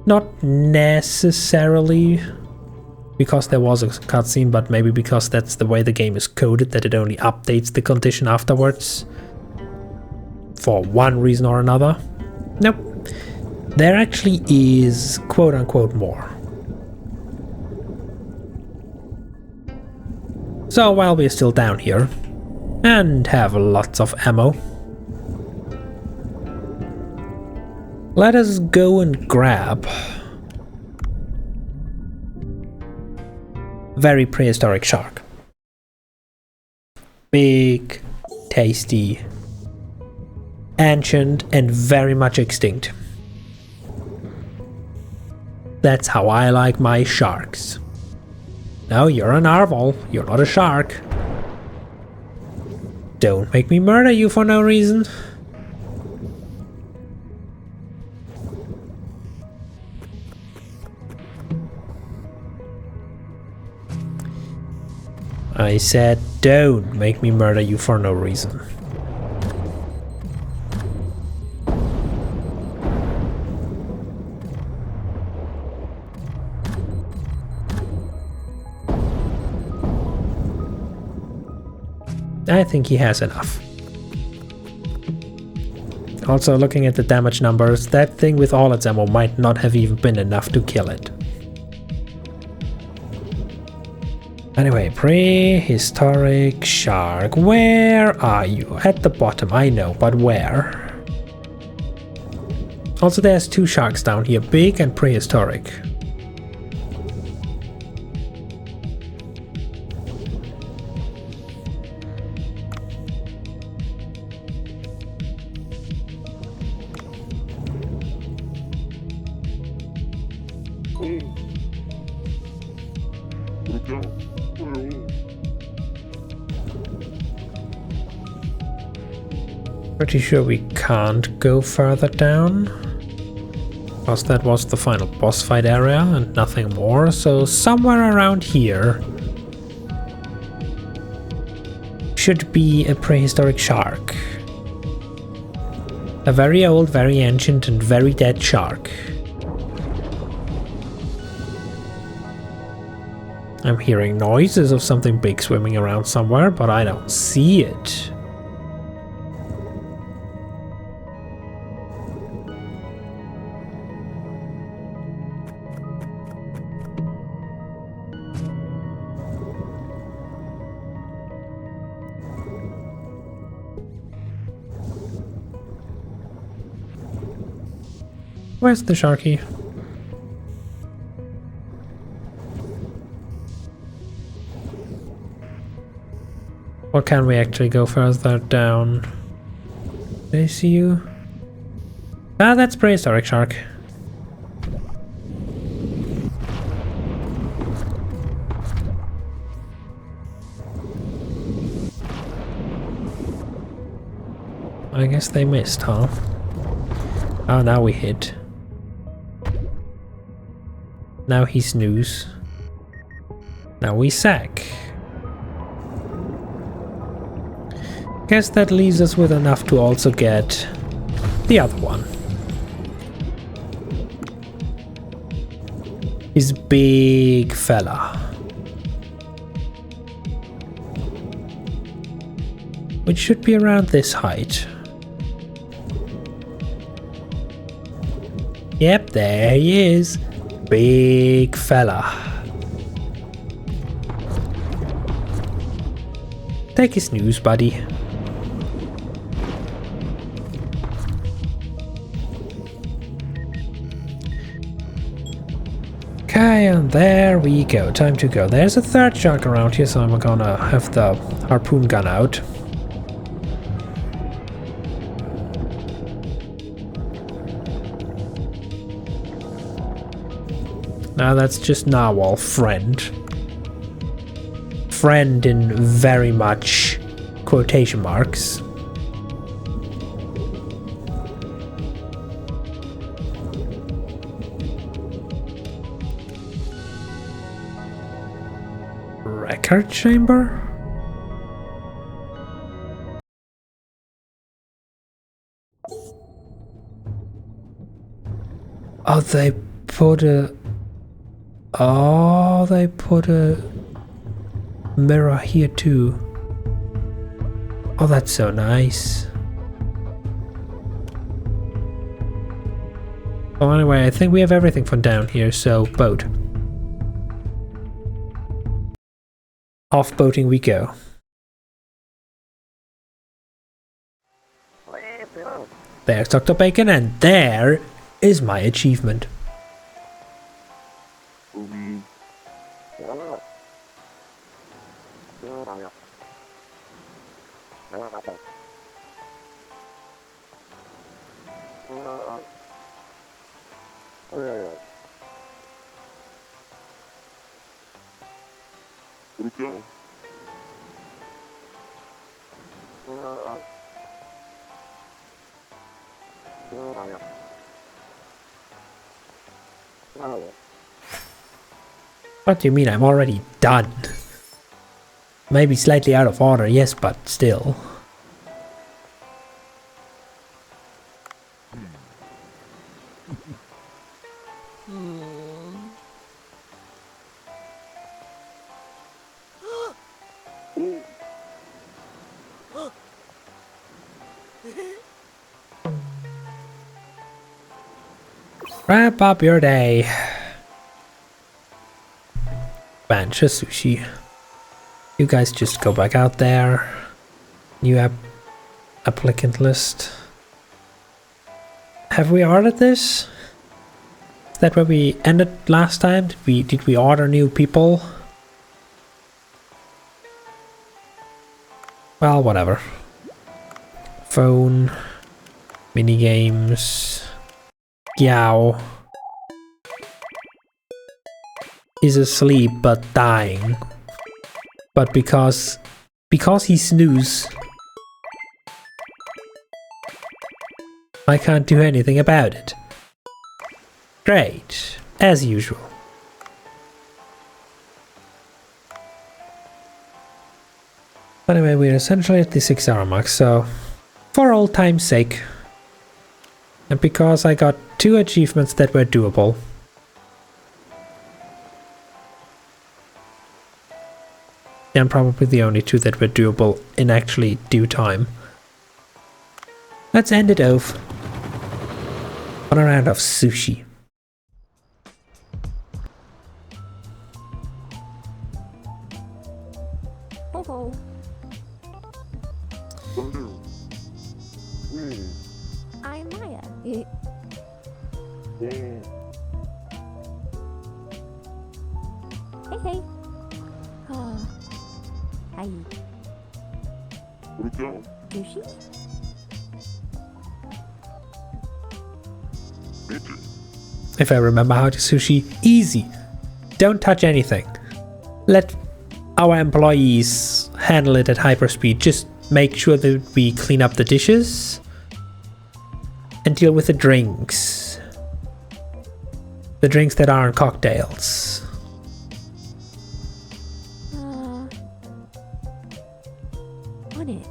Not necessarily because there was a cutscene, but maybe because that's the way the game is coded, that it only updates the condition afterwards. For one reason or another. Nope. There actually is quote-unquote more. So while we're still down here, and have lots of ammo, let us go and grab very prehistoric shark. Big, tasty, ancient, and very much extinct. That's how I like my sharks. No, you're a narwhal, you're not a shark. Don't make me murder you for no reason. I said, don't make me murder you for no reason. I think he has enough. Also, looking at the damage numbers, that thing with all its ammo might not have even been enough to kill it. Anyway, prehistoric shark, where are you? At the bottom, I know, but where? Also, there's two sharks down here, big and prehistoric. Pretty sure we can't go further down, because that was the final boss fight area and nothing more, so somewhere around here should be a prehistoric shark. A very old, very ancient and very dead shark. I'm hearing noises of something big swimming around somewhere, but I don't see it. Where's the sharky? Or can we actually go further down? Did I see you? Ah, that's prehistoric shark. I guess they missed, huh? Oh, now we hit. Now he snooze. Now we sack. Guess that leaves us with enough to also get the other one. He's big fella. Which should be around this height. Yep, there he is. Big fella. Take a snooze, buddy. Okay, and there we go. Time to go. There's a third shark around here, so I'm gonna have the harpoon gun out. Now that's just narwhal, friend. Friend in very much quotation marks. Record chamber? Oh, they put a... Oh, they put a mirror here too. Oh, that's so nice. Well, anyway, I think we have everything from down here, so boat. Off boating we go. There's Dr. Bacon, and there is my achievement. What do you mean? I'm already done. Maybe slightly out of order, yes, but still. Wrap up your day. Bancha sushi. You guys just go back out there. New applicant list. Have we ordered this? Is that where we ended last time? Did we order new people? Well, whatever. Phone. Minigames. Yow. is asleep but dying. But because he snooze, I can't do anything about it. Great, as usual. Anyway, we're essentially at the 6-hour mark, so for old time's sake, and because I got 2 achievements that were doable, and probably the only 2 that were doable in actually due time, let's end it off on a round of sushi.
Oh. I'm Maya. Hey, hey. Hi. Sushi?
If I remember how to sushi, easy. Don't touch anything. Let our employees handle it at hyperspeed. Just make sure that we clean up the dishes and deal with the drinks. The drinks that aren't cocktails.
On it.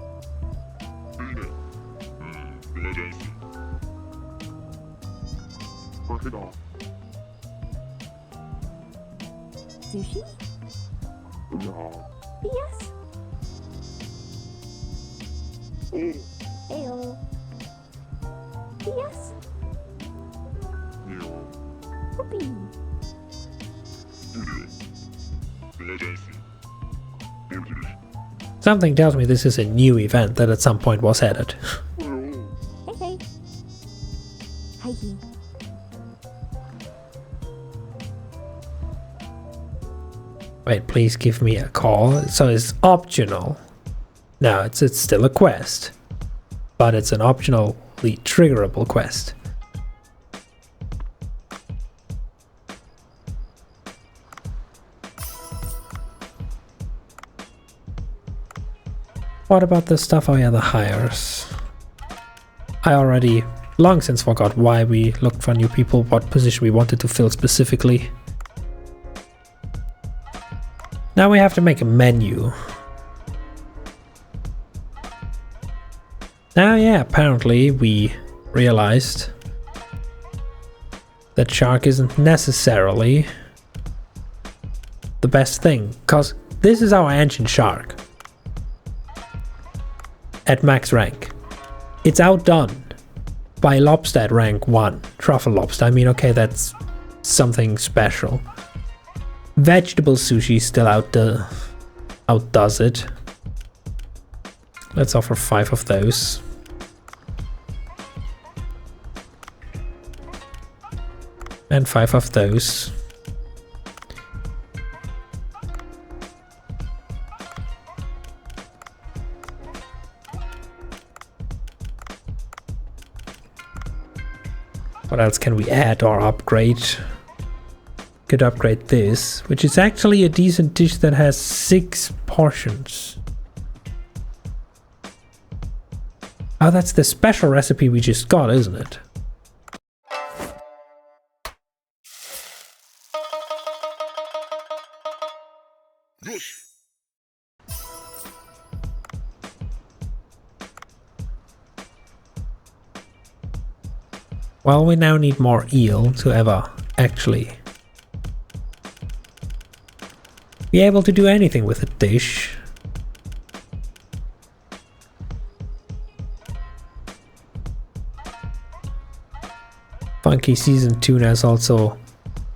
Sushi? Yes. Ayo. Yes. Whoopee.
Something tells me this is a new event that at some point was added.
Hey. Hi.
Wait, please give me a call. So it's optional. No, it's still a quest, but it's an optionally triggerable quest. What about the stuff? Oh yeah, the hires. I already long since forgot why we looked for new people, what position we wanted to fill specifically. Now we have to make a menu. Now yeah, apparently we realized that shark isn't necessarily the best thing, because this is our ancient shark at max rank. It's outdone by lobster at rank 1, truffle lobster. I mean, okay, that's something special. Vegetable sushi still outdoes it. Let's offer 5 of those. And 5 of those. What else can we add or upgrade? Could upgrade this, which is actually a decent dish that has 6 portions. Oh, that's the special recipe we just got, isn't it? Well, we now need more eel to ever actually be able to do anything with a dish. Funky seasoned tuna is also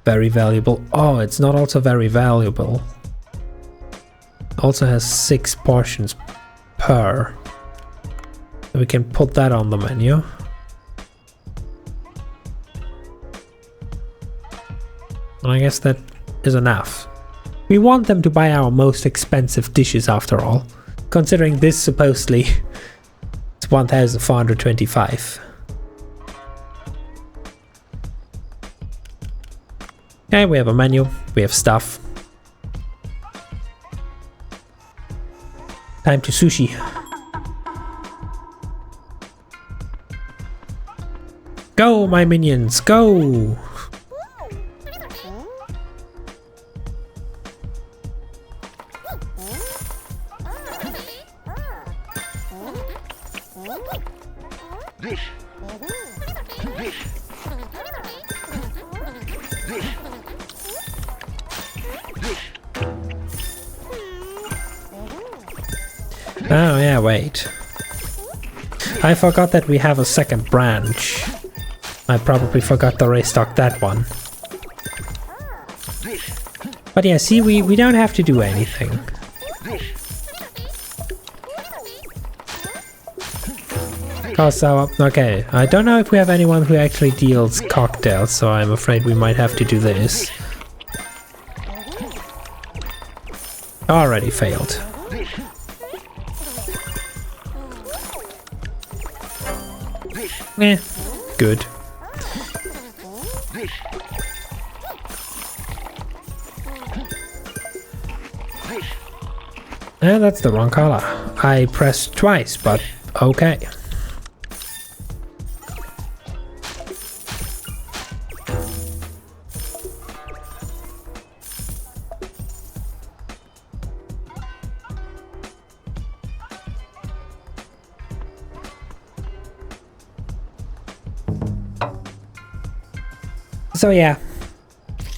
very valuable. Oh, it's not also very valuable. Also has 6 portions per. We can put that on the menu. And I guess that is enough. We want them to buy our most expensive dishes after all, considering this supposedly is 1,425. Okay, we have a menu, we have stuff. Time to sushi. Go, my minions, go! Oh yeah, wait. I forgot that we have a second branch. I probably forgot to restock that one. But yeah, see, we don't have to do anything. Also, okay, I don't know if we have anyone who actually deals cocktails, so I'm afraid we might have to do this. Already failed. Eh, good. That's the wrong color. I pressed twice, but okay. So yeah,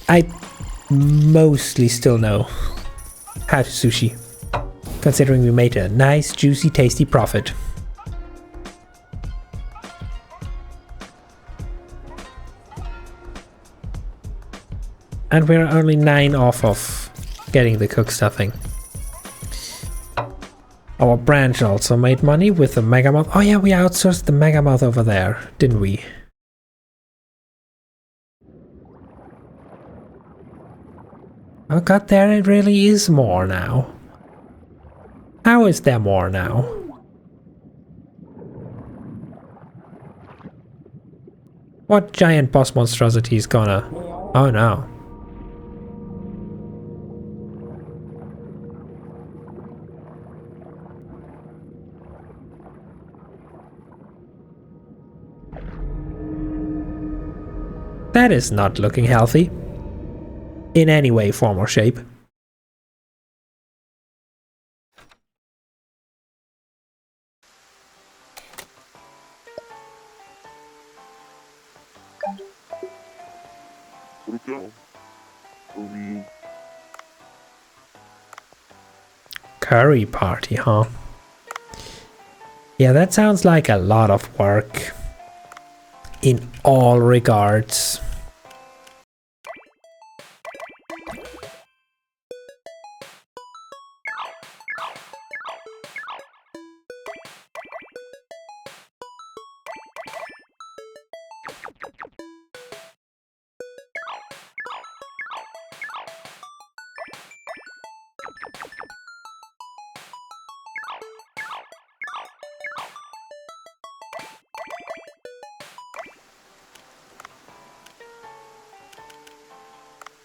I mostly still know how to sushi, considering we made a nice, juicy, tasty profit. And we're only 9 off of getting the cook stuffing. Our branch also made money with the Megamouth. Oh yeah, we outsourced the Megamouth over there, didn't we? Oh god, there it really is more now. How is there more now? What giant boss monstrosity is gonna... Oh no. That is not looking healthy. In any way, form, or shape. Curry party, huh? Yeah, that sounds like a lot of work. In all regards.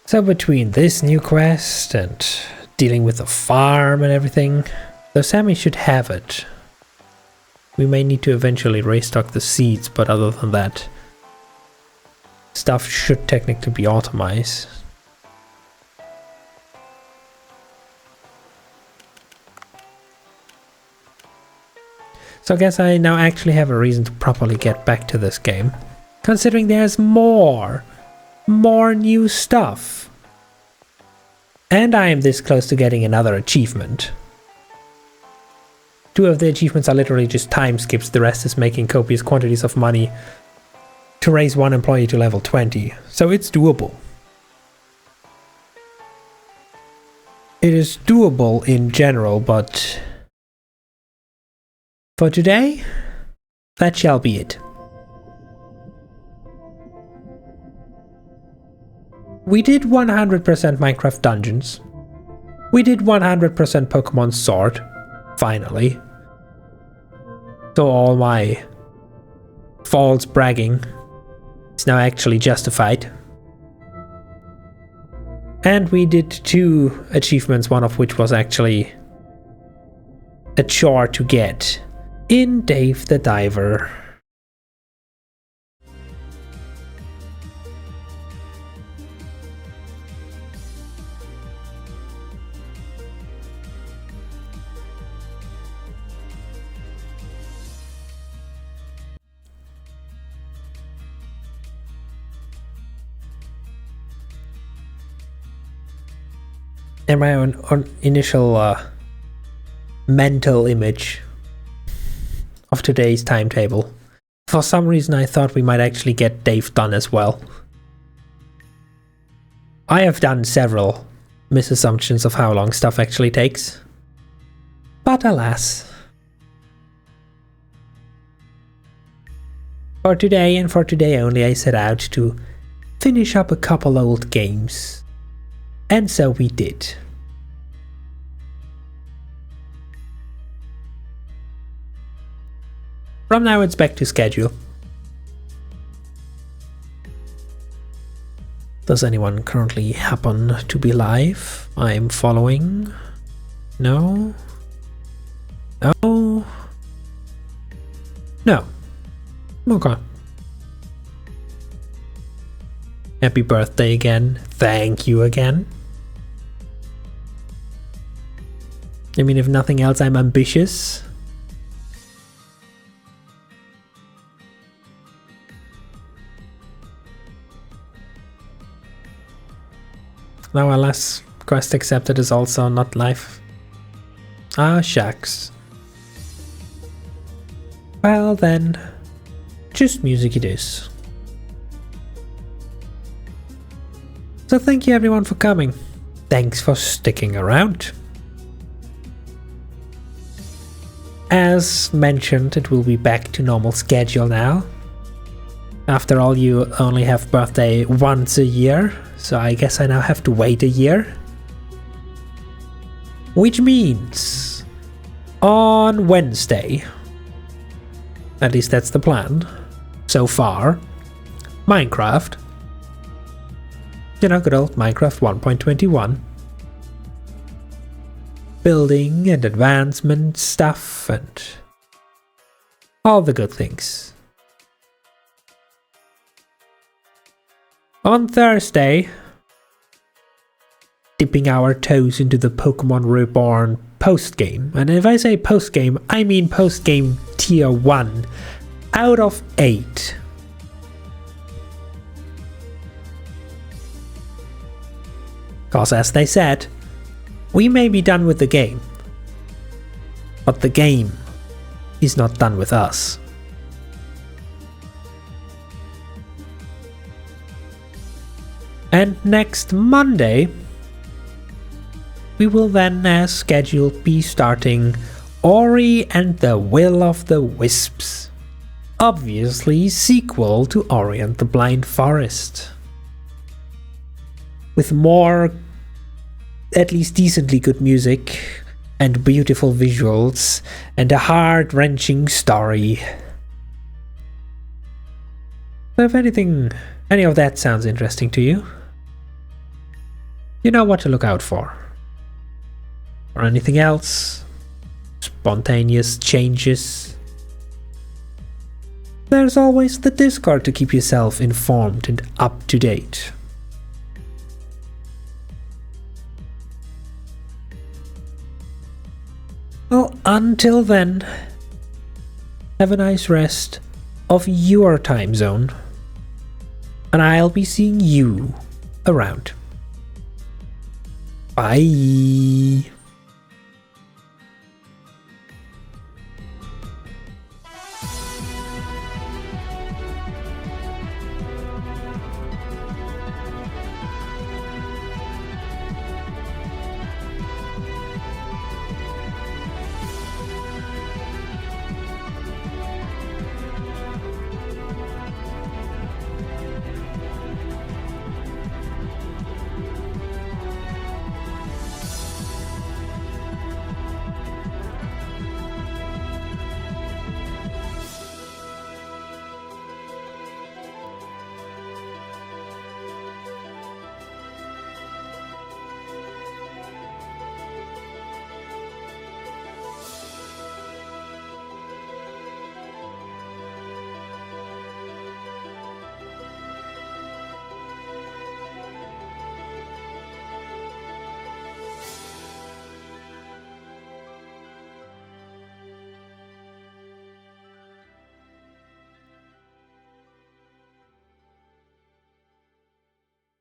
So between this new quest and dealing with the farm and everything, the Sammy should have it. We may need to eventually restock the seeds, but other than that, stuff should technically be automized. So I guess I now actually have a reason to properly get back to this game, considering there's more new stuff. And I am this close to getting another achievement. 2 of the achievements are literally just time skips, the rest is making copious quantities of money to raise 1 employee to level 20, so it's doable. It is doable in general, but for today, that shall be it. We did 100% Minecraft Dungeons. We did 100% Pokemon Sword, finally. So all my false bragging is now actually justified. And we did 2 achievements, one of which was actually a chore to get in Dave the Diver. And my own initial mental image of today's timetable. For some reason I thought we might actually get Dave done as well. I have done several misassumptions of how long stuff actually takes. But alas. For today and for today only I set out to finish up a couple old games. And so we did. From now it's back to schedule. Does anyone currently happen to be live? I'm following. No? No? No. Okay. Happy birthday again. Thank you again. I mean, if nothing else, I'm ambitious. Now, alas, quest accepted is also not live. Ah, shucks. Well then, just music it is. So thank you everyone for coming. Thanks for sticking around. As mentioned, it will be back to normal schedule now. After all, you only have birthday once a year, so I guess I now have to wait a year. Which means on Wednesday, at least that's the plan so far, Minecraft. You know, good old Minecraft 1.21. Building and advancement stuff and all the good things. On Thursday, dipping our toes into the Pokemon Reborn post-game. And if I say post-game, I mean post-game tier 1 out of 8. Because as they said, we may be done with the game, but the game is not done with us. And next Monday, we will then, as scheduled, be starting Ori and the Will of the Wisps. Obviously, sequel to Ori and the Blind Forest. With more, at least decently good music, and beautiful visuals, and a heart-wrenching story. So if any of that sounds interesting to you, you know what to look out for. Or anything else, spontaneous changes. There's always the Discord to keep yourself informed and up to date. Well, until then, have a nice rest of your time zone, and I'll be seeing you around. Bye.